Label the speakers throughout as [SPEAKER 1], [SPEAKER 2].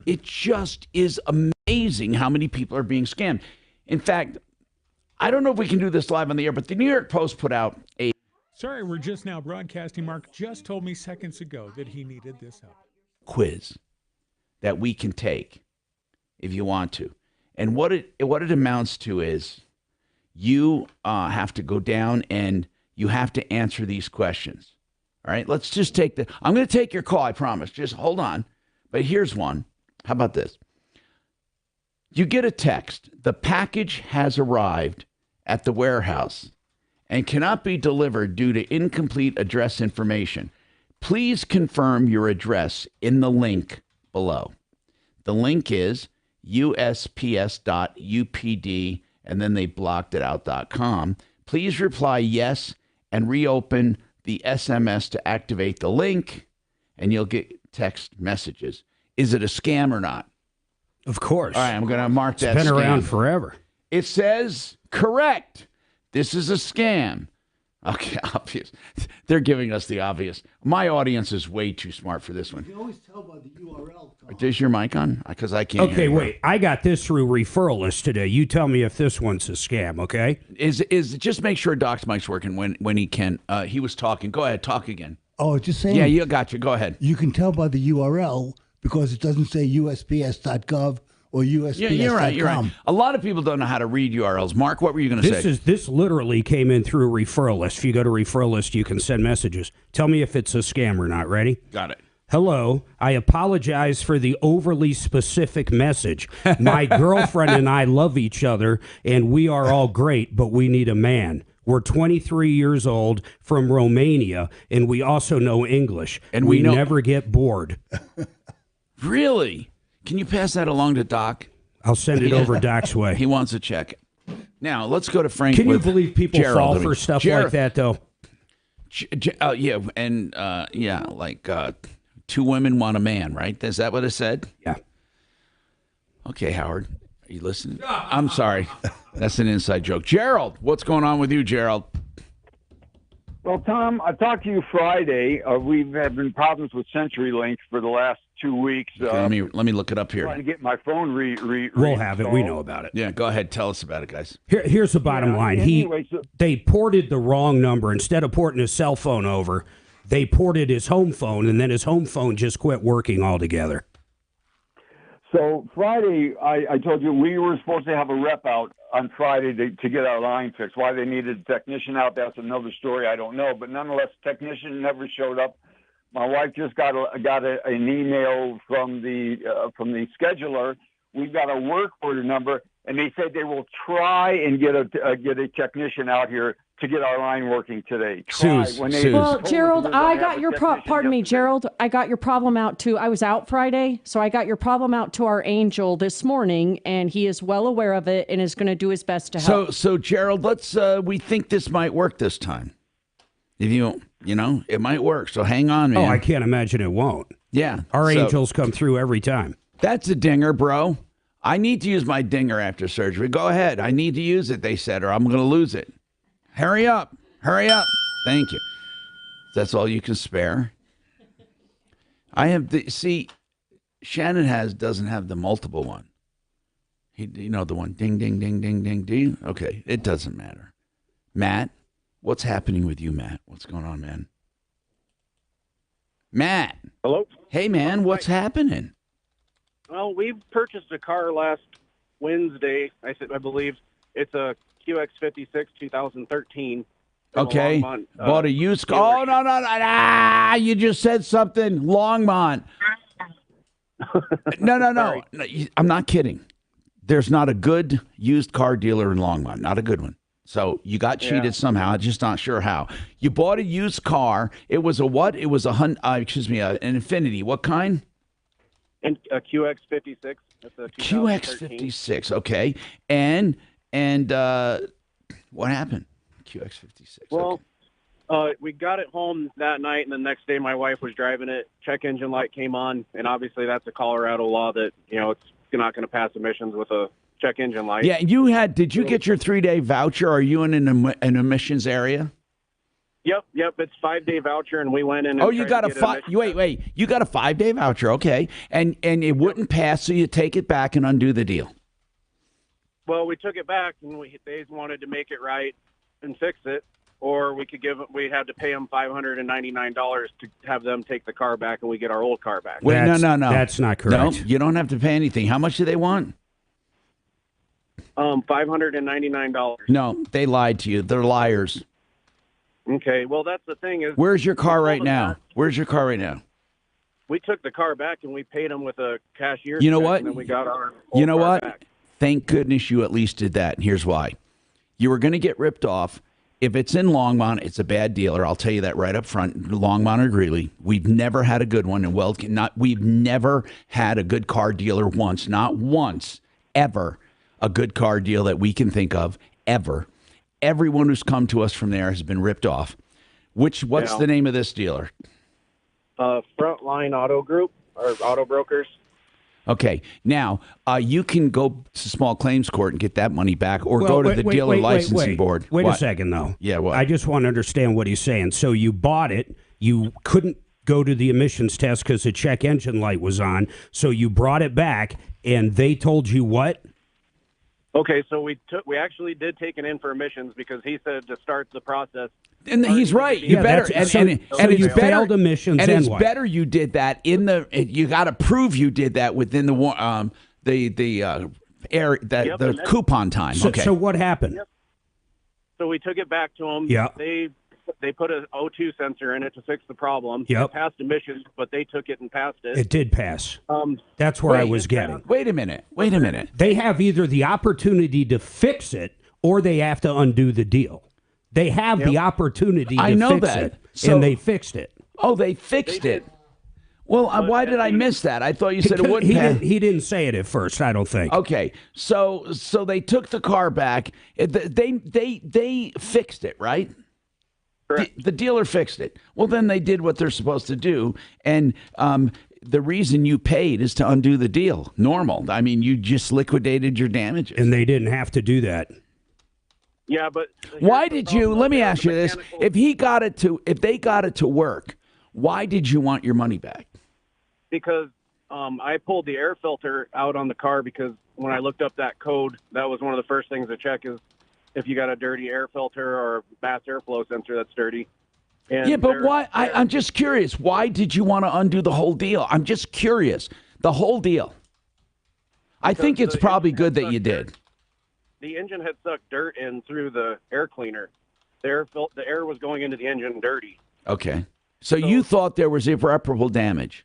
[SPEAKER 1] It just is amazing how many people are being scammed. In fact, I don't know if we can do this live on the air, but the New York Post put out a...
[SPEAKER 2] Sorry, we're just now broadcasting. Mark just told me seconds ago that he needed this help.
[SPEAKER 1] quiz that we can take if you want to. And what it amounts to is you have to go down and you have to answer these questions. All right, let's just take I'm going to take your call, I promise. Just hold on. But here's one. How about this? You get a text. The package has arrived at the warehouse and cannot be delivered due to incomplete address information. Please confirm your address in the link below. The link is usps.upd, and then they blocked it out.com. Please reply yes and reopen the SMS to activate the link, and you'll get text messages. Is it a scam or not?
[SPEAKER 3] Of course.
[SPEAKER 1] All right, I'm going to mark that
[SPEAKER 3] It's been
[SPEAKER 1] scam.
[SPEAKER 3] around forever.
[SPEAKER 1] It says correct. This is a scam. Okay, obvious. They're giving us the obvious. My audience is way too smart for this one.
[SPEAKER 4] You can always tell by the URL. Tom.
[SPEAKER 1] Is your mic on? Because I can't hear
[SPEAKER 3] Okay,
[SPEAKER 1] you.
[SPEAKER 3] wait. I got this through referral list today. You tell me if this one's a scam, okay?
[SPEAKER 1] Is just make sure Doc's mic's working when he can. He was talking. Go ahead, talk again.
[SPEAKER 4] Oh, just saying.
[SPEAKER 1] Yeah, you got you. Go ahead.
[SPEAKER 4] You can tell by the URL because it doesn't say USPS.gov or USPS.com.
[SPEAKER 1] Yeah, you're right. You're right. A lot of people don't know how to read URLs. Mark, what were you going to say?
[SPEAKER 3] This literally came in through a referral list. If you go to referral list, you can send messages. Tell me if it's a scam or not. Ready?
[SPEAKER 1] Got it.
[SPEAKER 3] Hello, I apologize for the overly specific message. My girlfriend and I love each other, and we are all great, but we need a man. We're 23 years old from Romania, and we also know English.
[SPEAKER 1] And
[SPEAKER 3] we
[SPEAKER 1] know-
[SPEAKER 3] never get bored.
[SPEAKER 1] Really? Can you pass that along to Doc?
[SPEAKER 3] I'll send it over Doc's way.
[SPEAKER 1] He wants to check it. Now, let's go to Frank.
[SPEAKER 3] Can you
[SPEAKER 1] with
[SPEAKER 3] believe people
[SPEAKER 1] Gerald.
[SPEAKER 3] fall for stuff like that, though?
[SPEAKER 1] Yeah, and like two women want a man, right? Is that what it said?
[SPEAKER 3] Yeah.
[SPEAKER 1] Okay, Howard, are you listening? I'm sorry. That's an inside joke. Gerald, what's going on with you, Gerald?
[SPEAKER 5] Well, Tom, I talked to you Friday. We've had been problems with CenturyLink for the last 2 weeks.
[SPEAKER 1] Okay, let me look it up here.
[SPEAKER 5] Trying to get my phone
[SPEAKER 3] We'll have it. We know about it.
[SPEAKER 1] Yeah, go ahead. Tell us about it, guys.
[SPEAKER 3] Here's the bottom line.
[SPEAKER 5] Anyway,
[SPEAKER 3] They ported the wrong number. Instead of porting his cell phone over, they ported his home phone, and then his home phone just quit working altogether.
[SPEAKER 5] So Friday, I told you we were supposed to have a rep out on Friday to get our line fixed. Why they needed a technician out, that's another story. I don't know. But nonetheless, technician never showed up. My wife just got an email from the scheduler. We've got a work order number, and they said they will try and get a technician out here to get our line working today.
[SPEAKER 6] Well, Gerald, I got your pardon me, Gerald. I got your problem out to. I was out Friday, so I got your problem out to our angel this morning, and he is well aware of it and is going to do his best to help.
[SPEAKER 1] So Gerald, let's. We think this might work this time. If you know, it might work. So hang on, man.
[SPEAKER 3] Oh, I can't imagine it won't.
[SPEAKER 1] Yeah,
[SPEAKER 3] Our angels come through every time.
[SPEAKER 1] That's a dinger, bro. I need to use my dinger after surgery. Go ahead. I need to use it, they said, or I'm going to lose it. Hurry up. Hurry up. Thank you. That's all you can spare. I have Shannon doesn't have the multiple one. The one ding, ding, ding, ding, ding, ding. Okay, it doesn't matter. Matt, what's happening with you, Matt? What's going on, man? Matt.
[SPEAKER 7] Hello?
[SPEAKER 1] Hey, man, what's happening?
[SPEAKER 7] Well, we purchased a car last Wednesday, I believe. It's a QX56 2013.
[SPEAKER 1] Okay. Bought a used car. Oh, no. You just said something. Longmont. No. I'm not kidding. There's not a good used car dealer in Longmont. Not a good one. So you got cheated somehow. I'm just not sure how. You bought a used car. It was a what? It was an Infiniti. What kind?
[SPEAKER 7] And a QX56. That's a
[SPEAKER 1] QX56. Okay. And what happened? QX56.
[SPEAKER 7] Well, we got it home that night, and the next day my wife was driving it. Check engine light came on, and obviously that's a Colorado law that, it's not going to pass emissions with a check engine light.
[SPEAKER 1] Yeah, did you get your 3-day voucher? Are you in an emissions area?
[SPEAKER 7] Yep. It's 5-day voucher, and we went in. And
[SPEAKER 1] Oh, you
[SPEAKER 7] tried
[SPEAKER 1] got
[SPEAKER 7] to
[SPEAKER 1] a
[SPEAKER 7] get it
[SPEAKER 1] wait. You got a 5-day voucher, okay? And it wouldn't pass, so you take it back and undo the deal.
[SPEAKER 7] Well, we took it back, and they wanted to make it right and fix it, or we had to pay them $599 to have them take the car back, and we get our old car back.
[SPEAKER 1] Wait, no.
[SPEAKER 3] That's not correct.
[SPEAKER 1] No, you don't have to pay anything. How much do they want?
[SPEAKER 7] $599.
[SPEAKER 1] No, they lied to you. They're liars.
[SPEAKER 7] Okay, well, that's the thing is.
[SPEAKER 1] Where's your car right now? Where's your car right now?
[SPEAKER 7] We took the car back and we paid them with a cashier's
[SPEAKER 1] You know
[SPEAKER 7] check,
[SPEAKER 1] what?
[SPEAKER 7] And then we got our
[SPEAKER 1] You know
[SPEAKER 7] car
[SPEAKER 1] what?
[SPEAKER 7] back.
[SPEAKER 1] Thank goodness you at least did that. And here's why. You were going to get ripped off. If it's in Longmont, it's a bad dealer. I'll tell you that right up front. Longmont or Greeley. We've never had a good one. And we've never had a good car dealer once. Not once, ever. A good car deal that we can think of, ever. Everyone who's come to us from there has been ripped off. What's the name of this dealer?
[SPEAKER 7] Frontline Auto Group or Auto Brokers.
[SPEAKER 1] Okay. Now, you can go to small claims court and get that money back, or go to the dealer licensing board.
[SPEAKER 3] Wait a second, though.
[SPEAKER 1] Yeah, what?
[SPEAKER 3] I just want to understand what he's saying. So you bought it. You couldn't go to the emissions test because the check engine light was on. So you brought it back, and they told you what?
[SPEAKER 7] Okay, so we actually did take it in for emissions because he said to start the process.
[SPEAKER 1] And he's right. You
[SPEAKER 3] Yeah,
[SPEAKER 1] better
[SPEAKER 3] that's-
[SPEAKER 1] and
[SPEAKER 3] you
[SPEAKER 1] it's better,
[SPEAKER 3] failed emissions,
[SPEAKER 1] and
[SPEAKER 3] then
[SPEAKER 1] it's
[SPEAKER 3] what?
[SPEAKER 1] better you did that in the. You got to prove you did that within the coupon time.
[SPEAKER 3] So,
[SPEAKER 1] Okay.
[SPEAKER 3] so what happened?
[SPEAKER 7] So we took it back to them.
[SPEAKER 3] Yeah.
[SPEAKER 7] They put an O2 sensor in it to fix the problem.
[SPEAKER 3] Yep.
[SPEAKER 7] It passed emissions, but they took it and passed it.
[SPEAKER 3] It did pass. That's where I was getting.
[SPEAKER 1] Wait a minute.
[SPEAKER 3] They have either the opportunity to fix it or they have to undo the deal. They have the opportunity to fix it, and they fixed it.
[SPEAKER 1] Oh, they fixed it. Well, why did I miss that? I thought you said it wouldn't pass.
[SPEAKER 3] He didn't say it at first, I don't think.
[SPEAKER 1] Okay, so they took the car back. They fixed it, right?
[SPEAKER 7] Correct.
[SPEAKER 1] The dealer fixed it. Well, then they did what they're supposed to do, and the reason you paid is to undo the deal. Normal. I mean, you just liquidated your damages.
[SPEAKER 3] And they didn't have to do that.
[SPEAKER 7] Yeah, but
[SPEAKER 1] Why did you? Let me ask you this: if they got it to work, why did you want your money back?
[SPEAKER 7] because I pulled the air filter out on the car because when I looked up that code, that was one of the first things to check is if you got a dirty air filter or a mass airflow sensor that's dirty. And
[SPEAKER 1] yeah, but why? I'm just curious. Why did you want to undo the whole deal? I'm just curious. The whole deal. I think it's probably good that you did.
[SPEAKER 7] The engine had sucked dirt in through the air cleaner. The air was going into the engine dirty.
[SPEAKER 1] Okay. So you thought there was irreparable damage.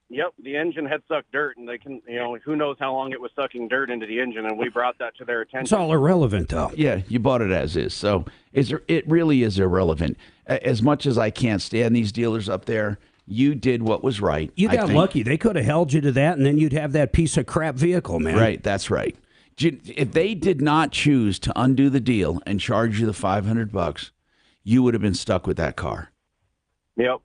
[SPEAKER 7] Yep, the engine had sucked dirt, and they can, who knows how long it was sucking dirt into the engine, and we brought that to their attention.
[SPEAKER 3] It's all irrelevant, though.
[SPEAKER 1] Yeah, you bought it as is. So it really is irrelevant. As much as I can't stand these dealers up there, you did what was right.
[SPEAKER 3] You got lucky. They could have held you to that, and then you'd have that piece of crap vehicle, man.
[SPEAKER 1] Right, that's right. If they did not choose to undo the deal and charge you the $500, you would have been stuck with that car.
[SPEAKER 7] Yep.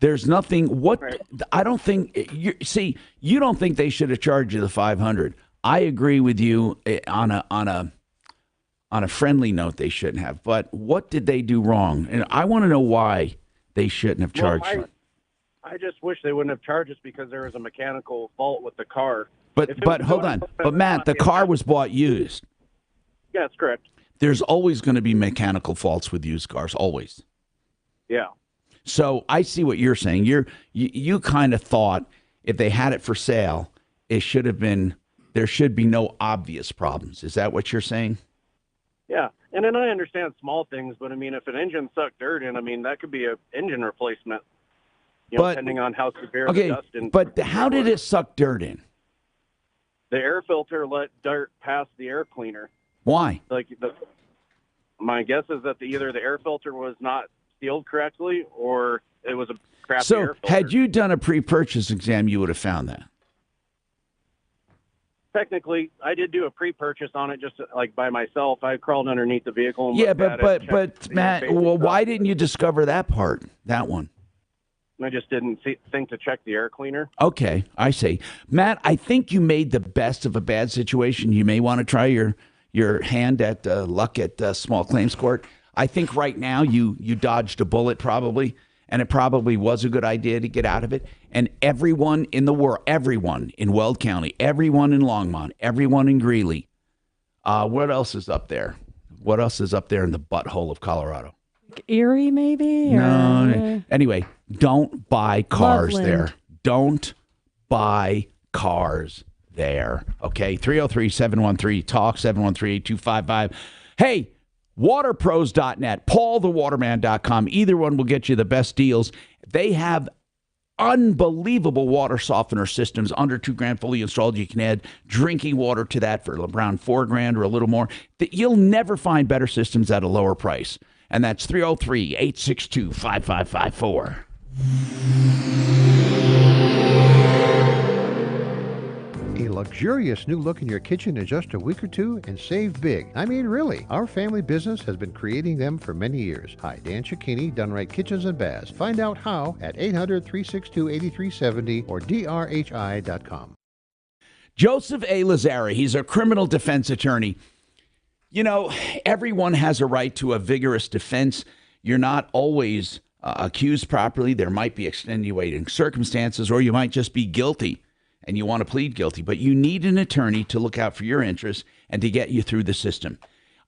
[SPEAKER 1] There's nothing.
[SPEAKER 7] Right.
[SPEAKER 1] I don't think. You don't think they should have charged you the $500. I agree with you on a friendly note. They shouldn't have. But what did they do wrong? And I want to know why they shouldn't have charged you.
[SPEAKER 7] I just wish they wouldn't have charged us because there was a mechanical fault with the car.
[SPEAKER 1] But hold on. But Matt, the car was bought used.
[SPEAKER 7] Yeah, that's correct.
[SPEAKER 1] There's always going to be mechanical faults with used cars. Always.
[SPEAKER 7] Yeah.
[SPEAKER 1] So I see what you're saying. You kind of thought if they had it for sale, there should be no obvious problems. Is that what you're saying?
[SPEAKER 7] Yeah. And then I understand small things, but I mean, if an engine sucked dirt in, I mean, that could be an engine replacement, depending on how severe the dust.
[SPEAKER 1] But how did it suck dirt in?
[SPEAKER 7] The air filter let dirt pass the air cleaner.
[SPEAKER 1] Why?
[SPEAKER 7] My guess is that either the air filter was not sealed correctly or it was a crappy air filter.
[SPEAKER 1] So had you done a pre-purchase exam, you would have found that.
[SPEAKER 7] Technically, I did do a pre-purchase on it just like by myself. I crawled underneath the vehicle and
[SPEAKER 1] Yeah,
[SPEAKER 7] looked at it,
[SPEAKER 1] but Matt, why didn't you discover that part, that one?
[SPEAKER 7] I just didn't think to check the air cleaner.
[SPEAKER 1] Okay, I see. Matt, I think you made the best of a bad situation. You may want to try your hand at luck at small claims court. I think right now you dodged a bullet probably, and it probably was a good idea to get out of it. And everyone in the world, everyone in Weld County, everyone in Longmont, everyone in Greeley, what else is up there? What else is up there in the butthole of Colorado?
[SPEAKER 6] Erie, maybe?
[SPEAKER 1] No. Anyway, don't buy cars
[SPEAKER 6] Loveland.
[SPEAKER 1] there. Don't buy cars there. Okay, 303-713-TALK, 713-8255. Hey, waterpros.net, paulthewaterman.com. Either one will get you the best deals. They have unbelievable water softener systems under $2,000 fully installed. You can add drinking water to that for around $4,000 or a little more. You'll never find better systems at a lower price. And that's 303-862-5554.
[SPEAKER 8] A luxurious new look in your kitchen in just a week or two and save big. I mean, really. Our family business has been creating them for many years. Hi, Dan Cicchini, Done Right Kitchens and Baths. Find out how at 800-362-8370 or drhi.com.
[SPEAKER 1] Joseph A. Lazzara, he's a criminal defense attorney. You know, everyone has a right to a vigorous defense. You're not always accused properly. There might be extenuating circumstances, or you might just be guilty and you want to plead guilty. But you need an attorney to look out for your interests and to get you through the system.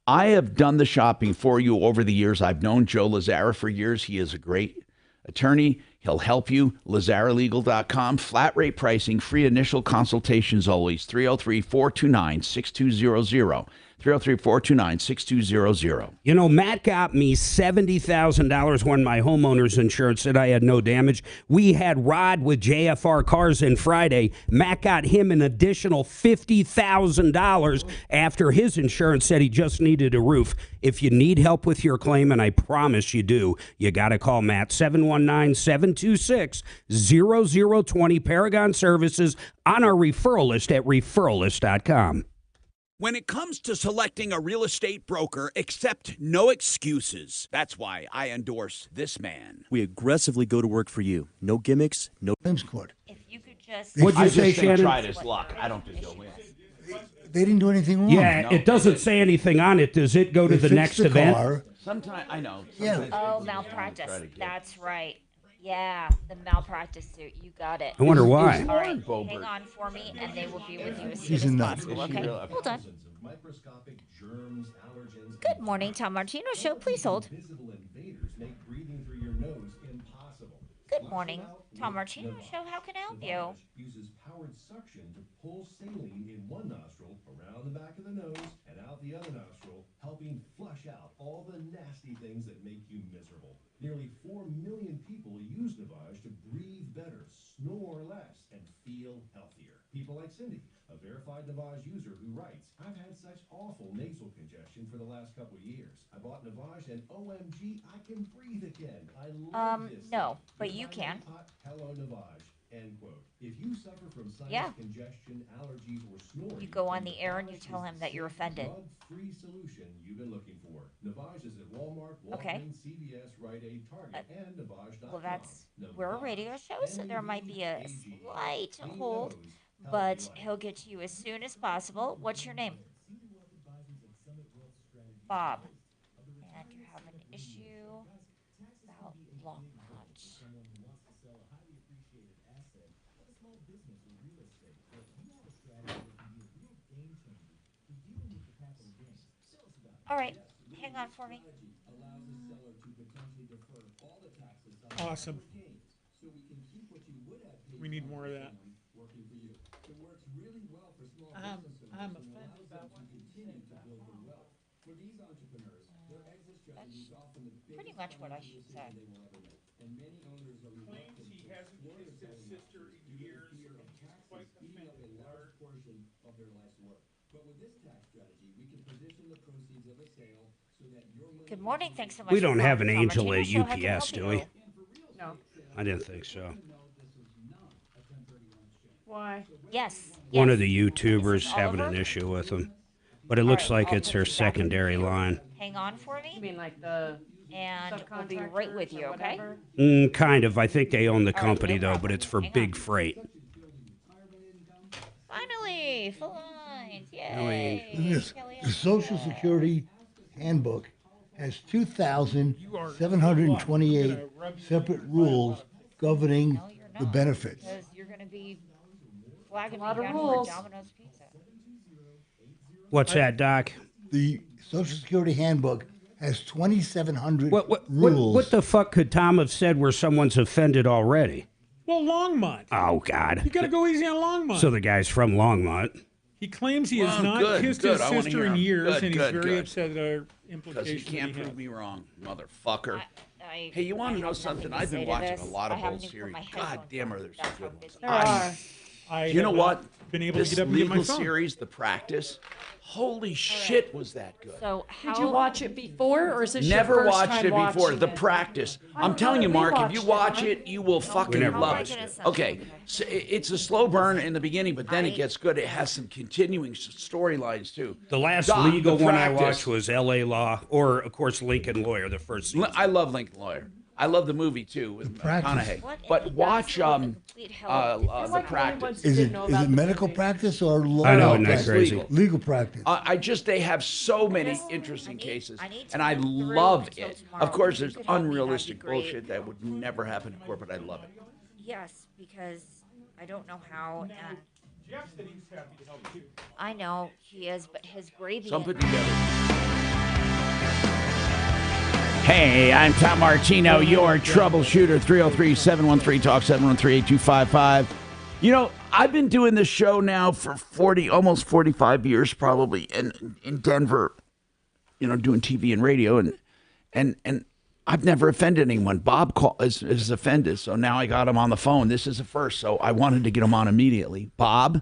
[SPEAKER 1] I have done the shopping for you over the years. I've known Joe Lazzara for years. He is a great attorney. He'll help you. LazzaraLegal.com. Flat rate pricing, free initial consultations always. 303-429-6200. 303-429-6200.
[SPEAKER 3] You know, Matt got me $70,000 when my homeowner's insurance said I had no damage. We had Rod with JFR Cars in Friday. Matt got him an additional $50,000 after his insurance said he just needed a roof. If you need help with your claim, and I promise you do, you got to call Matt, 719-726-0020, Paragon Services, on our referral list at referralist.com.
[SPEAKER 1] When it comes to selecting a real estate broker, accept no excuses. That's why I endorse this man.
[SPEAKER 9] We aggressively go to work for you. No gimmicks, no...
[SPEAKER 4] Claims court.
[SPEAKER 10] If you could just...
[SPEAKER 3] What'd you
[SPEAKER 1] I
[SPEAKER 3] say,
[SPEAKER 1] just think
[SPEAKER 3] Shannon?
[SPEAKER 1] tried his luck. I don't think he'll win.
[SPEAKER 4] They didn't do anything wrong.
[SPEAKER 3] Yeah,
[SPEAKER 1] No.
[SPEAKER 3] it doesn't say anything on it. Does it go to
[SPEAKER 4] They
[SPEAKER 3] the
[SPEAKER 4] fixed
[SPEAKER 3] next event?
[SPEAKER 4] car.
[SPEAKER 1] Sometimes, I know.
[SPEAKER 4] Yeah.
[SPEAKER 1] sometimes
[SPEAKER 10] Oh,
[SPEAKER 1] they
[SPEAKER 10] malpractice.
[SPEAKER 1] try to get-
[SPEAKER 10] That's right. Yeah, the malpractice suit. You got it.
[SPEAKER 3] I wonder why.
[SPEAKER 10] All right,
[SPEAKER 1] Bobert.
[SPEAKER 10] hang on for me, and they will be with you as
[SPEAKER 4] She's a
[SPEAKER 10] soon as
[SPEAKER 4] nut.
[SPEAKER 10] possible,
[SPEAKER 1] Is she
[SPEAKER 10] okay?
[SPEAKER 1] really?
[SPEAKER 10] Hold on. Good morning, Tom Martino Show. Please hold. Good morning, Tom Martino Show. How can I help you?
[SPEAKER 11] Uses powered suction to pull saline in one nostril around the back of the nose and out the other nostril, helping flush out all the nasty things that make you miserable. Nearly 4 million people use Navage to breathe better, snore less, and feel healthier. People like Cindy, a verified Navage user who writes, I've had such awful nasal congestion for the last couple of years. I bought Navage and OMG, I can breathe again. I love this.
[SPEAKER 10] No, but you can.
[SPEAKER 11] Hello, Navage. End quote. If you suffer from sinus congestion, allergies, or snoring,
[SPEAKER 10] You go on the air and you tell him that you're offended.
[SPEAKER 11] drug-free solution you've been looking for. Navage is at Walmart, Walgreens,
[SPEAKER 10] Okay.
[SPEAKER 11] CVS, Rite Aid, Target, and Navage.com.
[SPEAKER 10] Well, we're a radio show, so there might be a slight hold, but he'll get to you as soon as possible. What's your name? Bob. And you have an issue about Longmont. All right, hang on for me.
[SPEAKER 2] Awesome. We need more of that. I'm offended about
[SPEAKER 10] That's pretty much what I should say.
[SPEAKER 2] claims he hasn't kissed his sister in years. Quite offended.
[SPEAKER 10] Good morning. Thanks so much.
[SPEAKER 3] We
[SPEAKER 10] for
[SPEAKER 3] don't
[SPEAKER 10] calling
[SPEAKER 3] have an
[SPEAKER 10] the Tom
[SPEAKER 3] angel
[SPEAKER 10] Martino
[SPEAKER 3] at
[SPEAKER 10] Show. How can I
[SPEAKER 3] UPS,
[SPEAKER 10] help
[SPEAKER 3] do we?
[SPEAKER 10] you?
[SPEAKER 6] No.
[SPEAKER 3] I didn't think so.
[SPEAKER 6] Why?
[SPEAKER 10] Yes.
[SPEAKER 3] One of
[SPEAKER 10] yes.
[SPEAKER 3] the YouTubers
[SPEAKER 10] Is this
[SPEAKER 3] having
[SPEAKER 10] Oliver?
[SPEAKER 3] an issue with him. But it looks
[SPEAKER 10] All right,
[SPEAKER 3] like
[SPEAKER 10] I'll
[SPEAKER 3] it's
[SPEAKER 10] put
[SPEAKER 3] her
[SPEAKER 10] you back in
[SPEAKER 3] secondary
[SPEAKER 10] queue.
[SPEAKER 3] line.
[SPEAKER 10] Hang on for
[SPEAKER 6] You
[SPEAKER 10] me,
[SPEAKER 6] mean like the
[SPEAKER 10] and we'll be right with you, okay?
[SPEAKER 3] Kind of. I think they own the
[SPEAKER 10] All right,
[SPEAKER 3] company,
[SPEAKER 10] no
[SPEAKER 3] though,
[SPEAKER 10] problem.
[SPEAKER 3] but it's for
[SPEAKER 10] Hang
[SPEAKER 3] big
[SPEAKER 10] on.
[SPEAKER 3] freight.
[SPEAKER 10] Finally, full lines.
[SPEAKER 3] I mean,
[SPEAKER 10] Yay.
[SPEAKER 4] This,
[SPEAKER 10] Kelly,
[SPEAKER 4] the Social Security handbook has 2,728 separate rules governing the benefits.
[SPEAKER 10] Because you're going to be flagging me
[SPEAKER 6] Lot of
[SPEAKER 10] down
[SPEAKER 6] rules.
[SPEAKER 10] for Domino's Pizza.
[SPEAKER 3] What's that, Doc?
[SPEAKER 4] The Social Security Handbook has 2,700
[SPEAKER 3] What
[SPEAKER 4] rules.
[SPEAKER 3] the fuck could Tom have said where someone's offended already?
[SPEAKER 2] Well, Longmont.
[SPEAKER 3] Oh, God.
[SPEAKER 2] You got to go easy on Longmont.
[SPEAKER 3] So the guy's from Longmont.
[SPEAKER 2] He claims he has
[SPEAKER 1] Well,
[SPEAKER 2] not
[SPEAKER 1] good,
[SPEAKER 2] kissed
[SPEAKER 1] good.
[SPEAKER 2] his
[SPEAKER 1] I wanna
[SPEAKER 2] sister
[SPEAKER 1] hear
[SPEAKER 2] in
[SPEAKER 1] him.
[SPEAKER 2] years,
[SPEAKER 1] Good,
[SPEAKER 2] and he's
[SPEAKER 1] good,
[SPEAKER 2] very
[SPEAKER 1] good.
[SPEAKER 2] upset at our
[SPEAKER 1] Because
[SPEAKER 2] implications.
[SPEAKER 1] you can't
[SPEAKER 2] that he
[SPEAKER 1] prove
[SPEAKER 2] has.
[SPEAKER 1] me wrong, motherfucker.
[SPEAKER 10] I
[SPEAKER 1] Hey, you want to know
[SPEAKER 10] have
[SPEAKER 1] something?
[SPEAKER 10] nothing to
[SPEAKER 1] I've been
[SPEAKER 10] say to
[SPEAKER 1] watching
[SPEAKER 10] this.
[SPEAKER 1] a lot
[SPEAKER 10] I
[SPEAKER 1] of
[SPEAKER 10] haven't
[SPEAKER 1] old
[SPEAKER 10] even put
[SPEAKER 1] series.
[SPEAKER 10] my
[SPEAKER 1] God
[SPEAKER 10] headphones
[SPEAKER 1] damn,
[SPEAKER 10] on.
[SPEAKER 1] are there some
[SPEAKER 10] That's how
[SPEAKER 1] good ones?
[SPEAKER 10] busy
[SPEAKER 6] There
[SPEAKER 10] I am.
[SPEAKER 6] are.
[SPEAKER 2] I
[SPEAKER 1] You know
[SPEAKER 2] have
[SPEAKER 1] what?
[SPEAKER 2] not been able
[SPEAKER 1] This
[SPEAKER 2] to get up and get my
[SPEAKER 1] legal
[SPEAKER 2] phone.
[SPEAKER 1] series, The Practice, holy shit, was that good.
[SPEAKER 10] So how
[SPEAKER 6] Did you watch it before, or is this
[SPEAKER 1] Never
[SPEAKER 6] your first
[SPEAKER 1] watched
[SPEAKER 6] time
[SPEAKER 1] it before.
[SPEAKER 6] watching
[SPEAKER 1] The
[SPEAKER 6] it?
[SPEAKER 1] Practice.
[SPEAKER 6] I
[SPEAKER 1] I'm
[SPEAKER 6] don't
[SPEAKER 1] telling
[SPEAKER 6] know
[SPEAKER 1] you,
[SPEAKER 6] that we
[SPEAKER 1] Mark, if
[SPEAKER 6] watched
[SPEAKER 1] you
[SPEAKER 6] it,
[SPEAKER 1] watch
[SPEAKER 6] huh?
[SPEAKER 1] it, you will fucking
[SPEAKER 3] never
[SPEAKER 1] love
[SPEAKER 3] watched
[SPEAKER 1] it.
[SPEAKER 10] it.
[SPEAKER 1] Okay, so it's a slow burn in the beginning, but then it gets good. It has some continuing storylines too.
[SPEAKER 3] The last
[SPEAKER 1] Doc,
[SPEAKER 3] legal
[SPEAKER 1] The
[SPEAKER 3] one I
[SPEAKER 1] Practice.
[SPEAKER 3] watched was L.A. Law, or, of course, Lincoln Lawyer, the first season.
[SPEAKER 1] I love Lincoln Lawyer. I love the movie too with
[SPEAKER 4] Practice.
[SPEAKER 1] McConaughey.
[SPEAKER 10] What
[SPEAKER 1] But
[SPEAKER 10] in
[SPEAKER 1] watch
[SPEAKER 10] the complete hell?
[SPEAKER 1] The Practice.
[SPEAKER 4] Is it medical practice or law?
[SPEAKER 3] I know,
[SPEAKER 1] No,
[SPEAKER 3] not
[SPEAKER 1] it's
[SPEAKER 3] crazy.
[SPEAKER 1] legal.
[SPEAKER 4] Legal practice.
[SPEAKER 1] They have so many interesting cases, and I love it. Of course, there's unrealistic bullshit that would never happen in court, but I love it.
[SPEAKER 10] Yes, because I don't know how. And
[SPEAKER 2] Jeff said he's happy to help too.
[SPEAKER 10] I know he is, but his gravy.
[SPEAKER 1] Some put
[SPEAKER 10] and-
[SPEAKER 1] together. Hey, I'm Tom Martino, your troubleshooter. 303-713-TALK, 713-8255. You know, I've been doing this show now for almost 45 years probably in Denver, you know, doing TV and radio, and I've never offended anyone. Bob is offended, so now I got him on the phone. This is the first, so I wanted to get him on immediately. Bob?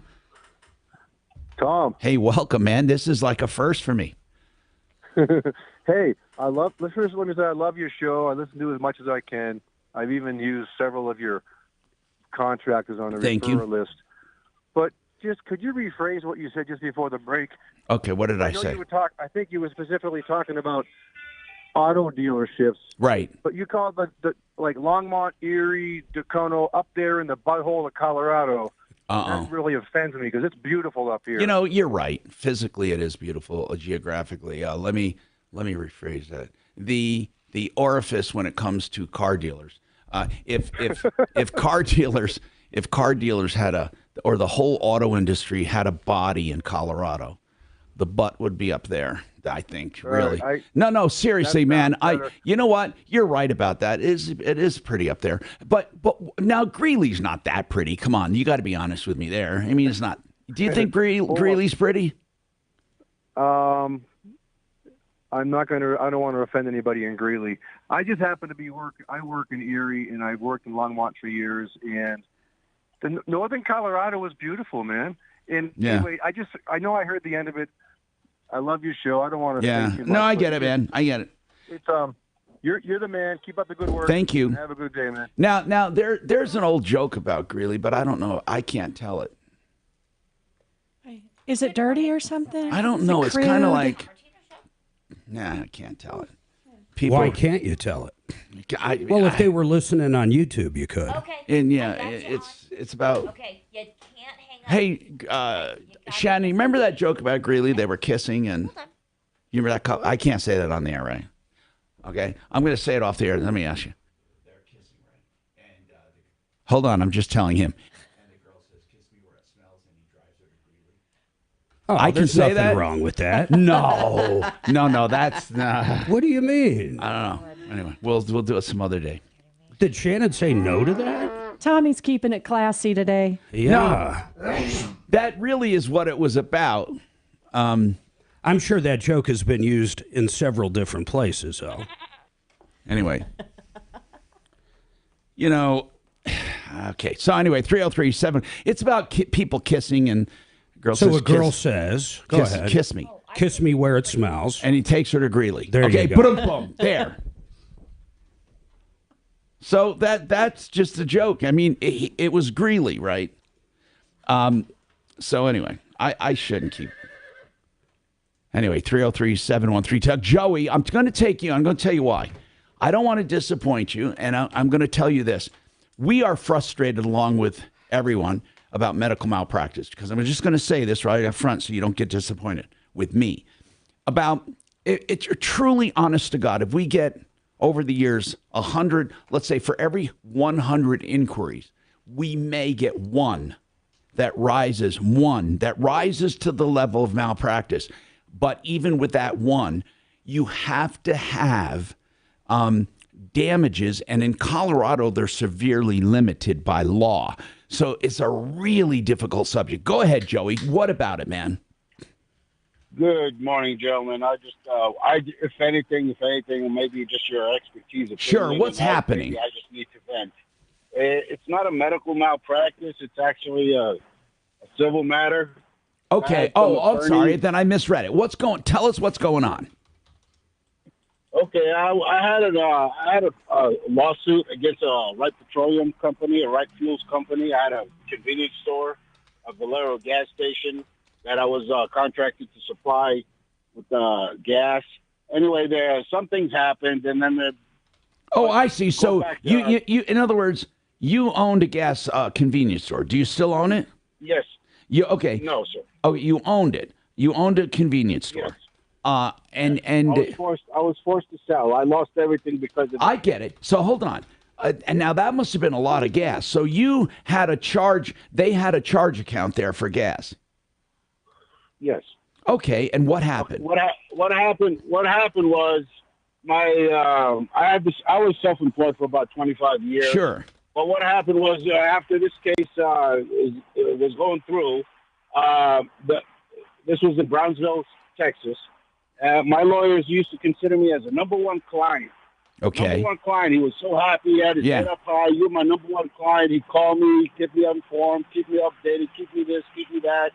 [SPEAKER 12] Tom.
[SPEAKER 1] Hey, welcome, man. This is like a first for me.
[SPEAKER 12] Hey, listeners, let me say I love your show. I listen to it as much as I can. I've even used several of your contractors on the referral list. But just could you rephrase what you said just before the break?
[SPEAKER 1] Okay, what did I
[SPEAKER 12] know
[SPEAKER 1] say?
[SPEAKER 12] You were I think you were specifically talking about auto dealerships.
[SPEAKER 1] Right.
[SPEAKER 12] But you called the like Longmont, Erie, Dacono, up there in the butthole of Colorado. That really offends me because it's beautiful up here.
[SPEAKER 1] You know, you're right. Physically, it is beautiful. Geographically, let me rephrase that. The orifice when it comes to car dealers. If car dealers had or the whole auto industry had a body in Colorado, the butt would be up there. I think really. No, seriously, man. You know what? You're right about that. It is pretty up there. But now Greeley's not that pretty. Come on, you got to be honest with me there. I mean, it's not. Do you think Greeley's pretty?
[SPEAKER 12] I'm not going to. I don't want to offend anybody in Greeley. I just happen to be I work in Erie, and I've worked in Longmont for years. And the northern Colorado is beautiful, man. And anyway, I know I heard the end of it. I love your show. I don't want to.
[SPEAKER 1] Yeah. No, I get it, man. I get it.
[SPEAKER 12] It's you're the man. Keep up the good work.
[SPEAKER 1] Thank you.
[SPEAKER 12] Have a good day, man.
[SPEAKER 1] Now there's an old joke about Greeley, but I don't know. I can't tell it.
[SPEAKER 6] Is it dirty or something?
[SPEAKER 1] I don't
[SPEAKER 6] Is
[SPEAKER 1] know.
[SPEAKER 6] it
[SPEAKER 1] It's kind of
[SPEAKER 6] crude?
[SPEAKER 1] like. Nah, I can't tell it. People,
[SPEAKER 3] Why can't you tell it?
[SPEAKER 1] Well,
[SPEAKER 3] if they were listening on YouTube, you could.
[SPEAKER 10] Okay.
[SPEAKER 1] And yeah, it's about.
[SPEAKER 10] Okay, you can't hang up.
[SPEAKER 1] Hey, Shannon, remember that joke about Greeley? They were kissing, and you remember that couple? I can't say that on the air, right? Okay, I'm going to say it off the air. Let me ask you. They're kissing, right? And hold on, I'm just telling him. And the girl says, "Kiss me where it smells," and he drives her to Greeley.
[SPEAKER 3] Oh,
[SPEAKER 1] I can
[SPEAKER 3] there's
[SPEAKER 1] say
[SPEAKER 3] nothing
[SPEAKER 1] that.
[SPEAKER 3] wrong with that.
[SPEAKER 1] No, that's not.
[SPEAKER 3] What do you mean?
[SPEAKER 1] I don't know. Anyway, we'll do it some other day.
[SPEAKER 3] Did Shannon say no to that?
[SPEAKER 6] Tommy's keeping it classy today.
[SPEAKER 3] Yeah.
[SPEAKER 1] That really is what it was about.
[SPEAKER 3] I'm sure that joke has been used in several different places, though.
[SPEAKER 1] Anyway. You know, okay. So anyway, 303-7. It's about people kissing, and girl says,
[SPEAKER 3] So a girl says, go ahead.
[SPEAKER 1] Kiss me.
[SPEAKER 3] Kiss me where it smells.
[SPEAKER 1] And he takes her to Greeley.
[SPEAKER 3] There
[SPEAKER 1] okay,
[SPEAKER 3] you go.
[SPEAKER 1] Boom, there. So that's just a joke. I mean, it was Greeley, right? So anyway, I shouldn't keep. Anyway, 303-713-TALK. Joey, I'm going to tell you why. I don't want to disappoint you, and I'm going to tell you this. We are frustrated along with everyone about medical malpractice, because I'm just going to say this right up front so you don't get disappointed with me. About it's truly honest to God. If we get over the years 100, let's say for every 100 inquiries, we may get one that rises to the level of malpractice. But even with that one, you have to have damages, and in Colorado, they're severely limited by law. So it's a really difficult subject. Go ahead, Joey. What about it, man?
[SPEAKER 13] Good morning, gentlemen. I just, if anything, maybe just your expertise.
[SPEAKER 1] Sure. What's happening?
[SPEAKER 13] I just need to vent. It's not a medical malpractice. It's actually a civil matter.
[SPEAKER 1] Okay. Oh, sorry. Then I misread it. Tell us what's going on.
[SPEAKER 13] Okay. I had a lawsuit against a Wright Petroleum company, a Wright Fuels company. I had a convenience store, a Valero gas station that I was contracted to supply with gas. Anyway, some things happened, and then
[SPEAKER 1] I see. So you, in other words, you owned a gas convenience store. Do you still own it?
[SPEAKER 13] Yes.
[SPEAKER 1] Okay.
[SPEAKER 13] No, sir.
[SPEAKER 1] Oh, you owned it. You owned a convenience store.
[SPEAKER 13] Yes.
[SPEAKER 1] And
[SPEAKER 13] I was forced to sell. I lost everything because of.
[SPEAKER 1] I get it. So hold on. And now that must have been a lot of gas. So you had a charge. They had a charge account there for gas.
[SPEAKER 13] Yes.
[SPEAKER 1] Okay, and what happened?
[SPEAKER 13] What happened was I was self-employed for about 25 years.
[SPEAKER 1] Sure.
[SPEAKER 13] But what happened was after this case was going through, this was in Brownsville, Texas. My lawyers used to consider me as a number one client.
[SPEAKER 1] Okay.
[SPEAKER 13] Number one client. He was so happy. He had his head up high. You're my number one client. He'd call me, keep me informed, keep me updated, keep me this, keep me that.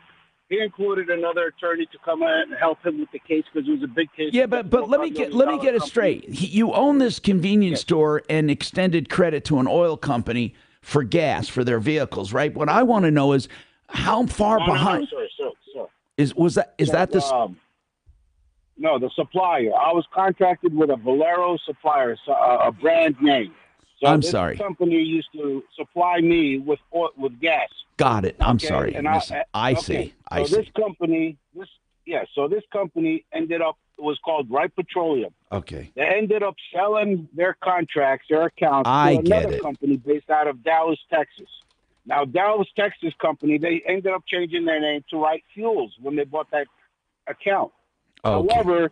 [SPEAKER 13] He included another attorney to come in and help him with the case because it was a big case.
[SPEAKER 1] Yeah, but let me get it straight. You own this convenience store and extended credit to an oil company for gas for their vehicles, right? What I want to know is how far behind
[SPEAKER 13] sir.
[SPEAKER 1] Is that the
[SPEAKER 13] No, the supplier. I was contracted with a Valero supplier, a brand name. So
[SPEAKER 1] I'm
[SPEAKER 13] this
[SPEAKER 1] sorry.
[SPEAKER 13] Company used to supply me with gas.
[SPEAKER 1] Got it. I'm sorry.
[SPEAKER 13] And
[SPEAKER 1] I see.
[SPEAKER 13] So this company ended up, it was called Wright Petroleum.
[SPEAKER 1] Okay.
[SPEAKER 13] They ended up selling their contracts, their accounts to another company based out of Dallas, Texas. Now, Dallas, Texas company, they ended up changing their name to Wright Fuels when they bought that account.
[SPEAKER 1] Okay.
[SPEAKER 13] However,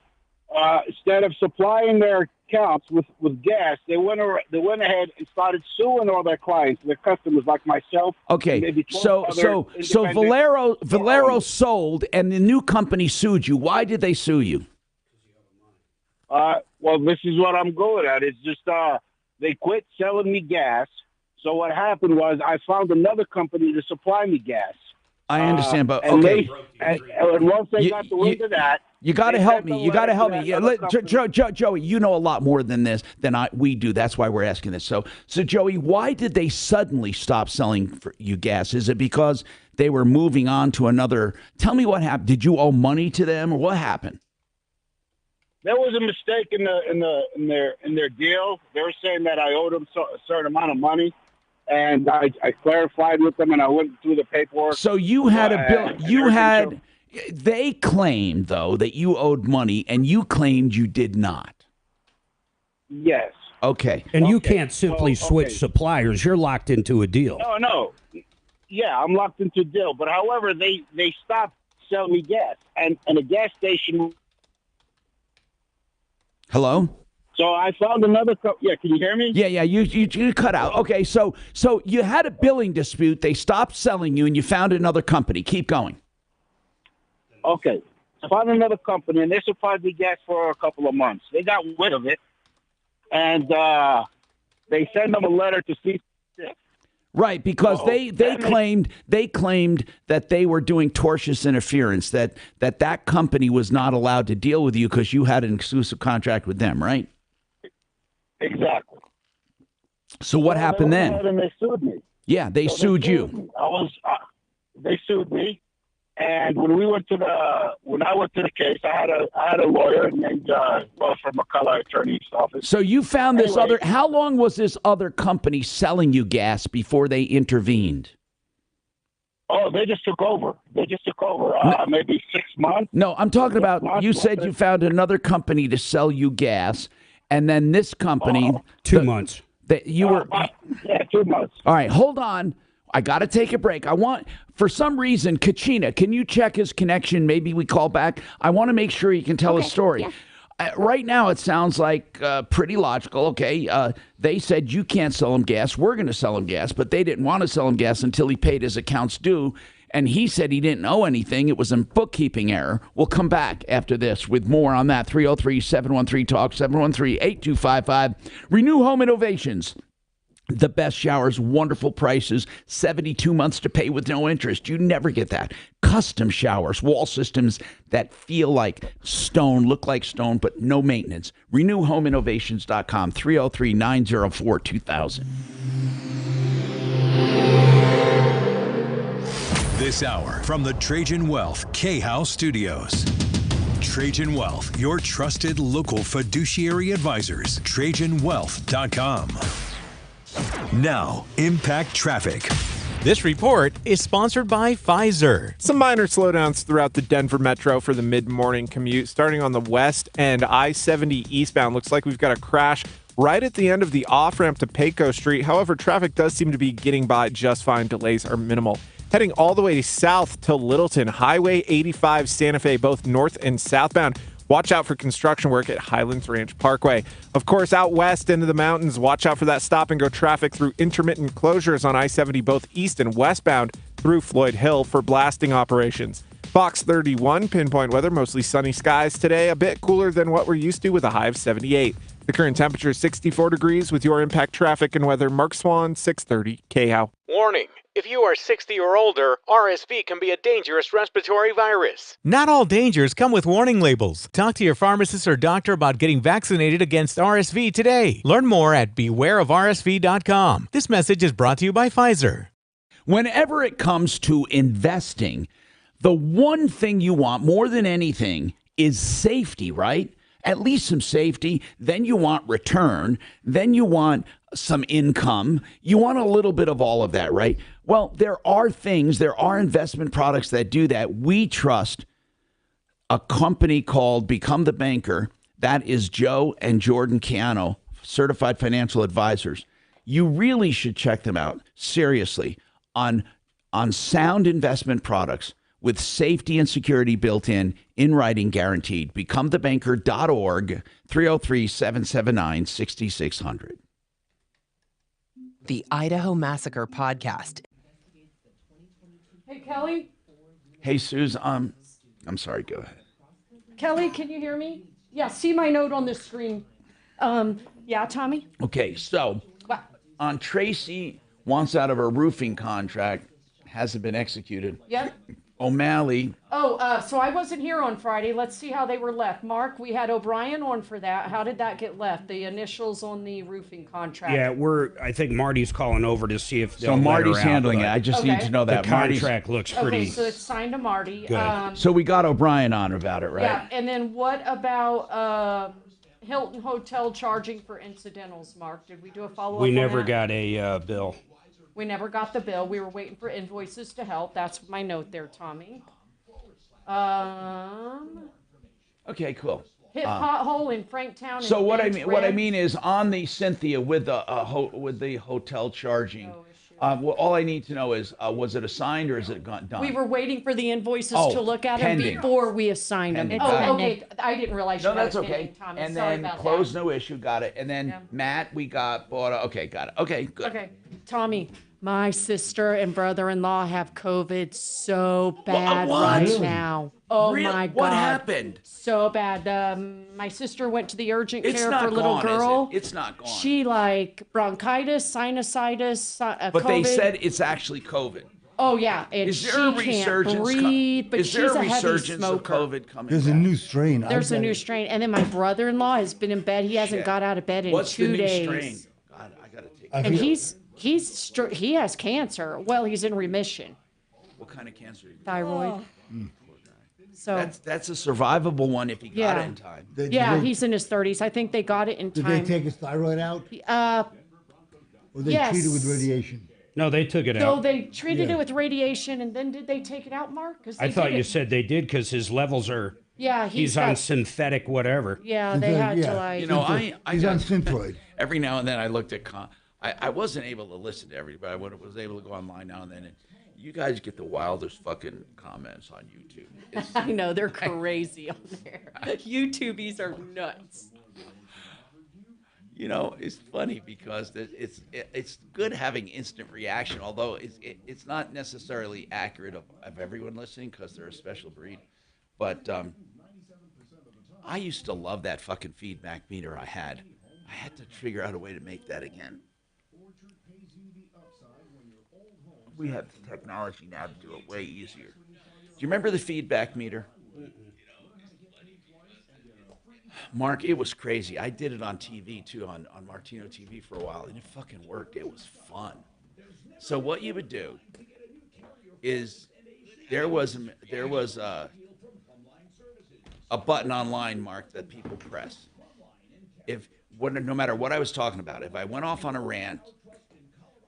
[SPEAKER 13] instead of supplying their accounts with gas, they went ahead and started suing all their clients, their customers like myself.
[SPEAKER 1] Okay,
[SPEAKER 13] Maybe
[SPEAKER 1] so Valero sold, and the new company sued you. Why did they sue you?
[SPEAKER 13] Well, this is what I'm going at. It's just they quit selling me gas. So what happened was I found another company to supply me gas.
[SPEAKER 1] I understand, but
[SPEAKER 13] and
[SPEAKER 1] okay.
[SPEAKER 13] And once they got the wind of that,
[SPEAKER 1] you got to help me. You got to help me. Yeah, Joey, you know a lot more than we do. That's why we're asking this. So Joey, why did they suddenly stop selling you gas? Is it because they were moving on to another? Tell me what happened. Did you owe money to them, or what happened?
[SPEAKER 13] There was a mistake in their deal. They were saying that I owed them a certain amount of money. And I clarified with them, and I went through the paperwork.
[SPEAKER 1] So you had a bill. They claimed, though, that you owed money, and you claimed you did not.
[SPEAKER 13] Yes.
[SPEAKER 1] Okay.
[SPEAKER 3] And you can't simply switch suppliers. You're locked into a deal.
[SPEAKER 13] No. Yeah, I'm locked into a deal. But, however, they stopped selling me gas. And a gas station.
[SPEAKER 1] Hello?
[SPEAKER 13] So I found another. Yeah, can you hear me?
[SPEAKER 1] Yeah. You cut out. Okay, so you had a billing dispute. They stopped selling you, and you found another company. Keep going.
[SPEAKER 13] Okay, I found another company, and they supplied me gas for a couple of months. They got rid of it, and they sent them a letter to cease.
[SPEAKER 1] Right, because they claimed that they were doing tortious interference. That company was not allowed to deal with you because you had an exclusive contract with them, right?
[SPEAKER 13] Exactly.
[SPEAKER 1] So what happened then?
[SPEAKER 13] And they sued me.
[SPEAKER 1] Yeah, they sued you.
[SPEAKER 13] They sued me, and when I went to the case, I had a lawyer named from McCullough Attorney's Office.
[SPEAKER 1] So you found this other. How long was this other company selling you gas before they intervened?
[SPEAKER 13] Oh, they just took over. Maybe 6 months.
[SPEAKER 1] No, I'm talking about, you said you found another company to sell you gas, and then this company.
[SPEAKER 3] 2 months.
[SPEAKER 1] That you were.
[SPEAKER 13] Yeah, 2 months.
[SPEAKER 1] All right, hold on. I got to take a break. For some reason, Kachina, can you check his connection? Maybe we call back. I want to make sure he can tell a story.
[SPEAKER 10] Yeah.
[SPEAKER 1] Right now, it sounds like pretty logical. Okay, they said you can't sell him gas. We're going to sell him gas, but they didn't want to sell him gas until he paid his accounts due. And he said he didn't owe anything. It was a bookkeeping error. We'll come back after this with more on that. 303-713-TALK, 713-8255. Renew Home Innovations. The best showers, wonderful prices, 72 months to pay with no interest. You never get that. Custom showers, wall systems that feel like stone, look like stone, but no maintenance. RenewHomeInnovations.com, 303-904-2000.
[SPEAKER 14] This hour from the Trajan Wealth K-House Studios. Trajan Wealth, your trusted local fiduciary advisors. TrajanWealth.com. Now, Impact Traffic.
[SPEAKER 15] This report is sponsored by Pfizer.
[SPEAKER 16] Some minor slowdowns throughout the Denver Metro for the mid-morning commute. Starting on the west end, I-70 eastbound. Looks like we've got a crash right at the end of the off-ramp to Pecos Street. However, traffic does seem to be getting by just fine. Delays are minimal. Heading all the way south to Littleton, Highway 85 Santa Fe, both north and southbound. Watch out for construction work at Highlands Ranch Parkway. Of course, out west into the mountains, watch out for that stop-and-go traffic through intermittent closures on I-70, both east and westbound through Floyd Hill for blasting operations. Fox 31, pinpoint weather, mostly sunny skies today, a bit cooler than what we're used to with a high of 78. The current temperature is 64 degrees with your Impact Traffic and weather. Mark Swan, 630 KHOW.
[SPEAKER 15] Warning. If you are 60 or older, RSV can be a dangerous respiratory virus. Not all dangers come with warning labels. Talk to your pharmacist or doctor about getting vaccinated against RSV today. Learn more at bewareofrsv.com. This message is brought to you by Pfizer.
[SPEAKER 1] Whenever it comes to investing, the one thing you want more than anything is safety, right? At least some safety. Then you want return. Then you want some income. You want a little bit of all of that, right? Well, there are investment products that do that. We trust a company called Become the Banker. That is Joe and Jordan Ciano, certified financial advisors. You really should check them out, seriously, on sound investment products with safety and security built in writing guaranteed. BecomeTheBanker.org, 303-779-6600.
[SPEAKER 17] The Idaho Massacre Podcast.
[SPEAKER 6] Hey, Kelly?
[SPEAKER 1] Hey, Suze, I'm sorry, go ahead.
[SPEAKER 6] Kelly, can you hear me? Yeah, see my note on the screen. Yeah, Tommy?
[SPEAKER 1] Okay, so
[SPEAKER 6] What?
[SPEAKER 1] on Tracy wants out of her roofing contract, hasn't been executed.
[SPEAKER 6] Yeah.
[SPEAKER 1] O'Malley.
[SPEAKER 6] So I wasn't here on Friday. Let's see how they were left. Mark, we had O'Brien on for that. How did that get left? The initials on the roofing contract.
[SPEAKER 3] Yeah, I think Marty's calling over to see if they'll
[SPEAKER 1] So Marty's
[SPEAKER 3] let her out,
[SPEAKER 1] handling it.
[SPEAKER 3] but
[SPEAKER 1] I just need to know that.
[SPEAKER 3] the contract looks pretty.
[SPEAKER 6] Okay, so it's signed to Marty.
[SPEAKER 3] Good.
[SPEAKER 1] So we got O'Brien on about it, right?
[SPEAKER 6] Yeah, and then what about Hilton Hotel charging for incidentals, Mark? Did we do a follow-up
[SPEAKER 3] We
[SPEAKER 6] on
[SPEAKER 3] never
[SPEAKER 6] that?
[SPEAKER 3] got a bill.
[SPEAKER 6] We never got the bill. We were waiting for invoices to help. That's my note there, Tommy.
[SPEAKER 1] Okay, cool.
[SPEAKER 6] Hit pothole in Franktown.
[SPEAKER 1] So
[SPEAKER 6] and
[SPEAKER 1] what I
[SPEAKER 6] Bench
[SPEAKER 1] mean, what I
[SPEAKER 6] Red.
[SPEAKER 1] mean is on the Cynthia with the with the hotel charging. Well, all I need to know is was it assigned or is it done?
[SPEAKER 6] We were waiting for the invoices
[SPEAKER 1] Oh,
[SPEAKER 6] to look at
[SPEAKER 1] pending.
[SPEAKER 6] them before we assigned
[SPEAKER 1] Pending.
[SPEAKER 6] them.
[SPEAKER 1] Got it.
[SPEAKER 6] Oh, okay. I didn't realize
[SPEAKER 1] No,
[SPEAKER 6] you had
[SPEAKER 1] that's
[SPEAKER 6] it
[SPEAKER 1] okay.
[SPEAKER 6] pending, Tommy.
[SPEAKER 1] And
[SPEAKER 6] Sorry
[SPEAKER 1] then
[SPEAKER 6] about
[SPEAKER 1] close,
[SPEAKER 6] that.
[SPEAKER 1] no issue, got it. And then Matt, we got bought. Okay, got it. Okay, good.
[SPEAKER 6] Okay, Tommy. My sister and brother-in-law have COVID so bad
[SPEAKER 1] what?
[SPEAKER 6] right now. Oh
[SPEAKER 1] Really?
[SPEAKER 6] my God!
[SPEAKER 1] What happened?
[SPEAKER 6] So bad. My sister went to the urgent
[SPEAKER 1] It's
[SPEAKER 6] care
[SPEAKER 1] not
[SPEAKER 6] for a little
[SPEAKER 1] gone, is
[SPEAKER 6] girl.
[SPEAKER 1] it? It's not gone.
[SPEAKER 6] She like bronchitis, sinusitis,
[SPEAKER 1] But
[SPEAKER 6] COVID.
[SPEAKER 1] they said it's actually COVID.
[SPEAKER 6] Oh yeah, and
[SPEAKER 1] Is there
[SPEAKER 6] she
[SPEAKER 1] a
[SPEAKER 6] can't
[SPEAKER 1] resurgence?
[SPEAKER 6] breathe. But
[SPEAKER 1] Is
[SPEAKER 6] she's
[SPEAKER 1] there a
[SPEAKER 6] a heavy
[SPEAKER 1] resurgence of
[SPEAKER 6] smoker.
[SPEAKER 1] COVID coming?
[SPEAKER 4] There's a new strain.
[SPEAKER 6] There's a new strain, and then my brother-in-law has been in bed. He hasn't
[SPEAKER 1] Shit.
[SPEAKER 6] got out of bed in
[SPEAKER 1] What's
[SPEAKER 6] 2
[SPEAKER 1] the new
[SPEAKER 6] days.
[SPEAKER 1] strain? God, I gotta take.
[SPEAKER 6] And he has cancer. Well, he's in remission.
[SPEAKER 1] What kind of cancer?
[SPEAKER 6] Thyroid. So
[SPEAKER 1] That's a survivable one if he got
[SPEAKER 6] Yeah.
[SPEAKER 1] it in time.
[SPEAKER 6] he's in his 30s. I think they got it in
[SPEAKER 4] Did
[SPEAKER 6] time.
[SPEAKER 4] they take his thyroid out?
[SPEAKER 6] Uh,
[SPEAKER 4] Or they
[SPEAKER 6] yes.
[SPEAKER 4] treated with radiation?
[SPEAKER 3] No, they took it
[SPEAKER 6] So
[SPEAKER 3] out.
[SPEAKER 6] they treated it with radiation, and then did they take it out, Mark? 'Cause
[SPEAKER 3] I
[SPEAKER 6] they
[SPEAKER 3] thought
[SPEAKER 6] did
[SPEAKER 3] you
[SPEAKER 6] it.
[SPEAKER 3] said they did because his levels are.
[SPEAKER 6] Yeah,
[SPEAKER 3] he's on
[SPEAKER 6] got-
[SPEAKER 3] synthetic whatever.
[SPEAKER 6] Yeah, they had to like.
[SPEAKER 1] You know, I
[SPEAKER 4] He's
[SPEAKER 1] got-
[SPEAKER 4] on Synthroid.
[SPEAKER 1] Every now and then I looked at. I wasn't able to listen to everybody. I was able to go online now and then. And you guys get the wildest fucking comments on YouTube.
[SPEAKER 6] I know they're crazy on there. YouTubies are nuts.
[SPEAKER 1] You know, it's funny because it's good having instant reaction, although it's not necessarily accurate of everyone listening because they're a special breed. But I used to love that fucking feedback meter I had. I had to figure out a way to make that again. We have the technology now to do it way easier. Do you remember the feedback meter? Mark, it was crazy. I did it on TV too, on Martino TV for a while, and it fucking worked. It was fun. So what you would do is there was a button online, Mark, that people press. No matter what I was talking about, if I went off on a rant,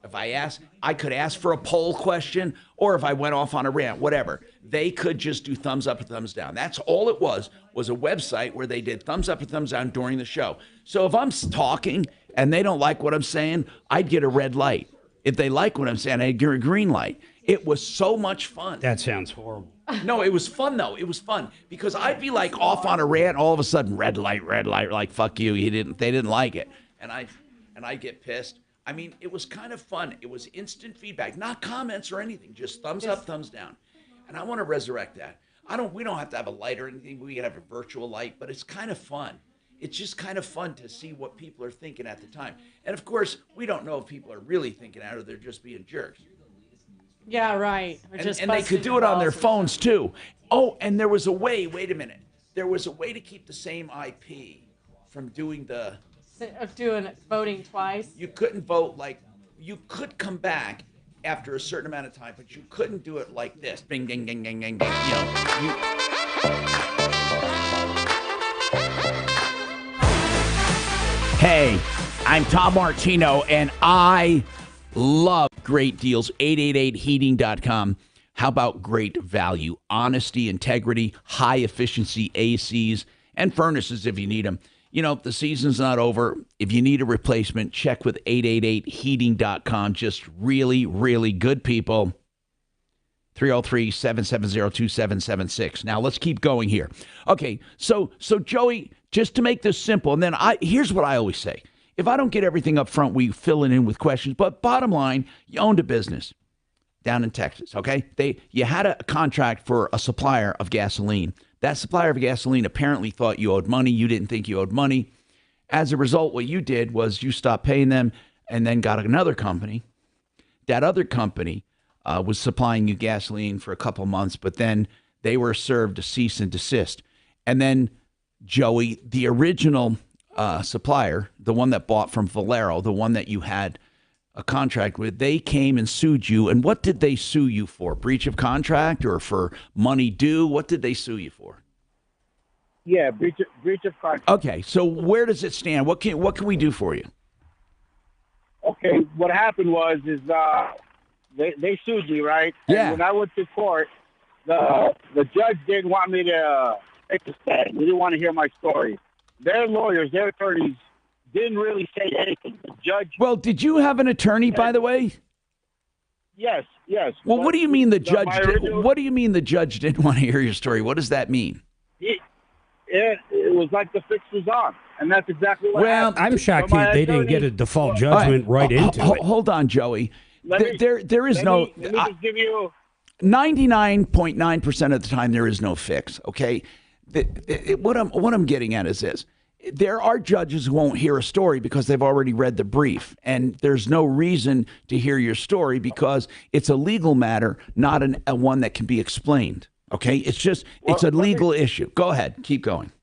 [SPEAKER 1] if I could ask for a poll question, or if I went off on a rant, whatever. They could just do thumbs up or thumbs down. That's all it was a website where they did thumbs up or thumbs down during the show. So if I'm talking and they don't like what I'm saying, I'd get a red light. If they like what I'm saying, I'd get a green light. It was so much fun.
[SPEAKER 3] That sounds horrible.
[SPEAKER 1] No, it was fun, though. It was fun because I'd be like off on a rant, all of a sudden, red light, like, fuck you. They didn't like it. And I'd get pissed. I mean, it was kind of fun. It was instant feedback, not comments or anything, just thumbs up, thumbs down. And I want to resurrect that. We don't have to have a light or anything. We can have a virtual light, but it's kind of fun. It's just kind of fun to see what people are thinking at the time. And of course, we don't know if people are really thinking out or they're just being jerks.
[SPEAKER 6] Yeah, right.
[SPEAKER 1] And they could do it on their phones too. Oh, and there was a way, wait a minute. There was a way to keep the same IP from doing
[SPEAKER 6] voting twice.
[SPEAKER 1] You couldn't vote you could come back after a certain amount of time, but you couldn't do it like this. Bing, ding, ding, ding, ding, ding. Hey, I'm Tom Martino, and I love great deals. 888heating.com. How about great value, honesty, integrity, high efficiency ACs, and furnaces if you need them. You know, the season's not over. If you need a replacement, check with 888heating.com. Just really, really good people. 303-770-2776. Now, let's keep going here. Okay, so Joey, just to make this simple, and then here's what I always say. If I don't get everything up front, we fill it in with questions. But bottom line, you owned a business down in Texas, okay? You had a contract for a supplier of gasoline. That supplier of gasoline apparently thought you owed money. You didn't think you owed money. As a result, what you did was you stopped paying them and then got another company. That other company was supplying you gasoline for a couple months, but then they were served a cease and desist. And then, Joey, the original supplier, the one that bought from Valero, the one that you had a contract with, they came and sued you. And what did they sue you for? Breach of contract or for money due? What did they sue you for?
[SPEAKER 13] Yeah, breach of contract.
[SPEAKER 1] Okay, so where does it stand? What can we do for you?
[SPEAKER 13] Okay, what happened was they sued me, right?
[SPEAKER 1] Yeah.
[SPEAKER 13] And when I went to court, the judge didn't want me to take a stand. He didn't want to hear my story. Their lawyers, their attorneys, didn't really say anything. The judge.
[SPEAKER 1] Well, did you have an attorney, by the way?
[SPEAKER 13] Yes.
[SPEAKER 1] Well, what do you mean the judge? What do you mean the judge didn't want to hear your story? What does that mean?
[SPEAKER 13] It was like the fix was on, and that's exactly what happened.
[SPEAKER 3] I'm shocked they didn't get a default judgment into it.
[SPEAKER 1] Hold on, Joey. There is no.
[SPEAKER 13] Let me just give you.
[SPEAKER 1] 99.9% of the time, there is no fix. Okay, what I'm getting at is this: there are judges who won't hear a story because they've already read the brief, and there's no reason to hear your story because it's a legal matter, not a one that can be explained. Okay, it's a legal issue. Go ahead, keep going.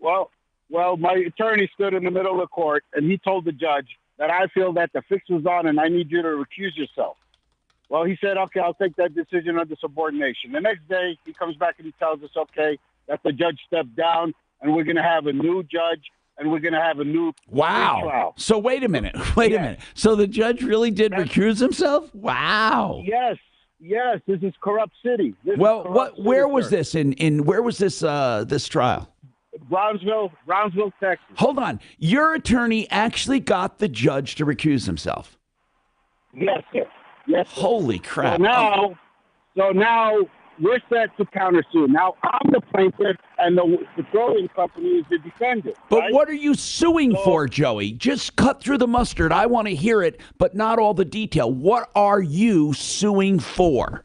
[SPEAKER 13] Well, my attorney stood in the middle of the court, and he told the judge that I feel that the fix was on, and I need you to recuse yourself. Well, he said, okay, I'll take that decision under subordination. The next day, he comes back and he tells us, okay, that the judge stepped down, and we're going to have a new judge and we're going to have a new
[SPEAKER 1] Wow.
[SPEAKER 13] trial.
[SPEAKER 1] So wait a minute. Wait a minute. So the judge really did recuse himself? Wow.
[SPEAKER 13] Yes. This is corrupt city.
[SPEAKER 1] Where was this where was this this trial?
[SPEAKER 13] Brownsville, Texas.
[SPEAKER 1] Hold on. Your attorney actually got the judge to recuse himself.
[SPEAKER 13] Yes, sir. Yes. Sir.
[SPEAKER 1] Holy crap.
[SPEAKER 13] So now we're set to countersue. Now I'm the plaintiff, and the petroleum company is the defendant.
[SPEAKER 1] But
[SPEAKER 13] right?
[SPEAKER 1] what are you suing for, Joey? Just cut through the mustard. I want to hear it, but not all the detail. What are you suing for?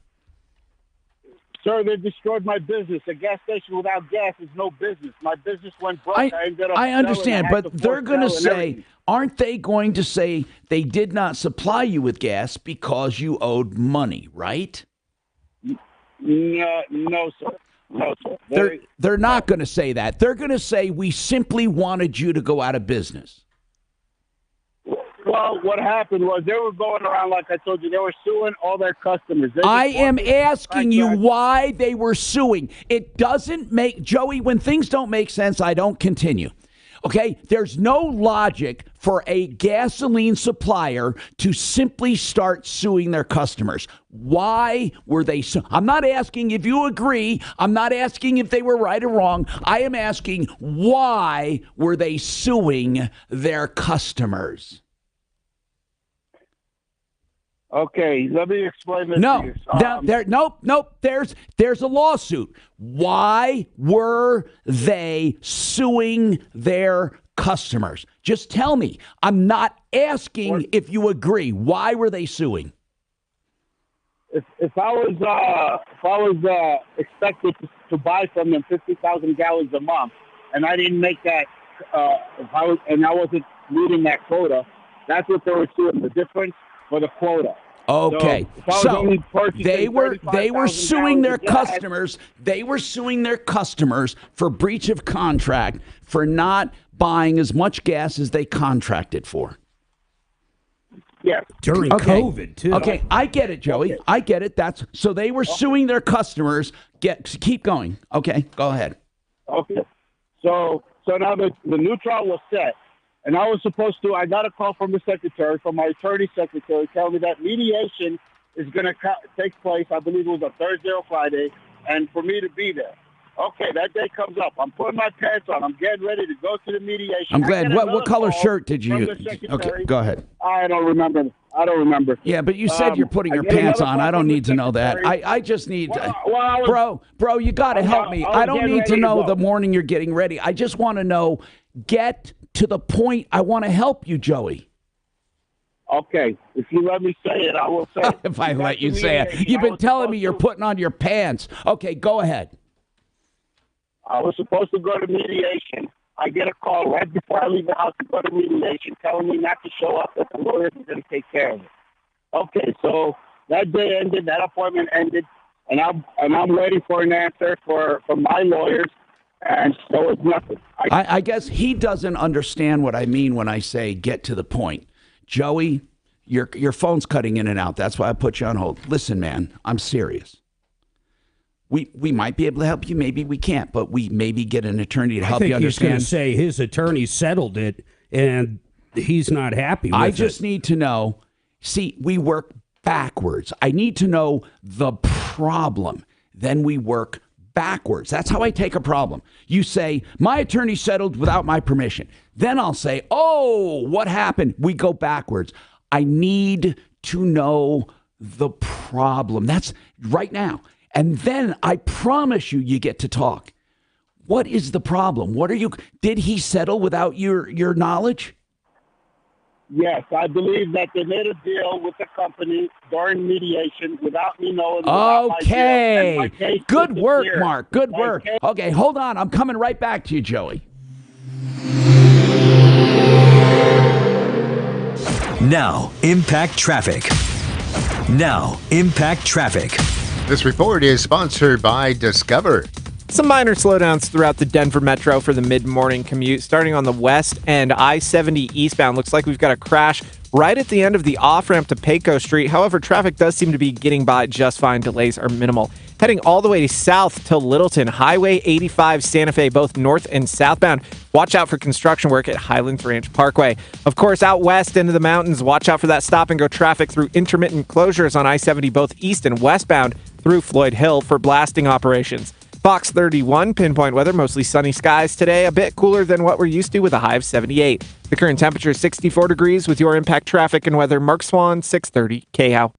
[SPEAKER 13] Sir, they destroyed my business. A gas station without gas is no business. My business went broke.
[SPEAKER 1] I understand, but they're going to say, aren't they going to say they did not supply you with gas because you owed money, right?
[SPEAKER 13] No, sir. No, sir.
[SPEAKER 1] They're not going to say that. They're going to say we simply wanted you to go out of business.
[SPEAKER 13] Well, what happened was they were going around, like I told you, they were suing all their customers.
[SPEAKER 1] I am asking you why they were suing. It doesn't make, Joey, when things don't make sense, I don't continue. Okay, there's no logic for a gasoline supplier to simply start suing their customers. Why were they I'm not asking if you agree. I'm not asking if they were right or wrong. I am asking why were they suing their customers?
[SPEAKER 13] Okay, let me explain this to you.
[SPEAKER 1] Nope. There's a lawsuit. Why were they suing their customers? Just tell me. I'm not asking if you agree. Why were they suing?
[SPEAKER 13] If I was expected to buy from them 50,000 gallons a month, and I didn't make that, I wasn't meeting that quota, that's what they were suing. The difference for the quota.
[SPEAKER 1] Okay, so they were suing their
[SPEAKER 13] gas,
[SPEAKER 1] customers. They were suing their customers for breach of contract for not buying as much gas as they contracted for.
[SPEAKER 13] Yes,
[SPEAKER 3] during COVID too.
[SPEAKER 1] Okay, I get it, Joey. Okay. I get it. So they were suing their customers. Keep going. Okay, go ahead.
[SPEAKER 13] Okay, so now the new trial was set. And I was supposed to, I got a call from the secretary, from my attorney secretary, telling me that mediation is going to take place, I believe it was a Thursday or Friday, and for me to be there. Okay, that day comes up. I'm putting my pants on. I'm getting ready to go to the mediation.
[SPEAKER 1] I'm glad. What color shirt did you use? Okay, go ahead.
[SPEAKER 13] I don't remember.
[SPEAKER 1] Yeah, but you said you're putting your pants on. I don't need to know that. I just need, bro, you got to help me. I don't need to know the morning you're getting ready. I just want to know, get to the point. I want to help you, Joey.
[SPEAKER 13] Okay, if you let me say it, I will say it.
[SPEAKER 1] If I let you say it. You've been telling me you're putting on your pants. Okay, go ahead.
[SPEAKER 13] I was supposed to go to mediation. I get a call right before I leave the house to go to mediation telling me not to show up, that the lawyers are going to take care of it. Okay, so that day ended, that appointment ended, and I'm waiting for an answer from my lawyers. And so it's nothing.
[SPEAKER 1] I guess he doesn't understand what I mean when I say get to the point. Joey, your phone's cutting in and out. That's why I put you on hold. Listen, man, I'm serious. We might be able to help you. Maybe we can't, but we maybe get an attorney to help you understand.
[SPEAKER 3] He's going to say his attorney settled it, and he's not happy with it.
[SPEAKER 1] I just need to know. See, we work backwards. I need to know the problem. Then we work backwards. That's how I take a problem. You say, my attorney settled without my permission. Then I'll say, oh, what happened? We go backwards. I need to know the problem. That's right now. And then I promise you get to talk. What is the problem? Did he settle without your knowledge?
[SPEAKER 13] Yes, I believe that they made a deal with the company during mediation without me knowing.
[SPEAKER 1] Okay. Good work, Mark. Good work. Okay, hold on. I'm coming right back to you, Joey.
[SPEAKER 14] Now, Impact Traffic.
[SPEAKER 8] This report is sponsored by Discover.
[SPEAKER 16] Some minor slowdowns throughout the Denver metro for the mid-morning commute. Starting on the west end, I-70 eastbound. Looks like we've got a crash right at the end of the off-ramp to Pecos Street. However, traffic does seem to be getting by just fine. Delays are minimal. Heading all the way south to Littleton, Highway 85 Santa Fe, both north and southbound. Watch out for construction work at Highlands Ranch Parkway. Of course, out west into the mountains, watch out for that stop-and-go traffic through intermittent closures on I-70, both east and westbound through Floyd Hill for blasting operations. Fox 31, pinpoint weather, mostly sunny skies today, a bit cooler than what we're used to with a high of 78. The current temperature is 64 degrees with your impact traffic and weather. Mark Swan, 630 KHOW.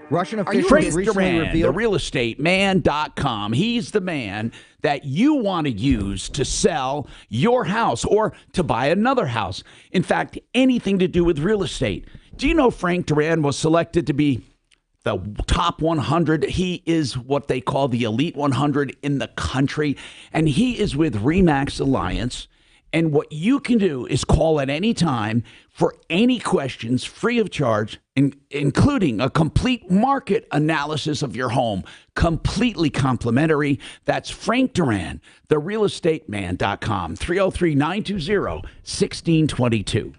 [SPEAKER 18] Russian officials
[SPEAKER 1] Frank
[SPEAKER 18] recently
[SPEAKER 1] Duran,
[SPEAKER 18] revealed
[SPEAKER 1] the realestateman.com. He's the man that you want to use to sell your house or to buy another house. In fact, anything to do with real estate. Do you know Frank Duran was selected to be the top 100? He is what they call the elite 100 in the country, and he is with RE/MAX Alliance. And what you can do is call at any time for any questions free of charge, including a complete market analysis of your home, completely complimentary. That's Frank Duran, therealestateman.com, 303-920-1622.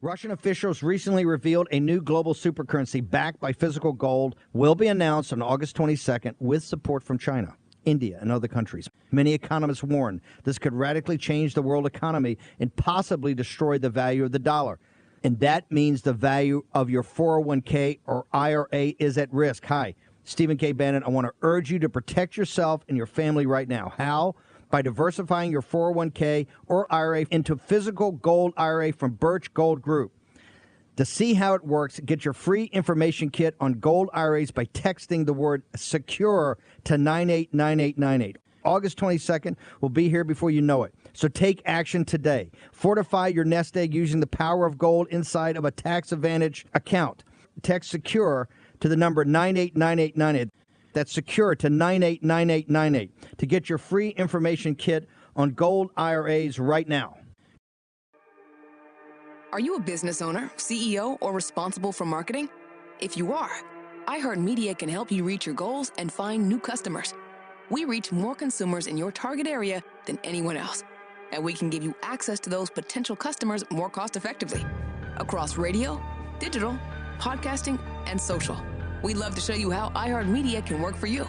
[SPEAKER 18] Russian officials recently revealed a new global supercurrency backed by physical gold will be announced on August 22nd with support from China, India, and other countries. Many economists warn this could radically change the world economy and possibly destroy the value of the dollar. And that means the value of your 401k or IRA is at risk. Hi, Stephen K. Bannon. I want to urge you to protect yourself and your family right now. How? By diversifying your 401k or IRA into physical gold IRA from Birch Gold Group. To see how it works, get your free information kit on gold IRAs by texting the word SECURE to 989898. August 22nd will be here before you know it. So take action today. Fortify your nest egg using the power of gold inside of a tax advantage account. Text SECURE to the number 989898. That's SECURE to 989898 to get your free information kit on gold IRAs right now.
[SPEAKER 19] Are you a business owner, CEO, or responsible for marketing? If you are, iHeartMedia can help you reach your goals and find new customers. We reach more consumers in your target area than anyone else, and we can give you access to those potential customers more cost-effectively across radio, digital, podcasting, and social. We'd love to show you how iHeartMedia can work for you.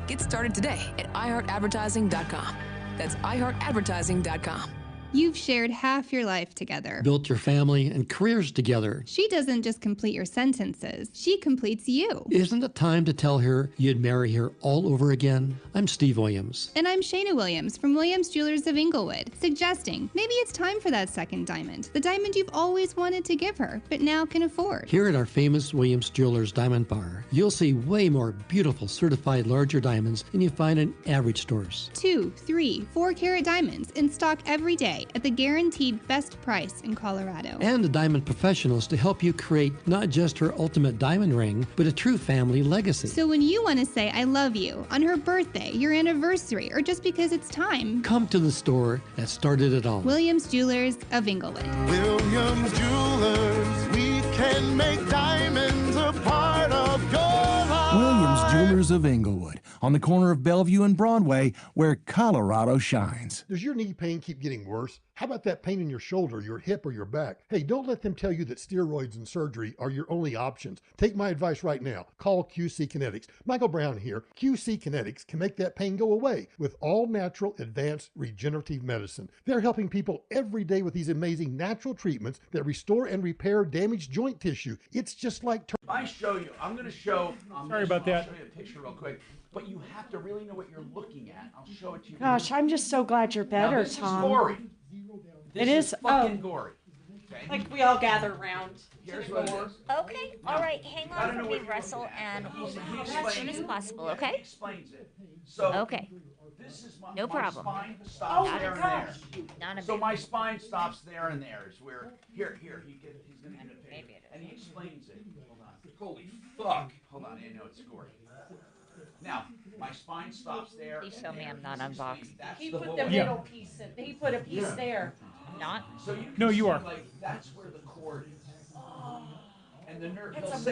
[SPEAKER 19] Get started today at iHeartAdvertising.com. That's iHeartAdvertising.com.
[SPEAKER 20] You've shared half your life together.
[SPEAKER 21] Built your family and careers together.
[SPEAKER 20] She doesn't just complete your sentences, she completes you.
[SPEAKER 21] Isn't it time to tell her you'd marry her all over again? I'm Steve Williams.
[SPEAKER 20] And I'm Shayna Williams from Williams Jewelers of Inglewood, suggesting maybe it's time for that second diamond. The diamond you've always wanted to give her, but now can afford.
[SPEAKER 21] Here at our famous Williams Jewelers Diamond Bar, you'll see way more beautiful certified larger diamonds than you find in average stores.
[SPEAKER 20] 2, 3, 4-carat diamonds in stock every day at the guaranteed best price in Colorado.
[SPEAKER 21] And the diamond professionals to help you create not just her ultimate diamond ring, but a true family legacy.
[SPEAKER 20] So when you want to say I love you on her birthday, your anniversary, or just because it's time,
[SPEAKER 21] come to the store that started it all.
[SPEAKER 20] Williams Jewelers of Inglewood.
[SPEAKER 22] Williams Jewelers, we can make diamonds a part of your life.
[SPEAKER 23] Williams Jewelers of Inglewood, on the corner of Bellevue and Broadway, where Colorado shines.
[SPEAKER 24] Does your knee pain keep getting worse? How about that pain in your shoulder, your hip, or your back? Hey, don't let them tell you that steroids and surgery are your only options. Take my advice right now. Call QC Kinetics. Michael Brown here. QC Kinetics can make that pain go away with all natural advanced regenerative medicine. They're helping people every day with these amazing natural treatments that restore and repair damaged joint tissue. It's just like...
[SPEAKER 1] I show you. I'm going to show...
[SPEAKER 2] Sorry about that.
[SPEAKER 1] I'll show you a picture real quick. But you have to really know what you're looking at. I'll show it to you.
[SPEAKER 6] Gosh, I'm just so glad you're better,
[SPEAKER 1] now, this
[SPEAKER 6] Tom.
[SPEAKER 1] Is gory.
[SPEAKER 6] It is
[SPEAKER 1] fucking gory. Okay.
[SPEAKER 6] Like we all gather around.
[SPEAKER 1] Here's what it is.
[SPEAKER 10] Okay, all right, hang on for me, Russell, and we'll help as soon as possible, okay?
[SPEAKER 1] He explains it. So
[SPEAKER 10] okay.
[SPEAKER 1] This is
[SPEAKER 10] no problem.
[SPEAKER 1] Spine stops there and there.
[SPEAKER 10] Not a
[SPEAKER 1] so
[SPEAKER 10] bit.
[SPEAKER 1] my spine stops there and there. Is where he's gonna do the picture. And he explains it. Hold on. Holy fuck. Hold on, I know it's gory. Now, my spine stops there.
[SPEAKER 10] Please show me I'm not unboxed.
[SPEAKER 6] He put the middle piece in. He put a piece there.
[SPEAKER 10] Not?
[SPEAKER 1] So
[SPEAKER 2] No, you are.
[SPEAKER 1] Like, that's where the cord is. And the nerve.
[SPEAKER 6] That's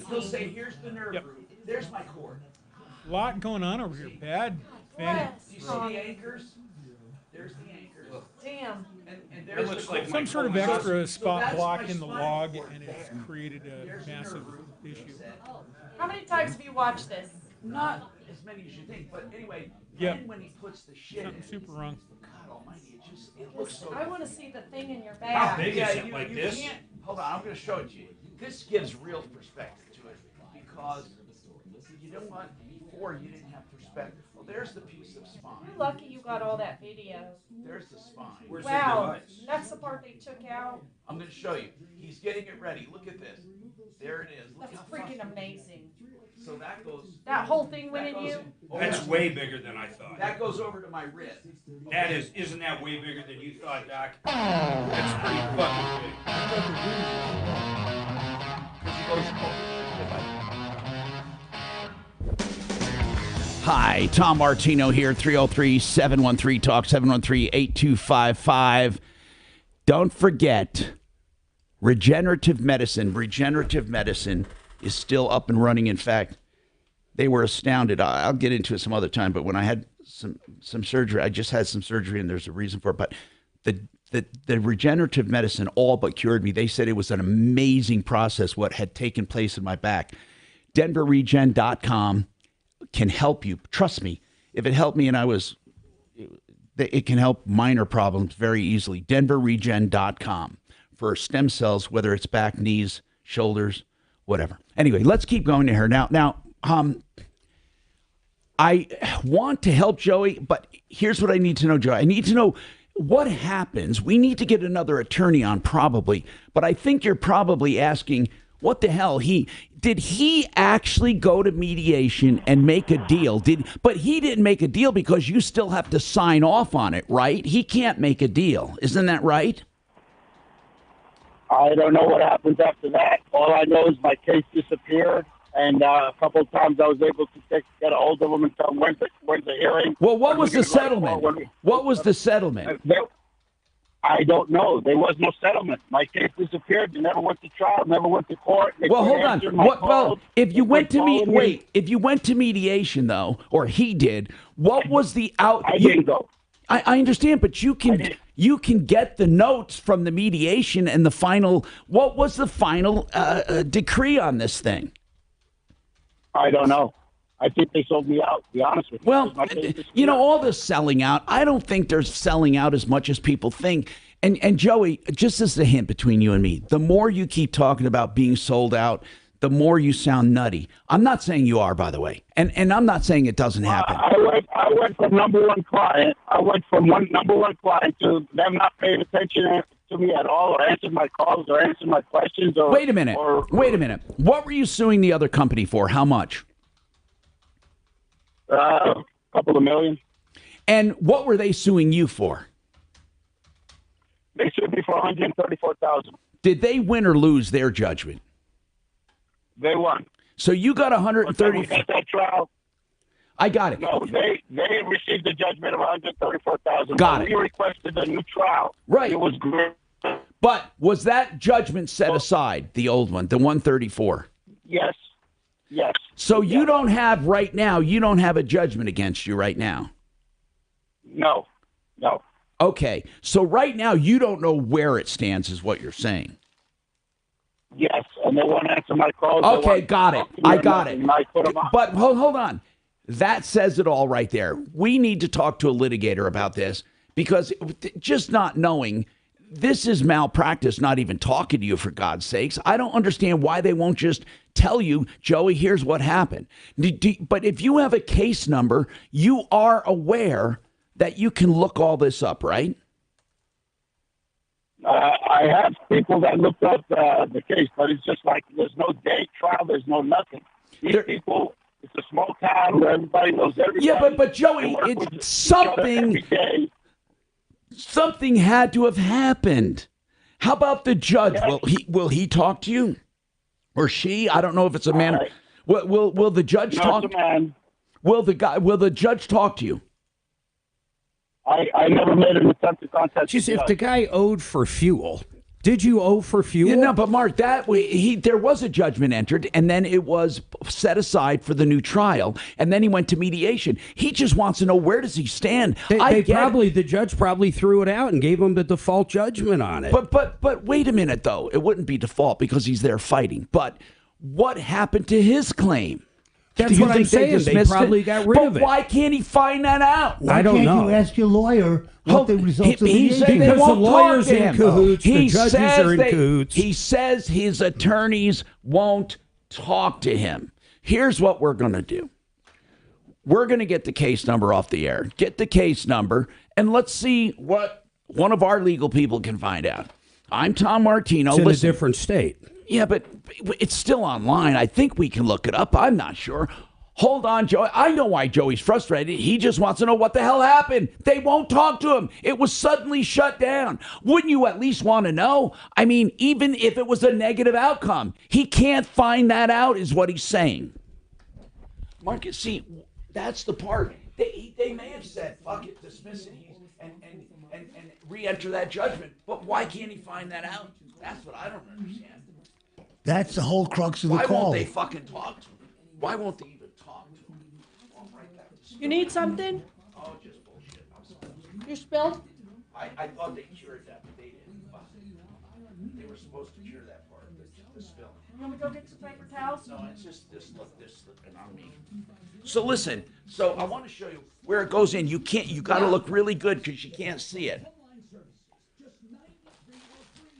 [SPEAKER 1] He'll say, here's the nerve root. There's my cord.
[SPEAKER 2] A lot going on over here. Bad.
[SPEAKER 1] Do you see the anchors? There's the anchors.
[SPEAKER 6] Damn.
[SPEAKER 3] It looks like
[SPEAKER 2] Some sort of extra spot block in the log, and it's created a massive issue.
[SPEAKER 6] How many times have you watched this?
[SPEAKER 1] Not as many as you think, but anyway,
[SPEAKER 2] Yep.
[SPEAKER 1] then when he puts the shit
[SPEAKER 2] Something super wrong.
[SPEAKER 1] God almighty, it looks so
[SPEAKER 6] I want to see the thing in your bag.
[SPEAKER 3] How big is it? Like this?
[SPEAKER 1] Can't, hold on, I'm going to show it to you. This gives real perspective to it because you know what? Before you didn't have perspective. Well, there's the piece of spine.
[SPEAKER 6] You're lucky you got all that video.
[SPEAKER 1] There's the spine.
[SPEAKER 6] Wow, that's the part they took out.
[SPEAKER 1] I'm going to show you. He's getting it ready. Look at this. There it is. Look
[SPEAKER 6] That's
[SPEAKER 1] how
[SPEAKER 6] freaking amazing.
[SPEAKER 1] So that goes.
[SPEAKER 6] That whole thing went in you?
[SPEAKER 3] That's way bigger than I thought.
[SPEAKER 1] That goes over to my rib.
[SPEAKER 3] That isn't that way bigger than you thought, Doc? That's pretty fucking big.
[SPEAKER 1] Hi, Tom Martino here, 303-713-TALK, 713-8255. Don't forget, regenerative medicine is still up and running. In fact, they were astounded. I'll get into it some other time, but when I had some surgery, I just had some surgery, and there's a reason for it. But the regenerative medicine all but cured me. They said it was an amazing process, what had taken place in my back. DenverRegen.com can help you. Trust me, if it helped me and it can help minor problems very easily. DenverRegen.com for stem cells, whether it's back, knees, shoulders, whatever. Anyway, let's keep going here. Now, I want to help Joey, but here's what I need to know, Joey. I need to know what happens. We need to get another attorney on probably, but I think you're probably asking, what the hell? Did he actually go to mediation and make a deal? But he didn't make a deal because you still have to sign off on it, right? He can't make a deal. Isn't that right?
[SPEAKER 13] I don't know what happens after that. All I know is my case disappeared, and a couple of times I was able to get a hold of them and tell them when's the hearing.
[SPEAKER 1] Well, what was the settlement? What was the settlement?
[SPEAKER 13] I don't know. There was no settlement. My case disappeared. They never went to trial. Never went to court.
[SPEAKER 1] Well, hold on. If you went to mediation, though, or he did, what was the out?
[SPEAKER 13] I didn't go.
[SPEAKER 1] I understand, but you can get the notes from the mediation and the final. What was the final decree on this thing?
[SPEAKER 13] I don't know. I think they sold me out, to be honest with you.
[SPEAKER 1] Well, you know, all this selling out, I don't think they're selling out as much as people think. And Joey, just as a hint between you and me, the more you keep talking about being sold out, the more you sound nutty. I'm not saying you are, by the way. And I'm not saying it doesn't happen.
[SPEAKER 13] I went from number one client. I went from number one client to them not paying attention to me at all, or answering my calls, or answering my questions.
[SPEAKER 1] Wait a minute. What were you suing the other company for? How much?
[SPEAKER 13] A couple of million.
[SPEAKER 1] And what were they suing you for?
[SPEAKER 13] They sued me for $134,000.
[SPEAKER 1] Did they win or lose their judgment?
[SPEAKER 13] They won.
[SPEAKER 1] So you got $130,000.
[SPEAKER 13] We got that trial.
[SPEAKER 1] I got it.
[SPEAKER 13] No, they received the judgment of $134,000.
[SPEAKER 1] Got it.
[SPEAKER 13] We requested a new trial.
[SPEAKER 1] Right.
[SPEAKER 13] It was great.
[SPEAKER 1] But was that judgment set aside, the old one, the 134?
[SPEAKER 13] Yes. Yes.
[SPEAKER 1] So you don't have right now, you don't have a judgment against you right now?
[SPEAKER 13] No.
[SPEAKER 1] Okay. So right now you don't know where it stands is what you're saying.
[SPEAKER 13] Yes, and they won't answer my calls.
[SPEAKER 1] Okay, got it. I got it.
[SPEAKER 13] But
[SPEAKER 1] But hold on. That says it all right there. We need to talk to a litigator about this because just not knowing, this is malpractice, not even talking to you, for God's sakes. I don't understand why they won't just tell you, Joey, here's what happened. But if you have a case number, you are aware that you can look all this up, right?
[SPEAKER 13] I have people that looked up the case, but it's just like there's no date trial, there's no nothing. These people, it's a small town where everybody knows everybody.
[SPEAKER 1] Yeah, but Joey, it's something. Something had to have happened. How about the judge? Yes. Will he talk to you, or she? I don't know if it's a man. Right. Will the judge talk?
[SPEAKER 13] It's a man.
[SPEAKER 1] Will the judge talk to you?
[SPEAKER 13] I never made an attempt to contact.
[SPEAKER 3] If the guy owed for fuel, Did you owe for fuel?
[SPEAKER 1] Yeah, no, but Mark, there was a judgment entered, and then it was set aside for the new trial, and then he went to mediation. He just wants to know, where does he stand?
[SPEAKER 3] The judge probably threw it out and gave him the default judgment on it.
[SPEAKER 1] But wait a minute, though. It wouldn't be default because he's there fighting. But what happened to his claim?
[SPEAKER 3] That's what I'm saying. They probably got rid of it.
[SPEAKER 1] But why can't he find that out?
[SPEAKER 3] I don't know.
[SPEAKER 4] Why can't you ask your lawyer what the results of the
[SPEAKER 1] He said
[SPEAKER 3] because the lawyer's
[SPEAKER 1] in
[SPEAKER 3] in cahoots, the judges are in cahoots.
[SPEAKER 1] He says his attorneys won't talk to him. Here's what we're going to do. We're going to get the case number off the air. Get the case number, and let's see what one of our legal people can find out. I'm Tom Martino.
[SPEAKER 3] It's in a different state.
[SPEAKER 1] Yeah, but it's still online. I think we can look it up. I'm not sure. Hold on, Joey. I know why Joey's frustrated. He just wants to know what the hell happened. They won't talk to him. It was suddenly shut down. Wouldn't you at least want to know? I mean, even if it was a negative outcome, he can't find that out, is what he's saying. Marcus, see, that's the part. They may have said, fuck it, dismiss it, and re-enter that judgment. But why can't he find that out? That's what I don't understand.
[SPEAKER 4] That's the whole crux of the
[SPEAKER 1] Why
[SPEAKER 4] call.
[SPEAKER 1] won't they fucking talk to him? Why won't they even talk to him?
[SPEAKER 6] You need something?
[SPEAKER 1] Oh, just bullshit. I'm sorry.
[SPEAKER 6] You spilled?
[SPEAKER 1] I thought they cured that, but they didn't. They were supposed to cure that part, the spill.
[SPEAKER 6] You want me to go get some paper towels?
[SPEAKER 1] No, it's just this slipping on me. So listen, I want to show you where it goes in. You got to look really good because you can't see it.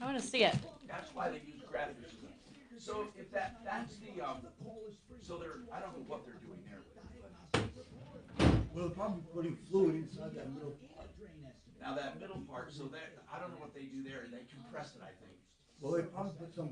[SPEAKER 6] I want to see it.
[SPEAKER 1] That's why they use graphics. So if that's the so they're, I don't know what they're doing there with it.
[SPEAKER 4] Well, they're probably putting fluid inside that middle part.
[SPEAKER 1] Now that middle part, so that I don't know what they do there. They compress it, I think.
[SPEAKER 4] Well, they probably put some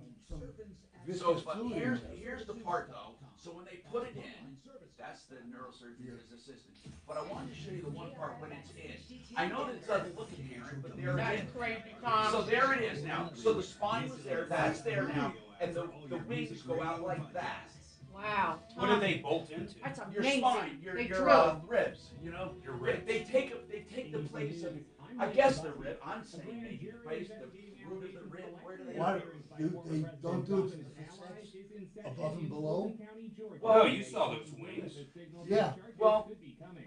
[SPEAKER 4] viscous fluid in there.
[SPEAKER 1] Here's the part though. So when they put it in, that's the neurosurgeon's assistant. But I wanted to show you the one part when it's in. I know that it doesn't look apparent, but there it is.
[SPEAKER 6] Crazy, Tom.
[SPEAKER 1] So there it is now. So the spine was there, that's there now, and the wings go out like that.
[SPEAKER 6] Wow.
[SPEAKER 1] What do they bolt into?
[SPEAKER 6] That's
[SPEAKER 1] Your
[SPEAKER 6] amazing.
[SPEAKER 1] spine, your ribs. You know, your rib. They take the place of, I guess the rib. I'm saying they replace the root of the rib. Where do they?
[SPEAKER 4] Why they don't do it to the facets above and below?
[SPEAKER 5] Well, you saw those wings.
[SPEAKER 4] Yeah.
[SPEAKER 1] Well,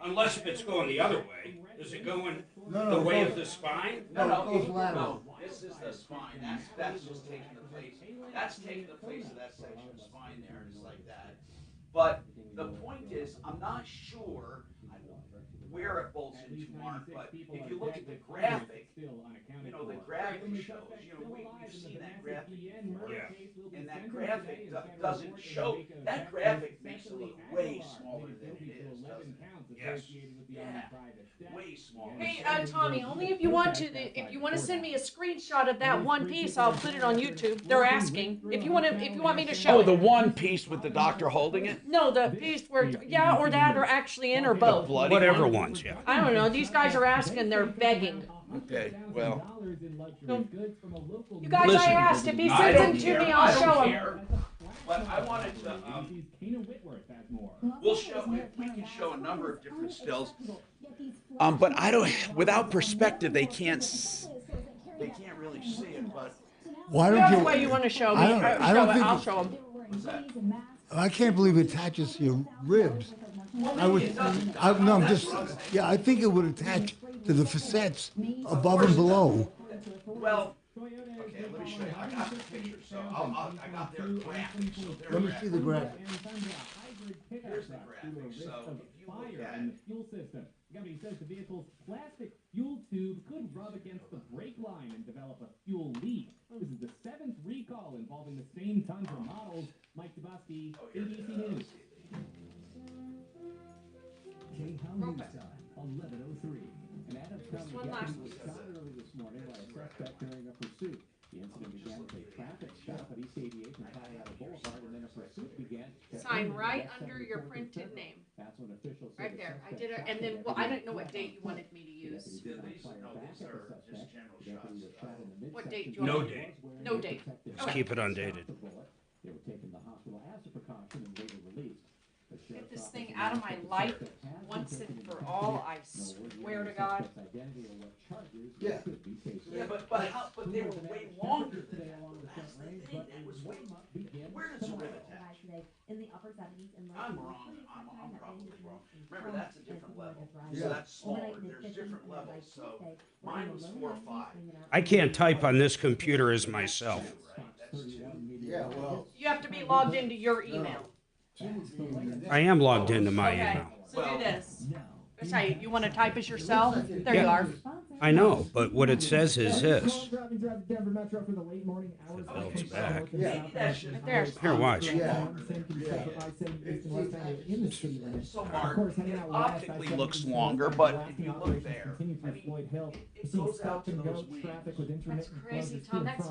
[SPEAKER 5] unless if it's going the other way. Is it going the way of the spine?
[SPEAKER 1] No. This is the spine. That's just taking the place. That's taking the place of that section of spine there. It's like that. But the point is, I'm not sure where it bolts into, Mark, but if you look at the graphic, the graphic shows, we've seen that graphic before, and that graphic doesn't show, that graphic makes it look way smaller than it is, doesn't it?
[SPEAKER 5] Yes.
[SPEAKER 1] Yeah, way smaller.
[SPEAKER 6] Hey, Tommy, only if you want to send me a screenshot of that one piece, I'll put it on YouTube. They're asking if you want me to show.
[SPEAKER 1] Oh, the one piece with the doctor holding it?
[SPEAKER 6] No, the piece where, or that, or actually in, or both.
[SPEAKER 3] Whatever ones, yeah.
[SPEAKER 6] I don't know. These guys are asking. They're begging.
[SPEAKER 1] Okay, well.
[SPEAKER 6] You guys,
[SPEAKER 1] Listen,
[SPEAKER 6] I asked. If he sends them to me, I'll show him.
[SPEAKER 1] But I wanted to, we can show a number of different stills. But without perspective, they can't really see it, but.
[SPEAKER 4] Why don't
[SPEAKER 6] Whatever
[SPEAKER 4] you?
[SPEAKER 6] way you want to show me, I'll show them.
[SPEAKER 4] I can't believe it attaches to your ribs. I think it would attach to the facets above and below.
[SPEAKER 1] Well, okay, let me show you. I got the picture, so I got their graphics. So
[SPEAKER 4] Let me see the graphic.
[SPEAKER 1] Here's the graphic. So if you look at it,
[SPEAKER 7] fuel system. The company says the vehicle's plastic fuel tube could rub against the brake line and develop a fuel leak. This is the 7th recall involving the same Tundra models. Mike Dabowski, ABC News. J-Town News Time, 11:03. An Adams County deputy was shot early this morning by a suspect during a pursuit. The incident began with a traffic stop at East 88th and Colorado Boulevard, and then a pursuit began.
[SPEAKER 6] Sign right under your printed name.
[SPEAKER 7] That's when officials
[SPEAKER 6] right there. I did it, and then I didn't know what date you wanted me to use.
[SPEAKER 1] these are just general shots.
[SPEAKER 6] What date do you want? No date.
[SPEAKER 3] Just keep it undated.
[SPEAKER 7] They were taken to the hospital as a precaution and later released. The
[SPEAKER 6] Get this thing out of my life once and for all, I swear to God.
[SPEAKER 1] Yeah. Yeah, but they were way longer than that. That's the thing. It was way. Where does the rim attach?
[SPEAKER 9] In the upper 70s and
[SPEAKER 1] I'm wrong. I'm probably wrong. Remember, that's a different level. So that's smaller. There's different levels. So mine was 4 or 5.
[SPEAKER 3] I can't type on this computer as myself.
[SPEAKER 1] Yeah, well.
[SPEAKER 6] You have to be logged into your email.
[SPEAKER 3] I am logged into my email.
[SPEAKER 6] So do this. Let's say you want to type as yourself. There you are.
[SPEAKER 3] I know, but what it says is this.
[SPEAKER 9] Builds
[SPEAKER 3] back.
[SPEAKER 6] Right there.
[SPEAKER 3] Here, watch.
[SPEAKER 1] So Mark, it optically looks longer, but if you look there, I mean, it goes out to those weeds.
[SPEAKER 6] That's crazy, Tom. That's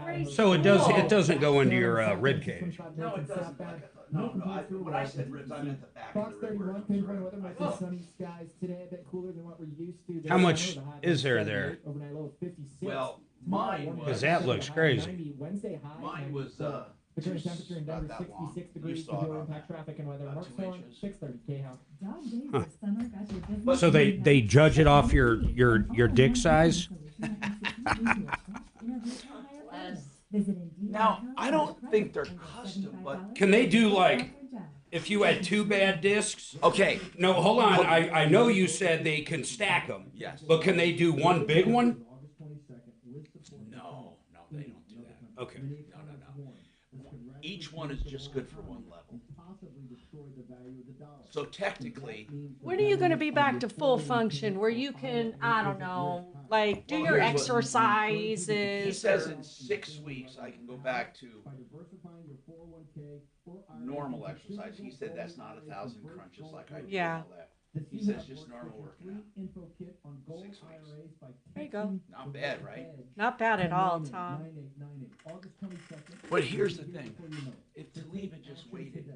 [SPEAKER 6] crazy.
[SPEAKER 3] So it doesn't go into your rib cage.
[SPEAKER 1] No, it doesn't. No. When I said ribs, I meant the back of the rib.
[SPEAKER 3] How much is there?
[SPEAKER 1] Well, mine was.
[SPEAKER 3] Because that looks crazy.
[SPEAKER 1] Mine was
[SPEAKER 9] temperature index 66 degrees, severe impact traffic and weather. Mark Storm, 6:30
[SPEAKER 3] Huh. So they judge it off your dick size?
[SPEAKER 1] Now, I don't think they're custom, but
[SPEAKER 3] Can they do like if you had 2 bad discs?
[SPEAKER 1] Okay.
[SPEAKER 3] No, hold on. I know you said they can stack them.
[SPEAKER 1] Yes.
[SPEAKER 3] But can they do one big one?
[SPEAKER 1] No, they don't do that.
[SPEAKER 3] Okay.
[SPEAKER 1] No. Each one is just good for one level. So technically,
[SPEAKER 6] When are you going to be back to full function where you can, I don't know, like do your exercises?
[SPEAKER 1] He says in 6 weeks I can go back to normal exercise. He said that's not 1,000 crunches like I do.
[SPEAKER 6] Yeah.
[SPEAKER 1] All that. He says just normal working out. 6 weeks.
[SPEAKER 6] There you go.
[SPEAKER 1] Not bad, right?
[SPEAKER 6] Not bad at all, Tom.
[SPEAKER 1] But here's the thing: if Talib had just waited,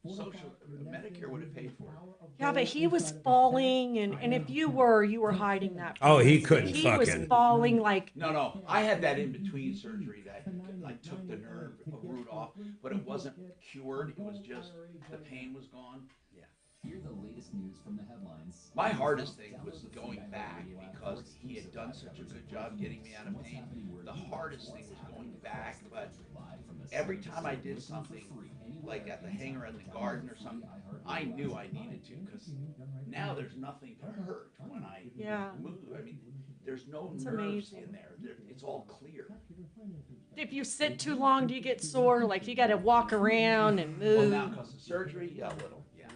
[SPEAKER 1] Medicare would have paid for it.
[SPEAKER 6] Yeah, but he was falling, and if you were hiding that.
[SPEAKER 3] Oh, he couldn't
[SPEAKER 6] He was falling like.
[SPEAKER 1] No. I had that in between surgery that I took the nerve root off, but it wasn't cured. It was just the pain was gone. Yeah.
[SPEAKER 11] Hear the latest news from the headlines.
[SPEAKER 1] My hardest thing was going back because he had done such a good job getting me out of pain. The hardest thing was going back, but every time I did something like at the hangar in the garden or something, I knew I needed to because now there's nothing to hurt when I move. I mean, there's no nerves in there. It's all clear.
[SPEAKER 6] If you sit too long, do you get sore? Like you got to walk around and move.
[SPEAKER 1] Well, now because of surgery, yeah, a little. Yeah.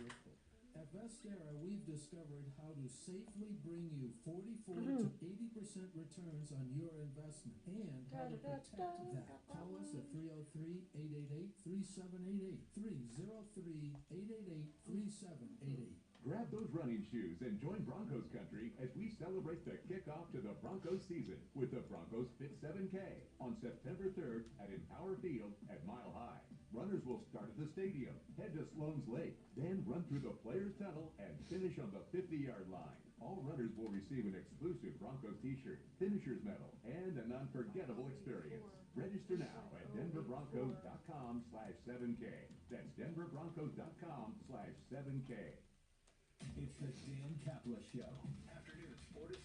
[SPEAKER 12] At Vestera, we've discovered how to safely bring you 44 to 80% returns on your investment and how to protect that. Call us at 303-888-3788. 303-888-3788.
[SPEAKER 15] Grab those running shoes and join Broncos country as we celebrate the kickoff to the Broncos season with the Broncos Fit 7K on September 3rd at Empower Field at Mile High. Runners will start at the stadium, head to Sloan's Lake, then run through the Players Tunnel and finish on the 50-yard line. All runners will receive an exclusive Broncos t-shirt, finisher's medal, and an unforgettable experience. Register now at denverbroncos.com/7K. That's denverbroncos.com/7K.
[SPEAKER 11] It's the Dan Kapla Show. Afternoons 4 to 6.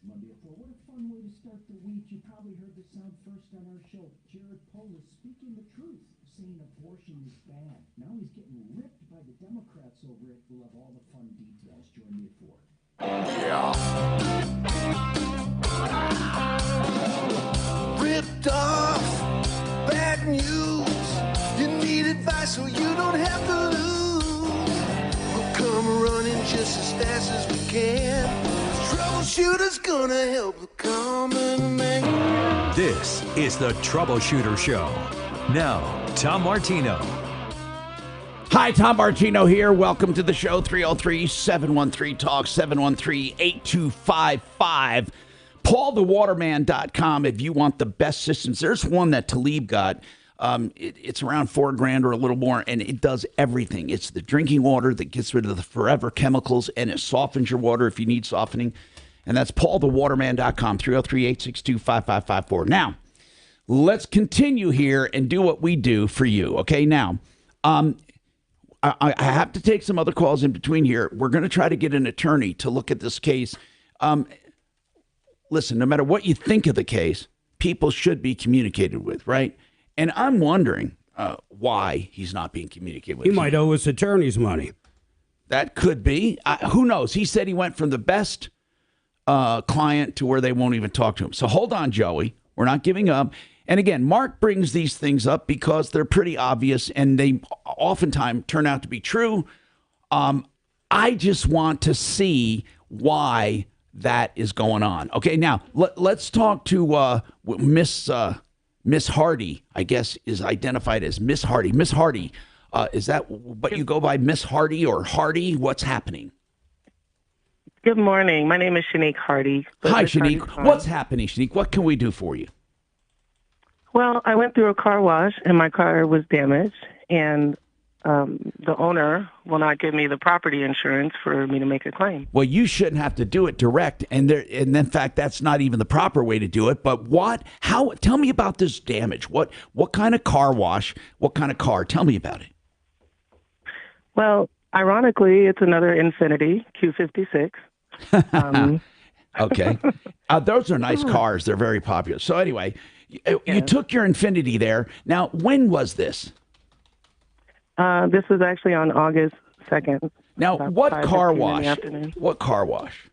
[SPEAKER 7] Monday at 4. What a fun way to start the week. You probably heard the sound first on our show. Jared Polis speaking the truth, saying abortion is bad. Now he's getting ripped by the Democrats over it. We'll have all the fun details. Join me at 4.
[SPEAKER 22] Ripped off, bad news. You need advice so you don't have to lose. We'll come running just as fast as we can. Troubleshooter's gonna help the common man.
[SPEAKER 14] This is the Troubleshooter Show. Now, Tom Martino.
[SPEAKER 1] Hi, Tom Martino here. Welcome to the show. 303-713-TALK, 713-8255. PaulTheWaterman.com if you want the best systems. There's one that Talib got. It's around $4,000 or a little more, and it does everything. It's the drinking water that gets rid of the forever chemicals, and it softens your water if you need softening. And that's PaulTheWaterman.com, 303-862-5554. Now, let's continue here and do what we do for you. Okay, now, I have to take some other calls in between here. We're going to try to get an attorney to look at this case. Listen, no matter what you think of the case, people should be communicated with, right? And I'm wondering why he's not being communicated with.
[SPEAKER 3] He might owe his attorney's money.
[SPEAKER 1] That could be. Who knows? He said he went from the best client to where they won't even talk to him. So hold on, Joey. We're not giving up. And again, Mark brings these things up because they're pretty obvious and they oftentimes turn out to be true. I just want to see why that is going on. Okay, now let's talk to Miss Hardy, I guess is identified as Miss Hardy. Miss Hardy, is that what you go by, Miss Hardy or Hardy? What's happening?
[SPEAKER 8] Good morning. My name is Shanique Hardy.
[SPEAKER 1] Hi, Shanique. What's happening, Shanique? What can we do for you?
[SPEAKER 8] Well, I went through a car wash and my car was damaged, and the owner will not give me the property insurance for me to make a claim.
[SPEAKER 1] Well, you shouldn't have to do it direct, and in fact, that's not even the proper way to do it. But how? Tell me about this damage. What kind of car wash? What kind of car? Tell me about it.
[SPEAKER 8] Well, ironically, it's another Infiniti Q56.
[SPEAKER 1] Okay, those are nice cars. They're very popular. So anyway, you took your Infiniti there. Now, when was this?
[SPEAKER 8] This was actually on August 2nd.
[SPEAKER 1] Now, what car wash? What car wash?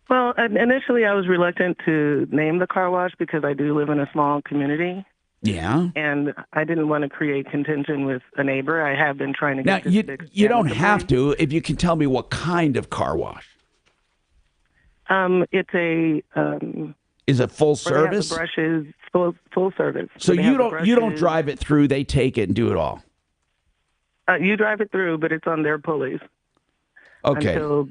[SPEAKER 8] Well, initially I was reluctant to name the car wash because I do live in a small community.
[SPEAKER 1] Yeah.
[SPEAKER 8] And I didn't want to create contention with a neighbor. I have been trying to get this fixed.
[SPEAKER 1] You don't have to if you can tell me what kind of car wash.
[SPEAKER 8] It's a...
[SPEAKER 1] Is it full service?
[SPEAKER 8] The brushes, full service.
[SPEAKER 1] So you don't drive it through, they take it and do it all?
[SPEAKER 8] You drive it through, but it's on their pulleys.
[SPEAKER 1] Okay.
[SPEAKER 8] Until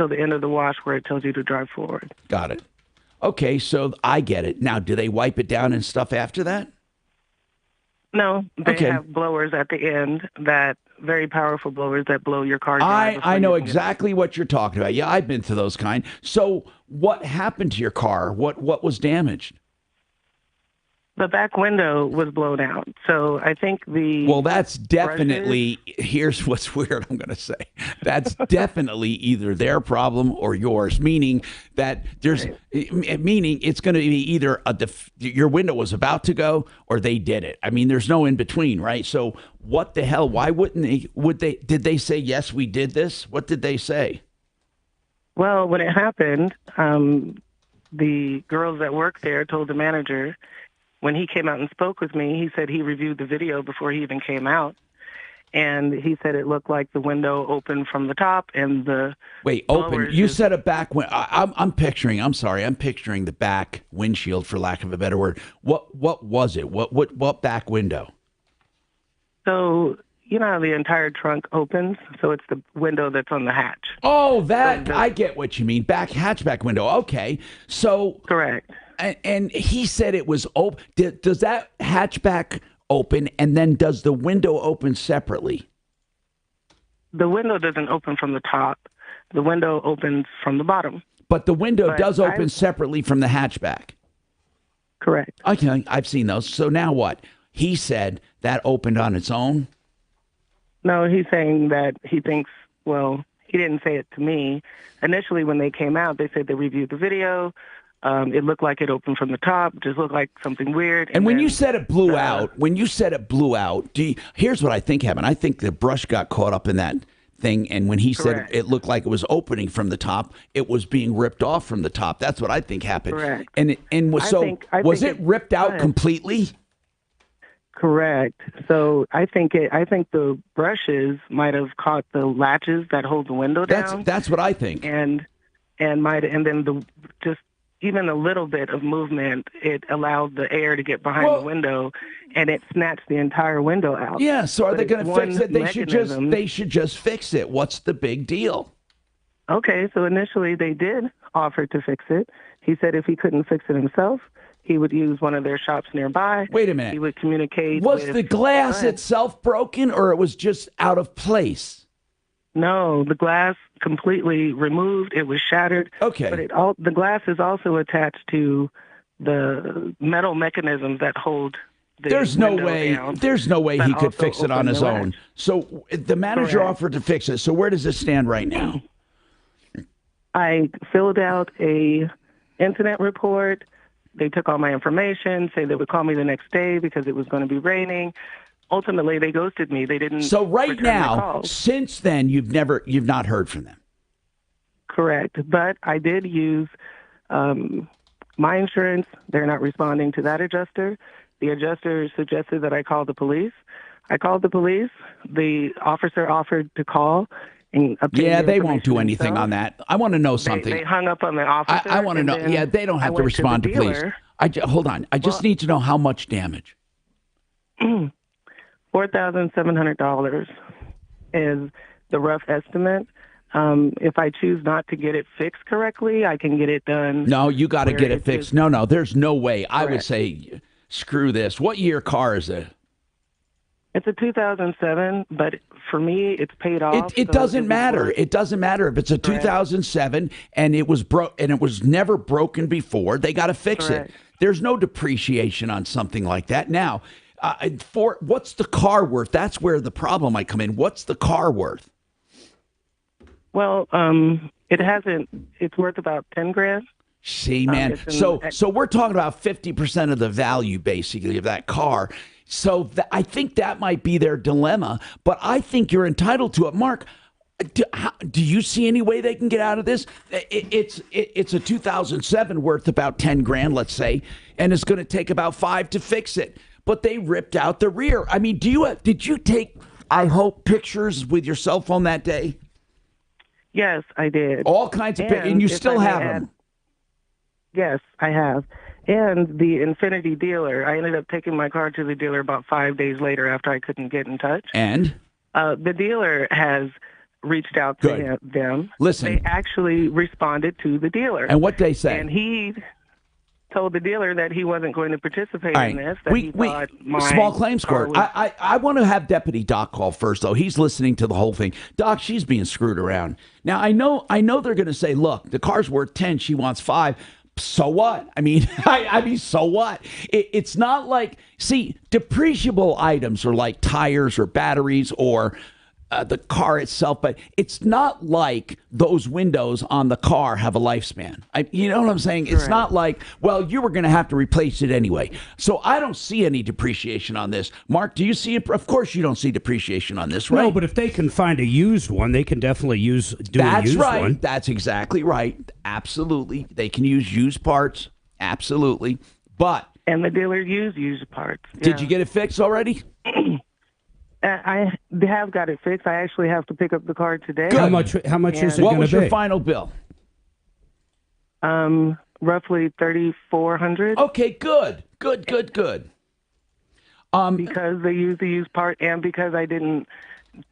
[SPEAKER 8] the end of the wash where it tells you to drive forward.
[SPEAKER 1] Got it. Okay, so I get it. Now, do they wipe it down and stuff after that?
[SPEAKER 8] No, they have blowers at the end, that very powerful blowers that blow your car dry.
[SPEAKER 1] I know exactly what you're talking about. Yeah, I've been to those kind. So what happened to your car? What was damaged?
[SPEAKER 8] The back window was blown out. So I think
[SPEAKER 1] Well, that's definitely, here's what's weird, I'm going to say. That's definitely either their problem or yours, meaning that meaning it's going to be either your window was about to go or they did it. I mean, there's no in between, right? So what the hell? Why did they say, yes, we did this? What did they say?
[SPEAKER 8] Well, when it happened, the girls that work there told the manager. When he came out and spoke with me, he said he reviewed the video before he even came out. And he said it looked like the window opened from the top and the...
[SPEAKER 1] Wait, open. You said a back window. I'm picturing the back windshield, for lack of a better word. What was it? What back window?
[SPEAKER 8] So, you know how the entire trunk opens? So it's the window that's on the hatch.
[SPEAKER 1] Oh, I get what you mean. Hatchback window. Okay. So...
[SPEAKER 8] Correct.
[SPEAKER 1] And he said it was open. Does that hatchback open, and then does the window open separately?
[SPEAKER 8] The window doesn't open from the top. The window opens from the bottom.
[SPEAKER 1] But the window does open separately from the hatchback.
[SPEAKER 8] Correct.
[SPEAKER 1] Okay, I've seen those. So now what? He said that opened on its own?
[SPEAKER 8] No, he's saying that he thinks, well, he didn't say it to me. Initially, when they came out, they said they reviewed the video. It looked like it opened from the top. Just looked like something weird.
[SPEAKER 1] And when you said it blew out, here's what I think happened. I think the brush got caught up in that thing, and when he said it looked like it was opening from the top, it was being ripped off from the top. That's what I think happened.
[SPEAKER 8] Correct.
[SPEAKER 1] Was it ripped out completely?
[SPEAKER 8] Correct. So I think the brushes might have caught the latches that hold the window down.
[SPEAKER 1] That's what I think.
[SPEAKER 8] And then even a little bit of movement, it allowed the air to get behind the window, and it snatched the entire window out.
[SPEAKER 1] Yeah, so are they going to fix it? They should just fix it. What's the big deal?
[SPEAKER 8] Okay, so initially they did offer to fix it. He said if he couldn't fix it himself, he would use one of their shops nearby.
[SPEAKER 1] Wait a minute.
[SPEAKER 8] He would communicate
[SPEAKER 1] Was the glass itself broken, or it was just out of place?
[SPEAKER 8] No, the glass completely removed. It was shattered.
[SPEAKER 1] Okay.
[SPEAKER 8] But the glass is also attached to the metal mechanisms that hold
[SPEAKER 1] There's no
[SPEAKER 8] window
[SPEAKER 1] way.
[SPEAKER 8] down,
[SPEAKER 1] There's no way
[SPEAKER 8] but
[SPEAKER 1] he could
[SPEAKER 8] also
[SPEAKER 1] fix it on
[SPEAKER 8] opened
[SPEAKER 1] his
[SPEAKER 8] the
[SPEAKER 1] own.
[SPEAKER 8] latch.
[SPEAKER 1] So the manager
[SPEAKER 8] Correct.
[SPEAKER 1] offered to fix it. So where does it stand right now?
[SPEAKER 8] I filled out a incident report. They took all my information, said they would call me the next day because it was going to be raining. Ultimately, they ghosted me. They didn't.
[SPEAKER 1] So right
[SPEAKER 8] return my
[SPEAKER 1] now,
[SPEAKER 8] calls.
[SPEAKER 1] since then, you've not heard from them.
[SPEAKER 8] Correct. But I did use my insurance. They're not responding to that adjuster. The adjuster suggested that I call the police. I called the police. The officer offered to call and obtain
[SPEAKER 1] Yeah,
[SPEAKER 8] the
[SPEAKER 1] they won't do
[SPEAKER 8] information
[SPEAKER 1] anything
[SPEAKER 8] themselves.
[SPEAKER 1] on that. I want to know something.
[SPEAKER 8] They hung up on the officer.
[SPEAKER 1] I want to
[SPEAKER 8] and
[SPEAKER 1] know.
[SPEAKER 8] then
[SPEAKER 1] Yeah, they don't
[SPEAKER 8] I
[SPEAKER 1] have to
[SPEAKER 8] went
[SPEAKER 1] respond
[SPEAKER 8] the
[SPEAKER 1] to police.
[SPEAKER 8] dealer.
[SPEAKER 1] Hold on. I just need to know how much damage.
[SPEAKER 8] $4,700 is the rough estimate. If I choose not to get it fixed correctly, I can get it done.
[SPEAKER 1] No, you got to
[SPEAKER 8] where
[SPEAKER 1] get it
[SPEAKER 8] it's
[SPEAKER 1] fixed.
[SPEAKER 8] just-
[SPEAKER 1] No, there's no way. I would
[SPEAKER 8] Correct.
[SPEAKER 1] say, screw this. What year car is it?
[SPEAKER 8] It's a 2007, but for me, it's paid off.
[SPEAKER 1] It
[SPEAKER 8] so
[SPEAKER 1] doesn't
[SPEAKER 8] was
[SPEAKER 1] matter.
[SPEAKER 8] worth-
[SPEAKER 1] It doesn't matter if it's a 2007 and it was never broken before. They got to fix
[SPEAKER 8] Correct.
[SPEAKER 1] it. There's no depreciation on something like that. Now, for what's the car worth? That's where the problem might come in. What's the car worth?
[SPEAKER 8] Well, it hasn't. It's worth about 10 grand.
[SPEAKER 1] See, man.
[SPEAKER 8] it's in-
[SPEAKER 1] So we're talking about 50% of the value, basically, of that car. So I think that might be their dilemma, but I think you're entitled to it. Mark, do you see any way they can get out of this? It's a 2007 worth about 10 grand, let's say, and it's going to take about 5 to fix it. But they ripped out the rear. I mean, did you take, I hope, pictures with your cell phone that day?
[SPEAKER 8] Yes, I did.
[SPEAKER 1] All kinds of pictures, and you
[SPEAKER 8] if
[SPEAKER 1] still
[SPEAKER 8] I may
[SPEAKER 1] have
[SPEAKER 8] add-
[SPEAKER 1] them.
[SPEAKER 8] Yes, I have. And the Infinity dealer, I ended up taking my car to the dealer about 5 days later after I couldn't get in touch.
[SPEAKER 1] And?
[SPEAKER 8] The dealer has reached out to them.
[SPEAKER 1] Listen.
[SPEAKER 8] They actually responded to the dealer.
[SPEAKER 1] And what they say?
[SPEAKER 8] And he told the dealer that he wasn't going to participate
[SPEAKER 1] All
[SPEAKER 8] in
[SPEAKER 1] right.
[SPEAKER 8] this, that he thought my
[SPEAKER 1] Small claims
[SPEAKER 8] car
[SPEAKER 1] court.
[SPEAKER 8] was-
[SPEAKER 1] I want to have Deputy Doc call first, though. He's listening to the whole thing. Doc, she's being screwed around. Now, I know they're going to say, look, the car's worth 10, she wants 5. So what? I mean, so what? It's not like, see, depreciable items are like tires or batteries or the car itself, but it's not like those windows on the car have a lifespan. You know what I'm saying? It's not like, well, you were going to have to replace it anyway. So I don't see any depreciation on this. Mark, do you see it? Of course you don't see depreciation on this, right?
[SPEAKER 3] No, but if they can find a used one, they can definitely do a used one.
[SPEAKER 1] That's exactly right. Absolutely. They can use used parts. Absolutely. But.
[SPEAKER 8] And the dealer used parts.
[SPEAKER 1] Did you get it fixed already?
[SPEAKER 8] I have got it fixed. I actually have to pick up the car today.
[SPEAKER 3] How much is it going to be?
[SPEAKER 1] What was your final bill?
[SPEAKER 8] Roughly $3,400.
[SPEAKER 1] Okay, good.
[SPEAKER 8] Because they used the used part, and because I didn't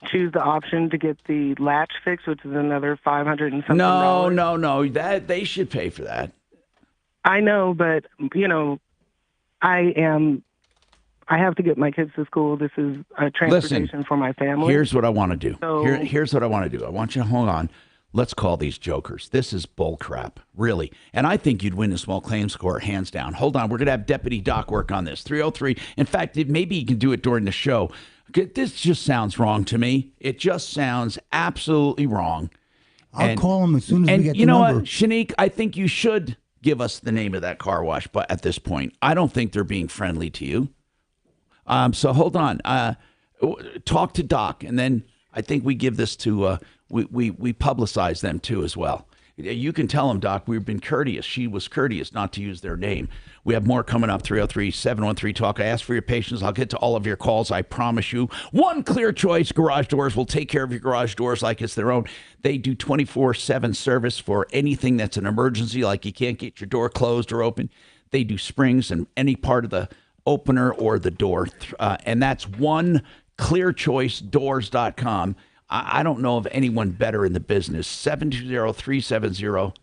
[SPEAKER 8] choose the option to get the latch fixed, which is another $500 and something.
[SPEAKER 1] No. That they should pay for that.
[SPEAKER 8] I know, but I have to get my kids to school. This is a transportation for my family.
[SPEAKER 1] Here's what I want to do.
[SPEAKER 8] So-
[SPEAKER 1] Here's what I want to do. I want you to hold on. Let's call these jokers. This is bull crap, really. And I think you'd win the small claims court, hands down. Hold on. We're going to have Deputy Doc work on this. 303. In fact, maybe you can do it during the show. This just sounds wrong to me. It just sounds absolutely wrong.
[SPEAKER 4] I'll call him as soon as we get the
[SPEAKER 1] you know
[SPEAKER 4] number.
[SPEAKER 1] what, Shanique, I think you should give us the name of that car wash, but at this point, I don't think they're being friendly to you. So hold on. Talk to Doc, and then I think we give this to we publicize them too as well. You can tell them, Doc, we've been courteous. She was courteous not to use their name. We have more coming up. 303-713-TALK. I ask for your patience. I'll get to all of your calls. I promise you. One Clear Choice Garage Doors will take care of your garage doors like it's their own. They do 24/7 service for anything that's an emergency, like you can't get your door closed or open. They do springs and any part of the opener or the door. And that's oneclearchoicedoors.com. I don't know of anyone better in the business. 720-370-3987.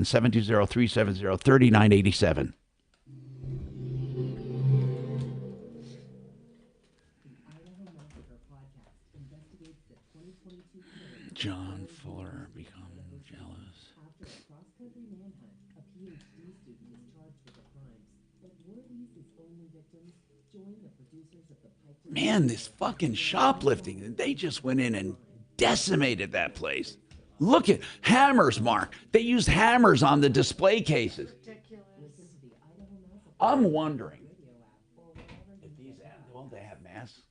[SPEAKER 1] 720-370-3987. John Fuller become jealous.
[SPEAKER 9] After a cross-country manhunt, a PhD student is charged with the crimes. But were these his
[SPEAKER 1] Man, this fucking shoplifting, they just went in and decimated that place. Look at hammers, Mark. They used hammers on the display cases. I'm wondering if these, well, they have masks.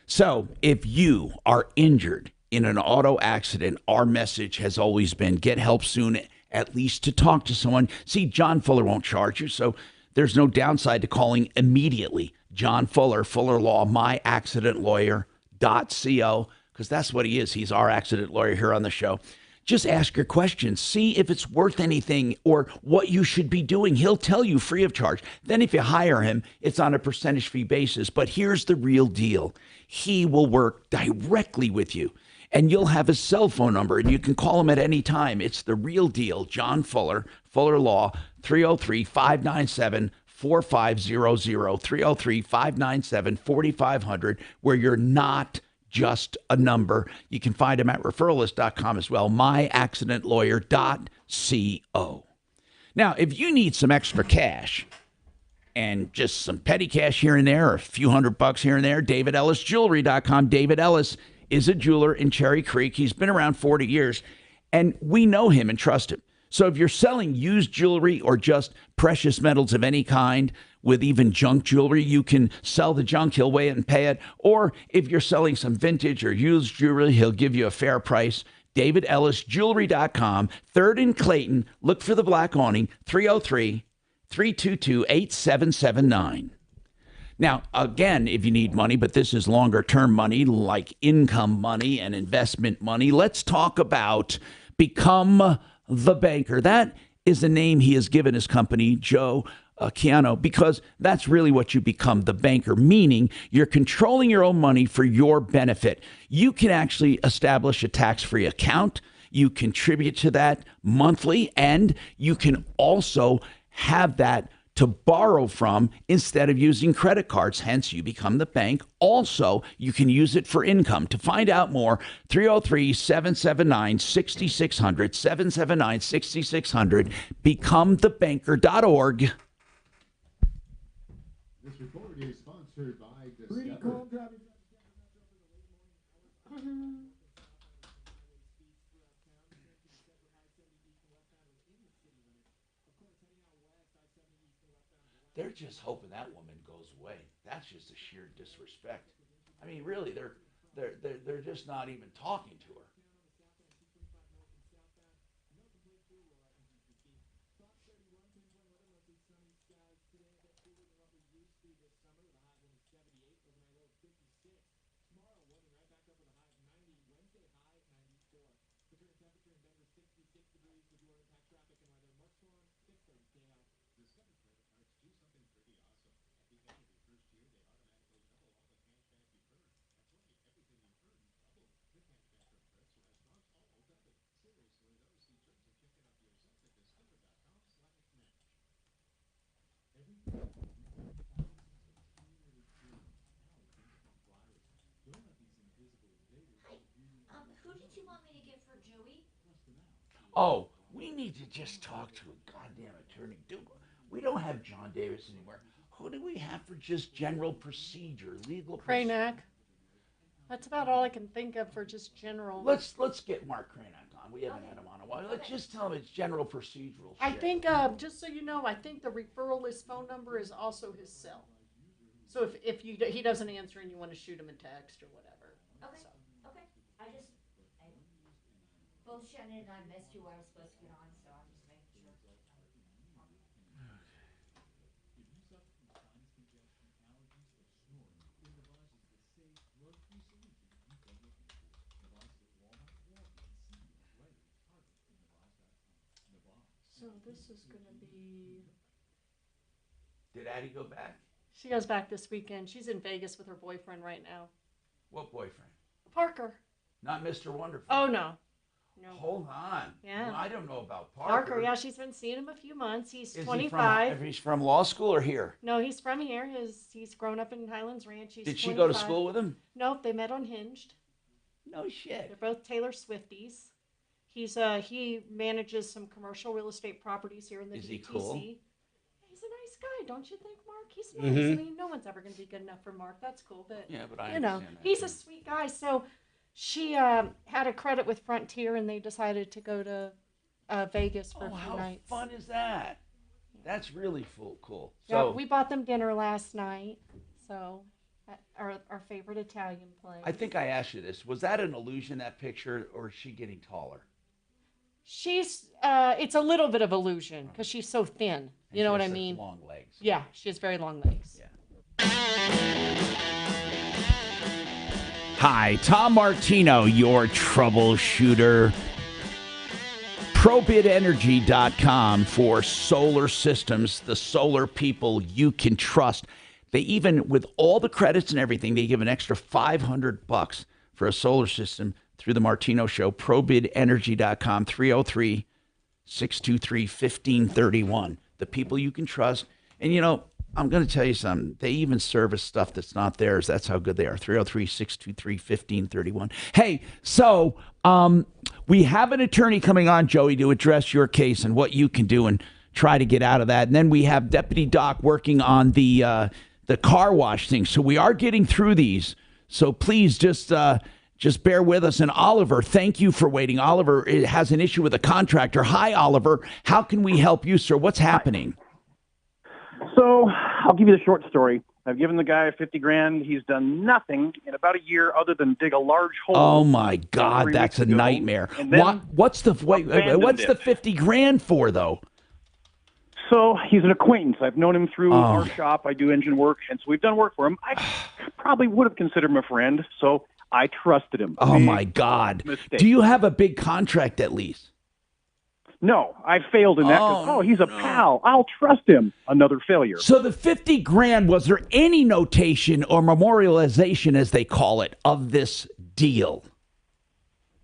[SPEAKER 1] So if you are injured in an auto accident, our message has always been get help soon, at least to talk to someone. See, John Fuller won't charge you, so there's no downside to calling immediately. John Fuller, Fuller Law, myaccidentlawyer.co, because that's what he is. He's our accident lawyer here on the show. Just ask your questions. See if it's worth anything or what you should be doing. He'll tell you free of charge. Then if you hire him, it's on a percentage fee basis. But here's the real deal. He will work directly with you. And you'll have his cell phone number, and you can call him at any time. It's the real deal. John Fuller, Fuller Law, 303-597-4500, 303-597-4500, where you're not just a number. You can find him at referralist.com as well, myaccidentlawyer.co. Now, if you need some extra cash and just some petty cash here and there, or a few $100 here and there, DavidEllisJewelry.com. David Ellis is a jeweler in Cherry Creek. He's been around 40 years, and we know him and trust him. So if you're selling used jewelry or just precious metals of any kind, with even junk jewelry, you can sell the junk, he'll weigh it and pay it. Or if you're selling some vintage or used jewelry, he'll give you a fair price. DavidEllisJewelry.com, 3rd and Clayton. Look for the black awning, 303-322-8779. Now, again, if you need money, but this is longer term money like income money and investment money, let's talk about Become the Banker. That is the name he has given his company, Joe Keano, because that's really what you become, the banker, meaning you're controlling your own money for your benefit. You can actually establish a tax-free account. You contribute to that monthly, and you can also have that to borrow from instead of using credit cards. Hence, you become the bank. Also, you can use it for income. To find out more, 303-779-6600, 779-6600, becomethebanker.org.
[SPEAKER 15] This report is sponsored by Discover.
[SPEAKER 1] They're just hoping that woman goes away. That's just a sheer disrespect. I mean, really, they're just not even talking to her.
[SPEAKER 10] Who did you want me to get for Joey?
[SPEAKER 1] Oh, we need to just talk to a goddamn attorney. Dude, we don't have John Davis anymore. Who do we have for just general procedure, legal procedure?
[SPEAKER 6] Cranack. That's about all I can think of for just general.
[SPEAKER 1] Let's get Mark Cranack on. We haven't had him on a while. Let's just tell him it's general procedural shit.
[SPEAKER 6] I think, just so you know, I think the referral list phone number is also his cell. So if he doesn't answer and you want to shoot him a text or whatever.
[SPEAKER 10] Okay.
[SPEAKER 6] So.
[SPEAKER 10] Okay. Both Shannon and I missed who I was supposed to get on, so I'm just making sure.
[SPEAKER 6] So this is going to be...
[SPEAKER 1] Did Addie go back?
[SPEAKER 6] She goes back this weekend. She's in Vegas with her boyfriend right now.
[SPEAKER 1] What boyfriend?
[SPEAKER 6] Parker.
[SPEAKER 1] Not Mr. Wonderful.
[SPEAKER 6] Oh, no. No.
[SPEAKER 1] Hold on.
[SPEAKER 6] Yeah.
[SPEAKER 1] Well, I don't know about Parker.
[SPEAKER 6] Yeah, she's been seeing him a few months. He's
[SPEAKER 1] Is
[SPEAKER 6] 25.
[SPEAKER 1] He's from law school or here?
[SPEAKER 6] No, he's from here. He's grown up in Highlands Ranch. He's
[SPEAKER 1] Did she
[SPEAKER 6] 25.
[SPEAKER 1] go to school with him?
[SPEAKER 6] Nope, they met on Hinged.
[SPEAKER 1] No shit.
[SPEAKER 6] They're both Taylor Swifties. He manages some commercial real estate properties here in the DTC.
[SPEAKER 1] Is he cool?
[SPEAKER 6] He's a nice guy, don't you think, Mark? He's nice. I mean, no one's ever going to be good enough for Mark. That's cool, but
[SPEAKER 1] Yeah, but I
[SPEAKER 6] you know,
[SPEAKER 1] understand that,
[SPEAKER 6] he's a sweet guy. So she had a credit with Frontier, and they decided to go to Vegas for a few nights.
[SPEAKER 1] How fun is that? That's really cool.
[SPEAKER 6] Yeah,
[SPEAKER 1] So
[SPEAKER 6] we bought them dinner last night. So at our favorite Italian place.
[SPEAKER 1] I think I asked you this. Was that an illusion, that picture, or is she getting taller?
[SPEAKER 6] She's it's a little bit of illusion because she's so thin. You know what I mean?
[SPEAKER 1] Long legs.
[SPEAKER 6] Yeah, she has very long legs.
[SPEAKER 1] Yeah. Hi, Tom Martino, your troubleshooter. ProBidEnergy.com for solar systems, the solar people you can trust. They even, with all the credits and everything, they give an extra $500 for a solar system through the Martino Show. ProBidEnergy.com, 303-623-1531. The people you can trust. And, you know, I'm going to tell you something. They even service stuff that's not theirs. That's how good they are. 303-623-1531. Hey, so we have an attorney coming on, Joey, to address your case and what you can do and try to get out of that. And then we have Deputy Doc working on the car wash thing. So we are getting through these. So please just bear with us. And Oliver, thank you for waiting. Oliver has an issue with a contractor. Hi, Oliver. How can we help you, sir? What's happening?
[SPEAKER 16] So I'll give you the short story. I've given the guy $50,000. He's done nothing in about a year other than dig a large hole.
[SPEAKER 1] Oh my God, that's a nightmare. What's the $50,000 for, though?
[SPEAKER 16] So he's an acquaintance. I've known him through our shop. I do engine work, and so we've done work for him. I probably would have considered him a friend, so I trusted him.
[SPEAKER 1] Oh my God.
[SPEAKER 16] Mistake.
[SPEAKER 1] Do you have a big contract at least?
[SPEAKER 16] No, I failed in that. He's a pal. I'll trust him. Another failure.
[SPEAKER 1] So the $50,000, was there any notation or memorialization, as they call it, of this deal?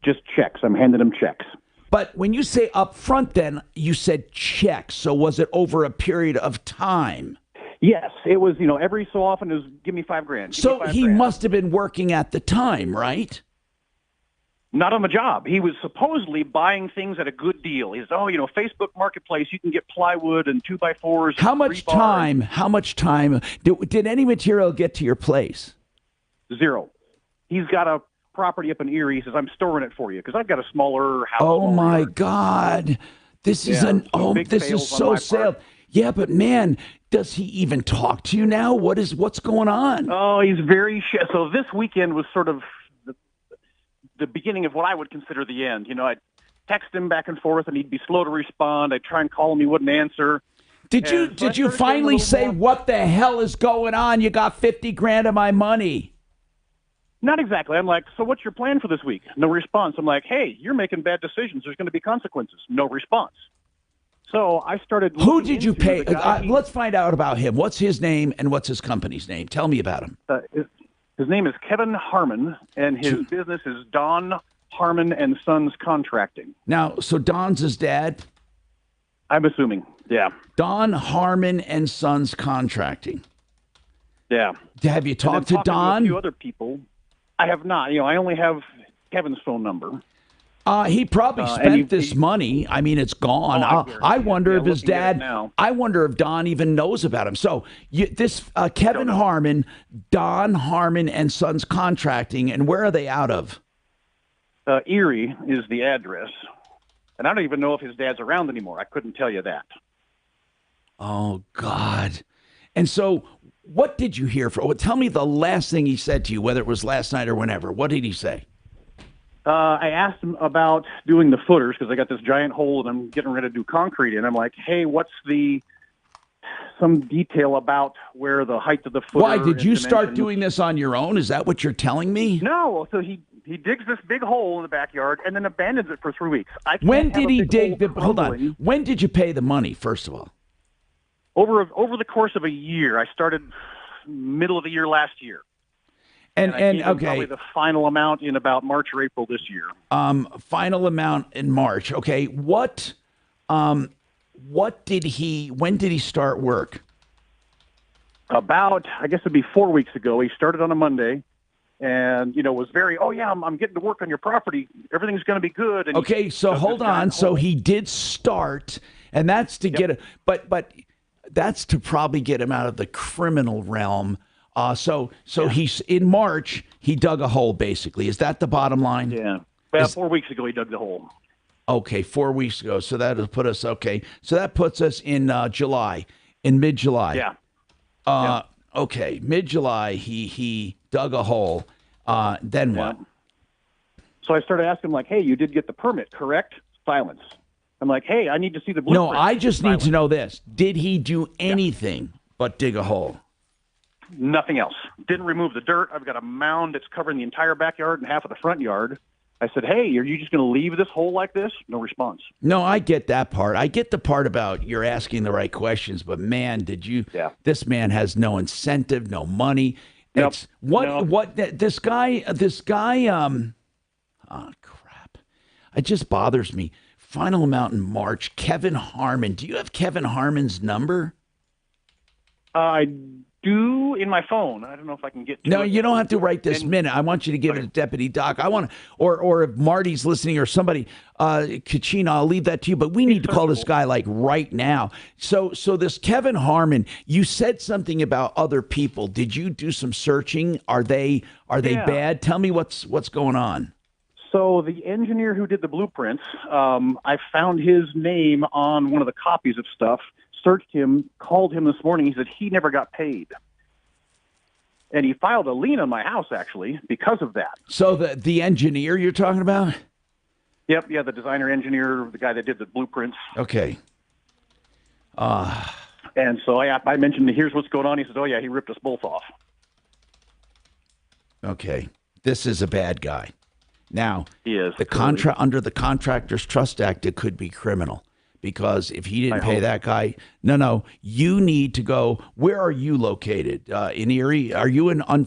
[SPEAKER 16] Just checks. I'm handing him checks.
[SPEAKER 1] But when you say up front, then you said checks. So was it over a period of time?
[SPEAKER 16] Yes, it was. Every so often it was give me $5,000.
[SPEAKER 1] So he must have been working at the time, right?
[SPEAKER 16] Not on the job. He was supposedly buying things at a good deal. He's, Facebook Marketplace, you can get plywood and 2x4s.
[SPEAKER 1] How much time? Did any material get to your place?
[SPEAKER 16] Zero. He's got a property up in Erie. He says, I'm storing it for you because I've got a smaller house.
[SPEAKER 1] Oh my God. This is so sad. Yeah, but man, does he even talk to you now? What's going on?
[SPEAKER 16] Oh, he's very So this weekend was sort of the beginning of what I would consider the end. I'd text him back and forth, and he'd be slow to respond. I'd try and call him, he wouldn't answer.
[SPEAKER 1] Did you finally say, what the hell is going on? You got $50,000 of my money.
[SPEAKER 16] Not exactly. I'm like, so what's your plan for this week? No response. I'm like, hey, you're making bad decisions. There's going to be consequences. No response. So I started.
[SPEAKER 1] Who did you pay? Let's find out about him. What's his name and what's his company's name? Tell me about him.
[SPEAKER 16] His name is Kevin Harmon, and his business is Don Harmon and Sons Contracting.
[SPEAKER 1] Now, so Don's his dad?
[SPEAKER 16] I'm assuming, yeah.
[SPEAKER 1] Don Harmon and Sons Contracting.
[SPEAKER 16] Yeah.
[SPEAKER 1] Have you talked to Don?
[SPEAKER 16] To a few other people. I have not. I only have Kevin's phone number.
[SPEAKER 1] He probably spent this money. I mean, it's gone. I wonder if his dad. I wonder if Don even knows about him. So Kevin Harmon, Don Harmon and Sons Contracting, and where are they out of?
[SPEAKER 16] Erie is the address, and I don't even know if his dad's around anymore. I couldn't tell you that.
[SPEAKER 1] Oh God! And so, what did you hear from? Tell me the last thing he said to you, whether it was last night or whenever. What did he say?
[SPEAKER 16] I asked him about doing the footers because I got this giant hole and I'm getting ready to do concrete in. I'm like, hey, what's some detail about where the height of the footer?
[SPEAKER 1] Why did you start doing this on your own? Is that what you're telling me?
[SPEAKER 16] No. So he digs this big hole in the backyard and then abandons it for 3 weeks.
[SPEAKER 1] When did he dig? Hold on. When did you pay the money? First of all,
[SPEAKER 16] over the course of a year. I started middle of the year last year. And
[SPEAKER 1] okay,
[SPEAKER 16] probably the final amount in about March or April this year.
[SPEAKER 1] Final amount in March. Okay, what did he? When did he start work?
[SPEAKER 16] About, I guess it'd be 4 weeks ago. He started on a Monday, and was very, I'm getting to work on your property. Everything's going to be good. And
[SPEAKER 1] okay, so hold on. So he did start, and that's to get it. But that's to probably get him out of the criminal realm. So he's in March. He dug a hole. Basically, is that the bottom line?
[SPEAKER 16] Yeah. About 4 weeks ago, he dug the hole.
[SPEAKER 1] Okay, 4 weeks ago. So that'll put us So that puts us in July, in mid-July.
[SPEAKER 16] Yeah.
[SPEAKER 1] Okay, mid-July. He dug a hole. Then what?
[SPEAKER 16] So I started asking him, like, hey, you did get the permit, correct? Silence. I'm like, hey, I need to see the blueprint.
[SPEAKER 1] No, I just need to know this. Did he do anything but dig a hole?
[SPEAKER 16] Nothing else. Didn't remove the dirt. I've got a mound that's covering the entire backyard and half of the front yard. I said, hey, are you just going to leave this hole like this? No response.
[SPEAKER 1] No, I get that part. I get the part about you're asking the right questions, but man, this man has no incentive, no money.
[SPEAKER 16] Nope.
[SPEAKER 1] This guy, oh, crap. It just bothers me. Final amount in March, Kevin Harmon. Do you have Kevin Harmon's number?
[SPEAKER 16] I do in my phone. I don't know if I can get to
[SPEAKER 1] No,
[SPEAKER 16] it.
[SPEAKER 1] you don't have to right this minute. I want you to give it to Deputy Doc. I want to, or if Marty's listening or somebody, Kachina, I'll leave that to you. But we need to call this guy like right now. So this Kevin Harmon, you said something about other people. Did you do some searching? Are they bad? Tell me what's going on.
[SPEAKER 16] So the engineer who did the blueprints, I found his name on one of the copies of stuff, searched him, called him this morning. He said he never got paid. And he filed a lien on my house, actually, because of that.
[SPEAKER 1] So the engineer you're talking about?
[SPEAKER 16] Yep, yeah, the designer engineer, the guy that did the blueprints.
[SPEAKER 1] Okay.
[SPEAKER 16] And so I mentioned, here's what's going on. He says, oh, yeah, he ripped us both off.
[SPEAKER 1] Okay. This is a bad guy. Now,
[SPEAKER 16] he is.
[SPEAKER 1] Under the Contractors Trust Act, it could be criminal because if he didn't pay that guy, you need to go. Where are you located? In Erie? Are you in in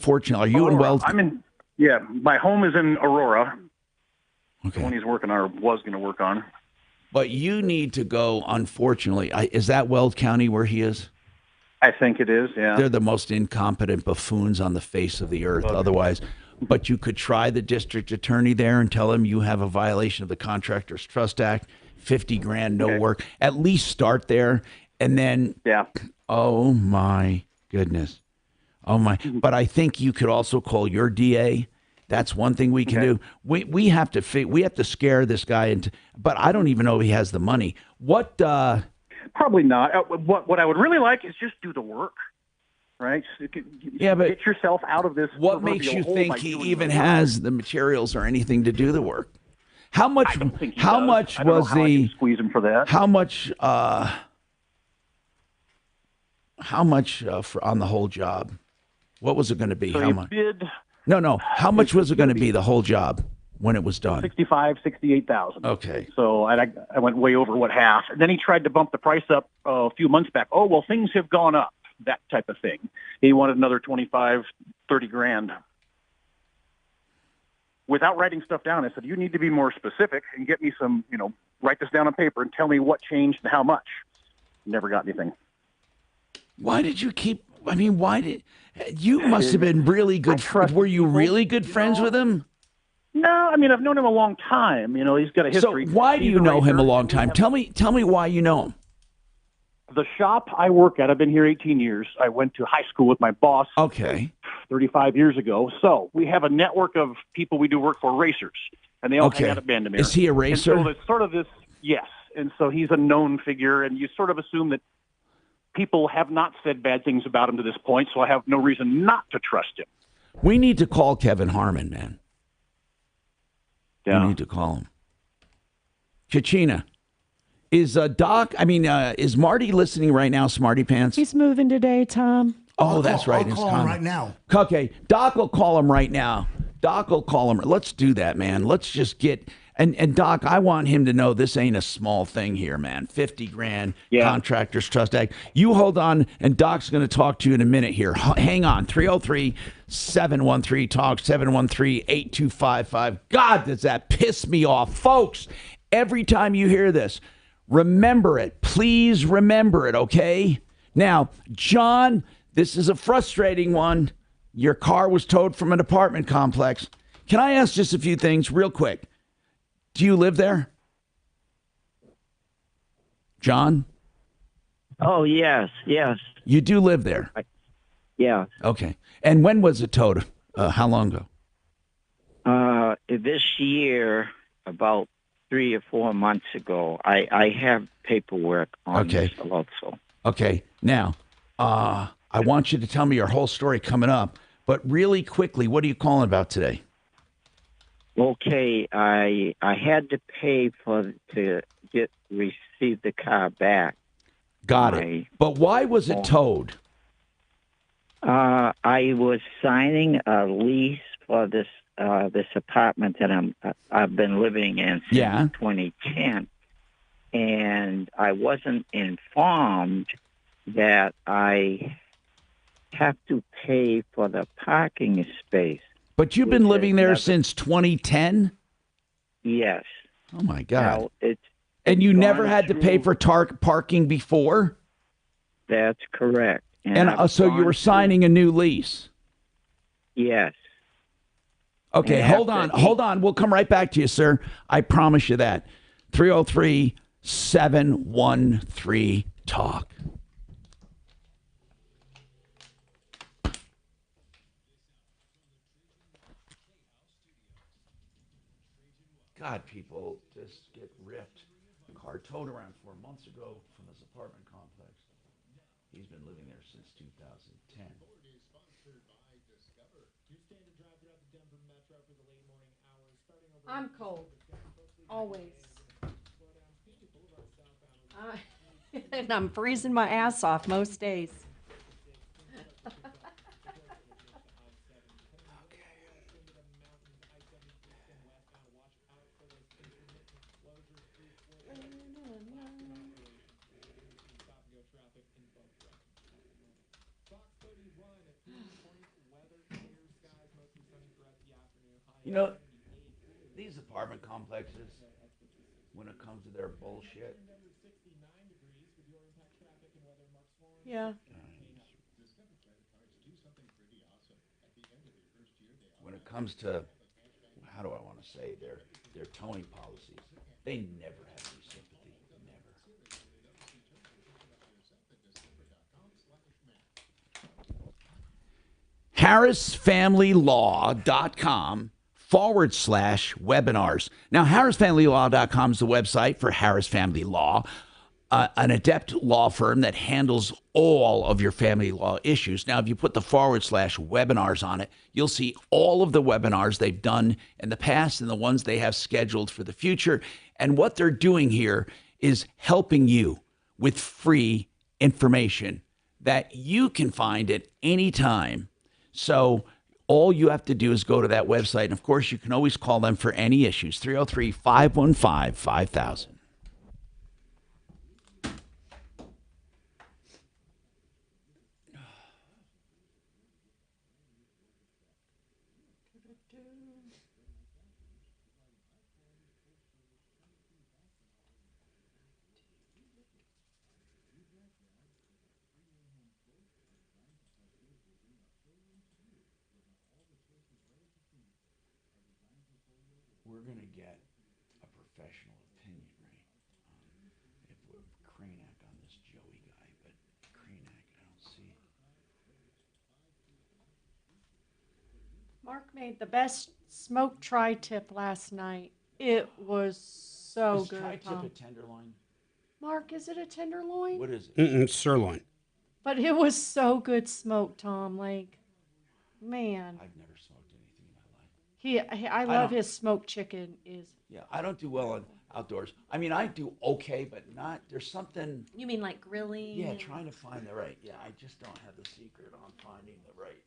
[SPEAKER 1] Wells?
[SPEAKER 16] My home is in Aurora.
[SPEAKER 1] Okay.
[SPEAKER 16] The one he's working on or was going to work on.
[SPEAKER 1] But you need to go, unfortunately. Is that Weld County where he is?
[SPEAKER 16] I think it is, yeah.
[SPEAKER 1] They're the most incompetent buffoons on the face of the earth. Otherwise, but you could try the district attorney there and tell him you have a violation of the Contractors Trust Act, $50,000, no work. At least start there, and then.
[SPEAKER 16] Yeah.
[SPEAKER 1] Oh my goodness. Oh my! But I think you could also call your DA. That's one thing we can do. We have to scare this guy into. But I don't even know if he has the money. What?
[SPEAKER 16] Probably not. What I would really like is just do the work. Right? But get yourself out of this.
[SPEAKER 1] What makes you think he even has the materials or anything to do the work? How much? How much was the?
[SPEAKER 16] Squeeze him for that.
[SPEAKER 1] How much? How much for on the whole job? What was it going to be?
[SPEAKER 16] So
[SPEAKER 1] how much? No. How much was it going to be the whole job when it was done?
[SPEAKER 16] $68,000.
[SPEAKER 1] Okay.
[SPEAKER 16] So I went way over half. And then he tried to bump the price up a few months back. Oh well, things have gone up. That type of thing. He wanted another $25,000-$30,000. Without writing stuff down, I said, you need to be more specific and get me some, write this down on paper and tell me what changed and how much. Never got anything.
[SPEAKER 1] Why did you you must have been really good. Were you really good friends with him?
[SPEAKER 16] No, I've known him a long time. He's got a history.
[SPEAKER 1] So why do you know him a long time? Tell me why you know him.
[SPEAKER 16] The shop I work at, I've been here 18 years. I went to high school with my boss 35 years ago. So we have a network of people we do work for, racers, and they all hang out at Bandamere.
[SPEAKER 1] Is he a racer?
[SPEAKER 16] And so it's sort of this, yes. And so he's a known figure, and you sort of assume that people have not said bad things about him to this point, so I have no reason not to trust him.
[SPEAKER 1] We need to call Kevin Harmon, man.
[SPEAKER 16] Yeah.
[SPEAKER 1] We need to call him. Kachina. Is is Marty listening right now, Smarty Pants?
[SPEAKER 6] He's moving today, Tom.
[SPEAKER 1] Oh, that's right.
[SPEAKER 4] I'll call him right now.
[SPEAKER 1] Okay, Doc will call him right now. Doc will call him. Let's do that, man. Let's just get and Doc, I want him to know this ain't a small thing here, man. $50,000 Contractors Trust Act. You hold on, and Doc's going to talk to you in a minute here. Hang on. 303-713-TALK, 713-8255. God, does that piss me off. Folks, every time you hear this, remember it. Please remember it, okay? Now, John, this is a frustrating one. Your car was towed from an apartment complex. Can I ask just a few things real quick? Do you live there? John?
[SPEAKER 17] Oh, yes, yes.
[SPEAKER 1] You do live there?
[SPEAKER 17] Yeah.
[SPEAKER 1] Okay. And when was it towed? How long ago?
[SPEAKER 17] This year, about 3 or 4 months ago. I have paperwork on this also.
[SPEAKER 1] Okay. Now, I want you to tell me your whole story coming up, but really quickly, what are you calling about today?
[SPEAKER 17] Okay, I had to pay to receive the car back.
[SPEAKER 1] Got it. But why was it towed?
[SPEAKER 17] I was signing a lease for this apartment that I've been living in since 2010, and I wasn't informed that I have to pay for the parking space.
[SPEAKER 1] But you've been living there since 2010?
[SPEAKER 17] Yes.
[SPEAKER 1] Oh my God!
[SPEAKER 17] Now,
[SPEAKER 1] and you never had to pay for parking before?
[SPEAKER 17] That's correct.
[SPEAKER 1] And so you were signing a new lease?
[SPEAKER 17] Yes.
[SPEAKER 1] Okay, hold on. We'll come right back to you, sir. I promise you that. 303-713-TALK. God, people just get ripped. Car towed around 4 months ago from his apartment complex. He's been living there since 2010.
[SPEAKER 6] I'm cold. Always. And I'm freezing my ass off most days.
[SPEAKER 1] You know, these apartment complexes, when it comes to their bullshit.
[SPEAKER 6] Yeah.
[SPEAKER 1] When it comes to, how do I want to say, their towing policies, they never have any sympathy. Never. HarrisFamilyLaw.com/webinars. Now, HarrisFamilyLaw.com is the website for Harris Family Law, an adept law firm that handles all of your family law issues. Now, if you put the /webinars on it, you'll see all of the webinars they've done in the past and the ones they have scheduled for the future. And what they're doing here is helping you with free information that you can find at any time. So all you have to do is go to that website. And, of course, you can always call them for any issues, 303-515-5000. We're going to get a professional opinion, right? If we're Cranack on this Joey guy, but Cranack, I don't see.
[SPEAKER 6] Mark made the best smoked tri-tip last night. It was so
[SPEAKER 1] Is
[SPEAKER 6] good.
[SPEAKER 1] tri-tip
[SPEAKER 6] Tom.
[SPEAKER 1] a tenderloin?
[SPEAKER 6] Mark, is it a tenderloin?
[SPEAKER 1] What is it?
[SPEAKER 3] Sirloin.
[SPEAKER 6] But it was so good smoked, Tom. Like, man.
[SPEAKER 1] I've never smoked anything in my life.
[SPEAKER 6] I love his smoked chicken.
[SPEAKER 1] Yeah, I don't do well on outdoors. I mean, I do okay, but not. There's something.
[SPEAKER 6] You mean like grilling?
[SPEAKER 1] Yeah, trying to find the right. Yeah, I just don't have the secret on finding the right.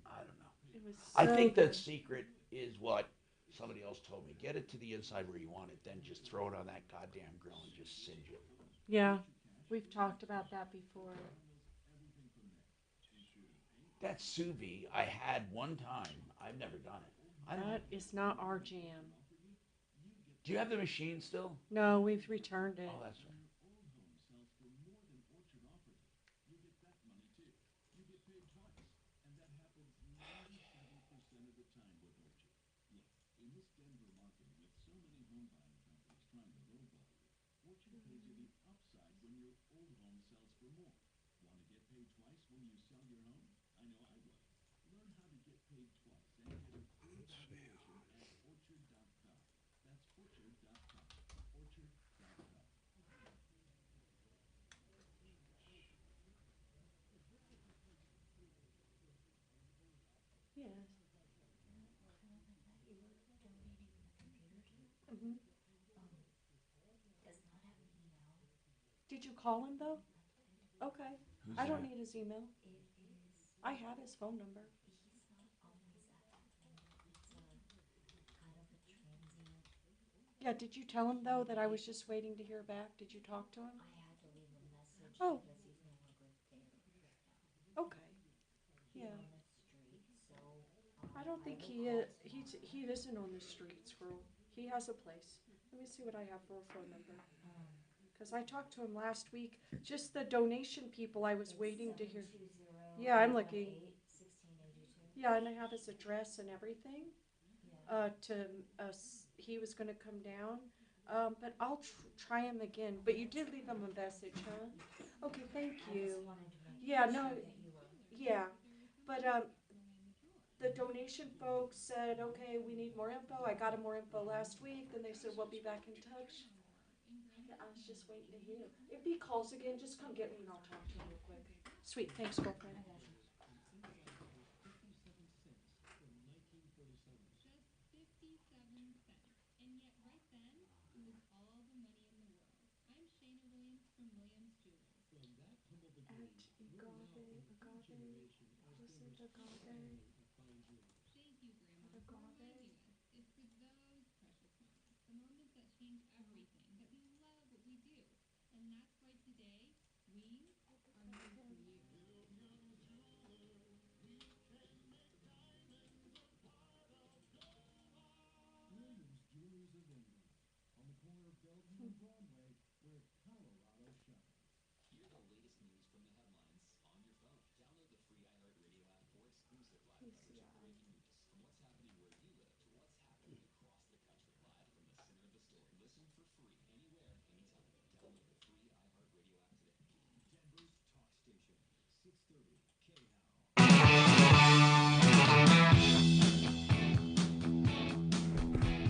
[SPEAKER 1] I don't know.
[SPEAKER 6] It was
[SPEAKER 1] I
[SPEAKER 6] so
[SPEAKER 1] think
[SPEAKER 6] good.
[SPEAKER 1] the secret is what somebody else told me. Get it to the inside where you want it, then just throw it on that goddamn grill and just singe it.
[SPEAKER 6] Yeah, we've talked about that before.
[SPEAKER 1] That sous vide I had one time. I've never done it.
[SPEAKER 6] That is not our jam.
[SPEAKER 1] Do you have the machine still?
[SPEAKER 6] No, we've returned it.
[SPEAKER 1] Oh, that's right.
[SPEAKER 6] Did you call him though? Okay. I don't need his email. I have his phone number. Yeah, did you tell him though that I was just waiting to hear back? Did you talk to him? Oh. Okay. Yeah. I don't think he isn't on the street, Squirrel. He has a place. Let me see what I have for a phone number. Because I talked to him last week. Just the donation people I was waiting to hear. Yeah, I'm looking. Yeah, and I have his address and everything. He was going to come down. But I'll try him again. But you did leave him a message, huh? Okay, thank you. Yeah, no. Yeah. But the donation folks said, okay, we need more info. I got him more info last week. Then they said, we'll be back in touch. I was just waiting to hear. If he calls again, just come get me and I'll talk to him real quick. Sweet. Thanks, girlfriend.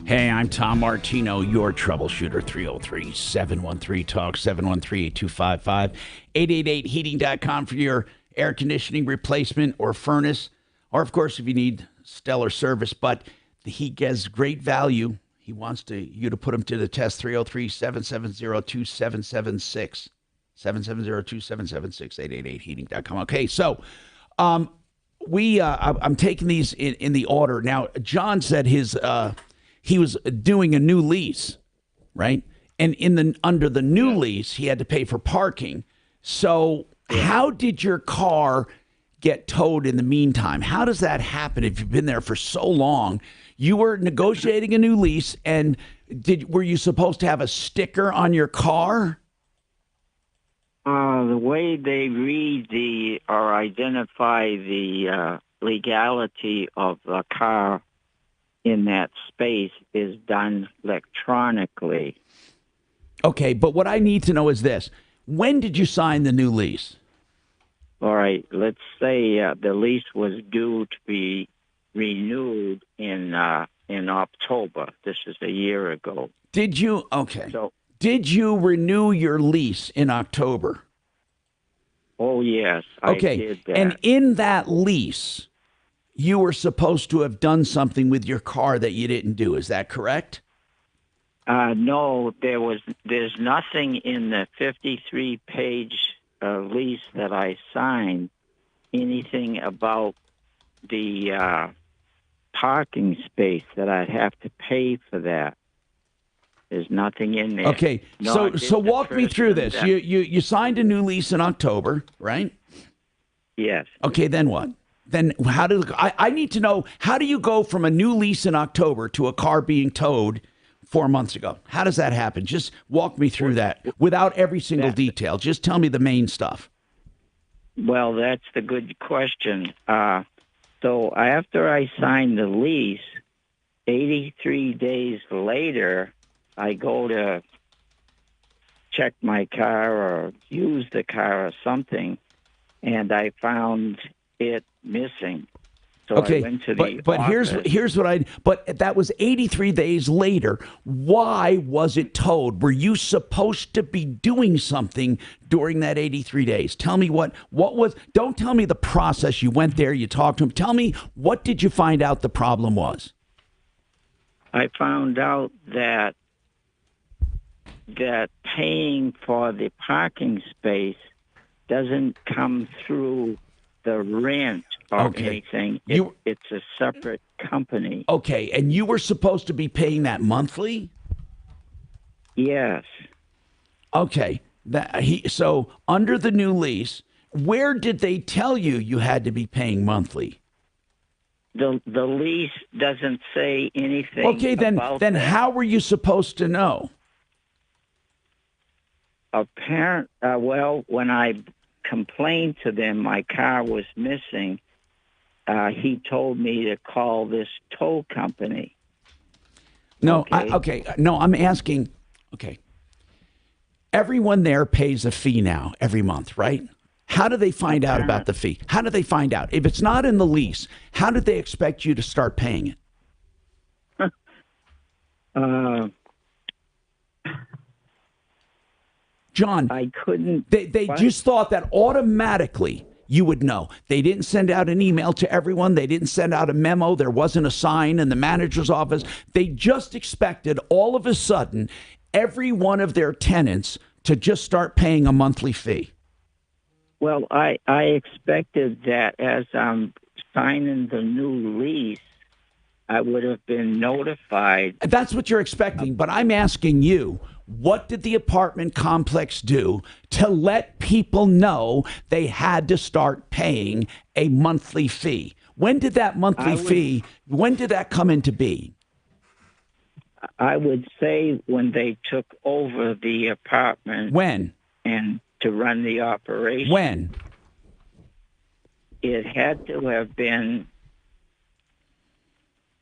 [SPEAKER 1] Hey, I'm Tom Martino, your troubleshooter. 303-713-TALK, 713-8255, 888heating.com for your air conditioning replacement or furnace. Or, of course, if you need stellar service. But he gets great value. He wants you to put him to the test. 303-770-2776. 770-2776, 888heating.com. Okay, so I'm taking these in the order. Now, John said he was doing a new lease, right? And under the new lease, he had to pay for parking. So how did your car get towed in the meantime? How does that happen if you've been there for so long? You were negotiating a new lease, and were you supposed to have a sticker on your car?
[SPEAKER 17] The way they read or identify the legality of the car in that space is done electronically.
[SPEAKER 1] Okay, but what I need to know is this. When did you sign the new lease?
[SPEAKER 17] All right, let's say the lease was due to be renewed in October. This is a year ago.
[SPEAKER 1] Did you renew your lease in October?
[SPEAKER 17] Oh, yes,
[SPEAKER 1] okay.
[SPEAKER 17] I did that.
[SPEAKER 1] And in that lease, you were supposed to have done something with your car that you didn't do. Is that correct?
[SPEAKER 17] No, there's nothing in the 53-page lease that I signed, anything about the parking space that I'd have to pay for that. There's nothing in there.
[SPEAKER 1] Okay, so walk me through this. You signed a new lease in October, right?
[SPEAKER 17] Yes.
[SPEAKER 1] Okay, then what? Then I need to know, how do you go from a new lease in October to a car being towed 4 months ago? How does that happen? Just walk me through that without every single detail. Just tell me the main stuff.
[SPEAKER 17] Well, that's the good question. So after I signed the lease, 83 days later, I go to check my car or use the car or something, and I found it missing. So I went to the
[SPEAKER 1] but
[SPEAKER 17] office.
[SPEAKER 1] here's what but that was 83 days later. Why was it towed? Were you supposed to be doing something during that 83 days? Tell me what was, don't tell me the process. You went there, you talked to him. Tell me, what did you find out the problem was?
[SPEAKER 17] I found out that paying for the parking space doesn't come through the rent or anything. It's a separate company.
[SPEAKER 1] Okay, and you were supposed to be paying that monthly?
[SPEAKER 17] Yes.
[SPEAKER 1] Okay. So under the new lease, where did they tell you you had to be paying monthly?
[SPEAKER 17] The lease doesn't say anything.
[SPEAKER 1] Okay, then how were you supposed to know?
[SPEAKER 17] Well, when I complained to them my car was missing, he told me to call this tow company.
[SPEAKER 1] No, no, I'm asking, everyone there pays a fee now every month, right? How do they find out about the fee? How do they find out? If it's not in the lease, how did they expect you to start paying it? John,
[SPEAKER 17] I couldn't.
[SPEAKER 1] They just thought that automatically you would know. They didn't send out an email to everyone. They didn't send out a memo. There wasn't a sign in the manager's office. They just expected all of a sudden every one of their tenants to just start paying a monthly fee.
[SPEAKER 17] Well, I expected that as I'm signing the new lease, I would have been notified.
[SPEAKER 1] That's what you're expecting, but I'm asking you, what did the apartment complex do to let people know they had to start paying a monthly fee? When did that monthly fee, when did that come into being?
[SPEAKER 17] I would say when they took over the apartment.
[SPEAKER 1] When?
[SPEAKER 17] And to run the operation.
[SPEAKER 1] When?
[SPEAKER 17] It had to have been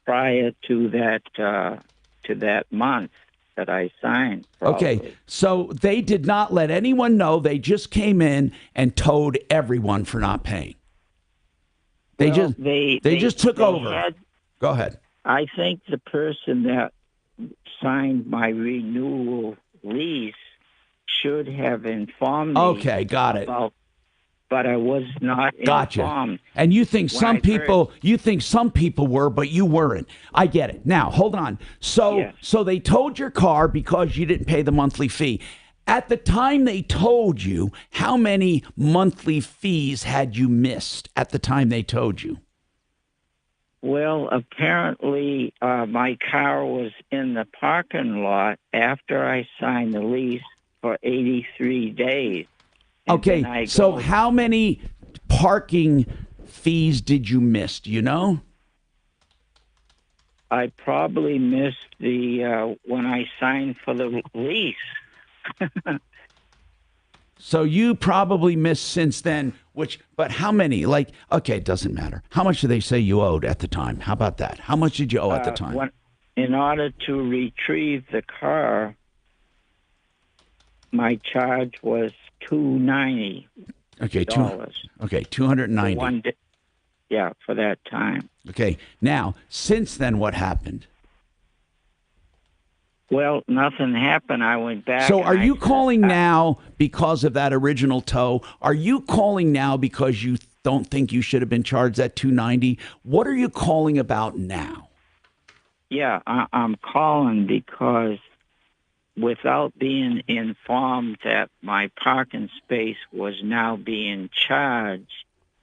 [SPEAKER 17] prior to that month that I signed. Probably.
[SPEAKER 1] Okay, so they did not let anyone know. They just came in and towed everyone for not paying. They just took over. Go ahead.
[SPEAKER 17] I think the person that signed my renewal lease should have informed me.
[SPEAKER 1] Okay, got it.
[SPEAKER 17] But I was not informed.
[SPEAKER 1] And you think some people were, but you weren't. I get it. Now, hold on. So they towed your car because you didn't pay the monthly fee. At the time they told you, how many monthly fees had you missed at the time they towed you?
[SPEAKER 17] Well, apparently my car was in the parking lot after I signed the lease for 83 days.
[SPEAKER 1] Okay, so how many parking fees did you miss? Do you know?
[SPEAKER 17] I probably missed the when I signed for the lease.
[SPEAKER 1] So you probably missed since then, but how many? Okay, it doesn't matter. How much did they say you owed at the time? How about that? How much did you owe at the time?
[SPEAKER 17] In order to retrieve the car, my charge was $290.
[SPEAKER 1] Okay, $290.
[SPEAKER 17] For that time.
[SPEAKER 1] Okay, now since then, what happened?
[SPEAKER 17] Well, nothing happened. I went back.
[SPEAKER 1] So, are you calling now because of that original tow? Are you calling now because you don't think you should have been charged that $290? What are you calling about now?
[SPEAKER 17] Yeah, I'm calling because without being informed that my parking space was now being charged.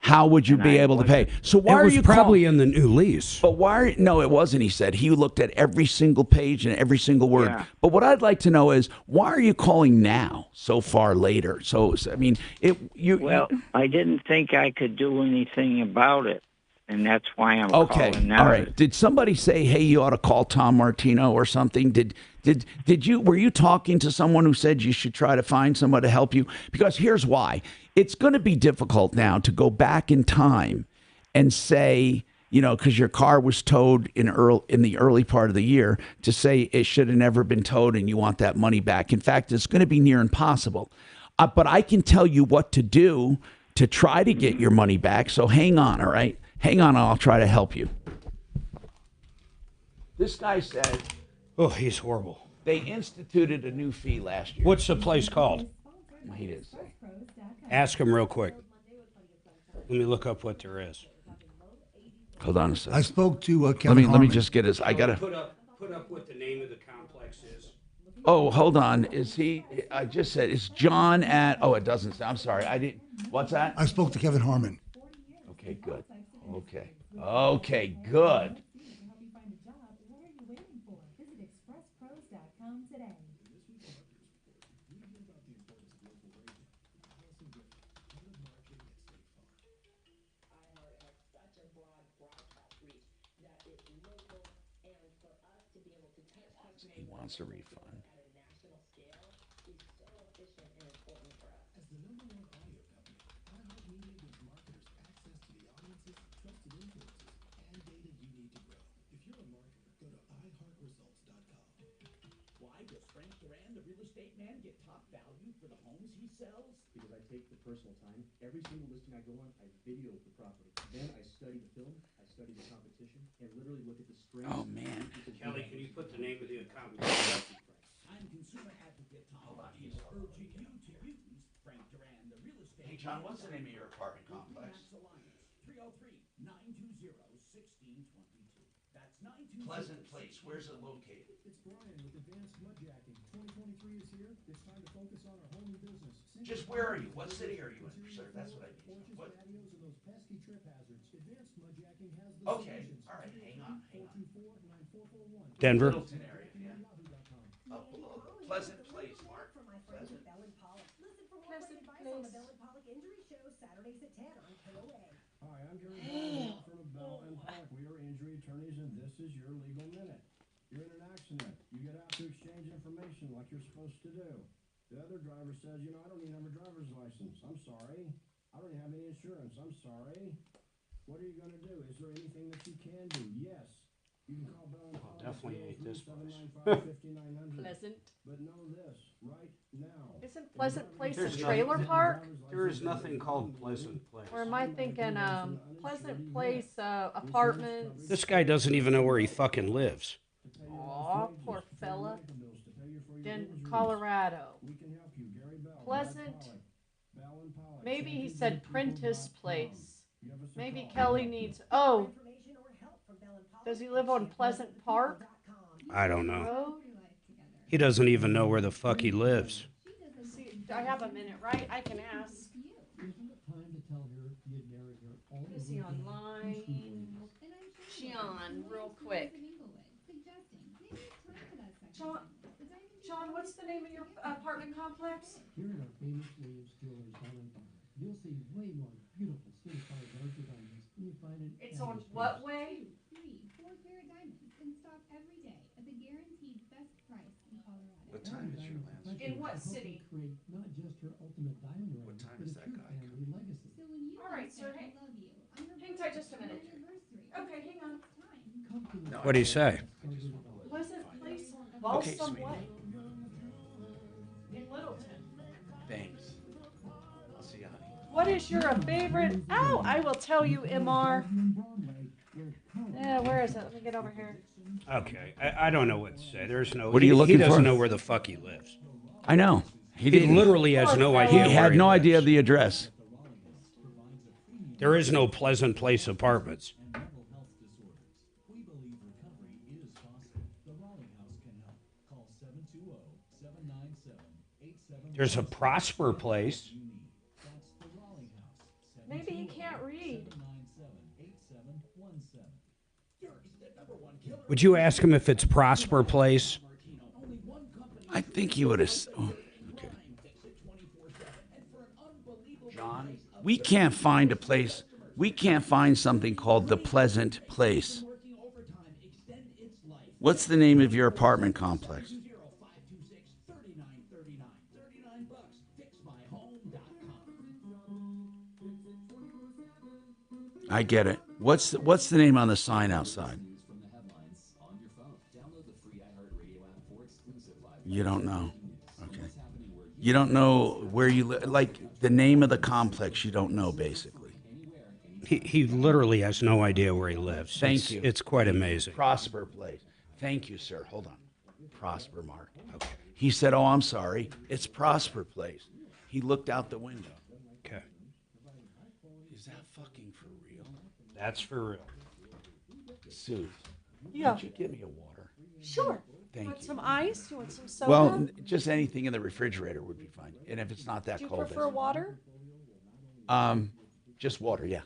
[SPEAKER 1] How would you be able to pay? So why are you
[SPEAKER 3] probably in the new lease?
[SPEAKER 1] But why? No, it wasn't. He said he looked at every single page and every single word. Yeah. But what I'd like to know is why are you calling now, so far later? So I mean,
[SPEAKER 17] I didn't think I could do anything about it, and that's why I'm calling now.
[SPEAKER 1] All right. Did somebody say, "Hey, you ought to call Tom Martino" or something? Were you talking to someone who said you should try to find someone to help you? Because here's why. It's going to be difficult now to go back in time and say, because your car was towed in the early part of the year, to say it should have never been towed and you want that money back. In fact, it's going to be near impossible. But I can tell you what to do to try to get your money back. So hang on, all right? Hang on, I'll try to help you. This guy said,
[SPEAKER 3] oh, he's horrible.
[SPEAKER 1] They instituted a new fee last year.
[SPEAKER 3] What's the place called?
[SPEAKER 1] He didn't say.
[SPEAKER 3] Ask him real quick. Let me look up what there is.
[SPEAKER 1] Hold on a second.
[SPEAKER 4] I spoke to Kevin
[SPEAKER 1] Let me just get his. I gotta
[SPEAKER 3] put up what the name of the complex is.
[SPEAKER 1] Oh, hold on. Is he? I just said it's John at. Oh, it doesn't say. I'm sorry. I didn't. What's that?
[SPEAKER 4] I spoke to Kevin Harmon.
[SPEAKER 1] Okay, good. Okay, good. He wants a refund.
[SPEAKER 12] As the number one audio company, iHeartMedia gives marketers access to the audiences, trusted influencers, and data you need to grow. If you're a marketer, go to iHeartResults.com.
[SPEAKER 7] Why does Frank Duran, the real estate man, get top value for the homes he sells? Because I take the personal time. Every single listing I go on, I video the property. Then I study the film, I study the competition, and literally look at the strengths.
[SPEAKER 1] Oh, man.
[SPEAKER 3] Kelly, can you put the name of the account?
[SPEAKER 7] I'm consumer advocate Tom Martino, urging you to use Frank Duran, the real estate.
[SPEAKER 1] Hey, John, what's the name of your apartment complex?
[SPEAKER 7] 303-920-1622. That's 920.
[SPEAKER 1] Pleasant Place. Where's it located?
[SPEAKER 12] It's Brian with Advanced Mud Jacking. 2023 is here. It's time to focus on our home and business.
[SPEAKER 1] Just where are you? What city are you in, sir? That's what I need.
[SPEAKER 12] Porches,
[SPEAKER 1] What?
[SPEAKER 12] patios, and those pesky trip hazards. Advanced Mud Jacking has the
[SPEAKER 1] Okay.
[SPEAKER 12] solutions.
[SPEAKER 1] All right. Hang on.
[SPEAKER 12] 424-9441.
[SPEAKER 3] Denver.
[SPEAKER 1] Littleton area. Yeah. Pleasant Place, Mark. Pleasant.
[SPEAKER 6] Pleasant Place.
[SPEAKER 12] Saturdays at 10 on KOA. Hi, I'm Gary Bell from Bell and Pollock. We are injury attorneys, and this is your legal minute. You're in an accident. You get out to exchange information like you're supposed to do. The other driver says, I don't even have a driver's license. I'm sorry. I don't even have any insurance. I'm sorry. What are you going to do? Is there anything that you can do? Yes. You can call Bell and Pollock.
[SPEAKER 3] Definitely hate this place.
[SPEAKER 12] 795-5900.
[SPEAKER 6] Pleasant.
[SPEAKER 12] But know this, right now.
[SPEAKER 6] Isn't Pleasant Place a
[SPEAKER 3] There's
[SPEAKER 6] trailer park?
[SPEAKER 3] There is nothing called Pleasant Place.
[SPEAKER 6] Or am I thinking Pleasant Place apartments?
[SPEAKER 3] This guy doesn't even know where he fucking lives.
[SPEAKER 6] Aw, poor fella. In Colorado. Pleasant. Maybe he said Prentice Place. Maybe Kelly needs. Oh. Does he live on Pleasant Park?
[SPEAKER 3] I don't know.
[SPEAKER 6] Road?
[SPEAKER 3] He doesn't even know where the fuck he lives.
[SPEAKER 6] See, I have a minute, right? I can ask. Is he online? Sean, real quick. John, what's the name of your apartment complex?
[SPEAKER 12] Here at our famous Williams Jewelers down in Bonner, you'll see way more beautiful certified larger diamonds than you find in
[SPEAKER 6] It's on what way?
[SPEAKER 18] 4-carat diamonds in stock every day at the guaranteed best price in Colorado.
[SPEAKER 1] What time is your last?
[SPEAKER 6] In what city?
[SPEAKER 12] Create not just her ultimate diamond ring,
[SPEAKER 1] What time
[SPEAKER 12] but
[SPEAKER 1] is
[SPEAKER 12] a
[SPEAKER 1] that
[SPEAKER 12] true
[SPEAKER 1] guy
[SPEAKER 12] family legacy.
[SPEAKER 18] So when you
[SPEAKER 6] All right, sir. Hang tight just a minute. Okay, hang on.
[SPEAKER 3] What'd he say?
[SPEAKER 6] Pleasant Place,
[SPEAKER 1] Okay,
[SPEAKER 6] Balsam
[SPEAKER 1] sweetie.
[SPEAKER 6] Way. In Littleton.
[SPEAKER 1] Thanks. I'll see you, honey.
[SPEAKER 6] What is your favorite? Oh, I will tell you, MR. Yeah, where is it? Let me get over here.
[SPEAKER 3] Okay, I don't know what to say. There's no.
[SPEAKER 1] What are you looking
[SPEAKER 3] He doesn't
[SPEAKER 1] for?
[SPEAKER 3] know where the fuck he lives.
[SPEAKER 1] I know.
[SPEAKER 3] He
[SPEAKER 1] didn't.
[SPEAKER 3] literally has no
[SPEAKER 1] He
[SPEAKER 3] idea.
[SPEAKER 1] had
[SPEAKER 3] where
[SPEAKER 1] no
[SPEAKER 3] lives.
[SPEAKER 1] idea of the address.
[SPEAKER 3] There is no Pleasant Place Apartments.
[SPEAKER 11] We believe recovery is possible. The Raleigh House can help. Call 720-797-87.
[SPEAKER 3] There's a Prosper Place.
[SPEAKER 11] That's the Raleigh House.
[SPEAKER 6] Maybe he can't read.
[SPEAKER 11] 797-8717.
[SPEAKER 3] Would you ask him if it's Prosper Place?
[SPEAKER 1] I think he would have. Oh, okay. John, we can't find a place. We can't find something called the Pleasant Place. What's the name of your apartment complex? I get it. What's the name on the sign outside? You don't know. Okay. You don't know where you live, like the name of the complex. You don't know, basically.
[SPEAKER 3] He literally has no idea where he lives.
[SPEAKER 1] Thank you.
[SPEAKER 3] It's quite amazing.
[SPEAKER 1] Prosper Place. Thank you, sir. Hold on. Prosper, Mark. Okay. He said, "Oh, I'm sorry. It's Prosper Place." He looked out the window.
[SPEAKER 3] Okay.
[SPEAKER 1] Is that fucking for real?
[SPEAKER 3] That's for real.
[SPEAKER 1] Sue,
[SPEAKER 6] Yeah.
[SPEAKER 1] could you give me a water?
[SPEAKER 6] Sure.
[SPEAKER 1] Thank
[SPEAKER 6] Want
[SPEAKER 1] you.
[SPEAKER 6] some ice? You want some soda?
[SPEAKER 1] Well, just anything in the refrigerator would be fine. And if it's not that
[SPEAKER 6] Do you
[SPEAKER 1] cold,
[SPEAKER 6] prefer water?
[SPEAKER 1] just water. Yeah.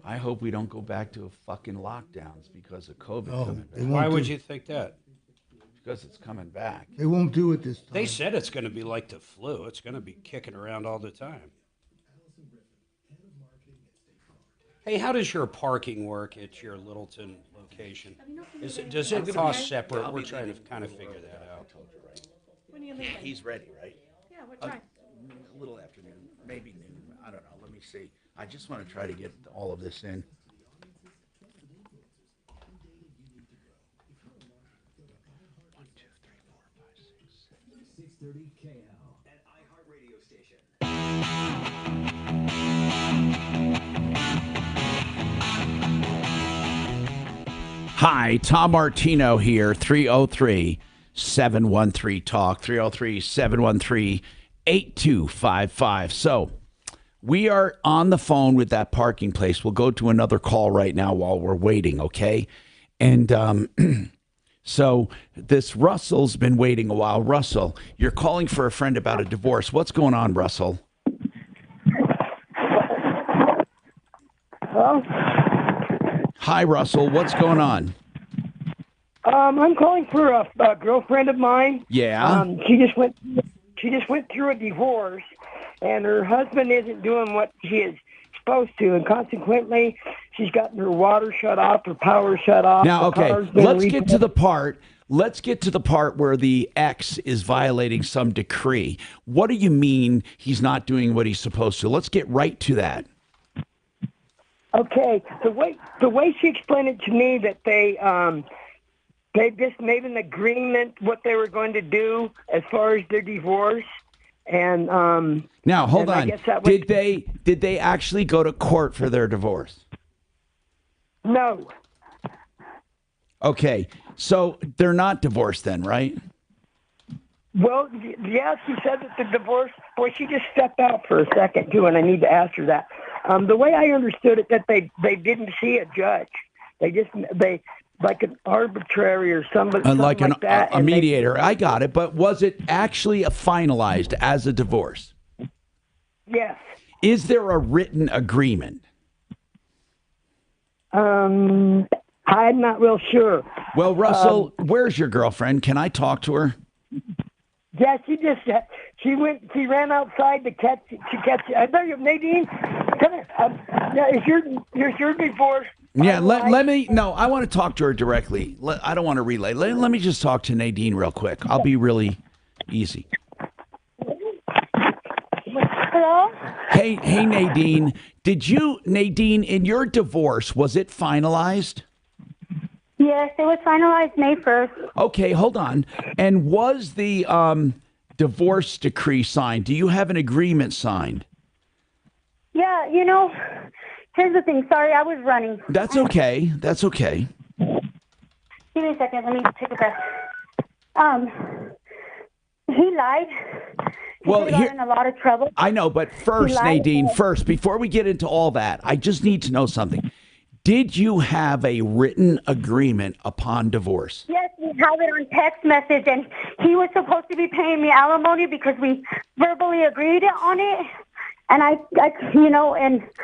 [SPEAKER 1] I hope we don't go back to fucking lockdowns because of COVID
[SPEAKER 4] No,
[SPEAKER 1] coming
[SPEAKER 4] they
[SPEAKER 1] back.
[SPEAKER 4] won't
[SPEAKER 3] Why
[SPEAKER 4] do-
[SPEAKER 3] would you think that?
[SPEAKER 1] Because it's coming back.
[SPEAKER 4] They won't do it this time.
[SPEAKER 3] They said it's going to be like the flu. It's going to be kicking around all the time. Hey, how does your parking work at your Littleton location? Does it cost separate? We're trying to kind of figure that out.
[SPEAKER 6] When are you leaving?
[SPEAKER 1] He's ready, right?
[SPEAKER 6] Yeah, what time?
[SPEAKER 1] A little afternoon, maybe noon. I don't know. Let me see. I just want to try to get all of this in. Hi, Tom Martino here, 303-713-TALK, 303-713-8255. So we are on the phone with that parking place. We'll go to another call right now while we're waiting, okay? And so this Russell's been waiting a while. Russell, you're calling for a friend about a divorce. What's going on, Russell?
[SPEAKER 19] Hello?
[SPEAKER 1] Hi, Russell. What's going on?
[SPEAKER 19] I'm calling for a girlfriend of mine.
[SPEAKER 1] Yeah.
[SPEAKER 19] She just went through a divorce, and her husband isn't doing what he is supposed to, and consequently, she's gotten her water shut off, her power shut off.
[SPEAKER 1] Now,
[SPEAKER 19] the
[SPEAKER 1] okay,
[SPEAKER 19] car's been
[SPEAKER 1] let's get to
[SPEAKER 19] repoed.
[SPEAKER 1] the part. Let's get to the part where the ex is violating some decree. What do you mean he's not doing what he's supposed to? Let's get right to that.
[SPEAKER 19] Okay, the way she explained it to me that they just made an agreement what they were going to do as far as their divorce, and
[SPEAKER 1] Now, hold
[SPEAKER 19] and I
[SPEAKER 1] on.
[SPEAKER 19] guess that was-
[SPEAKER 1] Did they actually go to court for their divorce?
[SPEAKER 19] No.
[SPEAKER 1] Okay, so they're not divorced then, right?
[SPEAKER 19] Well, yes, she said that the divorce. Boy, she just stepped out for a second too, and I need to ask her that. The way I understood it, that they didn't see a judge. They like an arbitrary or somebody, something
[SPEAKER 1] Like
[SPEAKER 19] that.
[SPEAKER 1] a
[SPEAKER 19] and they-
[SPEAKER 1] mediator. I got it, but was it actually finalized as a divorce?
[SPEAKER 19] Yes.
[SPEAKER 1] Is there a written agreement?
[SPEAKER 19] I'm not real sure.
[SPEAKER 1] Well, Russell, where's your girlfriend? Can I talk to her?
[SPEAKER 19] Yeah, she ran outside to catch. I tell you, Nadine, come here. Is your divorce?
[SPEAKER 1] Yeah, let me. No, I want to talk to her directly. I don't want to relay. Let me just talk to Nadine real quick. I'll be really easy.
[SPEAKER 20] Hello?
[SPEAKER 1] Hey, Nadine. Nadine, in your divorce, was it finalized?
[SPEAKER 20] Yes, it was finalized May 1st.
[SPEAKER 1] Okay, hold on. And was the divorce decree signed? Do you have an agreement signed?
[SPEAKER 20] Yeah, here's the thing. Sorry, I was running.
[SPEAKER 1] That's okay. That's okay.
[SPEAKER 20] Give me a second. Let me take a breath. He lied.
[SPEAKER 1] Well,
[SPEAKER 20] He got in a lot of trouble.
[SPEAKER 1] I know, but first,
[SPEAKER 20] He lied.
[SPEAKER 1] Nadine, before we get into all that, I just need to know something. Did you have a written agreement upon divorce?
[SPEAKER 20] Yes, we have it on text message, and he was supposed to be paying me alimony because we verbally agreed on it. And and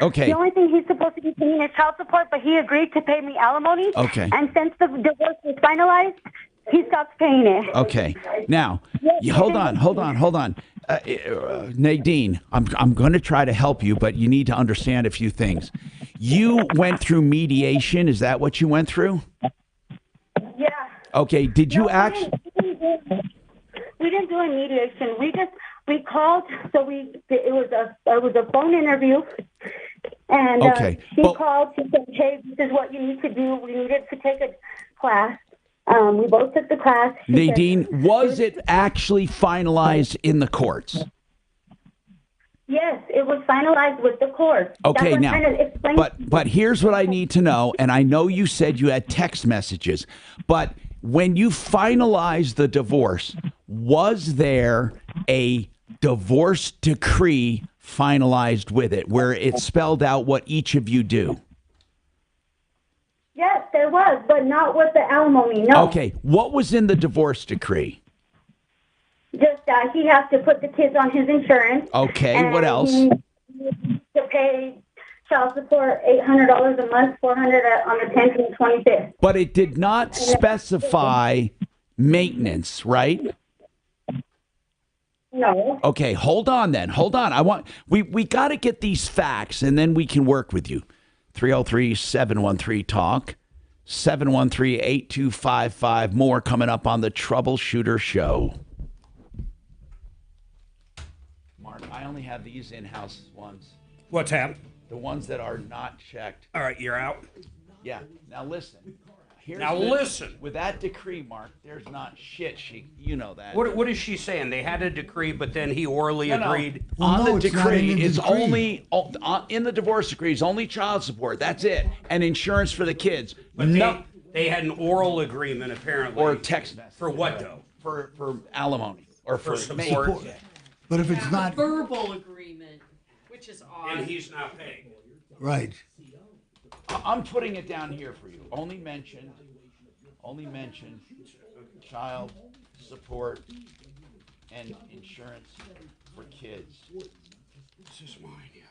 [SPEAKER 1] Okay.
[SPEAKER 20] the only thing he's supposed to be paying is child support, but he agreed to pay me alimony.
[SPEAKER 1] Okay.
[SPEAKER 20] And since the divorce was finalized, he stopped paying it.
[SPEAKER 1] Okay. Now, hold on. Nadine, I'm going to try to help you, but you need to understand a few things. You went through mediation. Is that what you went through? Okay, did you
[SPEAKER 20] No,
[SPEAKER 1] actually?
[SPEAKER 20] We didn't do a mediation. We called. So it was a phone interview, and
[SPEAKER 1] Okay,
[SPEAKER 20] she called. She said, "Hey, this is what you need to do. We needed to take a class." We both took the class. She said,
[SPEAKER 1] Nadine, was it actually finalized in the courts?
[SPEAKER 20] yes, it was finalized with the court.
[SPEAKER 1] Okay,
[SPEAKER 20] That's what
[SPEAKER 1] now,
[SPEAKER 20] I'm trying to explain.
[SPEAKER 1] but here's what I need to know, and I know you said you had text messages, but when you finalized the divorce, was there a divorce decree finalized with it where it spelled out what each of you do?
[SPEAKER 20] Yes, there was, but not with the alimony. No.
[SPEAKER 1] Okay, what was in the divorce decree?
[SPEAKER 20] Just that he has to put the kids on his insurance.
[SPEAKER 1] Okay,
[SPEAKER 20] and
[SPEAKER 1] what else?
[SPEAKER 20] He needs to pay child support $800 a month, $400 on the 10th and 25th.
[SPEAKER 1] But it did not specify maintenance, right?
[SPEAKER 20] No.
[SPEAKER 1] Okay, hold on then. Hold on. We got to get these facts and then we can work with you. 303-713-TALK, 713-8255. More coming up on the Troubleshooter Show. Mark, I only have these in-house ones.
[SPEAKER 3] What's happened?
[SPEAKER 1] The ones that are not checked.
[SPEAKER 3] All right, you're out.
[SPEAKER 1] Yeah. Now listen.
[SPEAKER 3] Listen.
[SPEAKER 1] With that decree, Mark, there's not shit. You know that.
[SPEAKER 3] What is she saying? They had a decree, but then he orally agreed.
[SPEAKER 1] On the decree, it's only in the divorce decree. It's only child support. That's it, and insurance for the kids.
[SPEAKER 3] But they had an oral agreement apparently,
[SPEAKER 1] or text message.
[SPEAKER 3] For what though?
[SPEAKER 1] For alimony or for
[SPEAKER 3] support.
[SPEAKER 4] But if it's not
[SPEAKER 6] verbal agreement, which is odd,
[SPEAKER 3] and he's not paying.
[SPEAKER 4] right,
[SPEAKER 1] I'm putting it down here for you. Only mentioned child support and insurance for kids.
[SPEAKER 3] This is mine, yeah.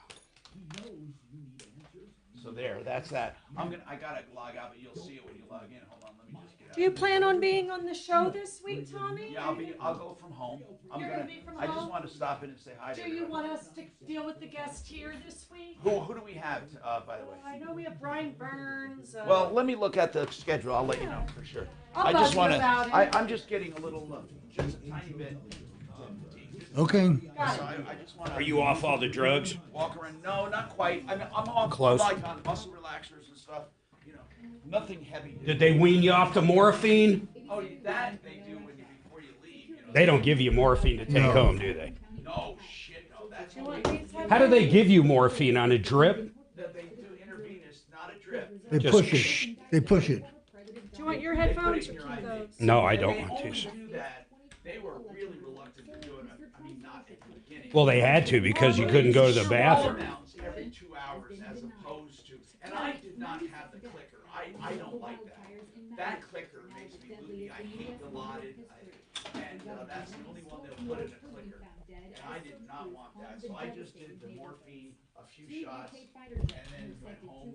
[SPEAKER 1] So that's that. I gotta log out, but you'll see it when you log in. Hold on, let me just get out.
[SPEAKER 6] Do you plan on being on the show this week, Tommy?
[SPEAKER 1] Yeah, I'll go from home.
[SPEAKER 6] You're gonna be from
[SPEAKER 1] I just
[SPEAKER 6] home?
[SPEAKER 1] want to stop in and say hi to
[SPEAKER 6] Do
[SPEAKER 1] everybody.
[SPEAKER 6] you want us to deal with the guest here this week?
[SPEAKER 1] Who do we have, by the way?
[SPEAKER 6] I know we have Brian Burns.
[SPEAKER 1] Well, let me look at the schedule. I'll let you know for sure.
[SPEAKER 6] I'll
[SPEAKER 1] I just
[SPEAKER 6] bug you
[SPEAKER 1] want to.
[SPEAKER 6] about it.
[SPEAKER 1] I'm just getting a little, just a tiny bit.
[SPEAKER 4] okay.
[SPEAKER 1] I just want to.
[SPEAKER 3] Are you off all the drugs?
[SPEAKER 1] Walk around. No, not quite. I'm on
[SPEAKER 3] Close.
[SPEAKER 1] I'm like on muscle relaxers and stuff. You know, nothing heavy.
[SPEAKER 3] Did they wean you off the morphine?
[SPEAKER 1] Oh, that they do before you leave. You know.
[SPEAKER 3] They don't give you morphine to take home, do they?
[SPEAKER 1] No shit. No, that's.
[SPEAKER 3] How do they give you morphine, on a drip?
[SPEAKER 1] That they do intravenous, not a drip.
[SPEAKER 4] They
[SPEAKER 3] Just
[SPEAKER 4] push it. They push it.
[SPEAKER 6] Do you want your headphones or keep those?
[SPEAKER 3] No, I don't want
[SPEAKER 1] They
[SPEAKER 3] to.
[SPEAKER 1] only do that. They were really reluctant to do it. I mean, not at the beginning.
[SPEAKER 3] Well, they had to because you couldn't go to the bathroom.
[SPEAKER 1] Every 2 hours, as opposed to, and I did not have the clicker. I don't like that. That clicker makes me loopy. I hate the lotted, and that's the only one they'll put in a clicker. And I did not want that, so I just did the morphine, a few shots, and then went home.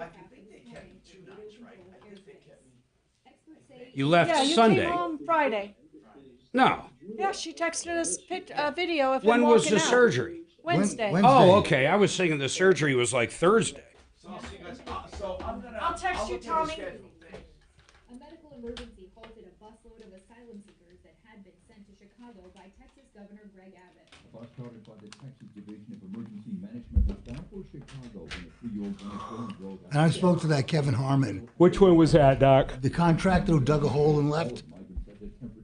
[SPEAKER 1] I think they kept me 2 nights, right? I think they kept me.
[SPEAKER 3] You left
[SPEAKER 6] Yeah, you
[SPEAKER 3] Sunday.
[SPEAKER 6] came home Friday.
[SPEAKER 3] No.
[SPEAKER 6] Yeah, she texted us a video of him
[SPEAKER 3] When was
[SPEAKER 6] walking
[SPEAKER 3] the
[SPEAKER 6] out.
[SPEAKER 3] surgery?
[SPEAKER 6] Wednesday.
[SPEAKER 3] Oh, okay. I was thinking the surgery was like Thursday.
[SPEAKER 1] So I'll see you guys. So I'm gonna.
[SPEAKER 6] I'll text you,
[SPEAKER 1] look at the
[SPEAKER 6] Tommy.
[SPEAKER 1] schedule.
[SPEAKER 18] A medical emergency halted a busload of asylum seekers that had been sent to Chicago by Texas Governor Greg Abbott.
[SPEAKER 7] A bus started by the Texas Division of Emergency Management was bound for Chicago when a 3-year-old Venezuelan drove out.
[SPEAKER 4] And I spoke to that Kevin Harmon,
[SPEAKER 3] Which one was that, Doc?
[SPEAKER 4] the contractor who dug a hole and left.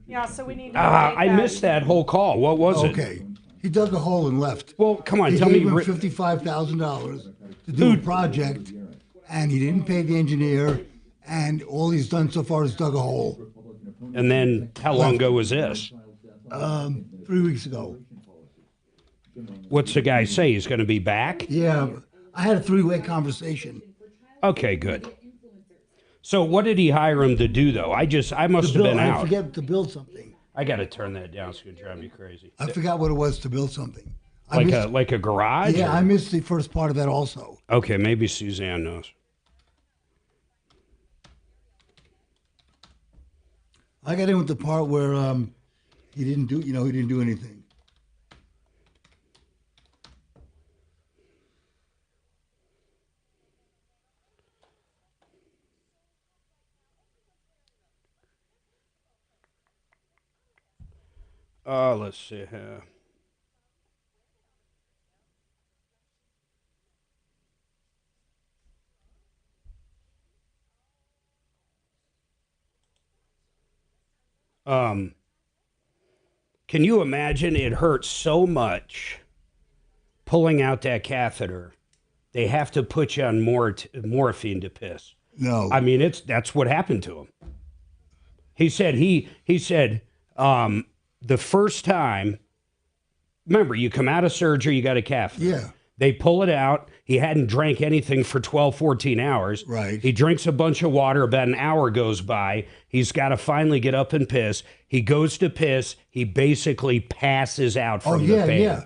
[SPEAKER 6] Yeah, so we need to
[SPEAKER 3] I missed that whole call. What was it?
[SPEAKER 4] Okay. He dug a hole and left.
[SPEAKER 3] Well, come on,
[SPEAKER 4] He
[SPEAKER 3] tell me.
[SPEAKER 4] gave him $55,000 to do a project, and he didn't pay the engineer, and all he's done so far is dug a hole.
[SPEAKER 3] And then how long ago was this?
[SPEAKER 4] 3 weeks ago.
[SPEAKER 3] What's the guy say? He's going to be back?
[SPEAKER 4] Yeah, I had a 3-way conversation.
[SPEAKER 3] Okay, good. So what did he hire him to do, though? I must have been
[SPEAKER 4] I
[SPEAKER 3] out.
[SPEAKER 4] forget to build something.
[SPEAKER 3] I got to turn that down. It's going to drive me crazy.
[SPEAKER 4] I forgot what it was to build something.
[SPEAKER 3] Like a garage?
[SPEAKER 4] Yeah,
[SPEAKER 3] or-
[SPEAKER 4] I missed the first part of that also.
[SPEAKER 3] Okay, maybe Suzanne knows.
[SPEAKER 4] I got in with the part where he didn't do anything.
[SPEAKER 3] Let's see here. Can you imagine? It hurts so much pulling out that catheter. They have to put you on morphine to piss.
[SPEAKER 4] No.
[SPEAKER 3] I mean, that's what happened to him. He said the first time, remember, you come out of surgery, you got a catheter.
[SPEAKER 4] Yeah.
[SPEAKER 3] They pull it out. He hadn't drank anything for 12, 14 hours.
[SPEAKER 4] Right.
[SPEAKER 3] He drinks a bunch of water. About an hour goes by. He's got to finally get up and piss. He goes to piss. He basically passes out from the pain.
[SPEAKER 4] Yeah.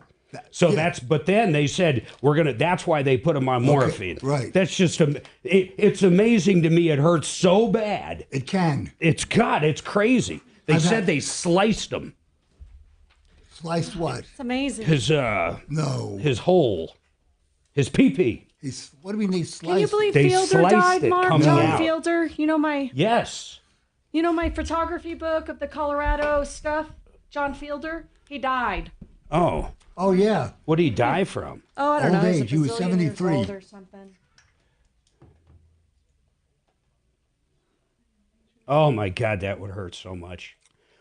[SPEAKER 3] So but then they said, that's why they put him on morphine.
[SPEAKER 4] Okay, right.
[SPEAKER 3] That's just, it's amazing to me. It hurts so bad.
[SPEAKER 4] It can.
[SPEAKER 3] It's crazy. They said they sliced him.
[SPEAKER 4] Sliced what?
[SPEAKER 6] It's amazing.
[SPEAKER 3] His hole. His pee-pee.
[SPEAKER 4] What do we need sliced?
[SPEAKER 6] Can you believe
[SPEAKER 3] They
[SPEAKER 6] Fielder
[SPEAKER 3] sliced
[SPEAKER 6] died,
[SPEAKER 3] it
[SPEAKER 6] Mark?
[SPEAKER 3] coming
[SPEAKER 6] John
[SPEAKER 3] out.
[SPEAKER 6] Fielder?
[SPEAKER 3] Yes.
[SPEAKER 6] You know my photography book of the Colorado stuff? John Fielder? He died.
[SPEAKER 3] Oh.
[SPEAKER 4] Oh, yeah.
[SPEAKER 3] What did he die from?
[SPEAKER 6] Oh, I don't
[SPEAKER 4] Old
[SPEAKER 6] know.
[SPEAKER 4] age. He was 73.
[SPEAKER 6] Old or something.
[SPEAKER 3] Oh, my God, that would hurt so much.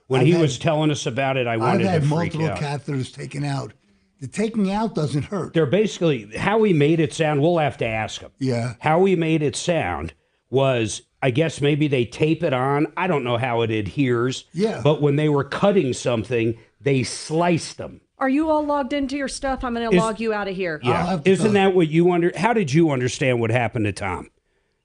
[SPEAKER 3] When he was telling us about it, I wanted to
[SPEAKER 4] I've had
[SPEAKER 3] freak
[SPEAKER 4] multiple
[SPEAKER 3] out.
[SPEAKER 4] catheters taken out. The taking out doesn't hurt.
[SPEAKER 3] They're basically, how he made it sound, we'll have to ask him.
[SPEAKER 4] Yeah.
[SPEAKER 3] How he made it sound was, I guess maybe they tape it on. I don't know how it adheres.
[SPEAKER 4] Yeah.
[SPEAKER 3] But when they were cutting something, they sliced them.
[SPEAKER 6] Are you all logged into your stuff? I'm going to log you out of here.
[SPEAKER 3] Yeah. Isn't that what you how did you understand what happened to Tom?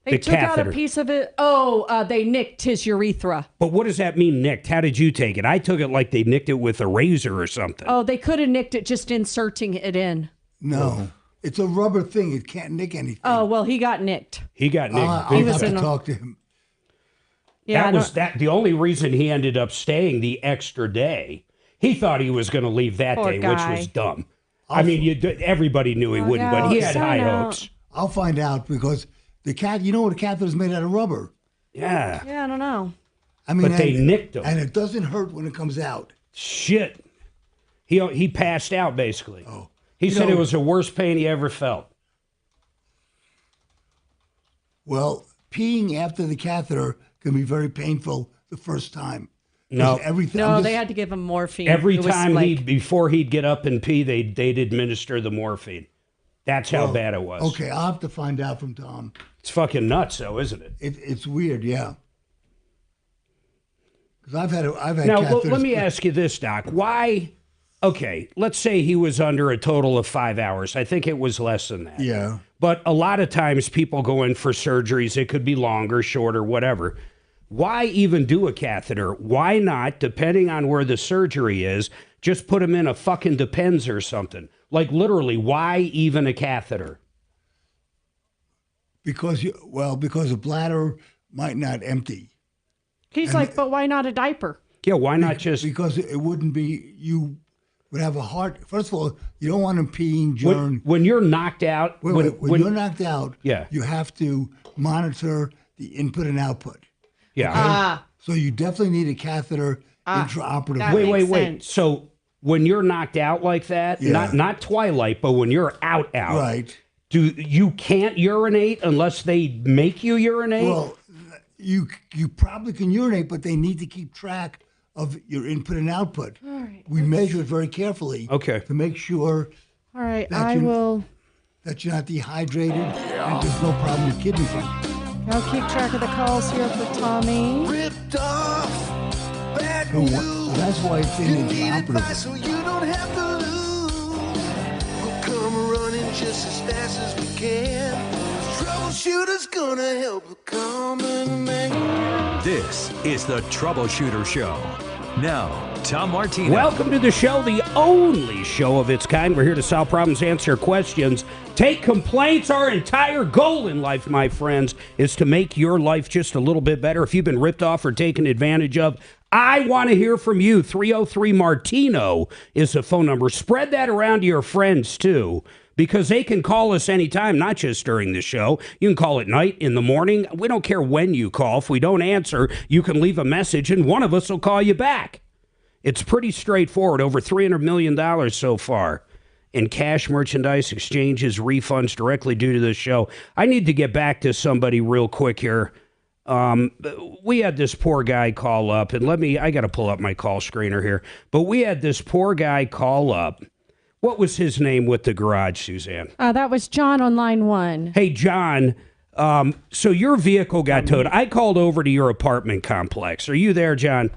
[SPEAKER 6] They took out a piece of it. Oh, they nicked his urethra.
[SPEAKER 3] But what does that mean, nicked? How did you take it? I took it like they nicked it with a razor or something.
[SPEAKER 6] Oh, they could have nicked it just inserting it in.
[SPEAKER 4] No. It's a rubber thing. It can't nick anything.
[SPEAKER 6] Oh, well, he got nicked.
[SPEAKER 3] He got nicked.
[SPEAKER 4] I'll have to talk to him.
[SPEAKER 6] Yeah,
[SPEAKER 3] the only reason he ended up staying the extra day. He thought he was going to leave that
[SPEAKER 6] Poor
[SPEAKER 3] day,
[SPEAKER 6] guy.
[SPEAKER 3] which was dumb. I mean, everybody knew he wouldn't, but he had high hopes.
[SPEAKER 4] I'll find out because the catheter is made out of rubber.
[SPEAKER 3] Yeah.
[SPEAKER 6] Yeah, I don't know.
[SPEAKER 4] I mean,
[SPEAKER 3] But they nicked him.
[SPEAKER 4] And it doesn't hurt when it comes out.
[SPEAKER 3] Shit. He passed out, basically.
[SPEAKER 4] Oh.
[SPEAKER 3] He said it was the worst pain he ever felt.
[SPEAKER 4] Well, peeing after the catheter can be very painful the first time.
[SPEAKER 3] No.
[SPEAKER 6] They had to give him morphine.
[SPEAKER 3] Every
[SPEAKER 6] It was
[SPEAKER 3] time
[SPEAKER 6] like,
[SPEAKER 3] before he'd get up and pee, they'd administer the morphine. That's how bad it was.
[SPEAKER 4] Okay, I'll have to find out from Tom.
[SPEAKER 3] It's fucking nuts, though, isn't it?
[SPEAKER 4] It's weird, yeah. Because I've had
[SPEAKER 3] now,
[SPEAKER 4] catheters.
[SPEAKER 3] let me ask you this, Doc. Why? Okay, let's say he was under a total of 5 hours. I think it was less than that.
[SPEAKER 4] Yeah.
[SPEAKER 3] But a lot of times people go in for surgeries. It could be longer, shorter, whatever. Why even do a catheter? Why not, depending on where the surgery is, just put him in a fucking Depends or something? Like literally, why even a catheter?
[SPEAKER 4] Because the bladder might not empty.
[SPEAKER 6] He's like, but why not a diaper?
[SPEAKER 3] Yeah, why not just...
[SPEAKER 4] Because it wouldn't be... You would have a heart... First of all, you don't want him peeing during...
[SPEAKER 3] When you're knocked out...
[SPEAKER 4] When you're knocked out,
[SPEAKER 3] yeah.
[SPEAKER 4] You have to monitor the input and output.
[SPEAKER 3] Yeah.
[SPEAKER 4] So you definitely need a catheter intraoperatively.
[SPEAKER 3] Wait. So when you're knocked out like that, not twilight, but when you're out,
[SPEAKER 4] right?
[SPEAKER 3] You can't urinate unless they make you urinate?
[SPEAKER 4] Well, you probably can urinate, but they need to keep track of your input and output.
[SPEAKER 6] All right.
[SPEAKER 4] We measure it very carefully.
[SPEAKER 3] Okay.
[SPEAKER 4] To make sure.
[SPEAKER 6] All right,
[SPEAKER 4] that you're not dehydrated and there's no problem with kidney function.
[SPEAKER 6] I'll keep track of the calls here for Tommy.
[SPEAKER 22] Ripped off, bad
[SPEAKER 4] So that's why it's in the operative.
[SPEAKER 22] so you don't have to lose. We'll come running just as fast as we can. Troubleshooter's gonna help the common man.
[SPEAKER 14] This is the Troubleshooter Show. Now, Tom Martino.
[SPEAKER 3] Welcome to the show, the only show of its kind. We're here to solve problems, answer questions, take complaints. Our entire goal in life, my friends, is to make your life just a little bit better. If you've been ripped off or taken advantage of, I want to hear from you. 303-MARTINO is the phone number. Spread that around to your friends, too, because they can call us anytime, not just during the show. You can call at night, in the morning. We don't care when you call. If we don't answer, you can leave a message, and one of us will call you back. It's pretty straightforward. Over $300 million so far in cash, merchandise, exchanges, refunds directly due to this show. I need to get back to somebody real quick here. We had this poor guy call up, and I got to pull up my call screener here. But we had this poor guy call up. What was his name with the garage, Suzanne?
[SPEAKER 6] That was John on line 1.
[SPEAKER 3] Hey, John. So your vehicle got towed. I called over to your apartment complex. Are you there, John?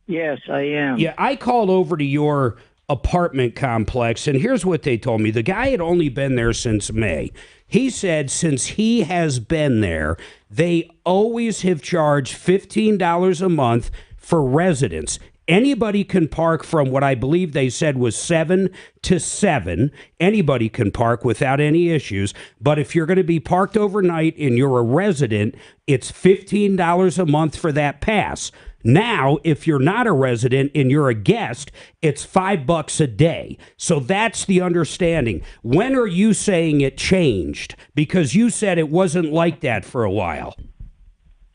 [SPEAKER 17] Yes, I am.
[SPEAKER 3] Yeah, I called over to your apartment complex, and here's what they told me. The guy had only been there since May. He said since he has been there, they always have charged $15 a month for residents. Anybody can park from what I believe they said was 7 to 7. Anybody can park without any issues. But if you're going to be parked overnight and you're a resident, it's $15 a month for that pass. Now, if you're not a resident and you're a guest, it's $5 a day. So that's the understanding. When are you saying it changed? Because you said it wasn't like that for a while.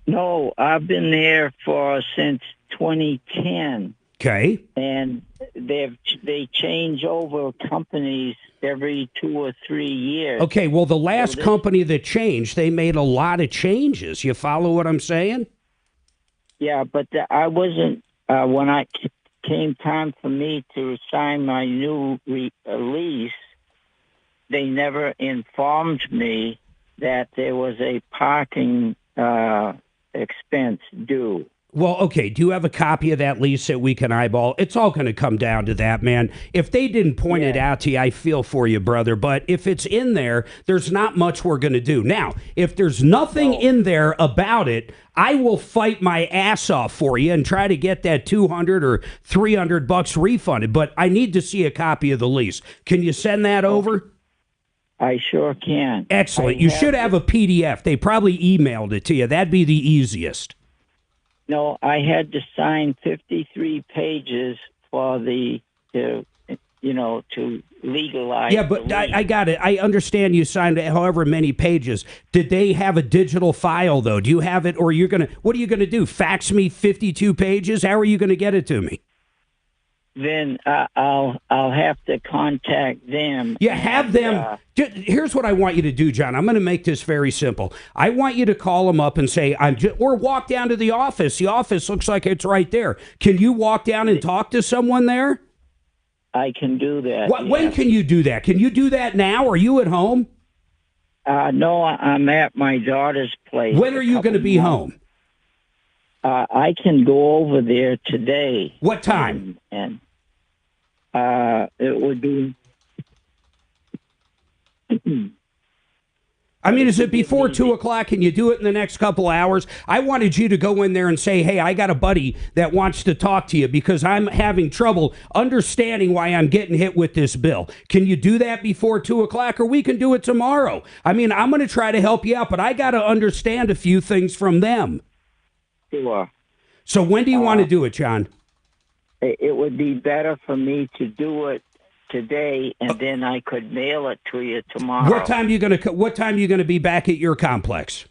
[SPEAKER 17] No, I've been there since 2010.
[SPEAKER 3] Okay.
[SPEAKER 17] And they change over companies every 2 or 3 years.
[SPEAKER 3] Okay, well, the last company that changed, they made a lot of changes. You follow what I'm saying?
[SPEAKER 17] Yeah, but I wasn't, when I came time for me to sign my new lease, they never informed me that there was a parking expense due.
[SPEAKER 3] Well, okay, do you have a copy of that lease that we can eyeball? It's all going to come down to that, man. If they didn't point it out to you, I feel for you, brother. But if it's in there, there's not much we're going to do. Now, if there's nothing in there about it, I will fight my ass off for you and try to get that $200 or $300 refunded. But I need to see a copy of the lease. Can you send that over?
[SPEAKER 17] I sure can.
[SPEAKER 3] Excellent. You should have a PDF. They probably emailed it to you. That'd be the easiest.
[SPEAKER 17] No, I had to sign 53 pages for to legalize.
[SPEAKER 3] Yeah, but I got it. I understand you signed however many pages. Did they have a digital file, though? Do you have it, or what are you going to do, fax me 52 pages? How are you going to get it to me?
[SPEAKER 17] Then I'll have to contact them.
[SPEAKER 3] Yeah, have them. Here's what I want you to do, John. I'm going to make this very simple. I want you to call them up and say, or walk down to the office. The office looks like it's right there. Can you walk down and talk to someone there?
[SPEAKER 17] I can do that.
[SPEAKER 3] When can you do that? Can you do that now? Are you at home?
[SPEAKER 17] No, I'm at my daughter's place.
[SPEAKER 3] When are you going to be home?
[SPEAKER 17] I can go over there today.
[SPEAKER 3] What time?
[SPEAKER 17] And it would be.
[SPEAKER 3] I mean, is it before 2 o'clock? Can you do it in the next couple hours? I wanted you to go in there and say, hey, I got a buddy that wants to talk to you because I'm having trouble understanding why I'm getting hit with this bill. Can you do that before 2 o'clock, or we can do it tomorrow? I mean, I'm going to try to help you out, but I got to understand a few things from them.
[SPEAKER 17] Sure.
[SPEAKER 3] So when do you want to do it, John?
[SPEAKER 17] It would be better for me to do it today, and then I could mail it to you tomorrow.
[SPEAKER 3] What time are you going to be back at your complex?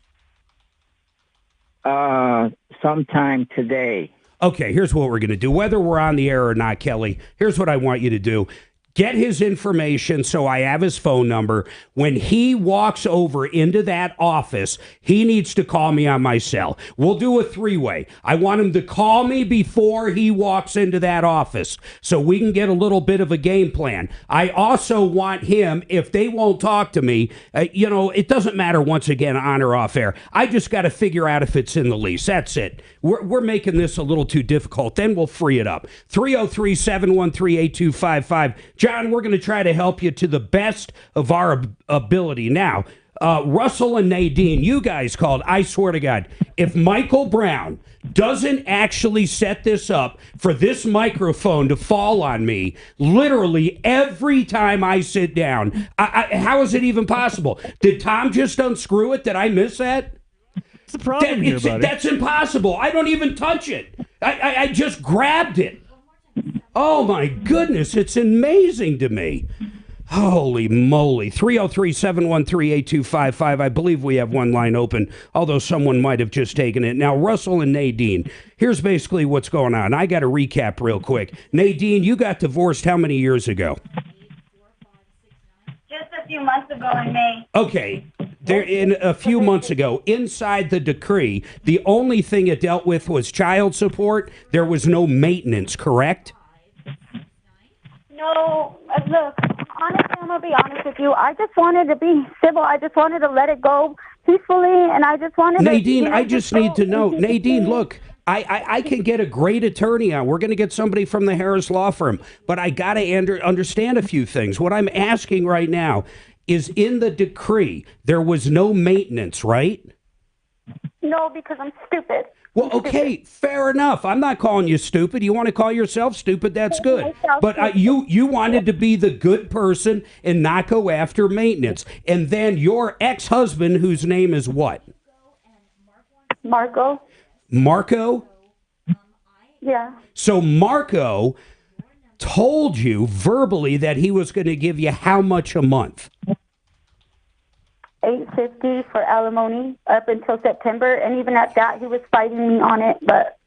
[SPEAKER 17] Sometime today.
[SPEAKER 3] Okay, here's what we're going to do. Whether we're on the air or not, Kelly, here's what I want you to do. Get his information so I have his phone number. When he walks over into that office, he needs to call me on my cell. We'll do a 3-way. I want him to call me before he walks into that office so we can get a little bit of a game plan. I also want him, if they won't talk to me, it doesn't matter, once again, on or off air. I just got to figure out if it's in the lease. That's it. We're making this a little too difficult. Then we'll free it up. 303-713-8255. John, we're going to try to help you to the best of our ability. Now, Russell and Nadine, you guys called. I swear to God, if Michael Brown doesn't actually set this up for this microphone to fall on me literally every time I sit down, how is it even possible? Did Tom just unscrew it? Did I miss that?
[SPEAKER 2] What's the problem here, buddy?
[SPEAKER 3] That's impossible. I don't even touch it. I just grabbed it. Oh, my goodness. It's amazing to me. Holy moly. 303-713-8255. I believe we have one line open, although someone might have just taken it. Now, Russell and Nadine, here's basically what's going on. I got to recap real quick. Nadine, you got divorced how many years ago?
[SPEAKER 20] Just a few months ago in May.
[SPEAKER 3] Okay. In a few months ago, inside the decree, the only thing it dealt with was child support. There was no maintenance, correct?
[SPEAKER 20] No, look, honestly, I'm going to be honest with you. I just wanted to be civil. I just wanted to let it go peacefully, and I just wanted
[SPEAKER 3] Nadine,
[SPEAKER 20] to...
[SPEAKER 3] I just need to know. Nadine, look, I can get a great attorney on. We're going to get somebody from the Harris Law Firm, but I got to understand a few things. What I'm asking right now is in the decree, there was no maintenance, right?
[SPEAKER 20] No, because I'm stupid.
[SPEAKER 3] Well, okay, fair enough. I'm not calling you stupid. You want to call yourself stupid, that's good. But you wanted to be the good person and not go after maintenance. And then your ex-husband, whose name is what?
[SPEAKER 20] Marco.
[SPEAKER 3] Marco?
[SPEAKER 20] Yeah.
[SPEAKER 3] So Marco told you verbally that he was going to give you how much a month?
[SPEAKER 20] $850 for alimony up until September, and even at that, he was fighting me on it. But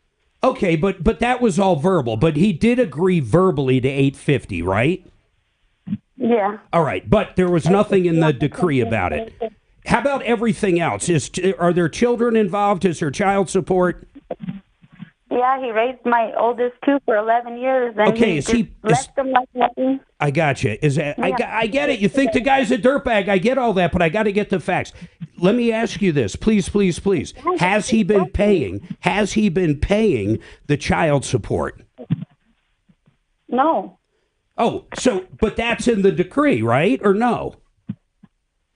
[SPEAKER 3] okay, but that was all verbal. But he did agree verbally to $850, right?
[SPEAKER 20] Yeah.
[SPEAKER 3] All right, but there was nothing in the decree about it. How about everything else? Are there children involved? Is there child support?
[SPEAKER 20] Yeah, he raised my oldest two for 11 years, and
[SPEAKER 3] okay,
[SPEAKER 20] he left them like nothing.
[SPEAKER 3] I got you. I get it. You think the guy's a dirtbag. I get all that, but I got to get the facts. Let me ask you this, please, please, please. Has he been paying the child support?
[SPEAKER 20] No.
[SPEAKER 3] Oh, but that's in the decree, right? Or no?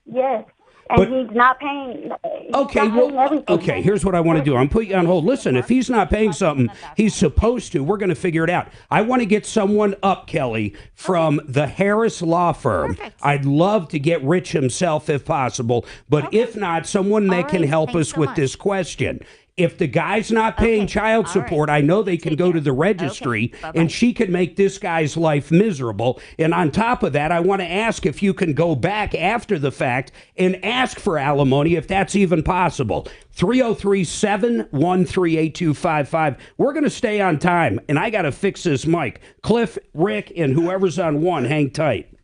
[SPEAKER 20] Yes. And he's not paying.
[SPEAKER 3] Okay, here's what I want to do. I'm putting you on hold. Listen, if he's not paying something he's supposed to, we're going to figure it out. I want to get someone up, Kelly, from the Harris Law Firm. Perfect. I'd love to get Rich himself if possible, but if not, someone that can help us with this question. If the guy's not paying child support, I know they can go to the registry and she can make this guy's life miserable. And on top of that, I want to ask if you can go back after the fact and ask for alimony if that's even possible. 303-713-8255. We're going to stay on time, and I got to fix this mic. Cliff, Rick, and whoever's on one, hang tight.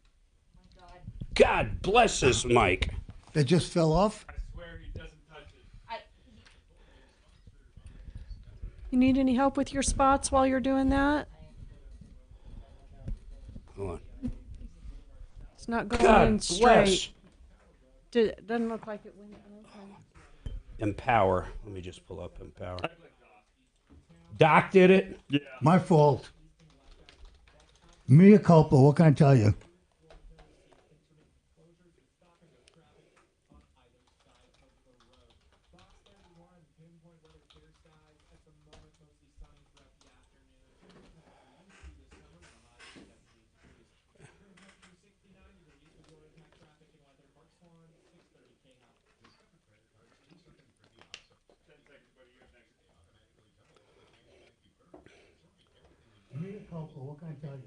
[SPEAKER 3] God bless this mic.
[SPEAKER 4] That just fell off?
[SPEAKER 6] You need any help with your spots while you're doing that?
[SPEAKER 3] Hold on.
[SPEAKER 6] It's not going in straight. Doesn't look like it went.
[SPEAKER 3] Empower. Let me just pull up Empower. Doc did it?
[SPEAKER 4] Yeah. My fault. Mea culpa, what can I tell you? What can I tell you?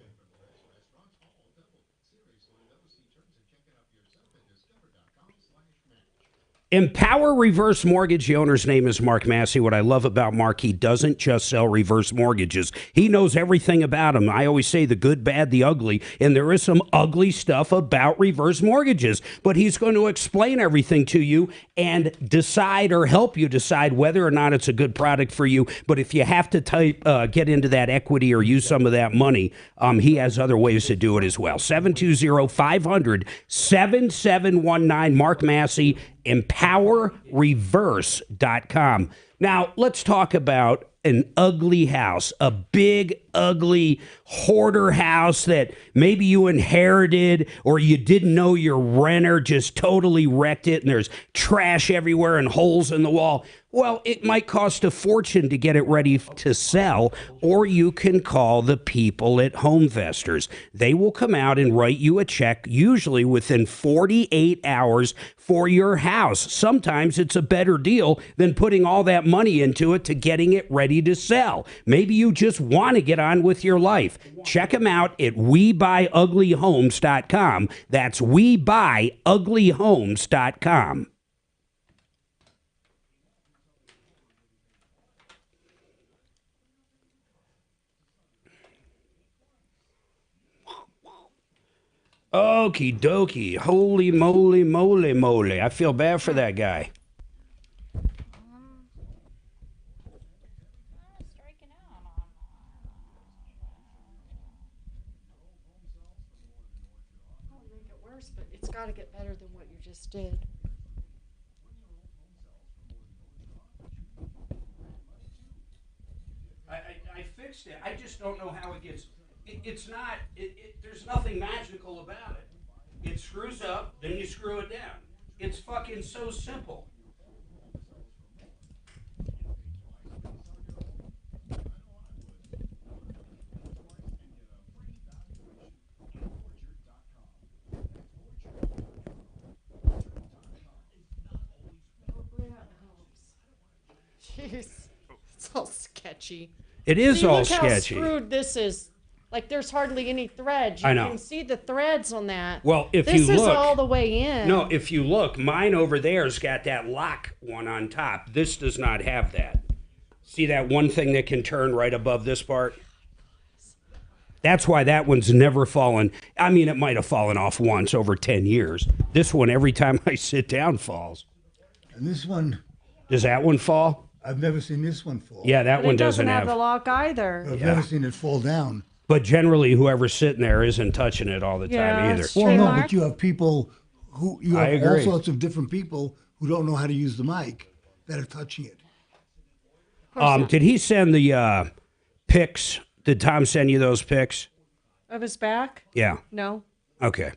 [SPEAKER 3] Empower Reverse Mortgage. The owner's name is Marc Massey. What I love about Mark, he doesn't just sell reverse mortgages. He knows everything about them. I always say the good, bad, the ugly, and there is some ugly stuff about reverse mortgages, but he's going to explain everything to you and decide or help you decide whether or not it's a good product for you. But if you have to get into that equity or use some of that money, he has other ways to do it as well. 720-500-7719. Marc Massey, empowerreverse.com. Now, let's talk about an ugly house, a big, ugly hoarder house that maybe you inherited or you didn't know your renter just totally wrecked it and there's trash everywhere and holes in the wall. Well, it might cost a fortune to get it ready to sell, or you can call the people at HomeVestors. They will come out and write you a check, usually within 48 hours for your house. Sometimes it's a better deal than putting all that money into it to getting it ready to sell. Maybe you just want to get on with your life. Check them out at WeBuyUglyHomes.com. That's WeBuyUglyHomes.com. Okie dokie. Holy moly, moly, moly. I feel bad for that guy.
[SPEAKER 6] But it's got to get better than what you just did.
[SPEAKER 3] I fixed it. I just don't know how it gets. It's not. There's nothing magical about it. It screws up, then you screw it down. It's fucking so simple.
[SPEAKER 6] Jeez, it's all sketchy.
[SPEAKER 3] It is
[SPEAKER 6] See,
[SPEAKER 3] all
[SPEAKER 6] look
[SPEAKER 3] sketchy.
[SPEAKER 6] How screwed this is. Like there's hardly any threads.
[SPEAKER 3] I know.
[SPEAKER 6] You can see the threads on that.
[SPEAKER 3] Well, if
[SPEAKER 6] this
[SPEAKER 3] you look,
[SPEAKER 6] is all the way in.
[SPEAKER 3] No, if you look, mine over there's got that lock one on top. This does not have that. See that one thing that can turn right above this part? That's why that one's never fallen. I mean, it might have fallen off once over 10 years. This one, every time I sit down, falls.
[SPEAKER 4] And this one,
[SPEAKER 3] does that one fall?
[SPEAKER 4] I've never seen this one fall.
[SPEAKER 3] Yeah, that
[SPEAKER 6] But
[SPEAKER 3] one
[SPEAKER 6] it doesn't have
[SPEAKER 3] have
[SPEAKER 6] the lock either.
[SPEAKER 4] I've never seen it fall down.
[SPEAKER 3] But generally, whoever's sitting there isn't touching it all the time either.
[SPEAKER 4] Well, no, but you have people who you
[SPEAKER 3] I
[SPEAKER 4] have all
[SPEAKER 3] agree.
[SPEAKER 4] sorts of different people who don't know how to use the mic that are touching it.
[SPEAKER 3] Did he send the pics? Did Tom send you those pics?
[SPEAKER 6] Of his back?
[SPEAKER 3] Yeah.
[SPEAKER 6] No.
[SPEAKER 3] Okay.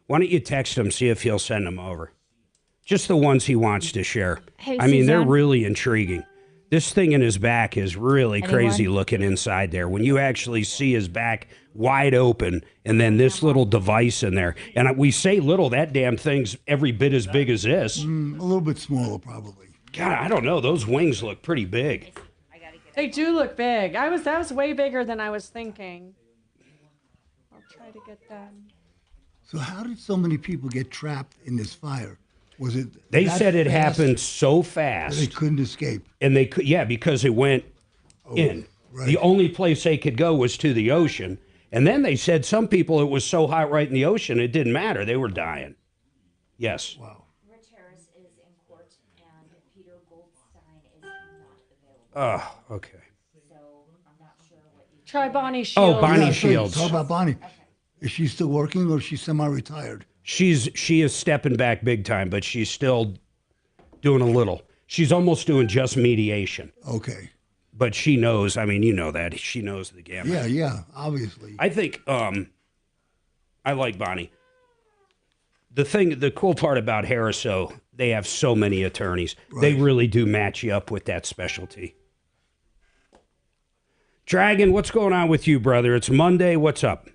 [SPEAKER 3] Why don't you text him, see if he'll send them over? Just the ones he wants to share.
[SPEAKER 10] Hey,
[SPEAKER 3] I mean, they're
[SPEAKER 10] Suzanne?
[SPEAKER 3] really intriguing. This thing in his back is really
[SPEAKER 10] Anyone?
[SPEAKER 3] crazy looking inside there. When you actually see his back wide open and then this little device in there. And we say little, that damn thing's every bit as big as this.
[SPEAKER 4] A little bit smaller, probably.
[SPEAKER 3] God, I don't know. Those wings look pretty big.
[SPEAKER 6] They do look big. That was way bigger than I was thinking. I'll try to get that.
[SPEAKER 4] So how did so many people get trapped in this fire? Was it?
[SPEAKER 3] They
[SPEAKER 4] that
[SPEAKER 3] said it
[SPEAKER 4] fast
[SPEAKER 3] happened so
[SPEAKER 4] that
[SPEAKER 3] fast.
[SPEAKER 4] they couldn't escape.
[SPEAKER 3] And they could, yeah, because it went in.
[SPEAKER 4] right.
[SPEAKER 3] The only place they could go was to the ocean. And then they said some people, it was so hot right in the ocean, it didn't matter. They were dying. Yes.
[SPEAKER 4] Wow.
[SPEAKER 10] Rich Harris is in court, and Peter Goldstein is not available.
[SPEAKER 3] Oh, okay.
[SPEAKER 10] So I'm not sure what you.
[SPEAKER 6] Try Bonnie Shields.
[SPEAKER 3] Oh, Bonnie
[SPEAKER 4] Yeah,
[SPEAKER 3] Shields.
[SPEAKER 4] Talk about Bonnie. Is she still working or is she semi-retired?
[SPEAKER 3] She is stepping back big time, but she's still doing a little. She's almost doing just mediation.
[SPEAKER 4] Okay.
[SPEAKER 3] But she knows, I mean, you know that. She knows the gamut.
[SPEAKER 4] Yeah, obviously.
[SPEAKER 3] I think I like Bonnie. The cool part about Harris, though, they have so many attorneys. They really do match you up with that specialty. Dragon, what's going on with you, brother? It's Monday. What's up?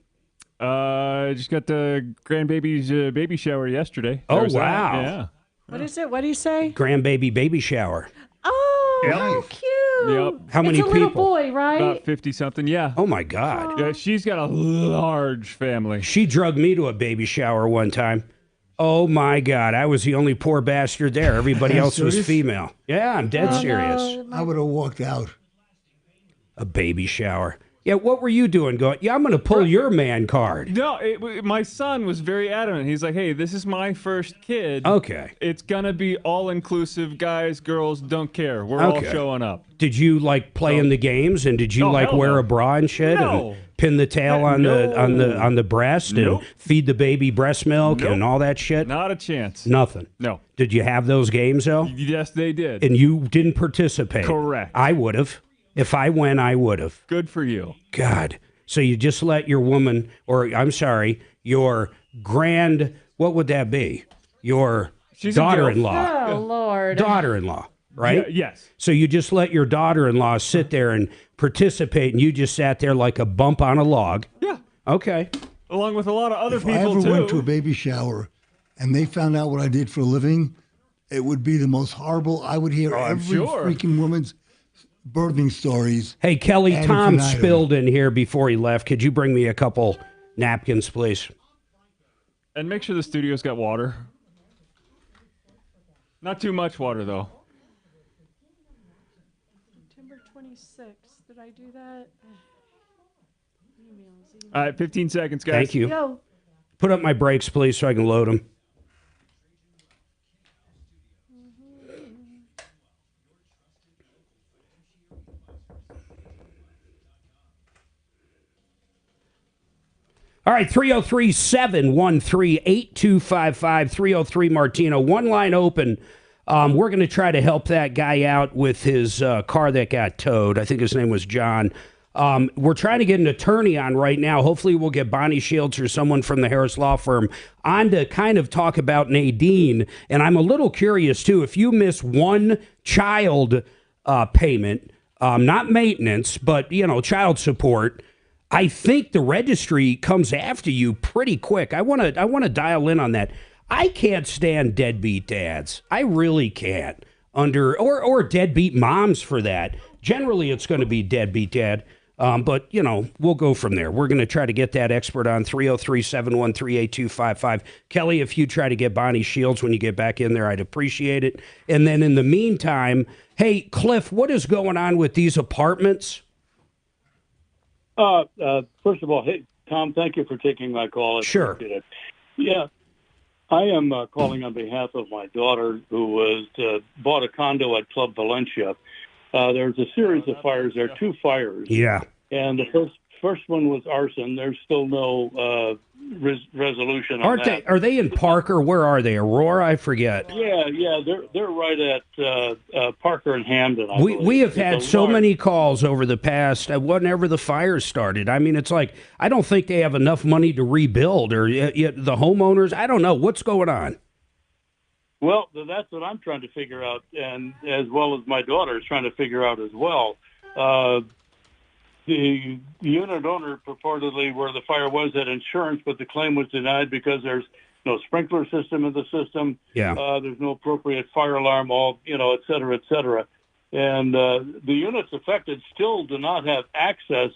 [SPEAKER 2] I just got the grandbaby's baby shower yesterday.
[SPEAKER 3] Oh,
[SPEAKER 2] There was that.
[SPEAKER 3] wow.
[SPEAKER 2] Yeah.
[SPEAKER 6] What is it? What do you say?
[SPEAKER 3] Grandbaby baby shower.
[SPEAKER 6] Oh,
[SPEAKER 2] Yep.
[SPEAKER 6] how cute.
[SPEAKER 2] Yep.
[SPEAKER 3] How many
[SPEAKER 6] it's a little
[SPEAKER 3] people?
[SPEAKER 6] boy, right?
[SPEAKER 2] About 50 something. Yeah.
[SPEAKER 3] Oh my God.
[SPEAKER 2] Yeah, she's got a large family.
[SPEAKER 3] She drugged me to a baby shower one time. Oh my God. I was the only poor bastard there. Everybody else was
[SPEAKER 4] Serious?
[SPEAKER 3] female. Yeah, I'm dead serious.
[SPEAKER 4] I would have walked out.
[SPEAKER 3] A baby shower. Yeah, what were you doing? Going, yeah, I'm going to pull your man card.
[SPEAKER 2] No, my son was very adamant. He's like, hey, this is my first kid.
[SPEAKER 3] Okay.
[SPEAKER 2] It's going to be all-inclusive. Guys, girls, don't care. We're all
[SPEAKER 3] Okay.
[SPEAKER 2] showing up.
[SPEAKER 3] Did you like play in the games, and did you
[SPEAKER 2] Oh,
[SPEAKER 3] like
[SPEAKER 2] hell
[SPEAKER 3] wear
[SPEAKER 2] no.
[SPEAKER 3] a bra and shit,
[SPEAKER 2] No.
[SPEAKER 3] and pin the tail on the breast,
[SPEAKER 2] Nope.
[SPEAKER 3] and feed the baby breast milk
[SPEAKER 2] Nope.
[SPEAKER 3] and all that shit?
[SPEAKER 2] Not a chance.
[SPEAKER 3] Nothing.
[SPEAKER 2] No.
[SPEAKER 3] Did you have those games though?
[SPEAKER 2] Yes, they did.
[SPEAKER 3] And you didn't participate.
[SPEAKER 2] Correct.
[SPEAKER 3] I would have. If I went, I would have.
[SPEAKER 2] Good for you.
[SPEAKER 3] God. So you just let your woman, or I'm sorry, your what would that be? Your
[SPEAKER 2] She's a
[SPEAKER 3] daughter-in-law.
[SPEAKER 6] Oh, Lord.
[SPEAKER 3] Daughter-in-law, right?
[SPEAKER 2] Yeah, yes.
[SPEAKER 3] So you just let your daughter-in-law sit there and participate, and you just sat there like a bump on a log.
[SPEAKER 2] Yeah.
[SPEAKER 3] Okay.
[SPEAKER 2] Along with a lot of other
[SPEAKER 4] If
[SPEAKER 2] people,
[SPEAKER 4] I ever
[SPEAKER 2] too.
[SPEAKER 4] went to a baby shower and they found out what I did for a living, it would be the most horrible. I would hear
[SPEAKER 2] I'm
[SPEAKER 4] every
[SPEAKER 2] sure.
[SPEAKER 4] freaking woman's birthing stories.
[SPEAKER 3] Hey, Kelly,
[SPEAKER 4] added
[SPEAKER 3] Tom
[SPEAKER 4] to an item.
[SPEAKER 3] spilled in here before he left. Could you bring me a couple napkins, please?
[SPEAKER 2] And make sure the studio's got water. Not too much water, though.
[SPEAKER 6] September 26th. Did I do that?
[SPEAKER 2] All right, 15 seconds, guys.
[SPEAKER 3] Thank you.
[SPEAKER 6] Yo.
[SPEAKER 3] Put up my brakes, please, so I can load them. All right, 303-713-8255, 303 Martino. One line open. We're going to try to help that guy out with his car that got towed. I think his name was John. We're trying to get an attorney on right now. Hopefully we'll get Bonnie Shields or someone from the Harris Law Firm on to kind of talk about Nadine. And I'm a little curious, too, if you miss one child payment, not maintenance, but, child support, I think the registry comes after you pretty quick. I want to dial in on that. I can't stand deadbeat dads. I really can't. Or deadbeat moms for that. Generally, it's going to be deadbeat dad. But, we'll go from there. We're going to try to get that expert on 303-713-8255. Kelly, if you try to get Bonnie Shields when you get back in there, I'd appreciate it. And then in the meantime, hey, Cliff, what is going on with these apartments?
[SPEAKER 13] First of all, hey, Tom, thank you for taking my call. I
[SPEAKER 3] Sure.
[SPEAKER 13] appreciate it. Yeah, I am calling on behalf of my daughter who was bought a condo at Club Valencia. There's a series of fires. There are 2 fires.
[SPEAKER 3] Yeah.
[SPEAKER 13] And the first one was arson. There's still no resolution on that.
[SPEAKER 3] Are they in Parker? Where are they? Aurora? I forget.
[SPEAKER 13] Yeah, they're right at Parker and Hamden. I believe.
[SPEAKER 3] We have had
[SPEAKER 13] It's a
[SPEAKER 3] so
[SPEAKER 13] large-
[SPEAKER 3] many calls over the past, whenever the fires started. I mean, it's like, I don't think they have enough money to rebuild, or the homeowners. I don't know. What's going on?
[SPEAKER 13] Well, that's what I'm trying to figure out, and as well as my daughter is trying to figure out as well. The unit owner purportedly, where the fire was, had insurance, but the claim was denied because there's no sprinkler system in the system.
[SPEAKER 3] Yeah.
[SPEAKER 13] There's no appropriate fire alarm, et cetera, et cetera. And the units affected still do not have access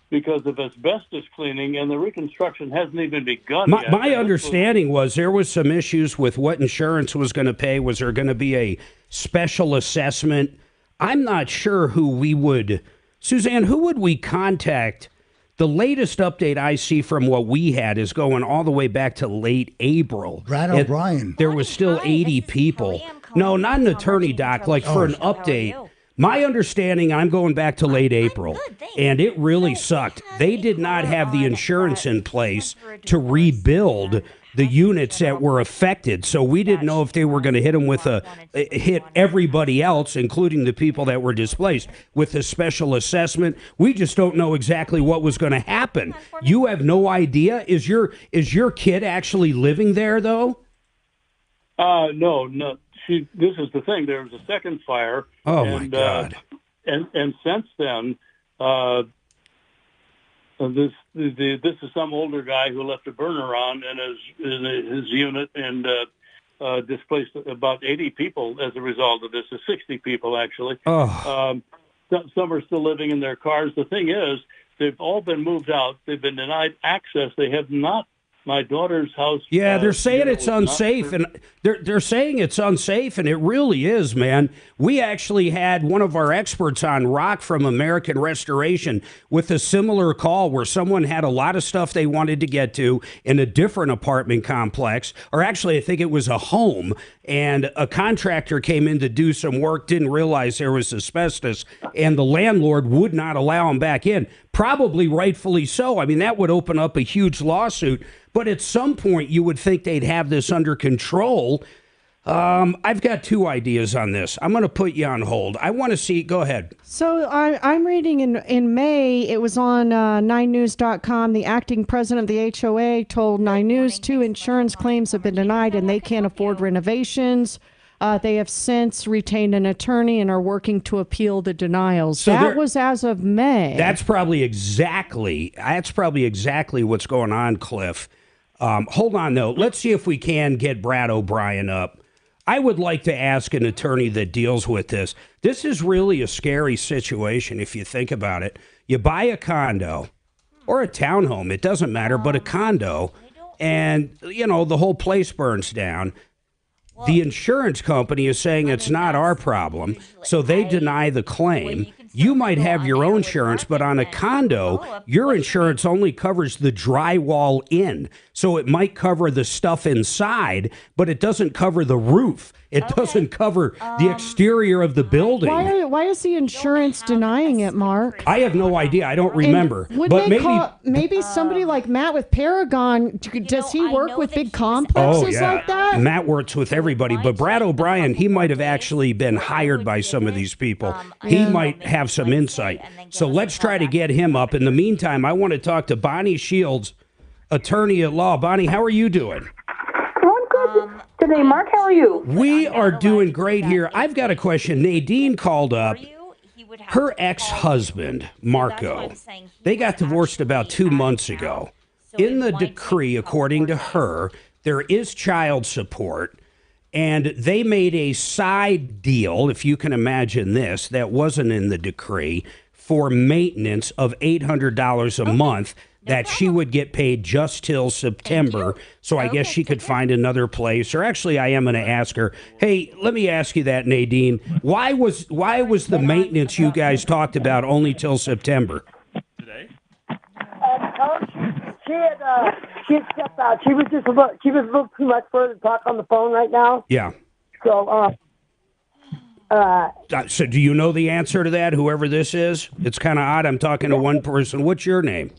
[SPEAKER 13] because of asbestos cleaning, and the reconstruction hasn't even begun yet.
[SPEAKER 3] My understanding was there was some issues with what insurance was going to pay. Was there going to be a special assessment? I'm not sure who we would... Suzanne, who would we contact? The latest update I see from what we had is going all the way back to late April.
[SPEAKER 4] Brad
[SPEAKER 3] And
[SPEAKER 4] O'Brien.
[SPEAKER 3] There was still 80 people. No, not an attorney, Doc, like for an update. My understanding, I'm going back to late April, and it really sucked. They did not have the insurance in place to rebuild the units that were affected, so we didn't know if they were going to hit them with hit everybody else, including the people that were displaced, with a special assessment. We just don't know exactly what was going to happen. You have no idea. Is your kid actually living there though?
[SPEAKER 13] No. This is the thing. There was a second fire.
[SPEAKER 3] Oh, my God.
[SPEAKER 13] And since then, this is some older guy who left a burner on in his unit and displaced about 80 people as a result of this. 60 people, actually.
[SPEAKER 3] Oh.
[SPEAKER 13] Some are still living in their cars. The thing is, they've all been moved out. They've been denied access. They have not. My daughter's house.
[SPEAKER 3] Yeah, they're saying it's unsafe, and they're saying it's unsafe, and it really is, man. We actually had one of our experts on, Rock from American Restoration, with a similar call where someone had a lot of stuff they wanted to get to in a different apartment complex, or actually I think it was a home, and a contractor came in to do some work, didn't realize there was asbestos, and the landlord would not allow him back in. Probably rightfully so. I mean, that would open up a huge lawsuit. But at some point, you would think they'd have this under control. I've got 2 ideas on this. I'm going to put you on hold. I want to see. Go ahead.
[SPEAKER 6] So I'm reading in May, it was on 9news.com. The acting president of the HOA told 9 News 2 insurance claims have been denied and they can't afford renovations. They have since retained an attorney and are working to appeal the denials. So that was as of May.
[SPEAKER 3] That's probably exactly what's going on, Cliff. Hold on, though. Let's see if we can get Brad O'Brien up. I would like to ask an attorney that deals with this. This is really a scary situation if you think about it. You buy a condo or a townhome, it doesn't matter, but a condo, and, you know, the whole place burns down. The insurance company is saying it's not our problem, so they deny the claim. You might have your own insurance, but on a condo, your insurance only covers the drywall in. So it might cover the stuff inside, but it doesn't cover the roof. It doesn't cover the exterior of the building.
[SPEAKER 6] Why is the insurance denying it, Mark?
[SPEAKER 3] I have no idea. I don't remember.
[SPEAKER 6] Would
[SPEAKER 3] But
[SPEAKER 6] they maybe somebody like Matt with Paragon, does he work with big complexes like that?
[SPEAKER 3] Matt works with everybody, but Brad O'Brien, he might have actually been hired by some of these people. He might have some insight. So let's try to get him up. In the meantime, I want to talk to Bonnie Shields, attorney at law. Bonnie, how are you doing?
[SPEAKER 5] I'm good today, Mark. How are you?
[SPEAKER 3] We are doing great here. I've got a question. Nadine called up. Her ex-husband, Marco, they got divorced about 2 months ago. In the decree, according to her, there is child support, and they made a side deal, if you can imagine this, that wasn't in the decree, for maintenance of $800 a month that she would get paid just till September. So I guess she could find another place. Or actually, I am going to ask her, hey, let me ask you that, Nadine. Why was the maintenance you guys talked about only till September?
[SPEAKER 19] She had stepped out. She was a little too much for her to talk on the phone right now.
[SPEAKER 3] Yeah.
[SPEAKER 19] So,
[SPEAKER 3] So do you know the answer to that, whoever this is? It's kind of odd. I'm talking to one person. What's your name?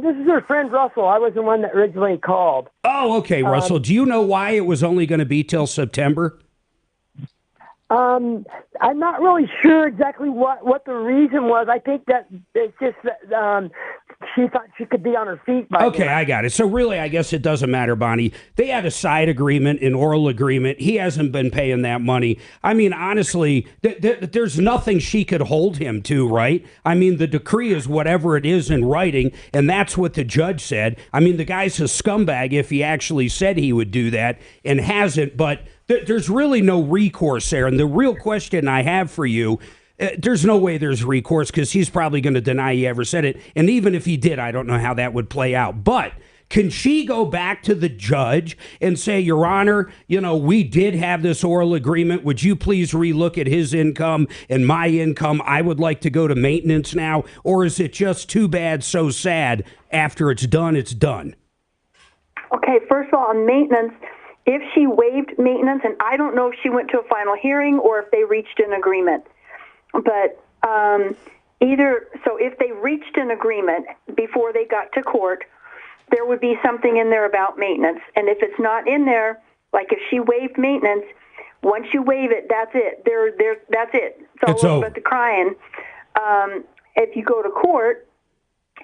[SPEAKER 19] This is her friend Russell. I was the one that originally called.
[SPEAKER 3] Oh, okay, Russell. Do you know why it was only going to be till September?
[SPEAKER 19] I'm not really sure exactly what the reason was. I think that it's just that she thought she could be on her feet by
[SPEAKER 3] Okay,
[SPEAKER 19] then.
[SPEAKER 3] I got it. So really, I guess it doesn't matter, Bonnie. They had a side agreement, an oral agreement. He hasn't been paying that money. I mean, honestly, there's nothing she could hold him to, right? I mean, the decree is whatever it is in writing, and that's what the judge said. I mean, the guy's a scumbag if he actually said he would do that and hasn't, but there's really no recourse there. And the real question I have for you, there's no way there's recourse because he's probably going to deny he ever said it. And even if he did, I don't know how that would play out. But can she go back to the judge and say, Your Honor, you know, we did have this oral agreement. Would you please relook at his income and my income? I would like to go to maintenance now. Or is it just too bad, so sad? After it's done, it's done.
[SPEAKER 5] Okay, first of all, on maintenance, if she waived maintenance, and I don't know if she went to a final hearing or if they reached an agreement, but so if they reached an agreement before they got to court, there would be something in there about maintenance. And if it's not in there, like if she waived maintenance, once you waive it, that's it. That's it. It's all over but the crying. If you go to court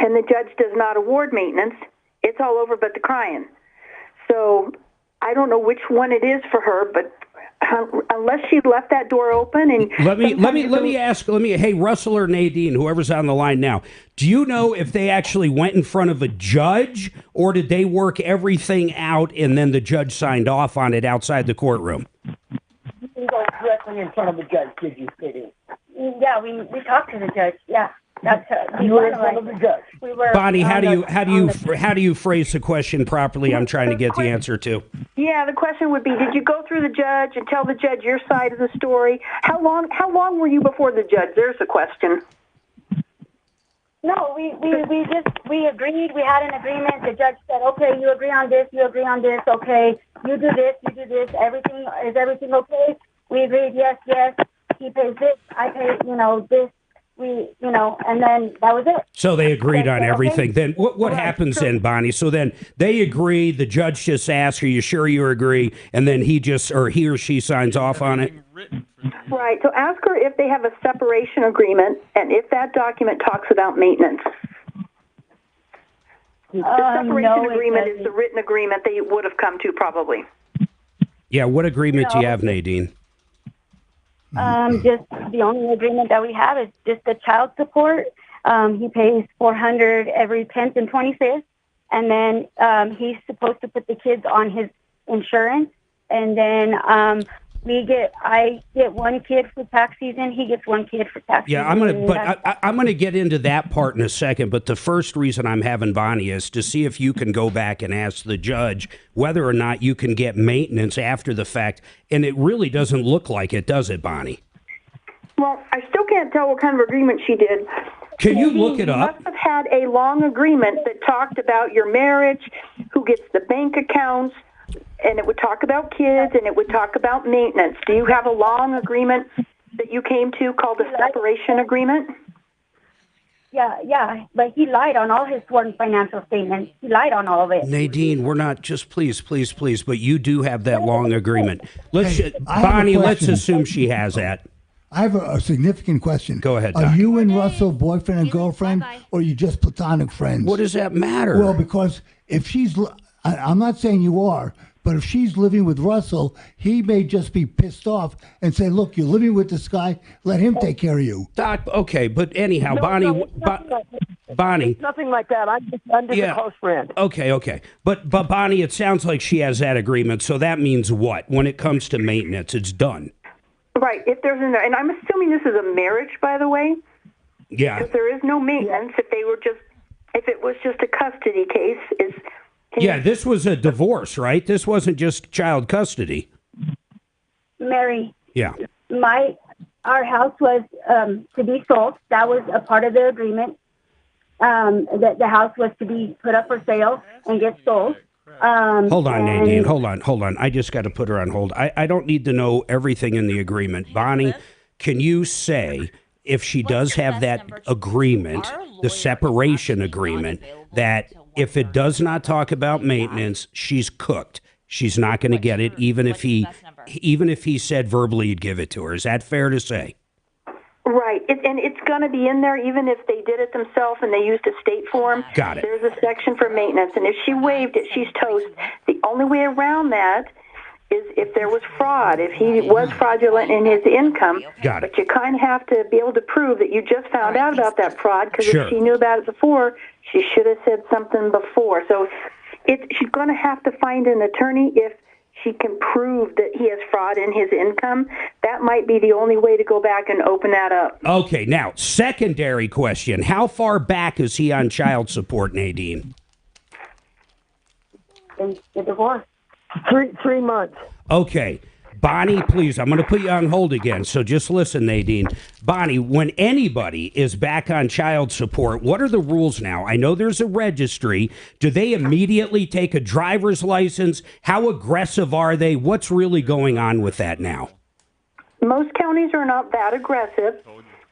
[SPEAKER 5] and the judge does not award maintenance, it's all over but the crying. So I don't know which one it is for her, but unless she left that door open and
[SPEAKER 3] hey, Russell or Nadine, whoever's on the line now, do you know if they actually went in front of a judge or did they work everything out and then the judge signed off on it outside the courtroom?
[SPEAKER 19] You can go directly in front of the judge, did you, Katie?
[SPEAKER 20] Yeah, we talked to the judge. Yeah. That's
[SPEAKER 19] you were in front of the judge.
[SPEAKER 20] We were
[SPEAKER 3] Bonnie, how do you phrase the question properly? I'm trying to get the answer to.
[SPEAKER 5] Yeah, the question would be: did you go through the judge and tell the judge your side of the story? How long were you before the judge? There's the question.
[SPEAKER 20] No, we agreed. We had an agreement. The judge said, "Okay, you agree on this. You agree on this. Okay, you do this. You do this. Is everything okay?" We agreed. Yes. He pays this. I pay. This. And then that was it.
[SPEAKER 3] So they agreed on everything. Then what happens then, Bonnie? So then they agree, the judge just asks, are you sure you agree? And then he or she signs off on it?
[SPEAKER 5] Right. So ask her if they have a separation agreement and if that document talks about maintenance. The separation agreement is the written agreement they would have come to probably.
[SPEAKER 3] Yeah, what agreement do you have, Nadine?
[SPEAKER 20] Just the only agreement that we have is just the child support. He pays $400 every 10th and 25th, and then he's supposed to put the kids on his insurance, and then I get one kid for tax season. He gets one kid for tax
[SPEAKER 3] Yeah,
[SPEAKER 20] season.
[SPEAKER 3] I'm gonna get into that part in a second. But the first reason I'm having Bonnie is to see if you can go back and ask the judge whether or not you can get maintenance after the fact. And it really doesn't look like it, does it, Bonnie?
[SPEAKER 5] Well, I still can't tell what kind of agreement she did.
[SPEAKER 3] Can you look it
[SPEAKER 5] You
[SPEAKER 3] up?
[SPEAKER 5] must have had a long agreement that talked about your marriage, who gets the bank accounts, and it would talk about kids, and it would talk about maintenance. Do you have a long agreement that you came to called a separation agreement?
[SPEAKER 20] Yeah, but he lied on all his sworn financial statements. He lied on all of it.
[SPEAKER 3] Nadine, we're not just please, but you do have that long agreement. Let's
[SPEAKER 4] Hey, I have a
[SPEAKER 3] Bonnie, let's
[SPEAKER 4] question.
[SPEAKER 3] assume she has that.
[SPEAKER 4] I have a significant question.
[SPEAKER 3] Go ahead,
[SPEAKER 4] Are
[SPEAKER 3] Doc.
[SPEAKER 4] you and Russell boyfriend and girlfriend, or are you just platonic friends?
[SPEAKER 3] What does that matter?
[SPEAKER 4] Well, because if I'm not saying you are, but if she's living with Russell, he may just be pissed off and say, look, you're living with this guy, let him take care of you.
[SPEAKER 3] Doc, okay, but anyhow, Bonnie, Bonnie.
[SPEAKER 19] It's nothing like that. I'm just a close friend.
[SPEAKER 3] Okay. But Bonnie, it sounds like she has that agreement, so that means what? When it comes to maintenance, it's done.
[SPEAKER 5] Right. If there's and I'm assuming this is a marriage, by the way.
[SPEAKER 3] Yeah.
[SPEAKER 5] Because there is no maintenance. If it was just a custody case,
[SPEAKER 3] Yeah, this was a divorce, right? This wasn't just child custody.
[SPEAKER 20] Mary,
[SPEAKER 3] Yeah.
[SPEAKER 20] our house was to be sold. That was a part of the agreement. That the house was to be put up for sale and get sold.
[SPEAKER 3] Hold on, Nadine. Hold on. I just got to put her on hold. I don't need to know everything in the agreement. Bonnie, can you say if she does have that agreement, the separation agreement, that if it does not talk about maintenance, she's cooked. She's not going to get it, even if he said verbally he'd give it to her. Is that fair to say?
[SPEAKER 5] Right. And it's going to be in there even if they did it themselves and they used a state form.
[SPEAKER 3] Got it.
[SPEAKER 5] There's a section for maintenance. And if she waived it, she's toast. The only way around that is if there was fraud, if he was fraudulent in his income.
[SPEAKER 3] Got it.
[SPEAKER 5] But you kind of have to be able to prove that you just found out about that fraud, because
[SPEAKER 3] Sure.
[SPEAKER 5] if she knew about it before, she should have said something before. So she's going to have to find an attorney if she can prove that he has fraud in his income. That might be the only way to go back and open that up.
[SPEAKER 3] Okay, now, secondary question. How far back is he on child support, Nadine?
[SPEAKER 20] The divorce.
[SPEAKER 19] 3 months.
[SPEAKER 3] Okay. Bonnie, please, I'm going to put you on hold again, so just listen, Nadine. Bonnie, when anybody is back on child support, what are the rules now? I know there's a registry. Do they immediately take a driver's license? How aggressive are they? What's really going on with that now?
[SPEAKER 5] Most counties are not that aggressive,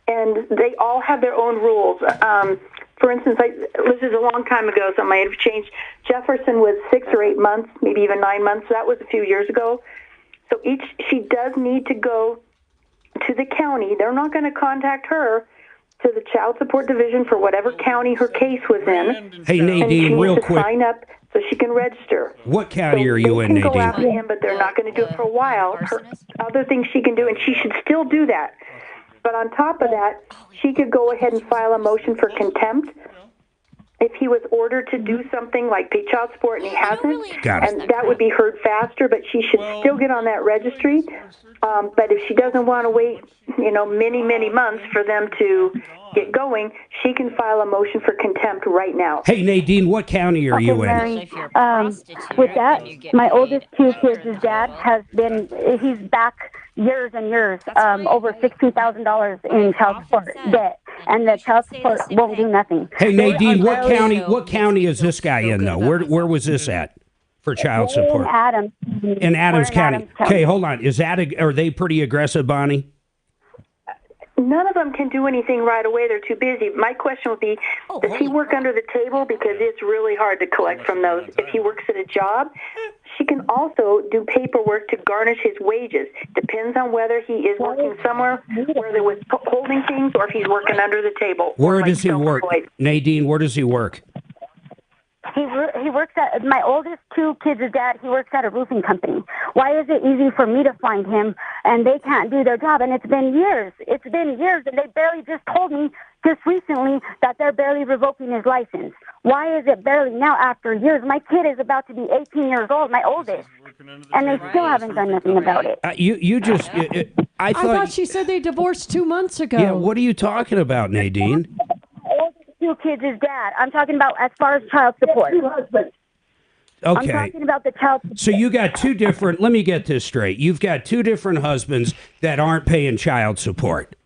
[SPEAKER 5] and they all have their own rules. For instance, this is a long time ago, so it might have changed. Jefferson was 6 or 8 months, maybe even 9 months. That was a few years ago. So she does need to go to the county. They're not going to contact her, to the child support division for whatever county her case was in.
[SPEAKER 3] Hey,
[SPEAKER 5] and
[SPEAKER 3] Nadine,
[SPEAKER 5] she
[SPEAKER 3] real
[SPEAKER 5] needs to
[SPEAKER 3] quick.
[SPEAKER 5] sign up so she can register.
[SPEAKER 3] What county are you
[SPEAKER 5] They
[SPEAKER 3] in,
[SPEAKER 5] can go after
[SPEAKER 3] Nadine?
[SPEAKER 5] him, but they're not going to do it for a while. Her other things she can do, and she should still do that. But on top of that, she could go ahead and file a motion for contempt if he was ordered to do something like pay child support and he hasn't.
[SPEAKER 3] Got it.
[SPEAKER 5] And that would be heard faster, but she should still get on that registry. But if she doesn't want to wait, many, many months for them to get going, she can file a motion for contempt right now.
[SPEAKER 3] Hey, Nadine, what county are you in?
[SPEAKER 20] Mary, with that, my oldest 2 kids' dad he's back years and years, over $16,000 in child support debt, and the child support won't do nothing.
[SPEAKER 3] Hey, Nadine, what county is this guy in, though? Where was this at for child support?
[SPEAKER 20] In Adams.
[SPEAKER 3] In Adams
[SPEAKER 20] We're in
[SPEAKER 3] County.
[SPEAKER 20] Adams County.
[SPEAKER 3] Okay, hold on. Are they pretty aggressive, Bonnie?
[SPEAKER 5] None of them can do anything right away. They're too busy. My question would be, does he work under the table? Because it's really hard to collect from those. If he works at a job, she can also do paperwork to garnish his wages. Depends on whether he is working somewhere where they're withholding things or if he's working under the table.
[SPEAKER 3] Where does he work? Nadine, where does he work?
[SPEAKER 20] He works at, my oldest two kids' dad, he works at a roofing company. Why is it easy for me to find him and they can't do their job? And it's been years. It's been years, and they barely just told me just recently that they're barely revoking his license. Why is it barely now after years? My kid is about to be 18 years old, my oldest, and they still haven't done nothing about it.
[SPEAKER 3] You just,
[SPEAKER 6] I thought she said they divorced 2 months ago.
[SPEAKER 3] Yeah, what are you talking about, Nadine?
[SPEAKER 20] Oldest two kids' dad. I'm talking about as far as child support.
[SPEAKER 3] Okay.
[SPEAKER 20] I'm talking about the child support.
[SPEAKER 3] So you got two different, let me get this straight. You've got two different husbands that aren't paying child support.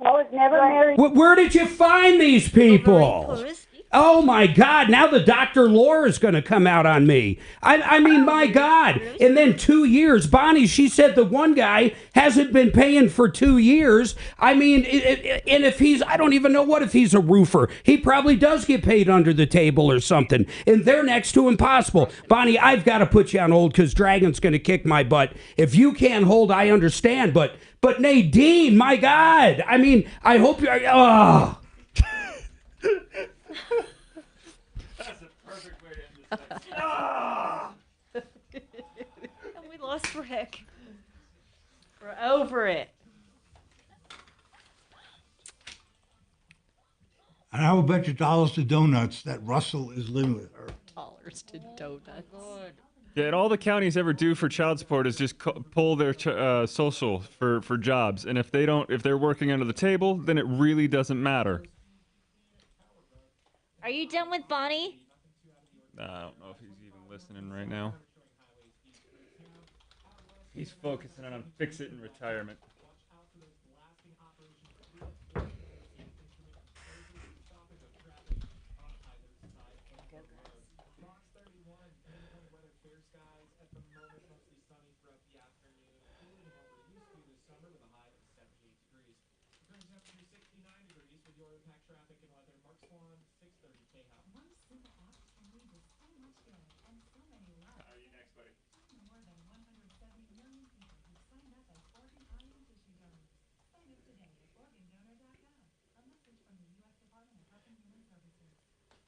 [SPEAKER 20] I was never married.
[SPEAKER 3] Where did you find these people? Oh, my God. Now the Dr. Lore is going to come out on me. I mean, my God. And then 2 years. Bonnie, she said the one guy hasn't been paying for 2 years. I mean, and if he's, I don't even know what if he's a roofer. He probably does get paid under the table or something. And they're next to impossible. Bonnie, I've got to put you on hold because Dragon's going to kick my butt. If you can't hold, I understand. But Nadine, my God. I mean, I hope you're, oh.
[SPEAKER 2] That's a perfect way to end this thing.
[SPEAKER 10] And we lost Rick.
[SPEAKER 6] We're over it.
[SPEAKER 4] And I will bet you dollars to donuts that Russell is living with her.
[SPEAKER 6] Dollars to donuts.
[SPEAKER 2] Yeah, and all the counties ever do for child support is just pull their social for jobs, and if they're working under the table, then it really doesn't matter.
[SPEAKER 10] Are you done with Bonnie?
[SPEAKER 2] I don't know if he's even listening right now. He's focusing on fix-it in retirement.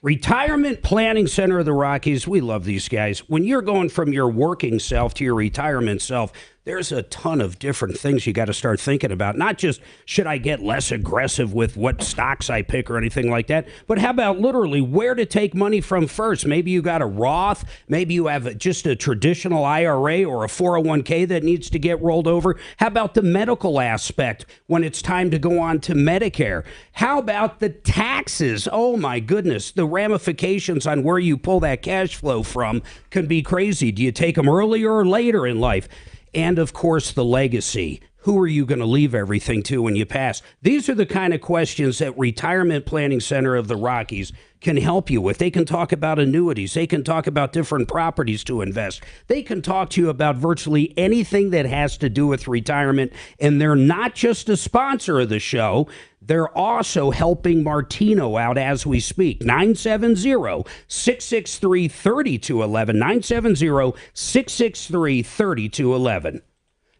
[SPEAKER 3] Retirement Planning Center of the Rockies. We love these guys. When you're going from your working self to your retirement self, there's a ton of different things you got to start thinking about. Not just should I get less aggressive with what stocks I pick or anything like that, but how about literally where to take money from first? Maybe you got a Roth, maybe you have just a traditional IRA or a 401k that needs to get rolled over. How about the medical aspect when it's time to go on to Medicare? How about the taxes? Oh my goodness, the ramifications on where you pull that cash flow from can be crazy. Do you take them earlier or later in life? And, of course, the legacy. Who are you going to leave everything to when you pass? These are the kind of questions that Retirement Planning Center of the Rockies can help you with. They can talk about annuities. They can talk about different properties to invest. They can talk to you about virtually anything that has to do with retirement. And they're not just a sponsor of the show. They're also helping Martino out as we speak. 970-663-3211. 970-663-3211.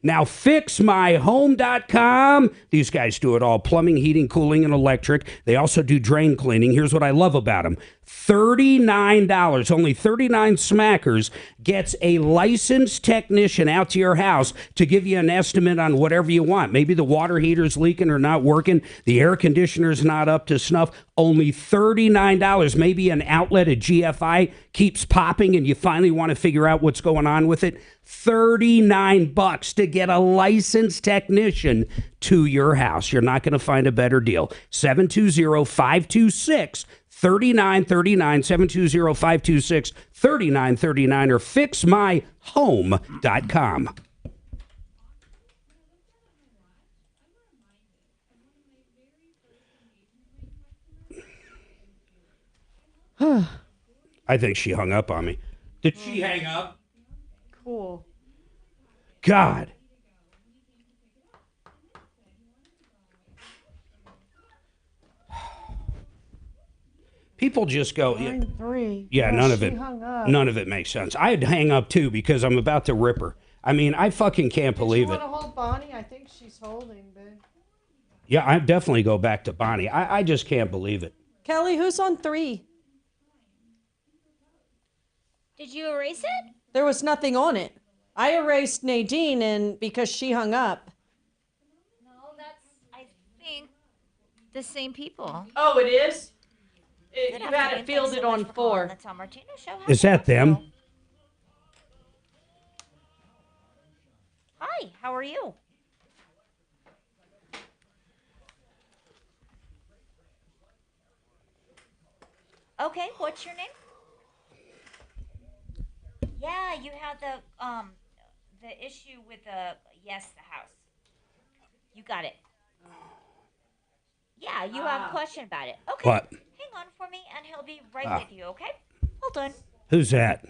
[SPEAKER 3] Now, fixmyhome.com. These guys do it all. Plumbing, heating, cooling, and electric. They also do drain cleaning. Here's what I love about them. $39. Only 39 smackers gets a licensed technician out to your house to give you an estimate on whatever you want. Maybe the water heater's leaking or not working. The air conditioner's not up to snuff. Only $39. Maybe an outlet at GFI keeps popping and you finally want to figure out what's going on with it. $39 to get a licensed technician to your house. You're not going to find a better deal. 720-526-3939, 720-526-3939, or fixmyhome.com. I think she hung up on me. Did she hang up?
[SPEAKER 6] Cool.
[SPEAKER 3] God. People just go,
[SPEAKER 6] Line 3.
[SPEAKER 3] yeah,
[SPEAKER 6] Oh,
[SPEAKER 3] none of
[SPEAKER 6] she
[SPEAKER 3] it,
[SPEAKER 6] hung up.
[SPEAKER 3] none of it makes sense. I'd hang up too because I'm about to rip her. I mean, I fucking can't believe
[SPEAKER 6] You
[SPEAKER 3] it.
[SPEAKER 6] want to hold Bonnie? I think she's holding, babe.
[SPEAKER 3] Yeah, I definitely go back to Bonnie. I just can't believe it.
[SPEAKER 6] Kelly, who's on 3?
[SPEAKER 10] Did you erase it?
[SPEAKER 6] There was nothing on it. I erased Nadine and because she hung up.
[SPEAKER 10] No, that's, I think, the same people.
[SPEAKER 6] Oh, it is?
[SPEAKER 10] Good
[SPEAKER 6] You had
[SPEAKER 10] afternoon.
[SPEAKER 6] it fielded
[SPEAKER 10] Thanks so much
[SPEAKER 6] on
[SPEAKER 10] for calling
[SPEAKER 6] 4.
[SPEAKER 10] The Tom Martino Show. How
[SPEAKER 3] Is
[SPEAKER 10] can I
[SPEAKER 3] that
[SPEAKER 10] help you?
[SPEAKER 3] them?
[SPEAKER 10] Hi, how are you? Okay, what's your name? Yeah, you had the issue with the house. You got it. Yeah, you have a question about it. Okay.
[SPEAKER 3] What?
[SPEAKER 10] Hang on for me and he'll be right
[SPEAKER 3] Ah.
[SPEAKER 10] with you, okay? Hold on.
[SPEAKER 3] Who's that?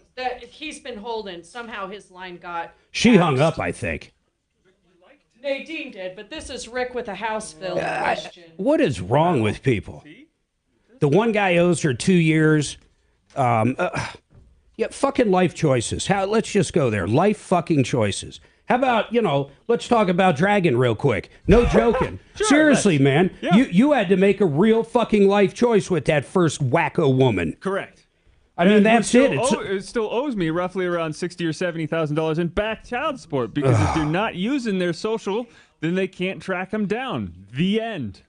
[SPEAKER 6] He's been holding. Somehow his line got...
[SPEAKER 3] She hung up, I think.
[SPEAKER 6] Nadine did, but this is Rick with a house bill question.
[SPEAKER 3] What is wrong with people? The one guy owes her 2 years. Yeah, fucking life choices. Let's just go there. Life fucking choices. How about, let's talk about Dragon real quick. No joking.
[SPEAKER 2] Sure,
[SPEAKER 3] Seriously, man.
[SPEAKER 2] yeah.
[SPEAKER 3] You had to make a real fucking life choice with that first wacko woman.
[SPEAKER 2] Correct.
[SPEAKER 3] I mean,
[SPEAKER 2] And
[SPEAKER 3] that's
[SPEAKER 2] who
[SPEAKER 3] it.
[SPEAKER 2] it still owes me roughly around $60,000 or $70,000 in back child support because if they're not using their social, then they can't track them down. The end.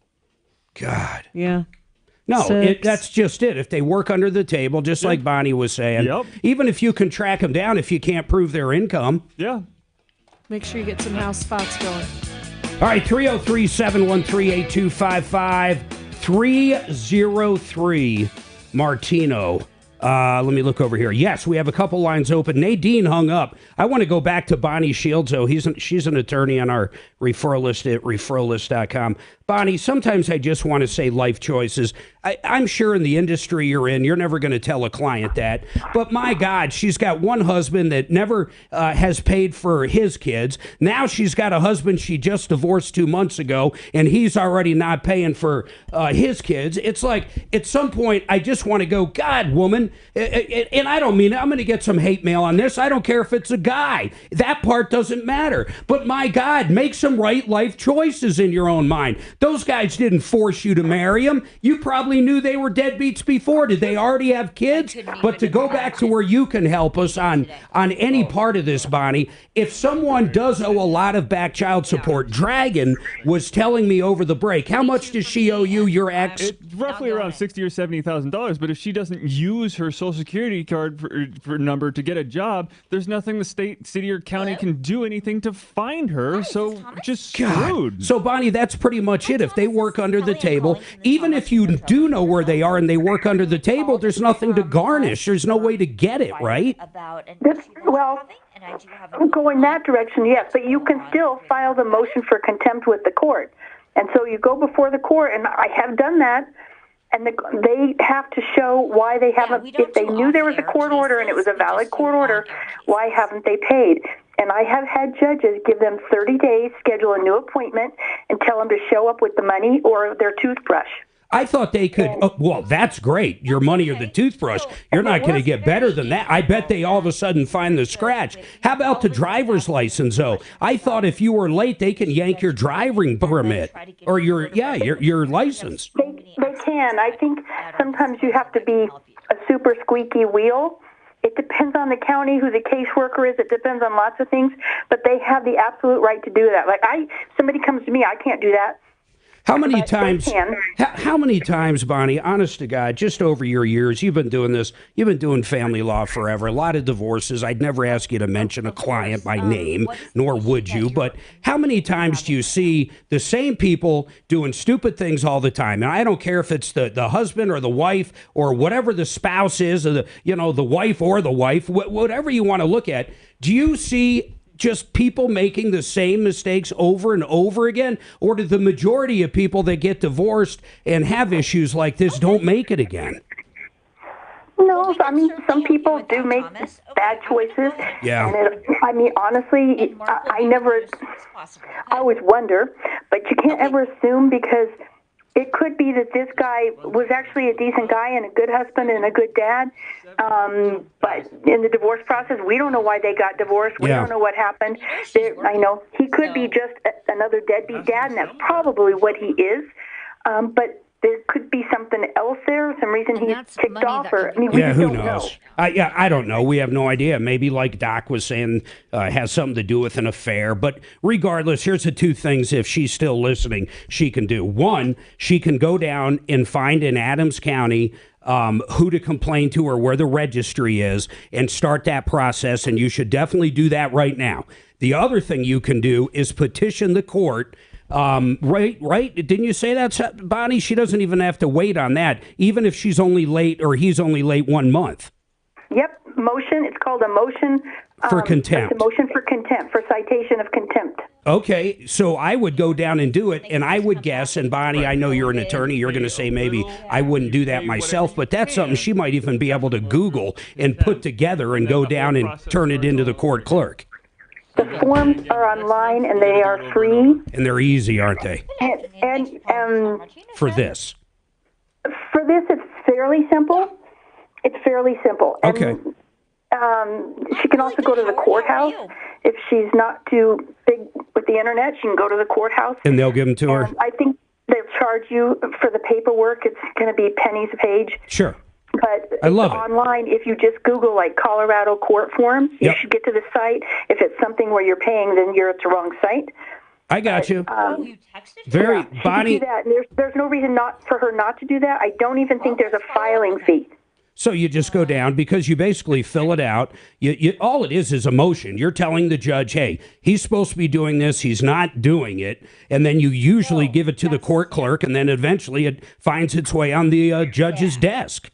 [SPEAKER 3] God.
[SPEAKER 6] Yeah.
[SPEAKER 3] No,
[SPEAKER 6] 6.
[SPEAKER 3] that's just it. If they work under the table, just like Bonnie was saying, even if you can track them down, if you can't prove their income.
[SPEAKER 2] Yeah.
[SPEAKER 6] Make sure you get some house spots going.
[SPEAKER 3] All right, 303-713-8255, 303 Martino. Let me look over here. Yes, we have a couple lines open. Nadine hung up. I want to go back to Bonnie Shields, though. She's an attorney on our referral list at referrallist.com. Bonnie, sometimes I just want to say life choices. I'm sure in the industry you're in, you're never going to tell a client that. But my God, she's got one husband that never has paid for his kids. Now she's got a husband she just divorced 2 months ago, and he's already not paying for his kids. It's like, at some point, I just want to go, God, woman, and I don't mean it. I'm going to get some hate mail on this. I don't care if it's a guy. That part doesn't matter. But my God, make some right life choices in your own mind. Those guys didn't force you to marry them. You probably knew they were deadbeats before. Did they already have kids? But to go back to where you can help us on any part of this, Bonnie, if someone does owe a lot of back child support, Dragon was telling me over the break, how much does she owe you, your ex?
[SPEAKER 2] Roughly around $60,000 or $70,000. But if she doesn't use her Social Security card for number to get a job, there's nothing the state, city, or county can do anything to find her. So just screwed.
[SPEAKER 3] God. So Bonnie, that's pretty much it. If they work under the table, even if you do know where they are and they work under the table, there's nothing to garnish. There's no way to get it, right?
[SPEAKER 5] Well, going that direction, yes, but you can still file the motion for contempt with the court. And so you go before the court, and I have done that, and they have to show why they haven't, if they knew there was a court order and it was a valid court order, why haven't they paid? And I have had judges give them 30 days, schedule a new appointment, and tell them to show up with the money or their toothbrush.
[SPEAKER 3] I thought they could. Oh, well, that's great. Your money or the toothbrush. You're not going to get better than that. I bet they all of a sudden find the scratch. How about the driver's license, though? I thought if you were late, they can yank your driving permit or your license.
[SPEAKER 5] They can. I think sometimes you have to be a super squeaky wheel. It depends on the county, who the caseworker is. It depends on lots of things, but they have the absolute right to do that. Like somebody comes to me, I can't do that.
[SPEAKER 3] How many times, Bonnie, honest to God, just over your years, you've been doing this, you've been doing family law forever, a lot of divorces. I'd never ask you to mention a client by name, nor would you, but how many times do you see the same people doing stupid things all the time? And I don't care if it's the husband or the wife or whatever the spouse is, or the wife or the wife, whatever you want to look at. Do you see just people making the same mistakes over and over again? Or do the majority of people that get divorced and have issues like this don't make it again?
[SPEAKER 5] No, I mean, some people do make bad choices.
[SPEAKER 3] Yeah.
[SPEAKER 5] And honestly, I always wonder, but you can't ever assume, because it could be that this guy was actually a decent guy and a good husband and a good dad. But in the divorce process, we don't know why they got divorced. We don't know what happened. I know he could be just another deadbeat dad, and that's probably what he is. But there could be something else there, some reason he's kicked off, or I mean, we
[SPEAKER 3] Yeah,
[SPEAKER 5] just
[SPEAKER 3] who
[SPEAKER 5] don't
[SPEAKER 3] knows?
[SPEAKER 5] know.
[SPEAKER 3] Yeah, I don't know. We have no idea. Maybe, like Doc was saying, has something to do with an affair. But regardless, here's the two things, if she's still listening, she can do. One, she can go down and find in Adams County who to complain to or where the registry is and start that process, and you should definitely do that right now. The other thing you can do is petition the court. Right? Didn't you say that, Bonnie? She doesn't even have to wait on that, even if she's only late or he's only late 1 month.
[SPEAKER 5] Yep, motion. It's called a motion
[SPEAKER 3] For contempt.
[SPEAKER 5] It's a motion for contempt, for citation of contempt.
[SPEAKER 3] Okay, so I would go down and do it, and I would guess, and Bonnie, I know you're an attorney, you're going to say maybe I wouldn't do that myself, but that's something she might even be able to Google and put together and go down and turn it into the court clerk.
[SPEAKER 5] The forms are online and they are free.
[SPEAKER 3] And they're easy, aren't they?
[SPEAKER 5] And
[SPEAKER 3] For this.
[SPEAKER 5] for this, it's fairly simple. It's fairly simple. And,
[SPEAKER 3] Okay.
[SPEAKER 5] she can also go to the courthouse. If she's not too big with the internet, she can go to the courthouse.
[SPEAKER 3] And they'll give them to her?
[SPEAKER 5] I think they'll charge you for the paperwork. It's going to be pennies a page.
[SPEAKER 3] Sure.
[SPEAKER 5] But
[SPEAKER 3] I love it.
[SPEAKER 5] online, if you just Google like Colorado court forms, you
[SPEAKER 3] Yep.
[SPEAKER 5] should get to the site. If it's something where you're paying, then you're at the wrong site.
[SPEAKER 3] I got you.
[SPEAKER 5] Very,
[SPEAKER 3] Very, Bonnie.
[SPEAKER 5] She can do that. And there's no reason not for her not to do that. I don't even think there's a filing fee.
[SPEAKER 3] So you just go down because you basically fill it out. All it is a motion. You're telling the judge, hey, he's supposed to be doing this. He's not doing it. And then you usually give it to the court clerk, and then eventually it finds its way on the judge's desk.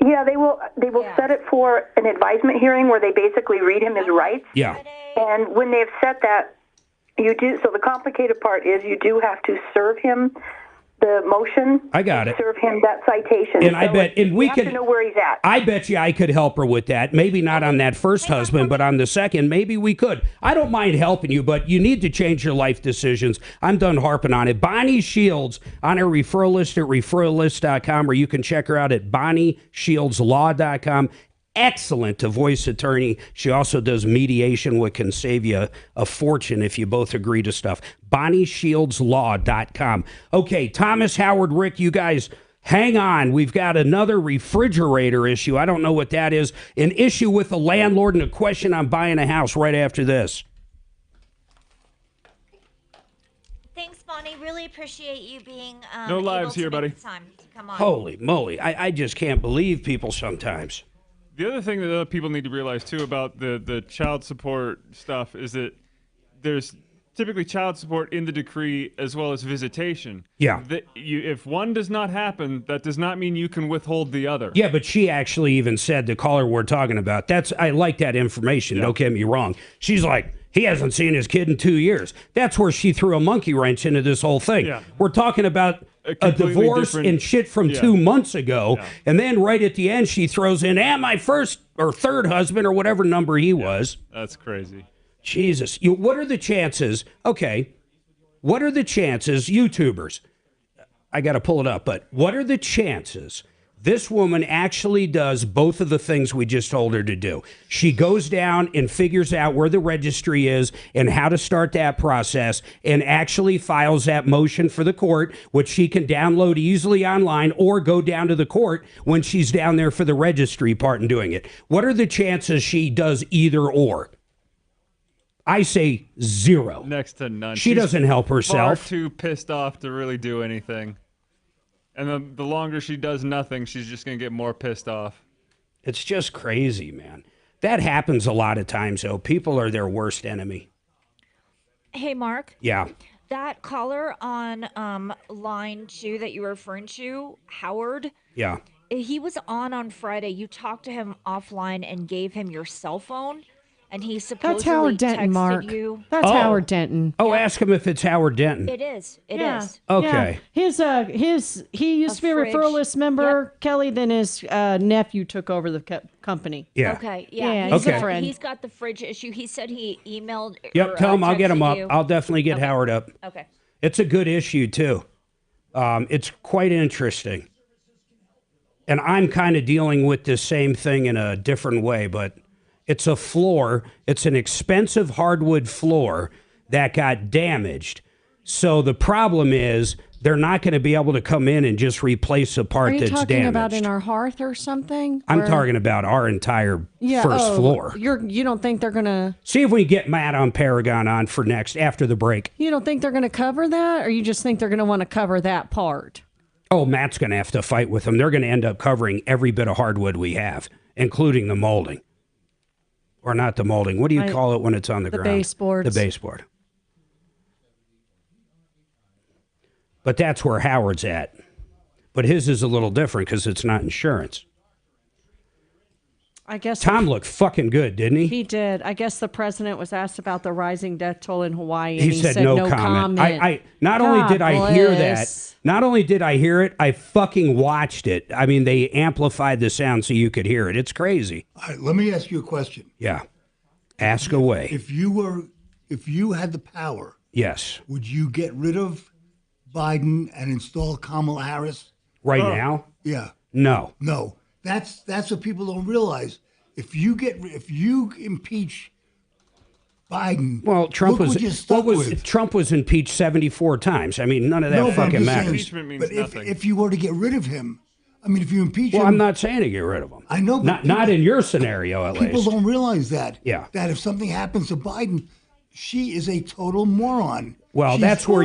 [SPEAKER 5] Yeah, they will set it for an advisement hearing where they basically read him his rights.
[SPEAKER 3] Yeah.
[SPEAKER 5] And when they've set that, you do. So the complicated part is you do have to serve him the motion.
[SPEAKER 3] I got
[SPEAKER 5] and
[SPEAKER 3] it.
[SPEAKER 5] Serve him that citation.
[SPEAKER 3] And I
[SPEAKER 5] So
[SPEAKER 3] bet, and
[SPEAKER 5] you
[SPEAKER 3] we
[SPEAKER 5] have
[SPEAKER 3] could
[SPEAKER 5] to know where he's at.
[SPEAKER 3] I bet you I could help her with that. Maybe not on that first husband, but on the second, maybe we could. I don't mind helping you, but you need to change your life decisions. I'm done harping on it. Bonnie Shields on her referral list at referrallist.com, or you can check her out at bonnieshieldslaw.com. Excellent divorce attorney. She also does mediation, which can save you a fortune if you both agree to stuff. bonnieshieldslaw.com. Okay, Thomas, Howard, Rick, you guys hang on. We've got another refrigerator issue. I don't know what that is. An issue with the landlord and a question on buying a house right after this.
[SPEAKER 10] Thanks, Bonnie. Really appreciate you being
[SPEAKER 2] No lives
[SPEAKER 10] able to
[SPEAKER 2] here,
[SPEAKER 10] make
[SPEAKER 2] buddy.
[SPEAKER 10] the time to come on.
[SPEAKER 3] Holy moly. I just can't believe people sometimes.
[SPEAKER 2] The other thing that other people need to realize too about the child support stuff is that there's typically child support in the decree as well as visitation.
[SPEAKER 3] Yeah.
[SPEAKER 2] If one does not happen, that does not mean you can withhold the other.
[SPEAKER 3] Yeah, but she actually even said, the caller we're talking about, I like that information, don't get me wrong. She's like, he hasn't seen his kid in 2 years. That's where she threw a monkey wrench into this whole thing.
[SPEAKER 2] Yeah.
[SPEAKER 3] We're talking about a divorce and shit from 2 months ago, and then right at the end she throws in, my first or third husband or whatever number he was.
[SPEAKER 2] That's crazy.
[SPEAKER 3] Jesus. What are the chances? Okay. What are the chances, YouTubers? I got to pull it up, but what are the chances this woman actually does both of the things we just told her to do? She goes down and figures out where the registry is and how to start that process and actually files that motion for the court, which she can download easily online or go down to the court when she's down there for the registry part and doing it. What are the chances she does either or? I say 0.
[SPEAKER 2] Next to none.
[SPEAKER 3] She doesn't help herself.
[SPEAKER 2] Far too pissed off to really do anything. And the longer she does nothing, she's just going to get more pissed off.
[SPEAKER 3] It's just crazy, man. That happens a lot of times, though. People are their worst enemy.
[SPEAKER 10] Hey, Mark.
[SPEAKER 3] Yeah.
[SPEAKER 10] That caller on line 2 that you were referring to, Howard.
[SPEAKER 3] Yeah.
[SPEAKER 10] He was on Friday. You talked to him offline and gave him your cell phone, and he supposedly
[SPEAKER 6] That's Howard Denton,
[SPEAKER 10] texted
[SPEAKER 6] Mark.
[SPEAKER 10] you.
[SPEAKER 6] That's Howard Denton.
[SPEAKER 3] Oh, ask him if it's Howard Denton.
[SPEAKER 10] It is. It
[SPEAKER 6] Yeah.
[SPEAKER 10] is.
[SPEAKER 3] Okay.
[SPEAKER 6] Yeah. He used to be a
[SPEAKER 10] fridge.
[SPEAKER 6] referral list member, Kelly. Then his nephew took over the company.
[SPEAKER 3] Yeah.
[SPEAKER 10] Okay. Yeah.
[SPEAKER 6] Yeah,
[SPEAKER 10] He's
[SPEAKER 6] he's a
[SPEAKER 10] got-
[SPEAKER 6] friend.
[SPEAKER 10] He's got the fridge issue. He said he emailed.
[SPEAKER 3] Yep,
[SPEAKER 10] or,
[SPEAKER 3] tell him I'll get him
[SPEAKER 10] texted
[SPEAKER 3] up.
[SPEAKER 10] you.
[SPEAKER 3] I'll definitely get
[SPEAKER 10] Okay.
[SPEAKER 3] Howard up.
[SPEAKER 10] Okay.
[SPEAKER 3] It's a good issue, too. It's quite interesting. And I'm kind of dealing with this same thing in a different way, but it's a floor. It's an expensive hardwood floor that got damaged. So the problem is they're not going to be able to come in and just replace a part
[SPEAKER 6] Are you
[SPEAKER 3] that's
[SPEAKER 6] talking
[SPEAKER 3] damaged.
[SPEAKER 6] about in our hearth or something?
[SPEAKER 3] I'm
[SPEAKER 6] Where-
[SPEAKER 3] talking about our entire first floor.
[SPEAKER 6] You don't think they're gonna?
[SPEAKER 3] See if we can get Matt on Paragon on for next after the break.
[SPEAKER 6] You don't think they're gonna cover that, or you just think they're gonna want to cover that part?
[SPEAKER 3] Oh, Matt's going to have to fight with them. They're going to end up covering every bit of hardwood we have, including the molding. Or not the molding. What do you call it when it's on the ground?
[SPEAKER 6] The baseboards.
[SPEAKER 3] The baseboard. But that's where Howard's at. But his is a little different because it's not insurance.
[SPEAKER 6] I guess
[SPEAKER 3] Tom looked fucking good, didn't he?
[SPEAKER 6] he did. I guess the president was asked about the rising death toll in Hawaii, and
[SPEAKER 3] He said no comment. I not only did I hear that, not only did I hear it, I fucking watched it. I mean, they amplified the sound so you could hear it. It's crazy.
[SPEAKER 4] All right, let me ask you a question.
[SPEAKER 3] Yeah. Ask away.
[SPEAKER 4] If you had the power,
[SPEAKER 3] Yes.
[SPEAKER 4] would you get rid of Biden and install Kamala Harris?
[SPEAKER 3] Right now?
[SPEAKER 4] Yeah.
[SPEAKER 3] No.
[SPEAKER 4] No. That's what people don't realize. If you impeach Biden,
[SPEAKER 3] Well, Trump
[SPEAKER 4] look
[SPEAKER 3] was
[SPEAKER 4] what you're stuck with.
[SPEAKER 3] Trump was impeached 74 times. I mean, none of that
[SPEAKER 4] No, but I'm
[SPEAKER 3] fucking
[SPEAKER 4] just
[SPEAKER 3] matters.
[SPEAKER 4] saying, but if you were to get rid of him, I mean, if you impeach
[SPEAKER 3] Well,
[SPEAKER 4] him,
[SPEAKER 3] I'm not saying to get rid of him.
[SPEAKER 4] I know, but
[SPEAKER 3] Not in your scenario, at
[SPEAKER 4] people
[SPEAKER 3] least.
[SPEAKER 4] don't realize that.
[SPEAKER 3] Yeah.
[SPEAKER 4] That if something happens to Biden, she is a total moron.
[SPEAKER 3] Well,
[SPEAKER 4] She's-
[SPEAKER 3] that's where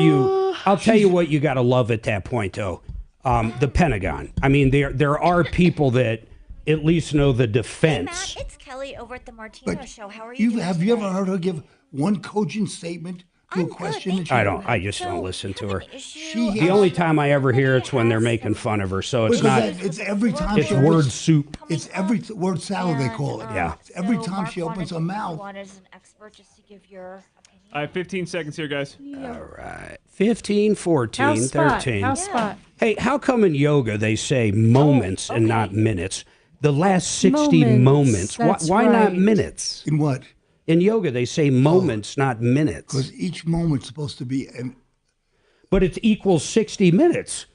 [SPEAKER 3] I'll tell you what you got to love at that point, though. The Pentagon. I mean, there are people that at least know the defense.
[SPEAKER 10] Matt, it's Kelly over at the Martino Show. How are you?
[SPEAKER 4] Have you ever heard her give one cogent statement to a question? that she-
[SPEAKER 3] I just don't listen to her.
[SPEAKER 4] She
[SPEAKER 3] The only time I ever hear it's when they're making fun of her. So it's not.
[SPEAKER 4] It's every time.
[SPEAKER 3] It's
[SPEAKER 4] she
[SPEAKER 3] word
[SPEAKER 4] opens-
[SPEAKER 3] soup.
[SPEAKER 4] It's every word salad they call it.
[SPEAKER 3] Yeah.
[SPEAKER 4] It's every
[SPEAKER 10] So
[SPEAKER 4] time
[SPEAKER 10] Mark
[SPEAKER 4] she opens her mouth.
[SPEAKER 10] wanted as an expert just to give your opinion.
[SPEAKER 2] I have 15 seconds here, guys.
[SPEAKER 3] All right. 15, 14,
[SPEAKER 6] House spot.
[SPEAKER 3] 13.
[SPEAKER 6] House spot.
[SPEAKER 3] Hey, how come in yoga they say moments and not minutes? The last 60 moments.
[SPEAKER 6] That's
[SPEAKER 3] Why not
[SPEAKER 6] right.
[SPEAKER 3] minutes?
[SPEAKER 4] In what?
[SPEAKER 3] In yoga, they say moments, not minutes.
[SPEAKER 4] Because each moment's supposed to be
[SPEAKER 3] But it equals 60 minutes.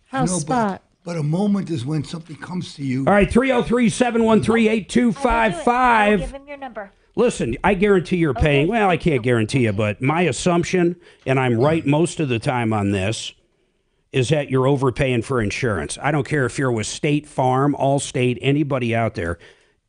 [SPEAKER 6] House spot.
[SPEAKER 4] But a moment is when something comes to you.
[SPEAKER 3] All right, 303-713-8255.
[SPEAKER 10] Give him your number.
[SPEAKER 3] Listen, I guarantee you're paying. Well, I can't guarantee you, but my assumption, and I'm right most of the time on this, is that you're overpaying for insurance. I don't care if you're with State Farm, Allstate, anybody out there.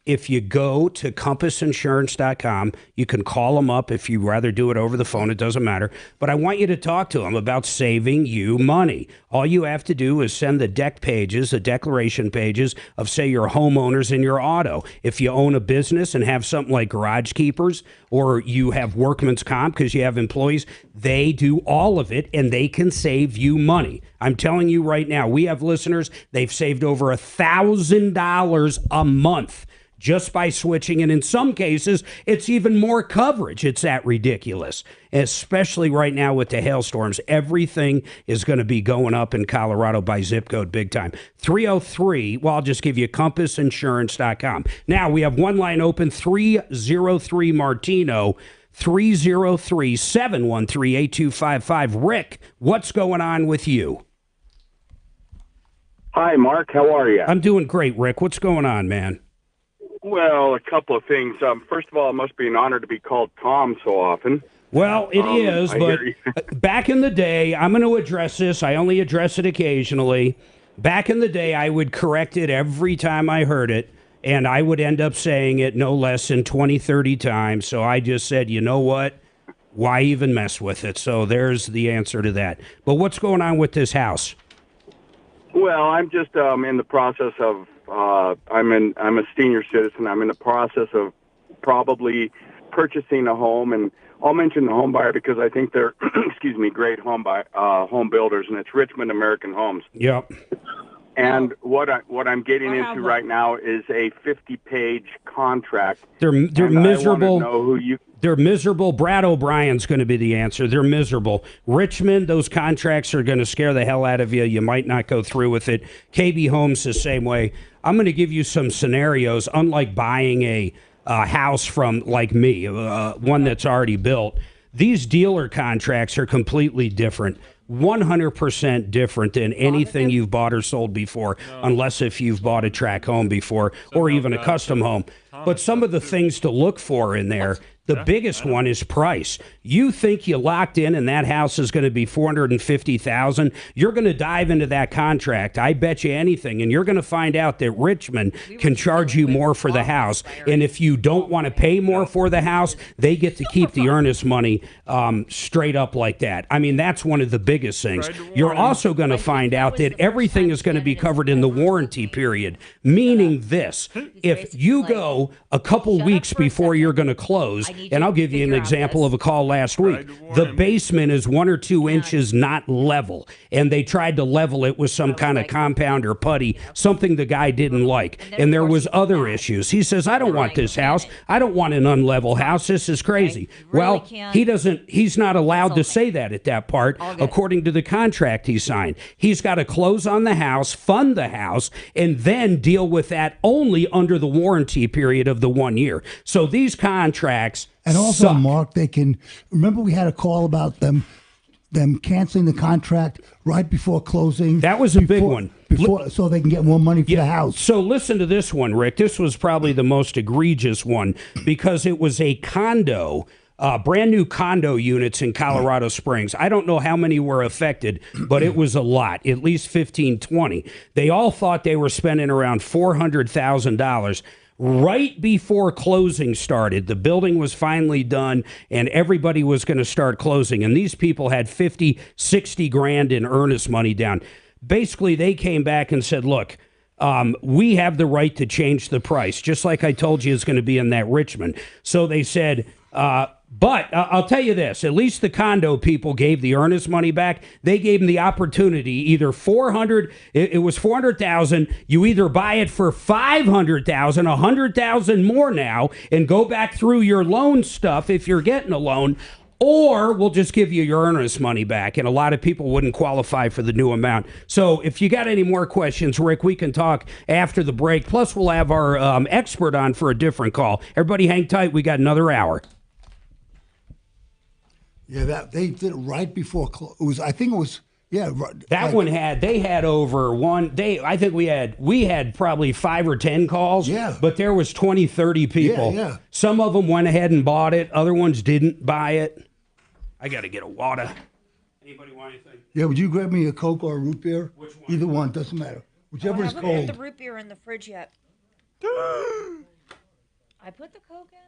[SPEAKER 3] If you go to compassinsurance.com, you can call them up if you'd rather do it over the phone. It doesn't matter. But I want you to talk to them about saving you money. All you have to do is send the the declaration pages of, say, your homeowners and your auto. If you own a business and have something like Garage Keepers, or you have workman's comp because you have employees, they do all of it, and they can save you money. I'm telling you right now, we have listeners, they've saved over $1,000 a month just by switching. And in some cases, it's even more coverage. It's that ridiculous, especially right now with the hailstorms. Everything is going to be going up in Colorado by zip code big time. 303, well, I'll just give you compassinsurance.com. Now, we have one line open, 303 Martino, 303-713-8255. Rick, what's going on with you?
[SPEAKER 8] Hi, Mark. How are you?
[SPEAKER 3] I'm doing great, Rick. What's going on, man?
[SPEAKER 8] Well, a couple of things. First of all, it must be an honor to be called Tom so often.
[SPEAKER 3] Well, it is,
[SPEAKER 8] I
[SPEAKER 3] but
[SPEAKER 8] hear you.
[SPEAKER 3] back in the day, I'm going to address this. I only address it occasionally. Back in the day, I would correct it every time I heard it, and I would end up saying it no less than 20, 30 times. So I just said, you know what? Why even mess with it? So there's the answer to that. But what's going on with this house?
[SPEAKER 8] Well, I'm just in the process of. I'm a senior citizen. I'm in the process of probably purchasing a home, and I'll mention the home buyer because I think they're, great home builders, and it's Richmond American Homes.
[SPEAKER 3] Yep.
[SPEAKER 8] And what I'm getting into right now is a 50-page contract.
[SPEAKER 3] They're
[SPEAKER 8] and
[SPEAKER 3] miserable.
[SPEAKER 8] I want to know who you.
[SPEAKER 3] They're miserable. Brad O'Brien's going to be the answer. They're miserable. Richmond, those contracts are going to scare the hell out of you. You might not go through with it. KB Homes the same way. I'm going to give you some scenarios. Unlike buying a house from, like me, one that's already built, these dealer contracts are completely different. 100% different than anything you've bought or sold before, unless if you've bought a track home before or even a custom home. But some of the things to look for in there, The biggest one is price. You think you locked in and that house is going to be $450,000. You're going to dive into that contract. I bet you anything. And you're going to find out that Richmond can charge you more for the house. And if you don't want to pay more for the house, they get to keep the earnest money straight up like that. I mean, that's one of the biggest things. You're also going to find out that everything is going to be covered in the warranty period, meaning this. If you go a couple weeks before you're going to close, and I'll give you an example of a call last week. The basement is 1 or 2 inches not level, and they tried to level it with some kind of compound or putty, something the guy didn't like. And there was other issues. He says, I don't want this house. I don't want an unlevel house. This is crazy. Well, he's not allowed to say that at that part, according to the contract he signed. He's got to close on the house, fund the house, and then deal with that only under the warranty period of the 1 year. So these contracts
[SPEAKER 4] and also,
[SPEAKER 3] suck.
[SPEAKER 4] Mark, they can remember we had a call about them canceling the contract right before closing.
[SPEAKER 3] That was a big one.
[SPEAKER 4] So they can get more money for the house.
[SPEAKER 3] So listen to this one, Rick. This was probably the most egregious one because it was a condo, brand new condo units in Colorado Springs. I don't know how many were affected, but it was a lot, at least 15, 20. They all thought they were spending around $400,000. Right before closing started, the building was finally done and everybody was going to start closing. And these people had 50, 60 grand in earnest money down. Basically, they came back and said, look, we have the right to change the price, just like I told you it's going to be in that Richmond. So they said, but I'll tell you this, at least the condo people gave the earnest money back. They gave them the opportunity, either it was 400,000. You either buy it for 500,000, 100,000 more now, and go back through your loan stuff if you're getting a loan, or we'll just give you your earnest money back. And a lot of people wouldn't qualify for the new amount. So if you got any more questions, Rick, we can talk after the break. Plus, we'll have our expert on for a different call. Everybody hang tight. We got another hour.
[SPEAKER 4] Yeah, they did it right before close. I think it was, right.
[SPEAKER 3] That one they had over one. I think we had probably 5 or 10 calls.
[SPEAKER 4] Yeah.
[SPEAKER 3] But there was 20, 30 people.
[SPEAKER 4] Yeah.
[SPEAKER 3] Some of them went ahead and bought it. Other ones didn't buy it. I got to get a water. Anybody want anything?
[SPEAKER 4] Yeah, would you grab me a Coke or a root beer? Which one? Either one, doesn't matter. Whichever is
[SPEAKER 10] I
[SPEAKER 4] cold.
[SPEAKER 10] haven't put the root beer in the fridge yet. I put the Coke in.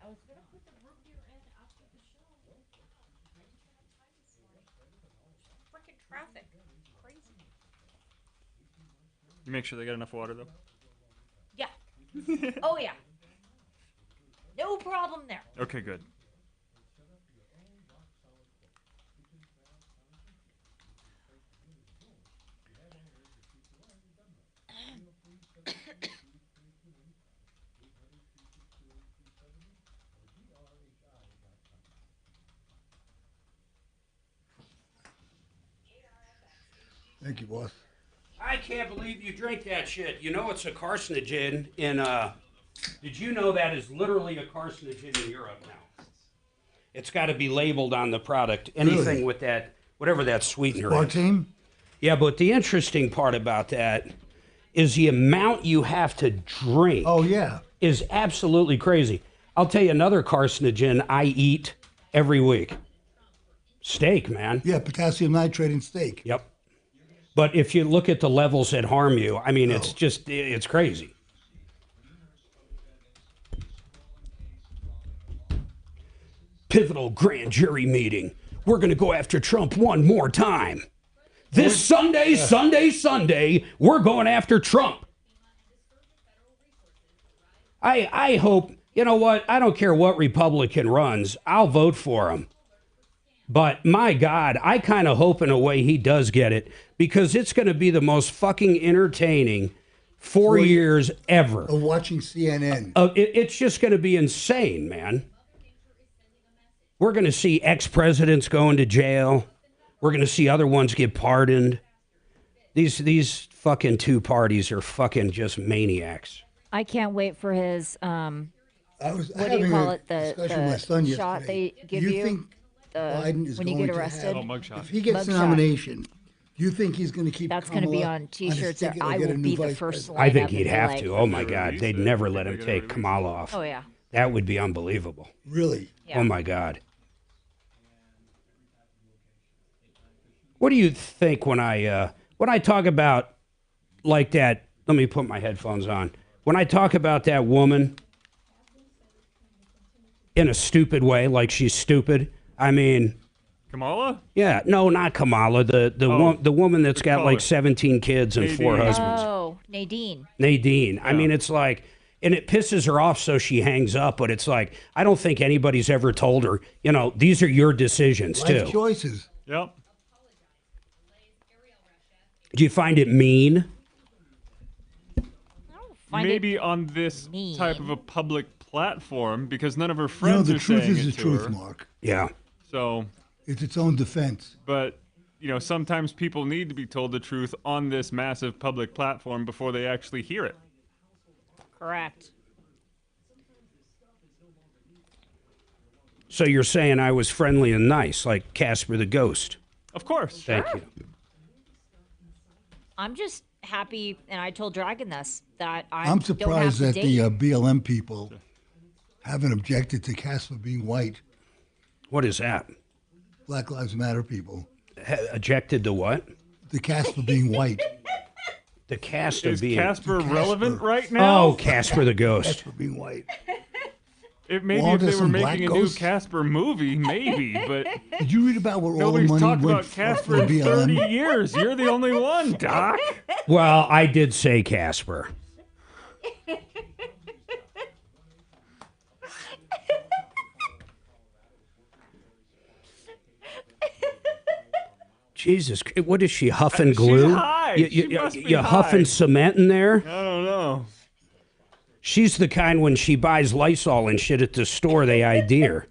[SPEAKER 10] I was going to put the root beer in after the show. Freaking traffic. Crazy.
[SPEAKER 2] You make sure they got enough water, though?
[SPEAKER 10] Yeah. Oh, yeah. No problem there.
[SPEAKER 2] Okay, good.
[SPEAKER 4] Thank you, boss.
[SPEAKER 3] I can't believe you drink that shit. You know it's a carcinogen in, did you know that is literally a carcinogen in Europe now? It's got to be labeled on the product. Anything with that, whatever that sweetener is.
[SPEAKER 4] Aspartame?
[SPEAKER 3] Yeah, but the interesting part about that is the amount you have to drink.
[SPEAKER 4] Oh, yeah.
[SPEAKER 3] Is absolutely crazy. I'll tell you another carcinogen I eat every week. Steak, man.
[SPEAKER 4] Yeah, potassium nitrate in steak.
[SPEAKER 3] Yep. But if you look at the levels that harm you, I mean, it's crazy. Pivotal grand jury meeting. We're going to go after Trump one more time. This Sunday, we're going after Trump. I hope, you know what? I don't care what Republican runs. I'll vote for him. But my God, I kind of hope in a way he does get it because it's going to be the most fucking entertaining 4 years ever.
[SPEAKER 4] Of watching CNN.
[SPEAKER 3] It's just going to be insane, man. We're going to see ex-presidents going to jail. We're going to see other ones get pardoned. These fucking two parties are fucking just maniacs.
[SPEAKER 10] I can't wait for his,
[SPEAKER 4] I was
[SPEAKER 10] what do you call it?
[SPEAKER 4] discussion with my son
[SPEAKER 10] The shot
[SPEAKER 4] yesterday.
[SPEAKER 10] they give
[SPEAKER 4] you.
[SPEAKER 10] you
[SPEAKER 4] Think Biden is
[SPEAKER 10] when
[SPEAKER 4] going
[SPEAKER 10] you get
[SPEAKER 4] to
[SPEAKER 10] arrested?
[SPEAKER 4] have, if he gets the nomination, Do you think he's going to keep?
[SPEAKER 10] That's going to be
[SPEAKER 4] Kamala
[SPEAKER 10] on T-shirts.
[SPEAKER 4] his ticket or
[SPEAKER 10] I
[SPEAKER 4] get a
[SPEAKER 10] will
[SPEAKER 4] new
[SPEAKER 10] be the
[SPEAKER 4] vice
[SPEAKER 10] first
[SPEAKER 4] president?
[SPEAKER 10] line
[SPEAKER 3] I think
[SPEAKER 10] up
[SPEAKER 3] he'd
[SPEAKER 10] and be
[SPEAKER 3] have
[SPEAKER 10] like,
[SPEAKER 3] to. Oh my God, they'd never let him take Kamala off.
[SPEAKER 10] Oh yeah.
[SPEAKER 3] That would be unbelievable.
[SPEAKER 4] Really?
[SPEAKER 10] Yeah.
[SPEAKER 3] Oh my God. What do you think when I talk about like that? Let me put my headphones on. When I talk about that woman in a stupid way, like she's stupid, I mean.
[SPEAKER 2] Kamala?
[SPEAKER 3] Yeah, no, not Kamala. The woman that's got like 17 kids and 4 husbands.
[SPEAKER 10] Oh, Nadine.
[SPEAKER 3] Nadine. I mean, it's like, and it pisses her off, so she hangs up. But it's like, I don't think anybody's ever told her, you know, these are your decisions
[SPEAKER 4] Life
[SPEAKER 3] too.
[SPEAKER 4] choices.
[SPEAKER 2] Yep.
[SPEAKER 3] Do you find it mean?
[SPEAKER 2] Maybe on this type of a public platform, because none of her friends
[SPEAKER 4] the
[SPEAKER 2] are
[SPEAKER 4] truth
[SPEAKER 2] saying
[SPEAKER 4] is
[SPEAKER 2] it
[SPEAKER 4] the
[SPEAKER 2] to
[SPEAKER 4] truth,
[SPEAKER 2] her.
[SPEAKER 4] Mark.
[SPEAKER 3] Yeah.
[SPEAKER 2] So
[SPEAKER 4] it's its own defense.
[SPEAKER 2] But sometimes people need to be told the truth on this massive public platform before they actually hear it.
[SPEAKER 10] Correct.
[SPEAKER 3] So you're saying I was friendly and nice, like Casper the Ghost?
[SPEAKER 2] Of course.
[SPEAKER 3] Thank you.
[SPEAKER 10] I'm just happy, and I told Dragon this, that
[SPEAKER 4] I'm surprised that the BLM people haven't objected to Casper being white.
[SPEAKER 3] What is that?
[SPEAKER 4] Black Lives Matter people.
[SPEAKER 3] Objected to what?
[SPEAKER 4] The Casper being white.
[SPEAKER 3] The Casper
[SPEAKER 2] Is
[SPEAKER 3] being...
[SPEAKER 2] Casper relevant right now?
[SPEAKER 3] Oh, Casper the Ghost.
[SPEAKER 4] Casper being white.
[SPEAKER 2] Maybe
[SPEAKER 4] Well,
[SPEAKER 2] if they
[SPEAKER 4] there's
[SPEAKER 2] were
[SPEAKER 4] some
[SPEAKER 2] making
[SPEAKER 4] black
[SPEAKER 2] a new
[SPEAKER 4] ghosts.
[SPEAKER 2] Casper movie, maybe, but
[SPEAKER 4] Did you read about where all the
[SPEAKER 2] nobody's
[SPEAKER 4] money
[SPEAKER 2] talked
[SPEAKER 4] went
[SPEAKER 2] about
[SPEAKER 4] for
[SPEAKER 2] Casper in 30
[SPEAKER 4] BLM?
[SPEAKER 2] years. You're the only one, Doc.
[SPEAKER 3] Well, I did say Casper. Jesus, what is she, huffing glue?
[SPEAKER 2] She's high. She must be
[SPEAKER 3] You huffing
[SPEAKER 2] high.
[SPEAKER 3] cement in there?
[SPEAKER 2] I don't know.
[SPEAKER 3] She's the kind when she buys Lysol and shit at the store, they ID her.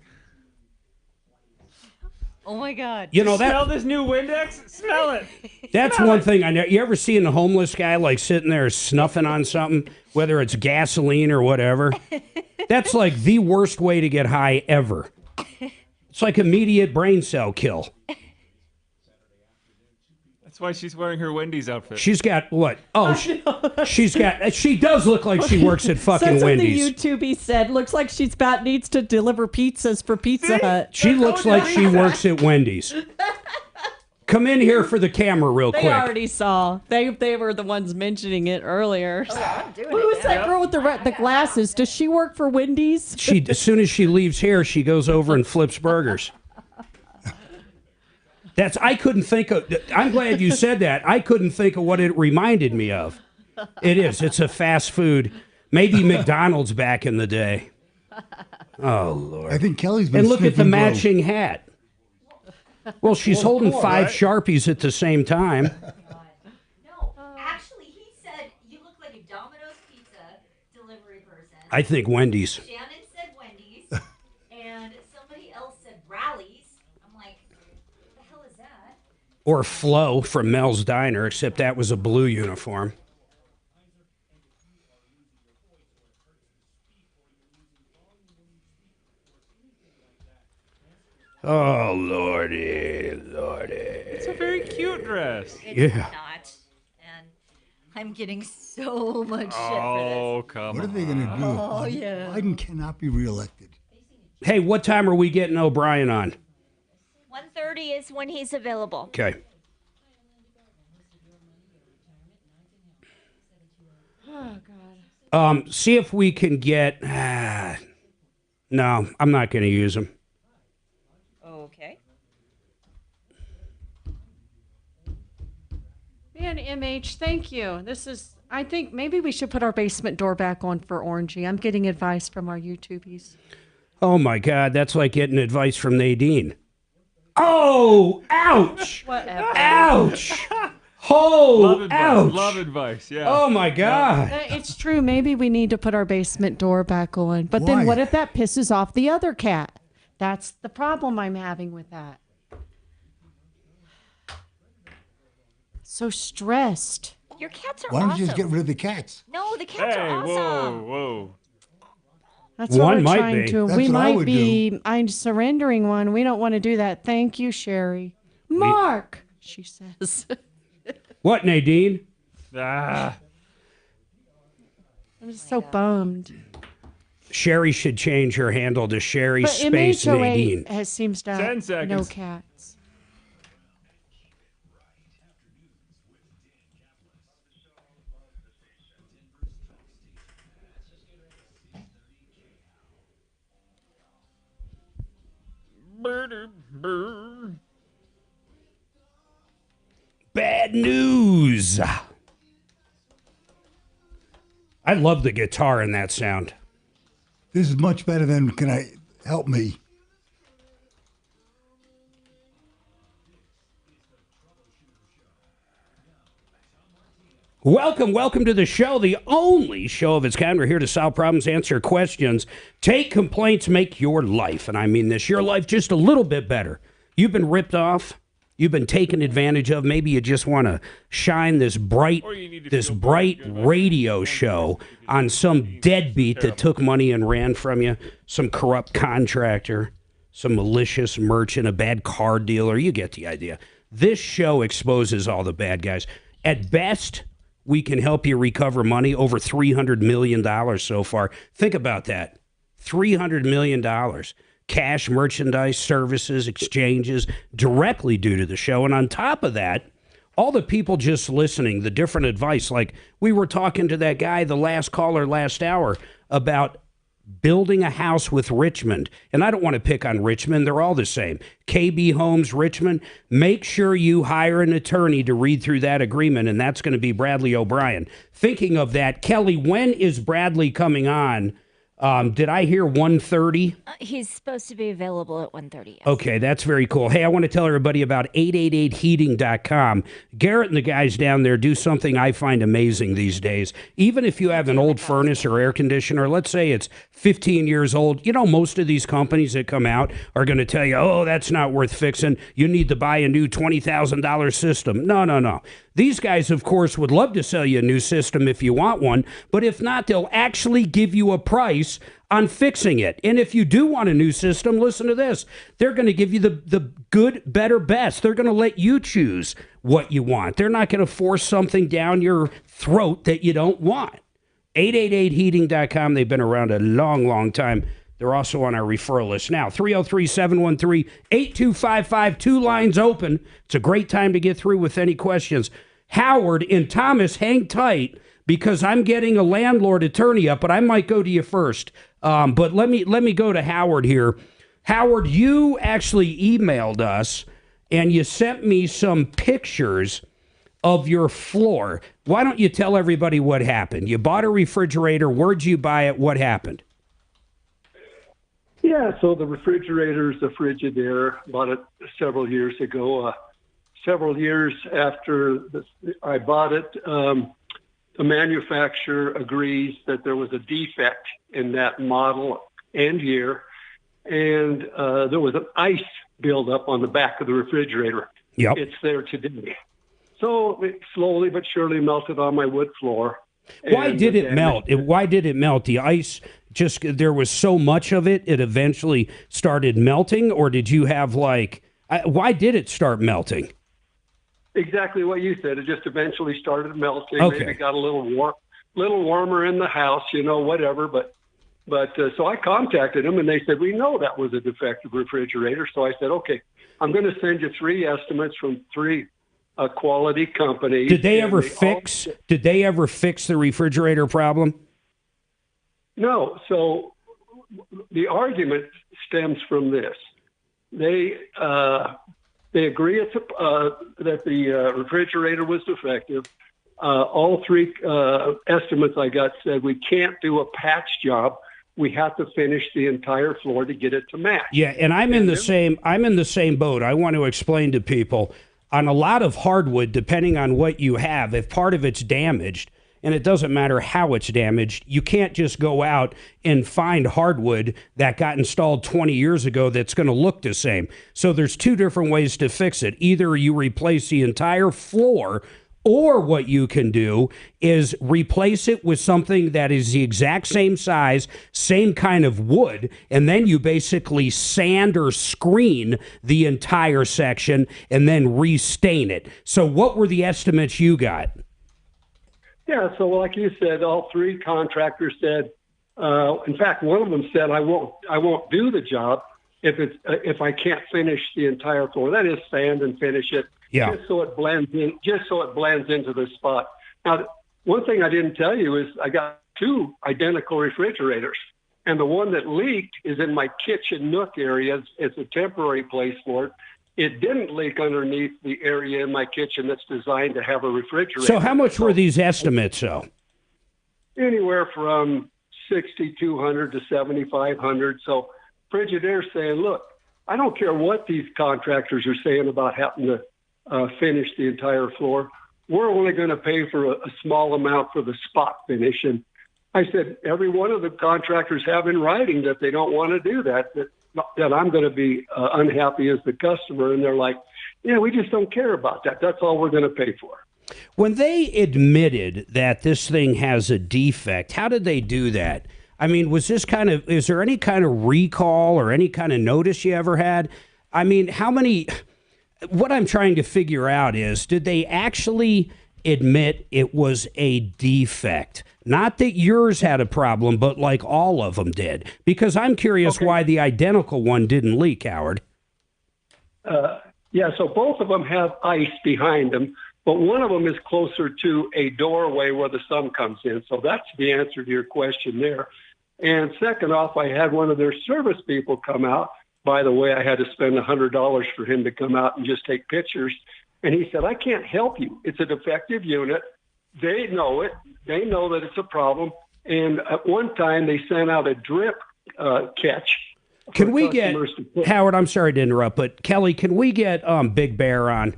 [SPEAKER 10] Oh my God.
[SPEAKER 3] You know that.
[SPEAKER 2] Smell this new Windex? Smell it.
[SPEAKER 3] That's one thing I know. You ever seen a homeless guy like sitting there snuffing on something, whether it's gasoline or whatever? That's like the worst way to get high ever. It's like immediate brain cell kill.
[SPEAKER 2] That's why she's wearing her Wendy's outfit.
[SPEAKER 3] She's got what? Oh, she does look like she works at fucking
[SPEAKER 6] That's
[SPEAKER 3] Wendy's.
[SPEAKER 6] what the YouTube said. Looks like she's needs to deliver pizzas for Pizza Hut.
[SPEAKER 3] She looks like she works at Wendy's. Come in here for the camera real quick.
[SPEAKER 6] They already saw. They were the ones mentioning it earlier. Who was that girl with the glasses? Does she work for Wendy's?
[SPEAKER 3] As soon as she leaves here, she goes over and flips burgers. I couldn't think of. I'm glad you said that. I couldn't think of what it reminded me of. It's a fast food. Maybe McDonald's back in the day. Oh Lord!
[SPEAKER 4] I think Kelly's been.
[SPEAKER 3] And look at the
[SPEAKER 4] sniffing
[SPEAKER 3] matching hat. Well, she's holding 5
[SPEAKER 4] right?
[SPEAKER 3] Sharpies at the same time.
[SPEAKER 10] No, actually, he said you look like a Domino's pizza delivery person.
[SPEAKER 3] I think Wendy's.
[SPEAKER 10] Shannon said Wendy's, and somebody else said Rallies. I'm like, what the hell is that?
[SPEAKER 3] Or Flo from Mel's Diner, except that was a blue uniform. Oh, Lordy, Lordy.
[SPEAKER 2] It's a very cute dress.
[SPEAKER 10] It's not. And I'm getting so much shit for
[SPEAKER 2] Oh,
[SPEAKER 10] this.
[SPEAKER 2] come
[SPEAKER 4] What are they going to do?
[SPEAKER 10] Oh, yeah.
[SPEAKER 4] Biden cannot be reelected.
[SPEAKER 3] Hey, what time are we getting O'Brien on?
[SPEAKER 10] 1:30 is when he's available.
[SPEAKER 3] Okay.
[SPEAKER 6] Oh God.
[SPEAKER 3] See if we can get... no, I'm not going to use them.
[SPEAKER 10] Okay.
[SPEAKER 6] Man, MH, thank you. I think maybe we should put our basement door back on for Orangey. I'm getting advice from our YouTubies.
[SPEAKER 3] Oh, my God, that's like getting advice from Nadine. Oh, ouch!
[SPEAKER 6] Whatever.
[SPEAKER 3] Ouch! Oh, ouch!
[SPEAKER 2] Love advice, yeah.
[SPEAKER 3] Oh, my God.
[SPEAKER 6] It's true. Maybe we need to put our basement door back on. But then
[SPEAKER 4] Why?
[SPEAKER 6] what if that pisses off the other cat? That's the problem I'm having with that. So stressed.
[SPEAKER 10] Your cats are
[SPEAKER 4] Why don't
[SPEAKER 10] awesome.
[SPEAKER 4] you just get rid of the cats?
[SPEAKER 10] No, the cats are awesome.
[SPEAKER 2] Whoa.
[SPEAKER 6] That's what
[SPEAKER 3] One
[SPEAKER 6] we're
[SPEAKER 3] might
[SPEAKER 6] trying
[SPEAKER 3] be.
[SPEAKER 6] to.
[SPEAKER 4] That's
[SPEAKER 6] We
[SPEAKER 4] what I
[SPEAKER 6] might
[SPEAKER 4] would
[SPEAKER 6] be. I'm surrendering one. We don't want to do that. Thank you, Sherry. Mark, she says.
[SPEAKER 3] What, Nadine?
[SPEAKER 2] Ah.
[SPEAKER 6] I'm just so bummed.
[SPEAKER 3] Sherry should change her handle to Sherry
[SPEAKER 6] But
[SPEAKER 3] Space Nadine.
[SPEAKER 6] MHOA seems to
[SPEAKER 2] 10
[SPEAKER 6] have no
[SPEAKER 2] seconds.
[SPEAKER 6] cats.
[SPEAKER 3] Bad news. I love the guitar in that sound.
[SPEAKER 4] This is much better than Can I Help Me?
[SPEAKER 3] Welcome to the show, the only show of its kind. We're here to solve problems, answer questions, take complaints, make your life, and I mean this, your life just a little bit better. You've been ripped off. You've been taken advantage of. Maybe you just want to shine this bright radio show on some deadbeat that took money and ran from you, some corrupt contractor, some malicious merchant, a bad car dealer. You get the idea. This show exposes all the bad guys. At best, we can help you recover money, over $300 million so far. Think about that. $300 million. Cash, merchandise, services, exchanges, directly due to the show. And on top of that, all the people just listening, the different advice, like we were talking to that guy, the last caller last hour, about building a house with Richmond. And I don't want to pick on Richmond. They're all the same. KB Homes, Richmond. Make sure you hire an attorney to read through that agreement, and that's going to be Bradley O'Brien. Thinking of that, Kelly, when is Bradley coming on? Did I hear 1:30?
[SPEAKER 10] He's supposed to be available at 1:30. Yes.
[SPEAKER 3] Okay, that's very cool. Hey, I want to tell everybody about 888heating.com. Garrett and the guys down there do something I find amazing these days. Even if you have an old furnace or air conditioner, let's say it's 15 years old, you know, most of these companies that come out are going to tell you, oh, that's not worth fixing. You need to buy a new $20,000 system. No. These guys, of course, would love to sell you a new system if you want one, but if not, they'll actually give you a price on fixing it. And if you do want a new system, listen to this. They're going to give you the good, better, best. They're going to let you choose what you want. They're not going to force something down your throat that you don't want. 888heating.com. They've been around a long, long time. They're also on our referral list now. 303-713-8255. Two lines open. It's a great time to get through with any questions. Howard and Thomas, hang tight because I'm getting a landlord attorney up, but I might go to you first. But let me go to Howard here. Howard, you actually emailed us and you sent me some pictures of your floor. Why don't you tell everybody what happened? You bought a refrigerator. Where'd you buy it? What happened?
[SPEAKER 9] Yeah, so the refrigerator is a Frigidaire. Bought it several years ago. Several years after I bought it, the manufacturer agrees that there was a defect in that model and year, and there was an ice buildup on the back of the refrigerator.
[SPEAKER 3] Yep.
[SPEAKER 9] It's there today. So it slowly but surely melted on my wood floor.
[SPEAKER 3] Why did it melt? Why did it melt? The ice, just there was so much of it, it eventually started melting? Or did you have why did it start melting?
[SPEAKER 9] Exactly what you said. It just eventually started melting.
[SPEAKER 3] Okay.
[SPEAKER 9] Maybe got a little warmer in the house, whatever. But so I contacted them, and they said, we know that was a defective refrigerator. So I said, okay, I'm going to send you 3 estimates from 3 quality companies.
[SPEAKER 3] Did they ever fix the refrigerator problem?
[SPEAKER 9] No. So the argument stems from this. They agree that the refrigerator was defective. All 3 estimates I got said we can't do a patch job. We have to finish the entire floor to get it to match.
[SPEAKER 3] Yeah, and I'm in the same boat. I want to explain to people, on a lot of hardwood, depending on what you have, if part of it's damaged, and it doesn't matter how it's damaged, you can't just go out and find hardwood that got installed 20 years ago that's going to look the same. So there's 2 different ways to fix it. Either you replace the entire floor, Or what you can do is replace it with something that is the exact same size, same kind of wood, and then you basically sand or screen the entire section and then restain it. So what were the estimates you got?
[SPEAKER 9] Yeah, so like you said, all three contractors said, in fact, one of them said, I won't do the job if I can't finish the entire floor. That is, sand and finish it, just so it blends into the spot. Now, one thing I didn't tell you is I got two identical refrigerators, and the one that leaked is in my kitchen nook area. It's a temporary place for it. It didn't leak underneath the area in my kitchen that's designed to have a refrigerator.
[SPEAKER 3] So how much were these estimates, though?
[SPEAKER 9] Anywhere from $6,200 to $7,500. So Frigidaire's saying, look, I don't care what these contractors are saying about having to finish the entire floor. We're only going to pay for a small amount for the spot finish. And I said, every one of the contractors have in writing that they don't want to do that I'm going to be unhappy as the customer. And they're like, yeah, we just don't care about that. That's all we're going to pay for.
[SPEAKER 3] When they admitted that this thing has a defect, how did they do that? I mean, is there any kind of recall or any kind of notice you ever had? I mean, what I'm trying to figure out is, did they actually admit it was a defect? Not that yours had a problem, but like all of them did. Because I'm curious why the identical one didn't leak, Howard.
[SPEAKER 9] Yeah, so both of them have ice behind them, but one of them is closer to a doorway where the sun comes in. So that's the answer to your question there. And second off, I had one of their service people come out. By the way, I had to spend $100 for him to come out and just take pictures. And he said, I can't help you. It's a defective unit. They know it. They know that it's a problem. And at one time, they sent out a drip catch.
[SPEAKER 3] Can we get, Howard, I'm sorry to interrupt, but Kelly, can we get Big Bear on?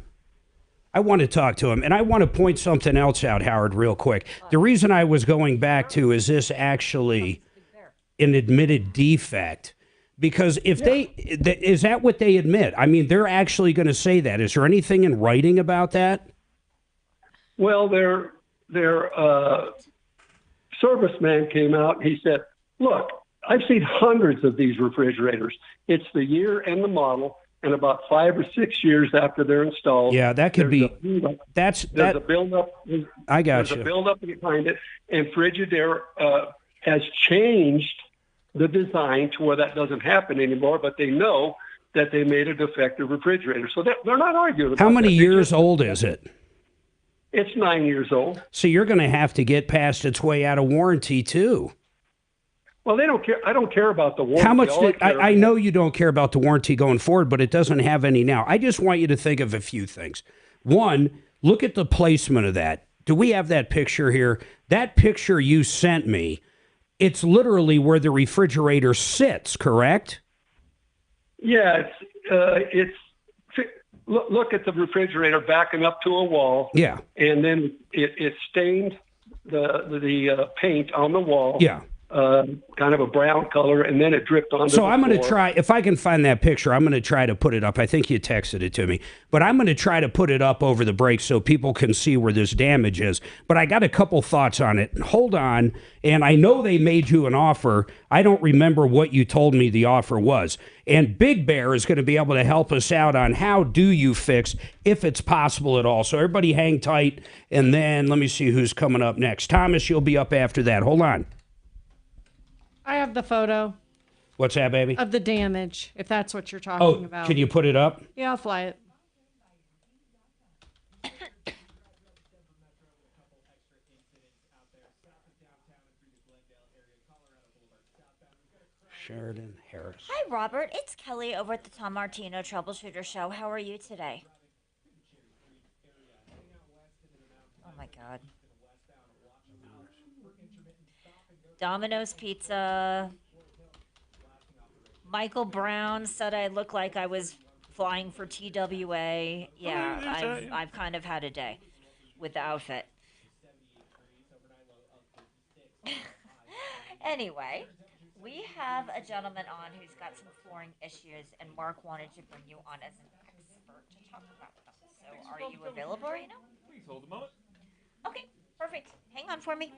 [SPEAKER 3] I want to talk to him. And I want to point something else out, Howard, real quick. The reason I was going back to, is this actually an admitted defect? Because if is that what they admit? I mean, they're actually going to say that. Is there anything in writing about that?
[SPEAKER 9] Well, their serviceman came out and he said, look, I've seen hundreds of these refrigerators. It's the year and the model, and about 5 or 6 years after they're installed.
[SPEAKER 3] Yeah, that could be.
[SPEAKER 9] There's a buildup.
[SPEAKER 3] I got
[SPEAKER 9] There's a buildup behind it, and Frigidaire has changed the design to where that doesn't happen anymore. But they know that they made a defective refrigerator, so they're not arguing about
[SPEAKER 3] How many
[SPEAKER 9] that.
[SPEAKER 3] years old is it?
[SPEAKER 9] It's 9 years old.
[SPEAKER 3] So you're going to have to get past its way out of warranty too.
[SPEAKER 9] Well, they don't care. I don't care about the warranty.
[SPEAKER 3] How much I know you don't care about the warranty going forward, but it doesn't have any now. I just want you to think of a few things. One, look at the placement of that. Do we have that picture here? That picture you sent me, it's literally where the refrigerator sits, correct?
[SPEAKER 9] Yeah, look at the refrigerator backing up to a wall.
[SPEAKER 3] Yeah.
[SPEAKER 9] And then it stained the paint on the wall.
[SPEAKER 3] Yeah.
[SPEAKER 9] Kind of a brown color, and then it dripped onto the
[SPEAKER 3] So I'm going to
[SPEAKER 9] floor.
[SPEAKER 3] try, if I can find that picture, I'm going to try to put it up. I think you texted it to me, but I'm going to try to put it up over the break so people can see where this damage is. But I got a couple thoughts on it. Hold on. And I know they made you an offer. I don't remember what you told me the offer was. And Big Bear is going to be able to help us out on how do you fix, if it's possible at all. So everybody hang tight. And then let me see who's coming up next. Thomas, you'll be up after that. Hold on.
[SPEAKER 6] I have the photo
[SPEAKER 3] What's that, baby?
[SPEAKER 6] of the damage, if that's what you're talking about.
[SPEAKER 3] Can you put it up?
[SPEAKER 6] Yeah, I'll fly it.
[SPEAKER 3] Sheridan Harris.
[SPEAKER 10] Hi, Robert. It's Kelly over at the Tom Martino Troubleshooter Show. How are you today? Oh, my God. Domino's Pizza. Michael Brown said I look like I was flying for TWA. Yeah, I've kind of had a day with the outfit. Anyway, we have a gentleman on who's got some flooring issues, and Mark wanted to bring you on as an expert to talk about them. So are you available right now?
[SPEAKER 2] Please hold a moment.
[SPEAKER 10] Okay, perfect. Hang on for me.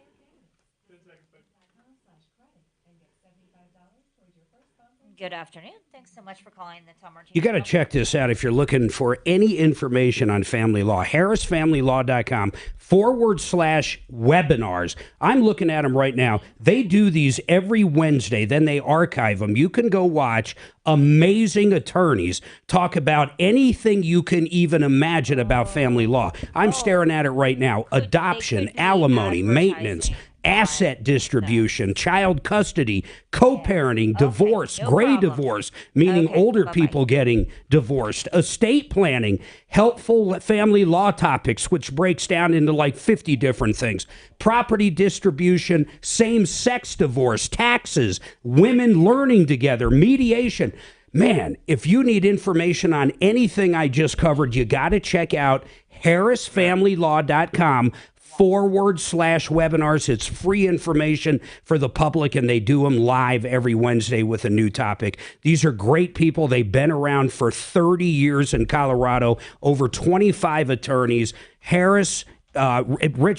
[SPEAKER 10] Good afternoon. Thanks so much for calling the Tom Martino.
[SPEAKER 3] You got to check this out if you're looking for any information on family law. HarrisFamilyLaw.com/webinars. I'm looking at them right now. They do these every Wednesday, then they archive them. You can go watch amazing attorneys talk about anything you can even imagine about family law. I'm staring at it right now. Adoption, alimony, maintenance, asset distribution, child custody, co-parenting, divorce, gray divorce, meaning older people getting divorced, estate planning, helpful family law topics, which breaks down into like 50 different things, property distribution, same-sex divorce, taxes, women learning together, mediation. Man, if you need information on anything I just covered, you got to check out HarrisFamilyLaw.com/webinars. It's free information for the public, and they do them live every Wednesday with a new topic. These are great people. They've been around for 30 years in Colorado, over 25 attorneys. Rich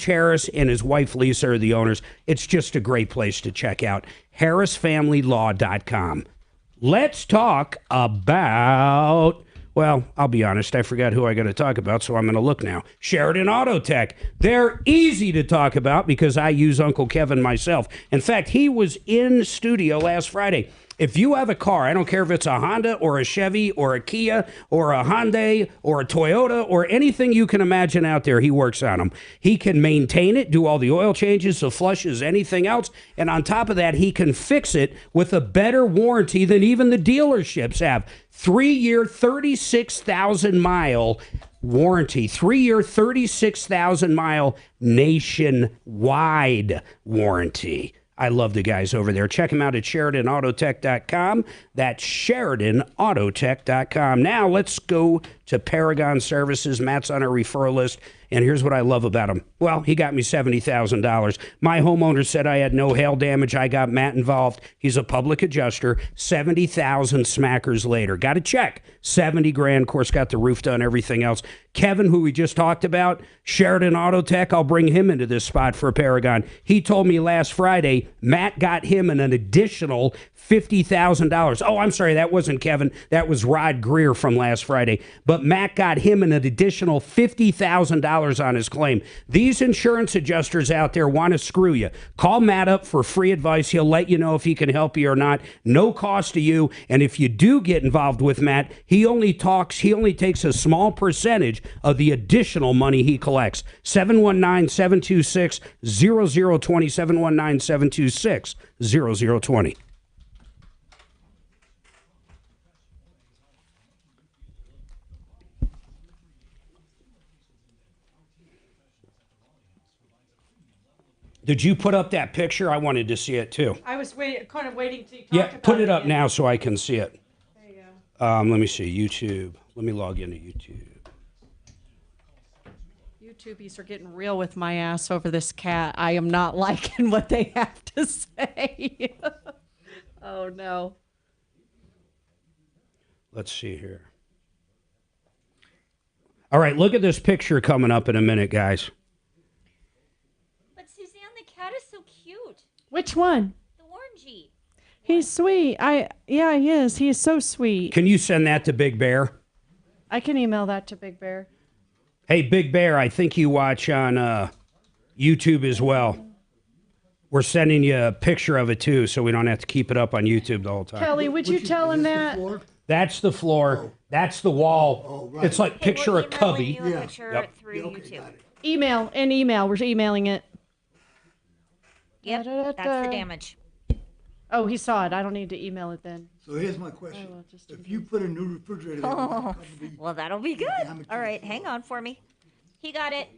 [SPEAKER 3] Harris and his wife Lisa are the owners. It's just a great place to check out. HarrisFamilyLaw.com. Let's talk about... Well, I'll be honest, I forgot who I got to talk about, so I'm going to look now. Sheridan Auto Tech. They're easy to talk about because I use Uncle Kevin myself. In fact, he was in studio last Friday. If you have a car, I don't care if it's a Honda or a Chevy or a Kia or a Hyundai or a Toyota or anything you can imagine out there, he works on them. He can maintain it, do all the oil changes, the flushes, anything else. And on top of that, he can fix it with a better warranty than even the dealerships have. 3-year, 36,000-mile warranty. 3-year, 36,000-mile nationwide warranty. I love the guys over there. Check them out at SheridanAutotech.com. That's SheridanAutotech.com. Now let's go to Paragon Services. Matt's on our referral list, and here's what I love about him. Well, he got me $70,000. My homeowner said I had no hail damage. I got Matt involved. He's a public adjuster. 70,000 smackers later. Got a check. 70 grand. Of course, got the roof done, everything else. Kevin, who we just talked about, Sheridan Auto Tech, I'll bring him into this spot for Paragon. He told me last Friday, Matt got him an additional $50,000. Oh, I'm sorry, that wasn't Kevin. That was Rod Greer from last Friday. But Matt got him an additional $50,000 on his claim. These insurance adjusters out there want to screw you. Call Matt up for free advice. He'll let you know if he can help you or not. No cost to you. And if you do get involved with Matt, he only takes a small percentage of the additional money he collects. 719-726-0020, 719-726-0020. Did you put up that picture? I wanted to see it too.
[SPEAKER 6] I was kind of waiting to talk about
[SPEAKER 3] put it up now so I can see it. There you go. Let me see, YouTube. Let me log into YouTube.
[SPEAKER 6] YouTubies are getting real with my ass over this cat. I am not liking what they have to say. Oh, no.
[SPEAKER 3] Let's see here. All right, look at this picture coming up in a minute, guys.
[SPEAKER 10] But Suzanne, the cat is so cute.
[SPEAKER 6] Which one?
[SPEAKER 10] The orangey.
[SPEAKER 6] He's sweet. Yeah, he is. He is so sweet.
[SPEAKER 3] Can you send that to Big Bear?
[SPEAKER 6] I can email that to Big Bear.
[SPEAKER 3] Hey, Big Bear, I think you watch on YouTube as well. We're sending you a picture of it, too, so we don't have to keep it up on YouTube the whole time.
[SPEAKER 6] Kelly, would you tell him that?
[SPEAKER 3] That's the floor. Oh. That's the wall. Oh, right. It's like picture a cubby.
[SPEAKER 10] Through YouTube.
[SPEAKER 6] Email. We're emailing it.
[SPEAKER 10] Yep, that's the damage.
[SPEAKER 6] Oh, he saw it. I don't need to email it then.
[SPEAKER 4] So here's my question. If you put a new refrigerator in,
[SPEAKER 10] well, that'll be good. All right, hang on for me. He got it.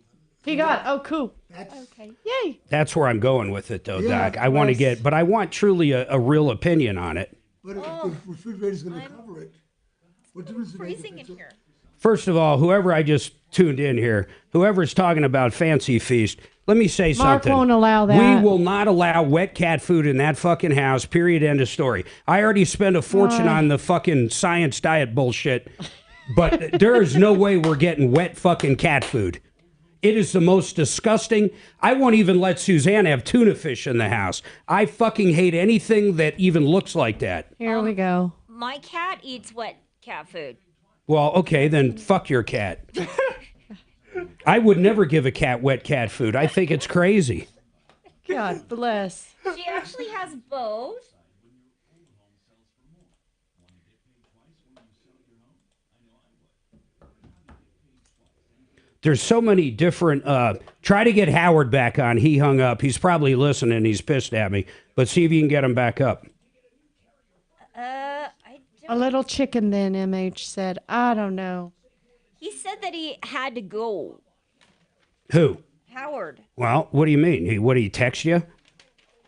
[SPEAKER 6] He got it. Oh, cool. Okay. Yay.
[SPEAKER 3] That's where I'm going with it, though, Doc. I want to get, but I want truly a real opinion on it.
[SPEAKER 4] But if the refrigerator's going to cover it, what difference does it make?
[SPEAKER 10] Freezing in here.
[SPEAKER 3] First of all, whoever I just tuned in here, whoever's talking about Fancy Feast, let me say something.
[SPEAKER 6] Mark won't allow that.
[SPEAKER 3] We will not allow wet cat food in that fucking house, period, end of story. I already spent a fortune on the fucking science diet bullshit, but there is no way we're getting wet fucking cat food. It is the most disgusting. I won't even let Suzanne have tuna fish in the house. I fucking hate anything that even looks like that.
[SPEAKER 6] Here we go.
[SPEAKER 10] My cat eats wet cat food.
[SPEAKER 3] Well, okay, then fuck your cat. I would never give a cat wet cat food. I think it's crazy.
[SPEAKER 6] God bless.
[SPEAKER 10] She actually has both.
[SPEAKER 3] There's so many different. Try to get Howard back on. He hung up. He's probably listening. He's pissed at me. But see if you can get him back up.
[SPEAKER 6] A little chicken then, MH said. I don't know.
[SPEAKER 10] He said that he had to go.
[SPEAKER 3] Who?
[SPEAKER 10] Howard.
[SPEAKER 3] Well, what do you mean? What, did he text you?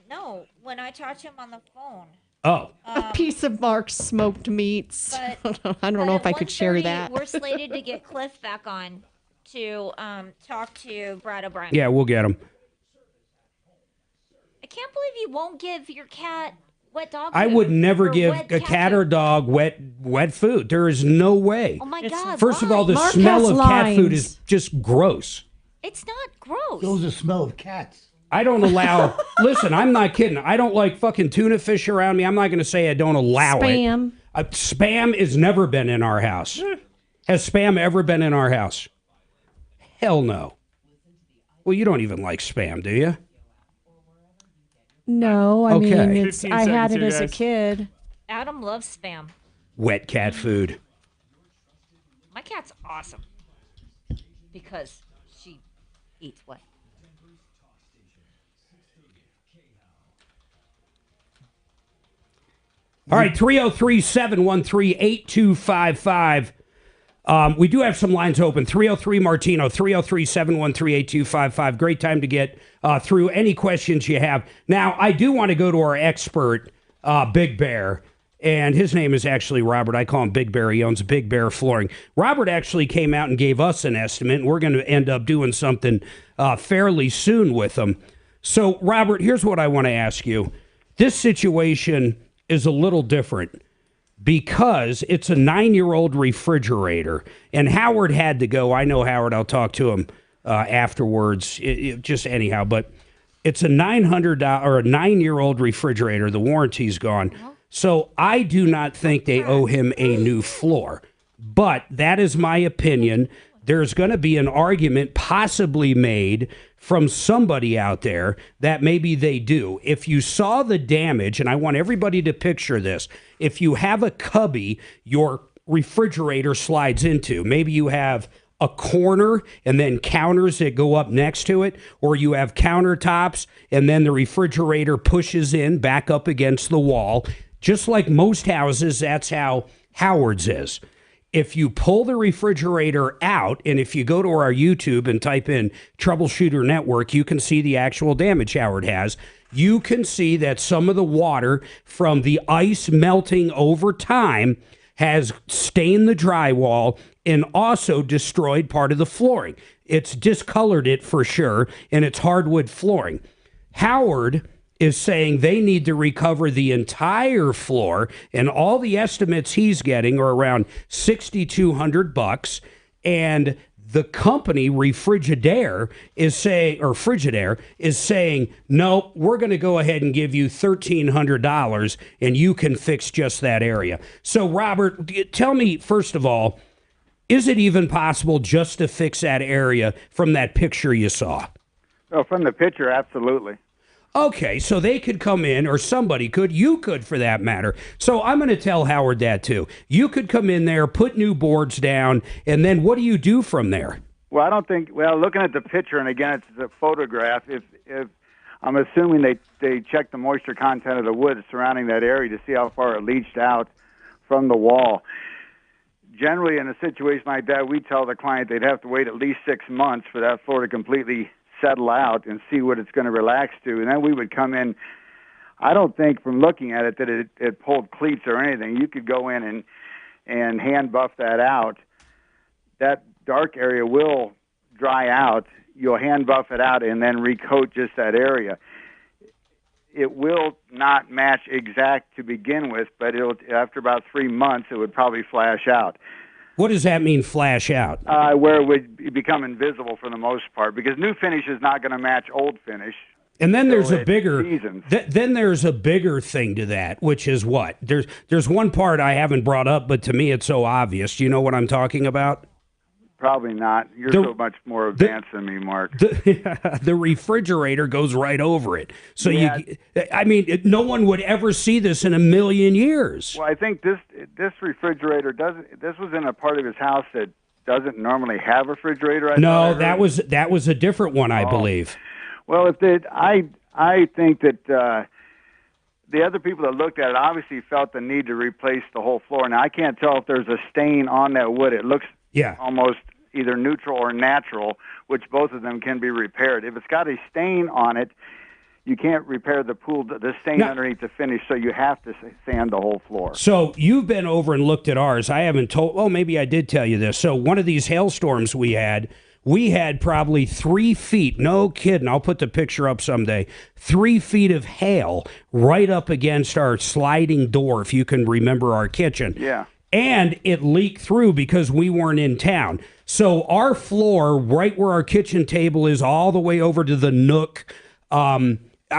[SPEAKER 10] No, when I talked to him on the phone.
[SPEAKER 3] Oh.
[SPEAKER 6] A piece of Mark's smoked meats.
[SPEAKER 10] But,
[SPEAKER 6] I don't know if I could share
[SPEAKER 10] 1:30,
[SPEAKER 6] that.
[SPEAKER 10] We're slated to get Cliff back on to talk to Brad O'Brien.
[SPEAKER 3] Yeah, we'll get him.
[SPEAKER 10] I can't believe you won't give your cat wet dog food.
[SPEAKER 3] I would never
[SPEAKER 10] or
[SPEAKER 3] give
[SPEAKER 10] wet
[SPEAKER 3] a cat or dog wet food. There is no way.
[SPEAKER 10] Oh my God!
[SPEAKER 3] First of
[SPEAKER 10] why?
[SPEAKER 3] all, the
[SPEAKER 6] Mark
[SPEAKER 3] smell
[SPEAKER 6] has
[SPEAKER 3] of cat food
[SPEAKER 6] lines.
[SPEAKER 3] is just gross.
[SPEAKER 10] It's not gross.
[SPEAKER 4] Those are smell of cats.
[SPEAKER 3] I don't allow. Listen, I'm not kidding. I don't like fucking tuna fish around me. I'm not going to say I don't allow
[SPEAKER 6] Spam.
[SPEAKER 3] it. Spam has never been in our house. Has spam ever been in our house? Hell no. Well, you don't even like spam, do you?
[SPEAKER 6] No, I
[SPEAKER 3] Okay.
[SPEAKER 6] mean, it's,
[SPEAKER 2] 15
[SPEAKER 6] I had
[SPEAKER 2] seconds
[SPEAKER 6] it
[SPEAKER 2] here,
[SPEAKER 6] as a
[SPEAKER 2] guys.
[SPEAKER 6] kid.
[SPEAKER 10] Adam loves spam.
[SPEAKER 3] Wet cat food.
[SPEAKER 10] My cat's awesome because she eats wet.
[SPEAKER 3] All right, 303-713-8255. We do have some lines open. 303 Martino, 303-713-8255. Great time to get through any questions you have. Now, I do want to go to our expert, Big Bear, and his name is actually Robert. I call him Big Bear. He owns Big Bear Flooring. Robert actually came out and gave us an estimate, and we're going to end up doing something fairly soon with him. So, Robert, here's what I want to ask you. This situation is a little different because it's a 9-year-old refrigerator, and Howard had to go. I know Howard. I'll talk to him afterwards, just anyhow. But it's a $900 or a 9-year-old refrigerator. The warranty's gone, so I do not think they owe him a new floor. But that is my opinion. There's going to be an argument possibly made from somebody out there that maybe they do. If you saw the damage, and I want everybody to picture this, if you have a cubby your refrigerator slides into, maybe you have a corner and then counters that go up next to it, or you have countertops and then the refrigerator pushes in back up against the wall. Just like most houses, that's how Howard's is. If you pull the refrigerator out, and if you go to our YouTube and type in Troubleshooter Network, you can see the actual damage Howard has. You can see that some of the water from the ice melting over time has stained the drywall and also destroyed part of the flooring. It's discolored it for sure, and it's hardwood flooring. Howard is saying they need to recover the entire floor, and all the estimates he's getting are around $6,200, and the company Frigidaire is saying, no, we're going to go ahead and give you $1,300 and you can fix just that area. So Robert, tell me, first of all, is it even possible just to fix that area from that picture you saw?
[SPEAKER 15] Oh, from the picture, absolutely.
[SPEAKER 3] Okay, so they could come in, or somebody could, you could for that matter. So I'm going to tell Howard that too. You could come in there, put new boards down, and then what do you do from there?
[SPEAKER 15] Well, I don't think, well, looking at the picture, and again, it's a photograph, if I'm assuming they checked the moisture content of the wood surrounding that area to see how far it leached out from the wall. Generally, in a situation like that, we tell the client they'd have to wait at least 6 months for that floor to completely settle out and see what it's going to relax to, and then we would come in. I don't think from looking at it that it pulled cleats or anything. You could go in and hand buff that out. That dark area will dry out. You'll hand buff it out and then recoat just that area. It will not match exact to begin with, but after about 3 months, it would probably flash out.
[SPEAKER 3] What does that mean, flash out?
[SPEAKER 15] Where it would become invisible for the most part, because new finish is not going to match old finish.
[SPEAKER 3] And then there's
[SPEAKER 15] So
[SPEAKER 3] a bigger then there's a bigger thing to that, which is what? There's one part I haven't brought up, but to me it's so obvious. Do you know what I'm talking about?
[SPEAKER 15] Probably not. You're so much more advanced than me, Mark.
[SPEAKER 3] The refrigerator goes right over it. So no one would ever see this in a million years.
[SPEAKER 15] Well, I think this refrigerator doesn't. This was in a part of his house that doesn't normally have a refrigerator.
[SPEAKER 3] No, that was a different one, I believe.
[SPEAKER 15] Well, I think that the other people that looked at it obviously felt the need to replace the whole floor. Now, I can't tell if there's a stain on that wood. It looks almost either neutral or natural, which both of them can be repaired. If it's got a stain on it, you can't repair the stain underneath the finish, so you have to sand the whole floor.
[SPEAKER 3] So you've been over and looked at ours. I haven't told, well, maybe I did tell you this. So one of these hailstorms we had probably 3 feet, no kidding, I'll put the picture up someday, 3 feet of hail right up against our sliding door, if you can remember our kitchen.
[SPEAKER 15] Yeah.
[SPEAKER 3] And it leaked through because we weren't in town. So our floor, right where our kitchen table is, all the way over to the nook, I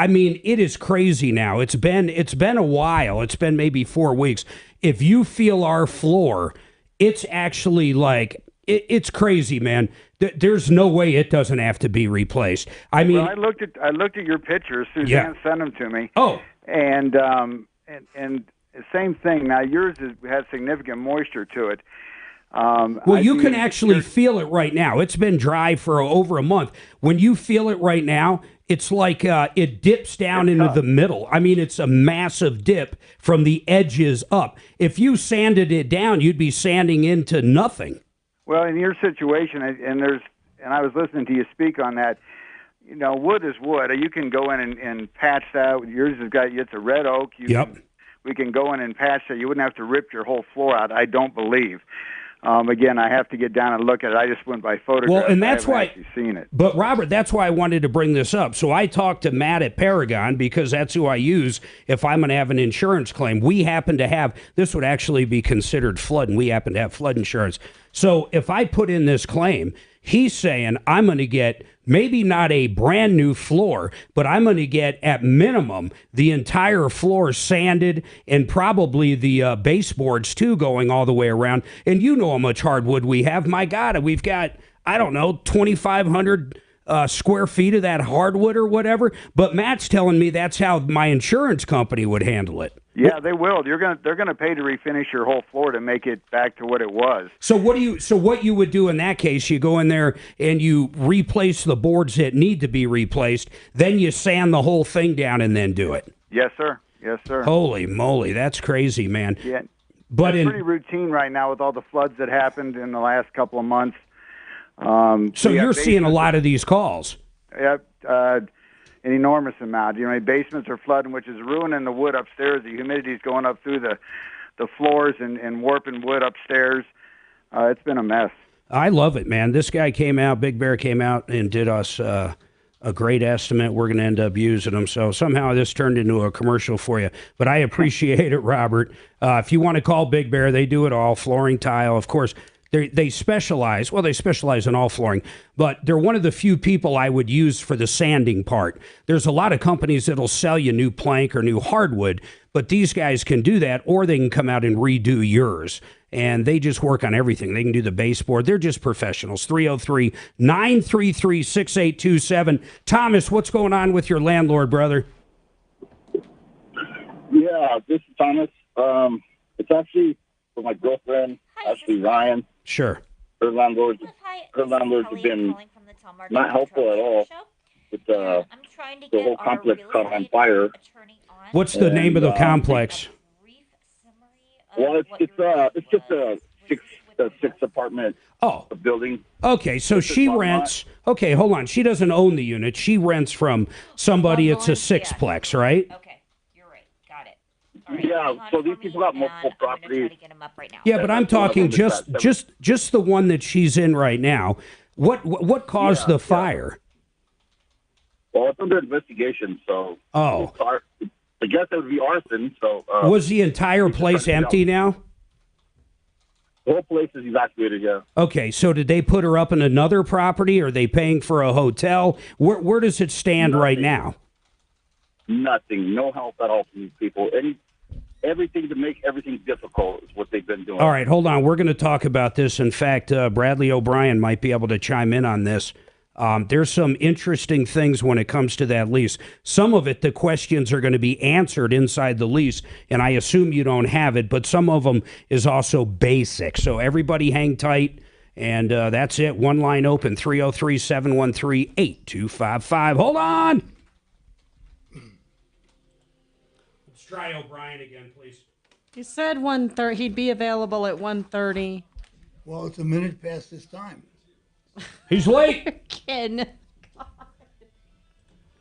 [SPEAKER 3] mean, it is crazy now. It's been a while. It's been maybe 4 weeks. If you feel our floor, it's actually like, it's crazy, man. There's no way it doesn't have to be replaced. I mean,
[SPEAKER 15] well, I looked at your pictures. Suzanne sent them to me.
[SPEAKER 3] Oh,
[SPEAKER 15] and same thing. Now yours has significant moisture to it.
[SPEAKER 3] Well, you can actually feel it right now. It's been dry for over a month. When you feel it right now, it's like it dips down into the middle. I mean, it's a massive dip from the edges up. If you sanded it down, you'd be sanding into nothing.
[SPEAKER 15] Well, in your situation, and I was listening to you speak on that. You know, wood is wood. You can go in and patch that. Yours has got, it's a red oak. We can go in and patch that. You wouldn't have to rip your whole floor out, I don't believe. Again, I have to get down and look at it. I just went by photograph.
[SPEAKER 3] Well, and that's why
[SPEAKER 15] actually seen it.
[SPEAKER 3] But Robert, that's why I wanted to bring this up. So I talked to Matt at Paragon because that's who I use if I'm going to have an insurance claim. We happen to have, this would actually be considered flood, and we happen to have flood insurance. So if I put in this claim, he's saying I'm going to get maybe not a brand new floor, but I'm going to get at minimum the entire floor sanded and probably the baseboards too going all the way around. And you know how much hardwood we have. My God, we've got, I don't know, 2,500 square feet of that hardwood or whatever. But Matt's telling me that's how my insurance company would handle it.
[SPEAKER 15] Yeah, they will. They're gonna pay to refinish your whole floor to make it back to what it was.
[SPEAKER 3] So what you would do in that case? You go in there and you replace the boards that need to be replaced. Then you sand the whole thing down and then do it.
[SPEAKER 15] Yes, sir. Yes, sir.
[SPEAKER 3] Holy moly, that's crazy, man.
[SPEAKER 15] Yeah,
[SPEAKER 3] but
[SPEAKER 15] it's pretty routine right now with all the floods that happened in the last couple of months.
[SPEAKER 3] So you're seeing a lot of these calls.
[SPEAKER 15] Yep. An enormous amount. You know, basements are flooding, which is ruining the wood upstairs. The humidity's going up through the floors and warping wood upstairs. It's been a mess.
[SPEAKER 3] I love it, man. This guy came out, Big Bear came out and did us a great estimate. We're going to end up using them. So somehow this turned into a commercial for you. But I appreciate it, Robert. If you want to call Big Bear, they do it all. Flooring, tile, of course. They specialize, well, they specialize in all flooring, but they're one of the few people I would use for the sanding part. There's a lot of companies that'll sell you new plank or new hardwood, but these guys can do that, or they can come out and redo yours. And they just work on everything. They can do the baseboard. They're just professionals. 303-933-6827. Thomas, what's going on with your landlord, brother?
[SPEAKER 16] Yeah, this is Thomas. It's actually for my girlfriend, Ashley Ryan.
[SPEAKER 3] Sure.
[SPEAKER 16] Her landlords have been not helpful at all. With the whole complex caught on fire.
[SPEAKER 3] What's the name of the complex?
[SPEAKER 16] Well, it's just a six apartment building.
[SPEAKER 3] Okay, so she rents. Okay, hold on. She doesn't own the unit. She rents from somebody. It's a sixplex, right?
[SPEAKER 16] Yeah, so these people got multiple properties.
[SPEAKER 3] Yeah, but I'm talking just the one that she's in right now. What caused the fire?
[SPEAKER 16] Well, it's under investigation, so I guess it would be arson. So
[SPEAKER 3] was the entire place empty now?
[SPEAKER 16] The whole place is evacuated, yeah.
[SPEAKER 3] Okay, so did they put her up in another property? Are they paying for a hotel? Where does it stand right now?
[SPEAKER 16] Nothing. No help at all from these people. Everything to make everything difficult is what they've been doing.
[SPEAKER 3] All right, hold on. We're going to talk about this. In fact, Bradley O'Brien might be able to chime in on this. There's some interesting things when it comes to that lease. Some of it, the questions are going to be answered inside the lease, and I assume you don't have it, but some of them is also basic. So everybody hang tight, and that's it. One line open, 303-713-8255. Hold on! Let's try O'Brien again, please.
[SPEAKER 6] He said 1:30. He'd be available at 1:30.
[SPEAKER 4] Well, it's a minute past this time.
[SPEAKER 3] He's late.
[SPEAKER 6] Ken.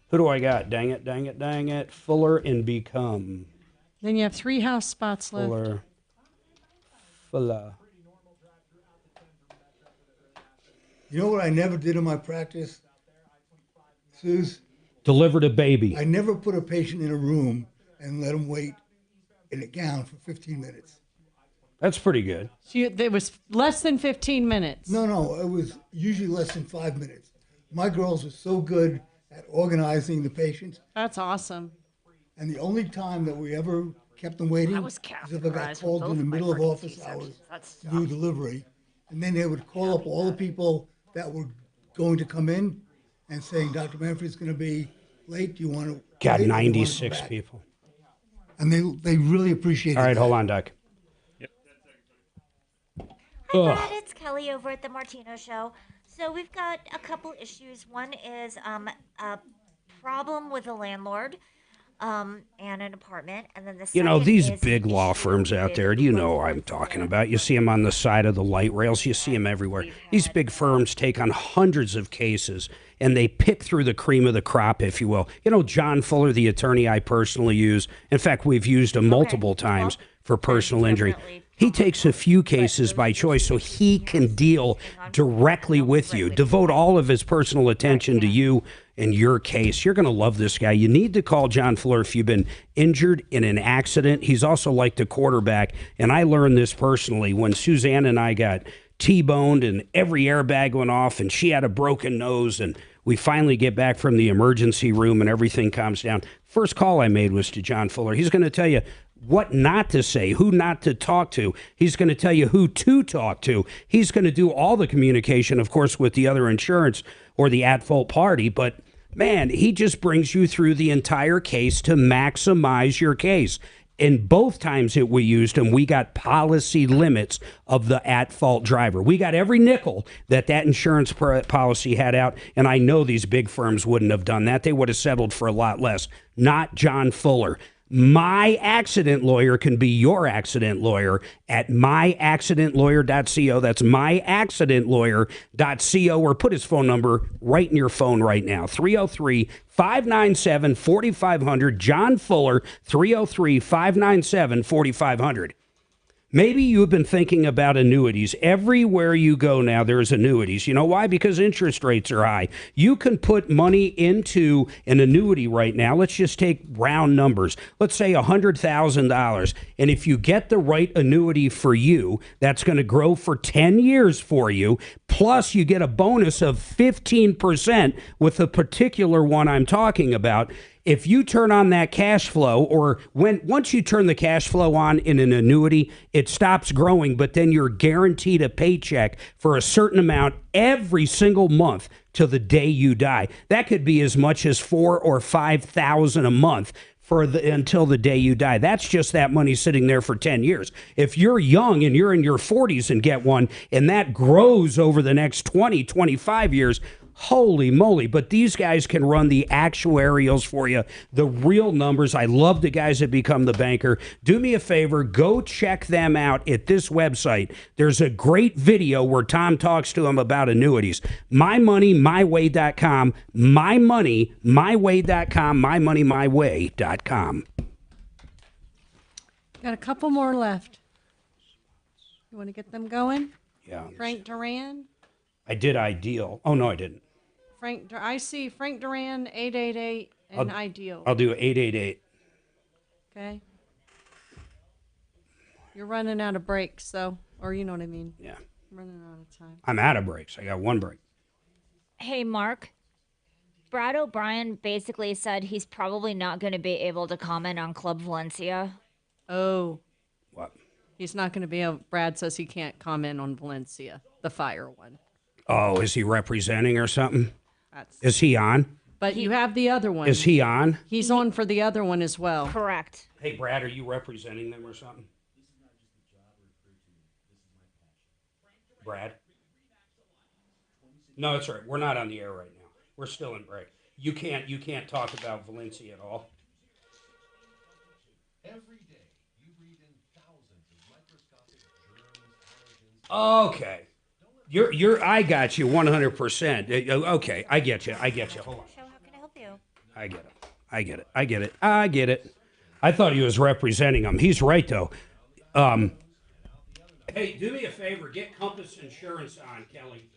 [SPEAKER 3] Who do I got? Dang it, dang it, dang it. Fuller and Become.
[SPEAKER 6] Then you have 3 house spots left.
[SPEAKER 3] Fuller.
[SPEAKER 4] You know what I never did in my practice, Suze?
[SPEAKER 3] Delivered a baby.
[SPEAKER 4] I never put a patient in a room and let him wait in a gown for 15 minutes.
[SPEAKER 3] That's pretty good.
[SPEAKER 6] It was less than 15 minutes.
[SPEAKER 4] No, it was usually less than 5 minutes. My girls are so good at organizing the patients.
[SPEAKER 6] That's awesome.
[SPEAKER 4] And the only time that we ever kept them waiting is if I got called in the middle of office hours to do delivery. And then they would call up all the people that were going to come in and saying, Dr. Manfred's going to be late. Do you want to
[SPEAKER 3] Got
[SPEAKER 4] wait?
[SPEAKER 3] 96 people.
[SPEAKER 4] And they really appreciate it.
[SPEAKER 3] All right, hold on, Doc.
[SPEAKER 10] Hi, Brad. It's Kelly over at the Martino Show. So we've got a couple issues. One is a problem with a landlord and an apartment, and then the second
[SPEAKER 3] these
[SPEAKER 10] is
[SPEAKER 3] big law firms out there, you know what I'm talking about. You see them on the side of the light rails. You see them everywhere. These big firms take on hundreds of cases, and they pick through the cream of the crop, if you will. You know, John Fuller, the attorney I personally use. In fact, we've used him multiple times for personal injury. He takes a few cases by choice so he can deal directly with you, devote all of his personal attention to you and your case. You're going to love this guy. You need to call John Fuller if you've been injured in an accident. He's also like the quarterback, and I learned this personally when Suzanne and I got T-boned and every airbag went off and she had a broken nose, and we finally get back from the emergency room and everything calms down. First call I made was to John Fuller. He's going to tell you what not to say, who not to talk to. He's going to tell you who to talk to. He's going to do all the communication, of course, with the other insurance or the at-fault party. But, man, he just brings you through the entire case to maximize your case. And both times that we used him, we got policy limits of the at-fault driver. We got every nickel that insurance policy had out, and I know these big firms wouldn't have done that. They would have settled for a lot less. Not John Fuller. My Accident Lawyer can be your accident lawyer at myaccidentlawyer.co. That's myaccidentlawyer.co, or put his phone number right in your phone right now. 303-597-4500. John Fuller, 303-597-4500. Maybe you've been thinking about annuities. Everywhere you go now, there's annuities. You know why? Because interest rates are high. You can put money into an annuity right now. Let's just take round numbers. Let's say $100,000. And if you get the right annuity for you, that's going to grow for 10 years for you. Plus, you get a bonus of 15% with the particular one I'm talking about. If you turn on that cash flow, or once you turn the cash flow on in an annuity, it stops growing, but then you're guaranteed a paycheck for a certain amount every single month till the day you die. That could be as much as $4,000 or $5,000 a month until the day you die. That's just that money sitting there for 10 years. If you're young and you're in your 40s and get one, and that grows over the next 20, 25 years, holy moly. But these guys can run the actuarials for you, the real numbers. I love the guys that become the banker. Do me a favor, go check them out at this website. There's a great video where Tom talks to them about annuities. MyMoneyMyWay.com, MyMoneyMyWay.com, MyMoneyMyWay.com.
[SPEAKER 6] Got a couple more left. You want to get them going?
[SPEAKER 3] Yeah.
[SPEAKER 6] Frank Duran.
[SPEAKER 3] I did Ideal. Oh, no, I didn't.
[SPEAKER 6] I see Frank Duran, 888, and Ideal.
[SPEAKER 3] I'll do 888.
[SPEAKER 6] Okay. You're running out of breaks, so Or you know what I mean?
[SPEAKER 3] Yeah.
[SPEAKER 6] I'm running out of time.
[SPEAKER 3] I'm out of breaks. I got one break.
[SPEAKER 12] Hey, Mark. Brad O'Brien basically said he's probably not going to be able to comment on Club Valencia.
[SPEAKER 6] Oh.
[SPEAKER 3] What?
[SPEAKER 6] He's not going to be able... Brad says he can't comment on Valencia, the fire one.
[SPEAKER 3] Oh, is he representing or something?
[SPEAKER 6] That's...
[SPEAKER 3] Is he on?
[SPEAKER 6] But you have the other one.
[SPEAKER 3] Is he on?
[SPEAKER 6] He's on for the other one as well.
[SPEAKER 12] Correct.
[SPEAKER 3] Hey, Brad, are you representing them or something? Brad? No, that's right. We're not on the air right now. We're still in break. You can't talk about Valencia at all.
[SPEAKER 11] Every day, you breathe in thousands of microscopic germs, allergens.
[SPEAKER 3] Okay. I got you 100%. Okay, I get you. Hold on.
[SPEAKER 12] How can I help you?
[SPEAKER 3] I get it. I thought he was representing him. He's right, though. Hey, do me a favor. Get Compass Insurance on, Kelly.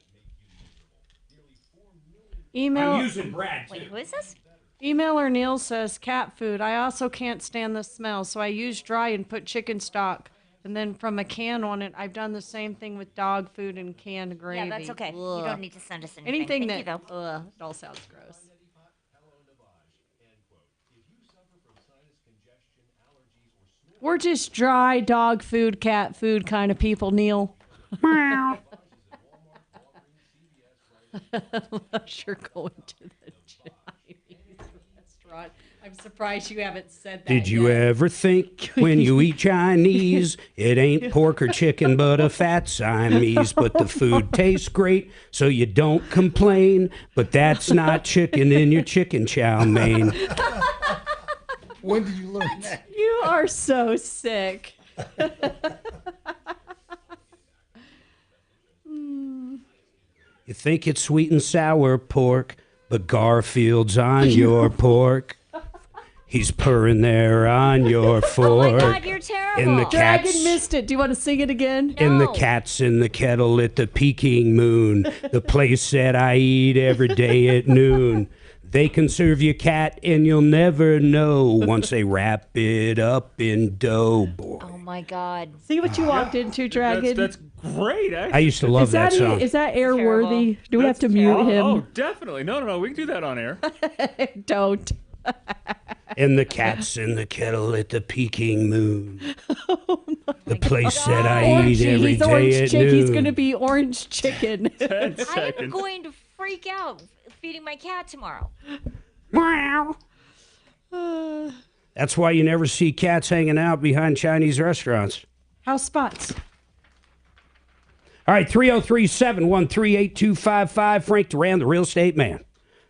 [SPEAKER 6] Email.
[SPEAKER 3] I'm using Brad, too.
[SPEAKER 12] Wait, who is this?
[SPEAKER 6] Emailer Neil says, cat food. I also can't stand the smell, so I use dry and put chicken stock. And then from a can on it, I've done the same thing with dog food and canned gravy.
[SPEAKER 12] Yeah, that's okay.
[SPEAKER 6] Ugh.
[SPEAKER 12] You don't need to send us anything.
[SPEAKER 6] Anything
[SPEAKER 12] Thank
[SPEAKER 6] that,
[SPEAKER 12] you, though.
[SPEAKER 6] it all sounds gross. We're just dry dog food, cat food kind of people, Neil. Unless you're going to the Chinese restaurant. I'm surprised you haven't said that
[SPEAKER 3] Did you
[SPEAKER 6] yet.
[SPEAKER 3] ever think when you eat Chinese, it ain't pork or chicken but a fat Siamese, but the food tastes great, so you don't complain, but that's not chicken in your chicken chow mein.
[SPEAKER 4] When did you learn that?
[SPEAKER 6] You are so sick.
[SPEAKER 3] You think it's sweet and sour pork, but Garfield's on your pork. He's purring there on your fork.
[SPEAKER 12] Oh my God, you're terrible.
[SPEAKER 3] And the
[SPEAKER 6] Dragon
[SPEAKER 3] cat's,
[SPEAKER 6] missed it. Do you want to sing it again?
[SPEAKER 3] and the cat's in the kettle at the Peking Moon, the place that I eat every day at noon. They can serve you cat and you'll never know once they wrap it up in dough, boy.
[SPEAKER 12] Oh my God.
[SPEAKER 6] See what you walked into, Dragon?
[SPEAKER 2] That's great.
[SPEAKER 3] I used to love that song.
[SPEAKER 6] Is that airworthy? Do we have to mute him?
[SPEAKER 2] Oh, definitely. No. We can do that on air.
[SPEAKER 6] Don't.
[SPEAKER 3] And the cat's in the kettle at the Peking Moon. The place that I eat every
[SPEAKER 6] He's
[SPEAKER 3] day
[SPEAKER 6] orange
[SPEAKER 3] at
[SPEAKER 6] chick.
[SPEAKER 3] noon.
[SPEAKER 6] He's going to be orange chicken.
[SPEAKER 12] I'm going to freak out feeding my cat tomorrow.
[SPEAKER 3] Meow. That's why you never see cats hanging out behind Chinese restaurants.
[SPEAKER 6] House spots.
[SPEAKER 3] All right, 303-713-8255. Frank Duran, the real estate man.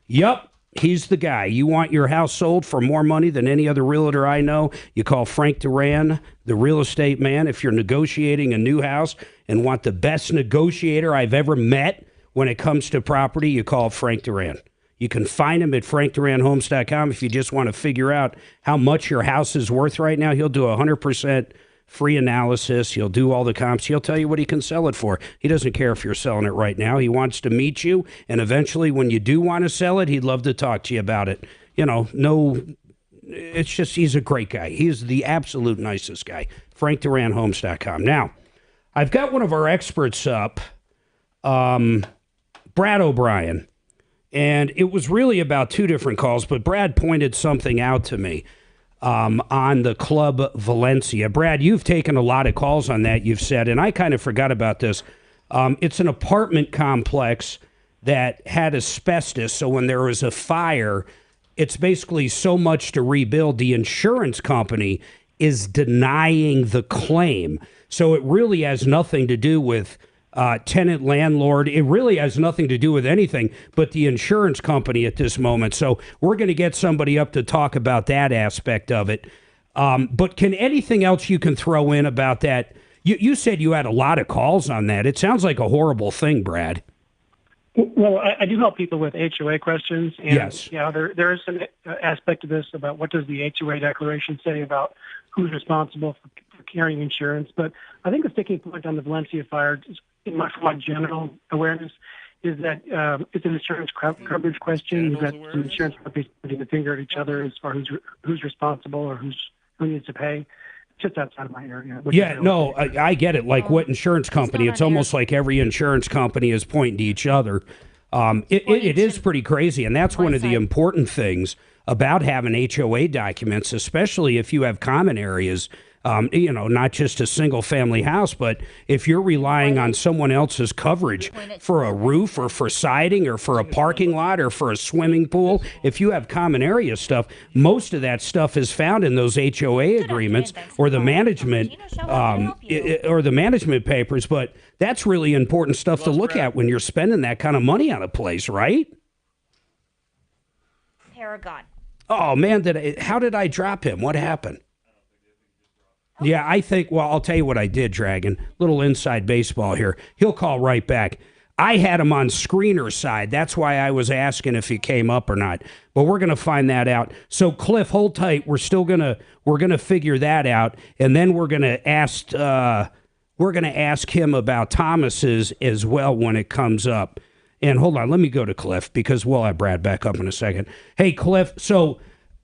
[SPEAKER 3] Yup, he's the guy. You want your house sold for more money than any other realtor I know, you call Frank Duran, the real estate man. If you're negotiating a new house and want the best negotiator I've ever met when it comes to property, you call Frank Duran. You can find him at frankduranhomes.com if you just want to figure out how much your house is worth right now. He'll do 100% free analysis. He'll do all the comps. He'll tell you what he can sell it for. He doesn't care if you're selling it right now. He wants to meet you, and eventually when you do want to sell it, he'd love to talk to you about it. You know, it's just he's a great guy. He's the absolute nicest guy. frankduranhomes.com. Now, I've got one of our experts up, Brad O'Brien. And it was really about two different calls, but Brad pointed something out to me on the Club Valencia. Brad, you've taken a lot of calls on that, you've said, and I kind of forgot about this. It's an apartment complex that had asbestos, so when there was a fire, it's basically so much to rebuild. The insurance company is denying the claim. So it really has nothing to do with tenant landlord. It really has nothing to do with anything but the insurance company at this moment. So we're going to get somebody up to talk about that aspect of it. But can anything else you can throw in about that? You said you had a lot of calls on that. It sounds like a horrible thing, Brad.
[SPEAKER 21] Well, I do help people with HOA questions. And,
[SPEAKER 3] yes.
[SPEAKER 21] Yeah, there is an aspect of this about what does the HOA declaration say about who's responsible for carrying insurance. But I think the sticking point on the Valencia fire, from my general awareness, is that it's an insurance coverage question. You've got some insurance companies putting the finger at each other as far as who's responsible or who needs to pay. just outside of my area.
[SPEAKER 3] Yeah, no, I get it. Like what insurance company? It's almost like every insurance company is pointing to each other. It is pretty crazy, and that's one of the important things about having HOA documents, especially if you have common areas. Not just a single family house, but if you're relying on someone else's coverage for a roof or for siding or for a parking lot or for a swimming pool, if you have common area stuff, most of that stuff is found in those HOA agreements or the management or the management papers. But that's really important stuff to look at when you're spending that kind of money on a place, right?
[SPEAKER 12] Paragon.
[SPEAKER 3] Oh man, how did I drop him? What happened? Yeah, I think, well, I'll tell you what I did, Dragon. Little inside baseball here. He'll call right back. I had him on screener side. That's why I was asking if he came up or not. But we're going to find that out. So, Cliff, hold tight. We're going to figure that out. And then we're going to ask him about Thomas's as well when it comes up. And hold on, let me go to Cliff because we'll have Brad back up in a second. Hey, Cliff, so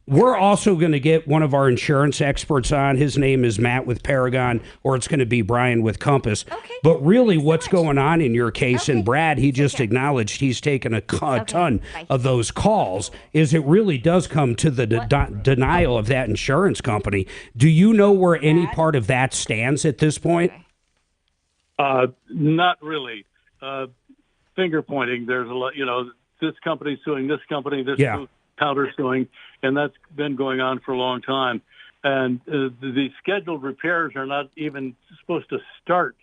[SPEAKER 3] we're also going to get one of our insurance experts on. His name is Matt with Paragon, or it's going to be Brian with Compass. Okay. But really what's going on in your case, and Brad, he just acknowledged he's taken a ton of those calls, is it really does come to the denial of that insurance company. Do you know where any part of that stands at this point?
[SPEAKER 13] Not really. Finger pointing. There's a lot, this company's suing this company, this counter-suing, and that's been going on for a long time. And the scheduled repairs are not even supposed to start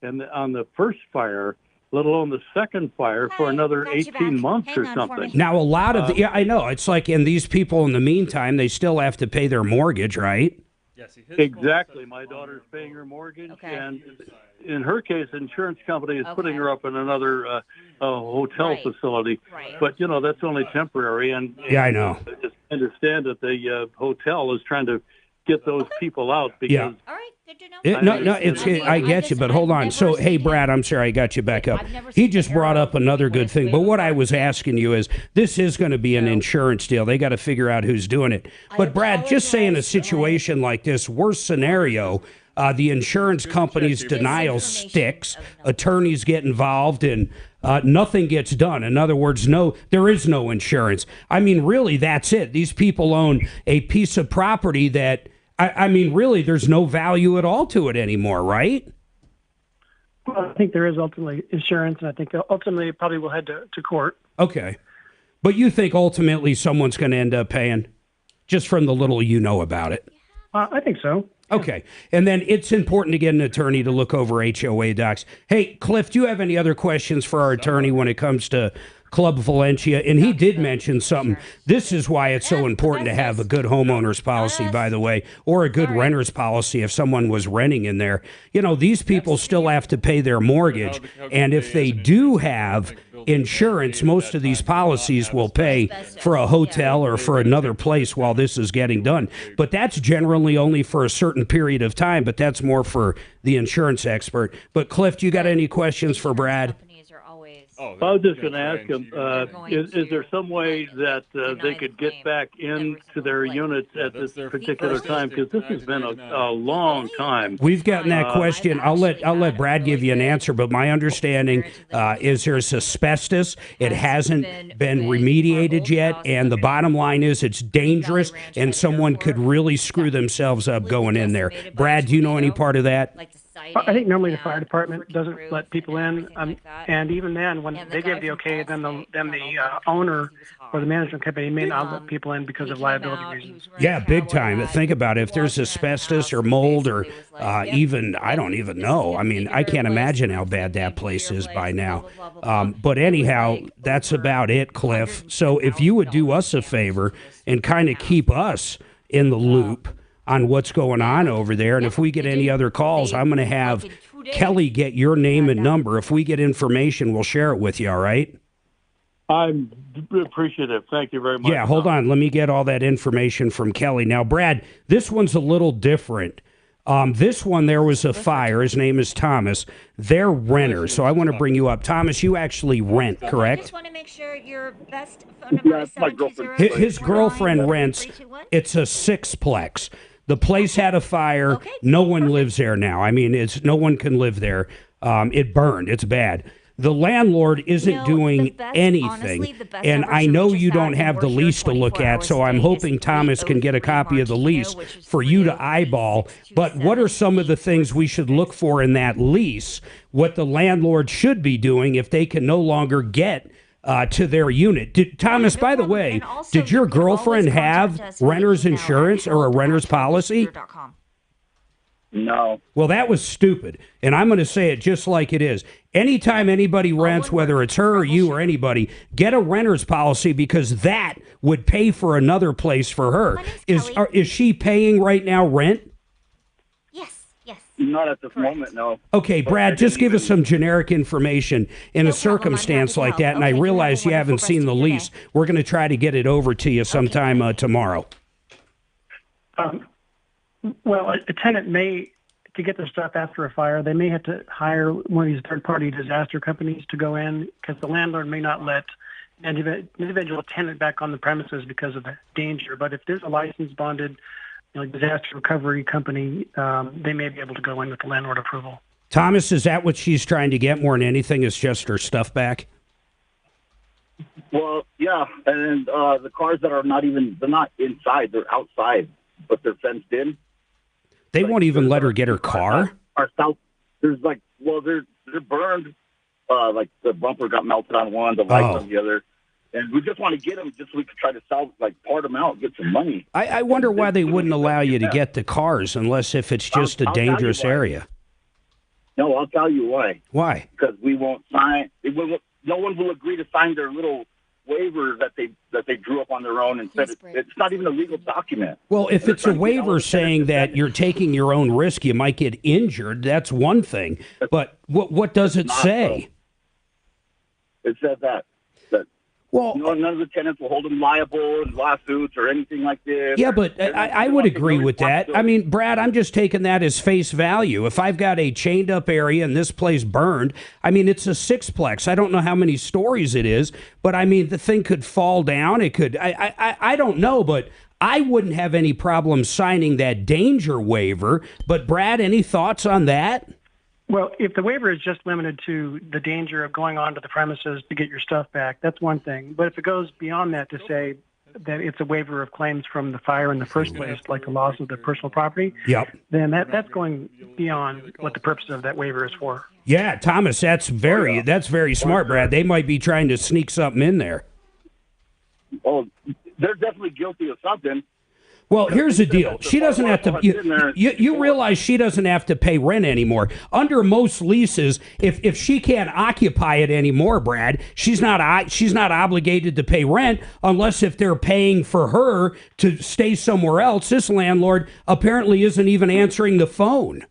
[SPEAKER 13] on the first fire, let alone the second fire, for another 18 months or something.
[SPEAKER 3] Now, a lot of I know. It's like, and these people in the meantime, they still have to pay their mortgage, right?
[SPEAKER 13] Yes, exactly. My daughter's paying her mortgage, and in her case, the insurance company is putting her up in another hotel facility. Right. But, that's only temporary. And
[SPEAKER 3] I know.
[SPEAKER 13] I just understand that the hotel is trying to get those people out because...
[SPEAKER 12] All right, good to know.
[SPEAKER 3] I get you, but hold on. So, hey, Brad, I'm sorry, I got you back up. He just brought up another good thing. But what I was asking you is, this is going to be an insurance deal. They got to figure out who's doing it. But, Brad, just say in a situation like this, worst scenario, the insurance company's denial sticks, attorneys get involved, and nothing gets done. In other words, there is no insurance. I mean, really, that's it. These people own a piece of property that, I mean, really, there's no value at all to it anymore, right?
[SPEAKER 21] Well, I think there is ultimately insurance, and I think ultimately it probably will head to court.
[SPEAKER 3] Okay. But you think ultimately someone's going to end up paying, just from the little you know about it?
[SPEAKER 21] I think so.
[SPEAKER 3] Okay. And then it's important to get an attorney to look over HOA docs. Hey, Cliff, do you have any other questions for our attorney when it comes to Club Valencia? And he did mention something. This is why it's so important to have a good homeowner's policy, by the way, or a good renter's policy if someone was renting in there. These people still have to pay their mortgage. And if they do have insurance, most of these policies will pay for a hotel or for another place while this is getting done. But that's generally only for a certain period of time, but that's more for the insurance expert. But Cliff, do you got any questions for Brad?
[SPEAKER 13] I was just going to ask him, is there some way that they could get back into their units at this particular time? Because this has been a long time.
[SPEAKER 3] We've gotten that question. I'll let Brad give you an answer, but my understanding is there's asbestos. It hasn't been remediated yet, and the bottom line is it's dangerous, and someone could really screw themselves up going in there. Brad, do you know any part of that?
[SPEAKER 21] I think normally the fire department doesn't let people in, and even then, when they give the okay, then the owner or the management company may not let people in because of liability reasons.
[SPEAKER 3] Yeah, big time. Think about it. If there's asbestos or mold or even, I don't even know. I mean, I can't imagine how bad that place is by now. But anyhow, that's about it, Cliff. So if you would do us a favor and kind of keep us in the loop on what's going on over there. And if we get any other calls, I'm going to have Kelly get your name and number. If we get information, we'll share it with you, all right?
[SPEAKER 13] I'm appreciative. Thank you very much.
[SPEAKER 3] Yeah, hold on. Let me get all that information from Kelly. Now, Brad, this one's a little different. This one, there was a fire. His name is Thomas. They're renters, so I want to bring you up. Thomas, you actually rent, correct?
[SPEAKER 10] I just want to make sure your best phone number is
[SPEAKER 3] His girlfriend rents. It's a sixplex. The place had a fire.
[SPEAKER 10] Okay,
[SPEAKER 3] no one lives there now. I mean, no one can live there. It burned. It's bad. The landlord isn't doing anything.
[SPEAKER 10] Honestly, the best
[SPEAKER 3] and
[SPEAKER 10] numbers
[SPEAKER 3] I
[SPEAKER 10] to
[SPEAKER 3] know
[SPEAKER 10] reach us
[SPEAKER 3] you
[SPEAKER 10] at,
[SPEAKER 3] don't
[SPEAKER 10] and
[SPEAKER 3] have the
[SPEAKER 10] we're here
[SPEAKER 3] lease to look
[SPEAKER 10] 24
[SPEAKER 3] at,
[SPEAKER 10] hours
[SPEAKER 3] so
[SPEAKER 10] a
[SPEAKER 3] I'm
[SPEAKER 10] day,
[SPEAKER 3] hoping
[SPEAKER 10] is
[SPEAKER 3] Thomas can get a copy of the lease for you to eyeball. But what are some of the things we should look for in that lease? What the landlord should be doing if they can no longer get to their unit. Thomas, by the way, did your girlfriend have renter's insurance or a renter's policy?
[SPEAKER 16] No.
[SPEAKER 3] Well, that was stupid. And I'm going to say it just like it is. Anytime anybody rents, whether it's her or you or anybody, get a renter's policy because that would pay for another place for her. Is she paying right now rent?
[SPEAKER 16] Not at this moment, no.
[SPEAKER 3] Okay, Brad, just give us some generic information in a circumstance like that. And I realize you haven't seen the lease. We're going to try to get it over to you sometime tomorrow.
[SPEAKER 21] Well, a tenant may, to get their stuff after a fire, they may have to hire one of these third-party disaster companies to go in because the landlord may not let an individual tenant back on the premises because of the danger. But if there's a licensed, bonded disaster recovery company, they may be able to go in with the landlord approval.
[SPEAKER 3] Thomas, is that what she's trying to get more than anything, is just her stuff back?
[SPEAKER 16] Well, yeah, and the cars that are they're not inside, they're outside, but they're fenced in.
[SPEAKER 3] They won't even let her get her car?
[SPEAKER 16] Our south, they're burned. Like the bumper got melted on one, the lights on the other. And we just want to get them just so we could try to part them out, get some money.
[SPEAKER 3] I wonder why they wouldn't allow you to get the cars unless if it's just a dangerous area.
[SPEAKER 16] No, I'll tell you why.
[SPEAKER 3] Why?
[SPEAKER 16] Because we won't sign. No one will agree to sign their little waiver that they drew up on their own and said it's not even a legal document.
[SPEAKER 3] Well, if it's a waiver saying that you're taking your own risk, you might get injured, that's one thing. But what does it say?
[SPEAKER 16] It says that none of the tenants will hold them liable in lawsuits or anything like this.
[SPEAKER 3] Yeah, but I would agree with that. I mean, Brad, I'm just taking that as face value. If I've got a chained up area and this place burned, I mean, it's a sixplex. I don't know how many stories it is, but I mean, the thing could fall down. It could, I don't know, but I wouldn't have any problem signing that danger waiver. But Brad, any thoughts on that?
[SPEAKER 21] Well, if the waiver is just limited to the danger of going onto the premises to get your stuff back, that's one thing. But if it goes beyond that to say that it's a waiver of claims from the fire in the first place, like the loss of the personal property, then that's going beyond what the purpose of that waiver is for.
[SPEAKER 3] Yeah, Thomas, that's very smart, Brad. They might be trying to sneak something in there.
[SPEAKER 16] Oh, they're definitely guilty of something.
[SPEAKER 3] Well, here's the deal. She doesn't have to. You realize she doesn't have to pay rent anymore. Under most leases, if she can't occupy it anymore, Brad, she's not obligated to pay rent unless if they're paying for her to stay somewhere else. This landlord apparently isn't even answering the phone.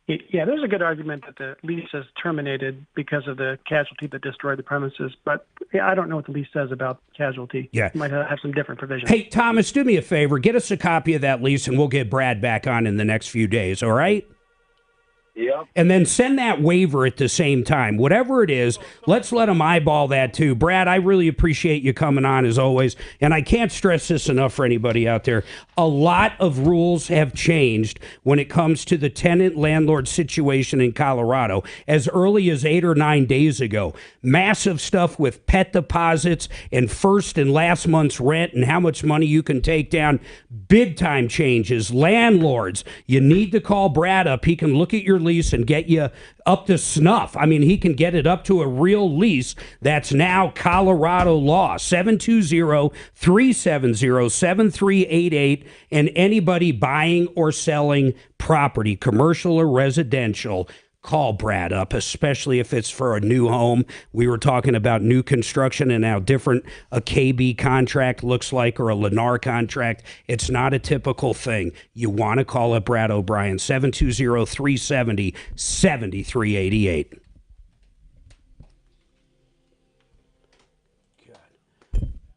[SPEAKER 21] Yeah, there's a good argument that the lease is terminated because of the casualty that destroyed the premises, but I don't know what the lease says about casualty.
[SPEAKER 3] Yeah.
[SPEAKER 21] It might have some different provisions.
[SPEAKER 3] Hey, Thomas, do me a favor. Get us a copy of that lease, and we'll get Brad back on in the next few days, all right?
[SPEAKER 16] Yeah.
[SPEAKER 3] And then send that waiver at the same time. Whatever it is, let's let them eyeball that too. Brad, I really appreciate you coming on as always. And I can't stress this enough for anybody out there. A lot of rules have changed when it comes to the tenant-landlord situation in Colorado as early as 8 or 9 days ago. Massive stuff with pet deposits and first and last month's rent and how much money you can take down. Big-time changes. Landlords, you need to call Brad up. He can look at your lease and get you up to snuff. I mean, he can get it up to a real lease. That's now Colorado law. 720-370-7388. And anybody buying or selling property, commercial or residential, call Brad up, especially if it's for a new home. We were talking about new construction and how different a KB contract looks like or a Lennar contract. It's not a typical thing. You want to call up Brad O'Brien, 720-370-7388.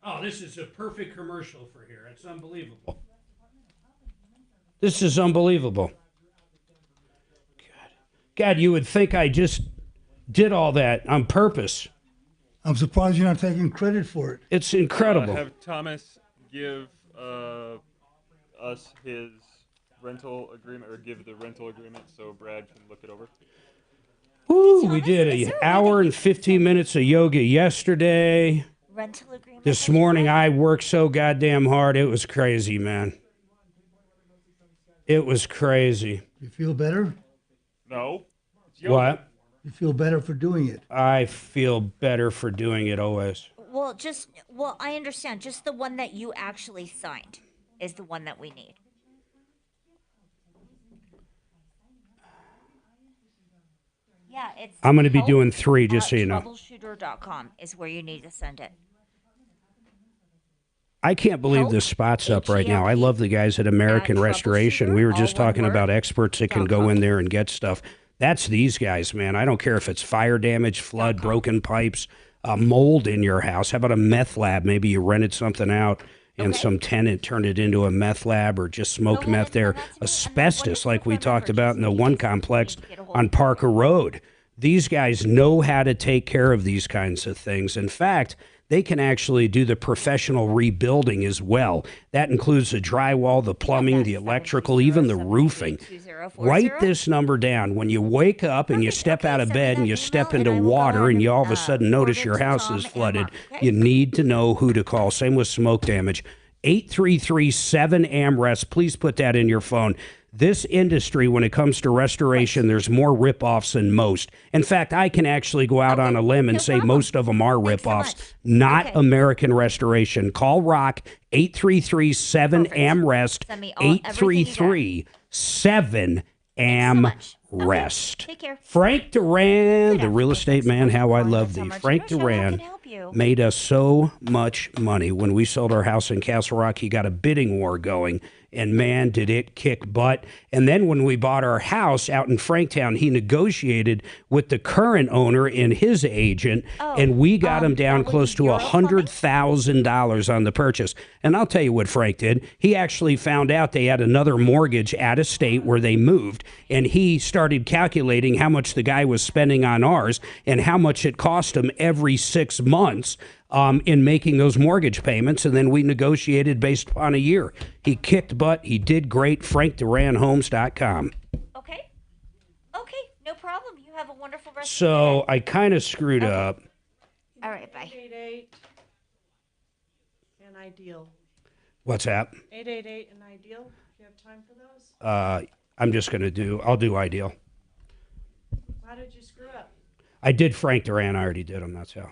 [SPEAKER 3] Oh, this is a perfect commercial for here. It's unbelievable. This is unbelievable. God, you would think I just did all that on purpose.
[SPEAKER 4] I'm surprised you're not taking credit for it.
[SPEAKER 3] It's incredible.
[SPEAKER 2] Have Thomas give us his rental agreement or give the rental agreement so Brad can look it over?
[SPEAKER 3] Woo, we did an hour and 15 minutes of yoga yesterday.
[SPEAKER 10] Rental agreement.
[SPEAKER 3] This morning I worked so goddamn hard. It was crazy, man. It was crazy.
[SPEAKER 4] You feel better?
[SPEAKER 2] No.
[SPEAKER 3] What?
[SPEAKER 4] You feel better for doing it?
[SPEAKER 3] I feel better for doing it always.
[SPEAKER 10] Well, I understand. Just the one that you actually signed is the one that we need. Yeah, it's.
[SPEAKER 3] I'm going to be doing 3, just so you know.
[SPEAKER 10] Troubleshooter.com is where you need to send it.
[SPEAKER 3] I can't believe this spot's up right now. I love the guys at American Restoration. We were just talking about experts that can go in there and get stuff. That's these guys, man. I don't care if it's fire damage, flood, broken pipes, mold in your house. How about a meth lab? Maybe you rented something out and some tenant turned it into a meth lab or just smoked meth there. Asbestos, like we talked about in the one complex on Parker Road. These guys know how to take care of these kinds of things. In fact, they can actually do the professional rebuilding as well. That includes the drywall, the plumbing, the electrical, even the roofing. Write this number down. When you wake up and you step out of bed and you step into water and you all of a sudden notice your house is flooded, you need to know who to call. Same with smoke damage. 833-7-AMREST. Please put that in your phone. This industry, when it comes to restoration, there's more ripoffs than most. In fact, I can actually go out on a limb and say most of them are ripoffs, not American Restoration. Call Rock, 833-7-AMREST, 833-7-AMREST.
[SPEAKER 10] Take care.
[SPEAKER 3] Frank Duran, the real estate man, how I love thee. Frank Duran made us so much money. When we sold our house in Castle Rock, he got a bidding war going. And man, did it kick butt. And then when we bought our house out in Franktown, he negotiated with the current owner and his agent, and we got him down close to $100,000 on the purchase. And I'll tell you what Frank did. He actually found out they had another mortgage out of state where they moved, and he started calculating how much the guy was spending on ours and how much it cost him every 6 months in making those mortgage payments, and then we negotiated based upon a year. He kicked butt. He did great. FrankDuranHomes.com.
[SPEAKER 10] Okay, no problem. You have a wonderful rest of
[SPEAKER 3] So I kind of screwed up.
[SPEAKER 10] All right, bye.
[SPEAKER 6] 888 and ideal.
[SPEAKER 3] What's that?
[SPEAKER 6] 888 and ideal. Do you have time for those?
[SPEAKER 3] I'm just going to I'll do ideal.
[SPEAKER 6] How did you screw up?
[SPEAKER 3] I did Frank Duran. I already did him. That's how.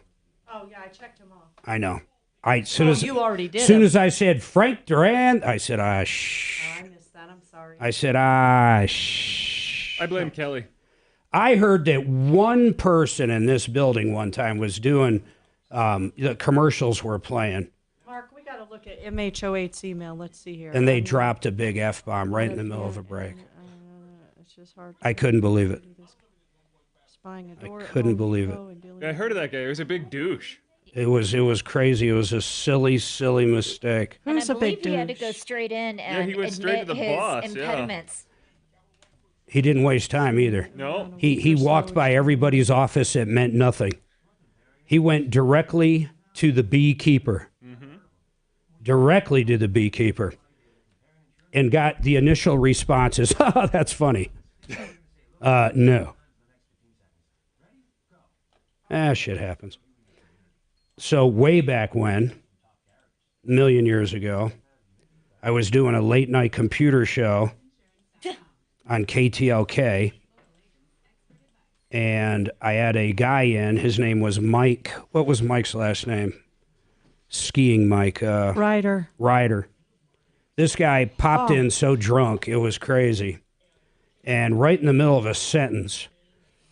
[SPEAKER 6] Oh, yeah, I checked them off.
[SPEAKER 3] I know.
[SPEAKER 6] You already did.
[SPEAKER 3] As soon as I said Frank Duran, I said, shh.
[SPEAKER 6] Oh, I missed that. I'm sorry.
[SPEAKER 3] I said, shh.
[SPEAKER 2] I blame Kelly.
[SPEAKER 3] I heard that one person in this building one time was doing, the commercials were playing.
[SPEAKER 6] Mark, we got to look at MH08's email. Let's see here.
[SPEAKER 3] And they dropped a big F-bomb right in the middle of a break.
[SPEAKER 6] It's just hard.
[SPEAKER 3] I couldn't believe it.
[SPEAKER 6] Spying a door
[SPEAKER 3] I couldn't believe it.
[SPEAKER 2] Yeah, I heard of that guy. He was a big douche.
[SPEAKER 3] It was crazy. It was a silly mistake.
[SPEAKER 10] And I believe he had to go straight in and
[SPEAKER 2] he went straight to the
[SPEAKER 10] admit his
[SPEAKER 2] boss,
[SPEAKER 10] impediments.
[SPEAKER 3] He didn't waste time either.
[SPEAKER 2] No.
[SPEAKER 3] He walked by everybody's office. It meant nothing. He went directly to the beekeeper. Directly to the beekeeper. And got the initial responses. Oh, that's funny. No. Shit happens. So way back when, a million years ago, I was doing a late night computer show on KTLK, and I had a guy in. His name was Mike. What was Mike's last name? Skiing Mike.
[SPEAKER 6] Ryder.
[SPEAKER 3] This guy popped in so drunk, it was crazy. And right in the middle of a sentence,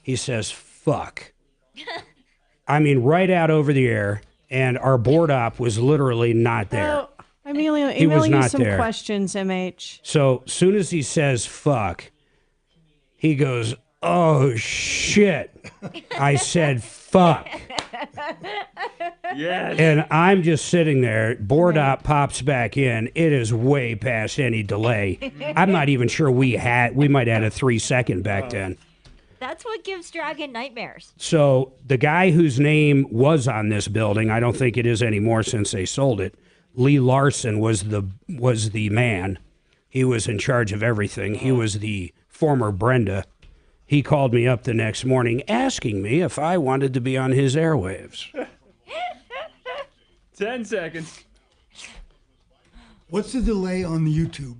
[SPEAKER 3] he says, fuck. I mean, right out over the air, and our board op was literally not there.
[SPEAKER 6] Oh, I'm emailing
[SPEAKER 3] He was
[SPEAKER 6] you
[SPEAKER 3] not
[SPEAKER 6] some
[SPEAKER 3] there.
[SPEAKER 6] questions, MH.
[SPEAKER 3] So soon as he says fuck, he goes, oh, shit. I said fuck.
[SPEAKER 2] Yes.
[SPEAKER 3] And I'm just sitting there. Board op pops back in. It is way past any delay. I'm not even sure we might have had a 3-second back then.
[SPEAKER 10] That's what gives Dragon nightmares.
[SPEAKER 3] So the guy whose name was on this building, I don't think it is anymore since they sold it, Lee Larson was the man. He was in charge of everything. He was the former Brenda. He called me up the next morning asking me if I wanted to be on his airwaves.
[SPEAKER 2] 10 seconds.
[SPEAKER 4] What's the delay on the YouTube?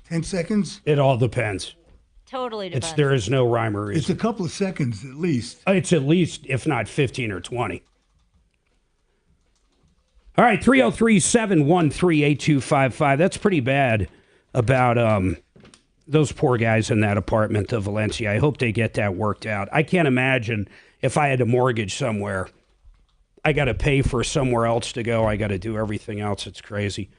[SPEAKER 4] 10 seconds?
[SPEAKER 3] It all depends.
[SPEAKER 12] Totally depends.
[SPEAKER 3] There is no rhyme or reason.
[SPEAKER 4] It's a couple of seconds at least.
[SPEAKER 3] It's at least, if not 15 or 20. All right, 303-713-8255. That's pretty bad about those poor guys in that apartment of Valencia. I hope they get that worked out. I can't imagine if I had a mortgage somewhere. I got to pay for somewhere else to go. I got to do everything else. It's crazy.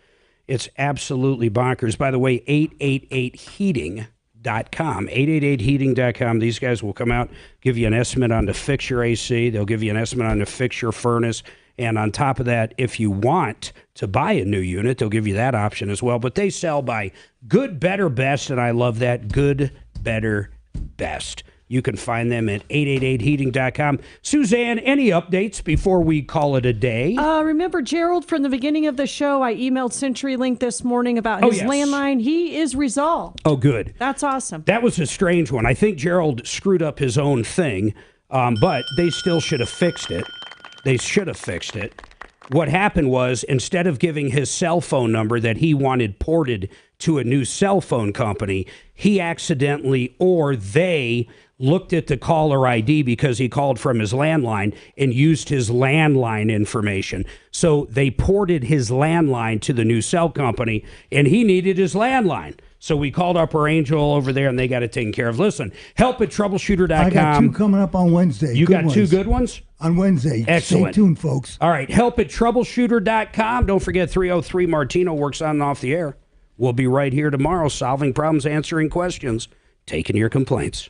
[SPEAKER 3] It's absolutely bonkers. By the way, 888heating.com. 888heating.com. These guys will come out, give you an estimate on to fix your AC. They'll give you an estimate on to fix your furnace. And on top of that, if you want to buy a new unit, they'll give you that option as well. But they sell by good, better, best, and I love that. Good, better, best. You can find them at 888heating.com. Suzanne, any updates before we call it a day?
[SPEAKER 6] Remember Gerald from the beginning of the show? I emailed CenturyLink this morning about his landline. He is resolved.
[SPEAKER 3] Oh, good.
[SPEAKER 6] That's awesome.
[SPEAKER 3] That was a strange one. I think Gerald screwed up his own thing, but they still should have fixed it. They should have fixed it. What happened was, instead of giving his cell phone number that he wanted ported to a new cell phone company, he accidentally, or they looked at the caller ID because he called from his landline and used his landline information. So they ported his landline to the new cell company, and he needed his landline. So we called up our angel over there, and they got it taken care of. Listen, help at troubleshooter.com.
[SPEAKER 4] I got two coming up on Wednesday.
[SPEAKER 3] You got two good ones?
[SPEAKER 4] On Wednesday.
[SPEAKER 3] Excellent.
[SPEAKER 4] Stay tuned, folks.
[SPEAKER 3] All right, help at troubleshooter.com. Don't forget 303 Martino works on and off the air. We'll be right here tomorrow solving problems, answering questions, taking your complaints.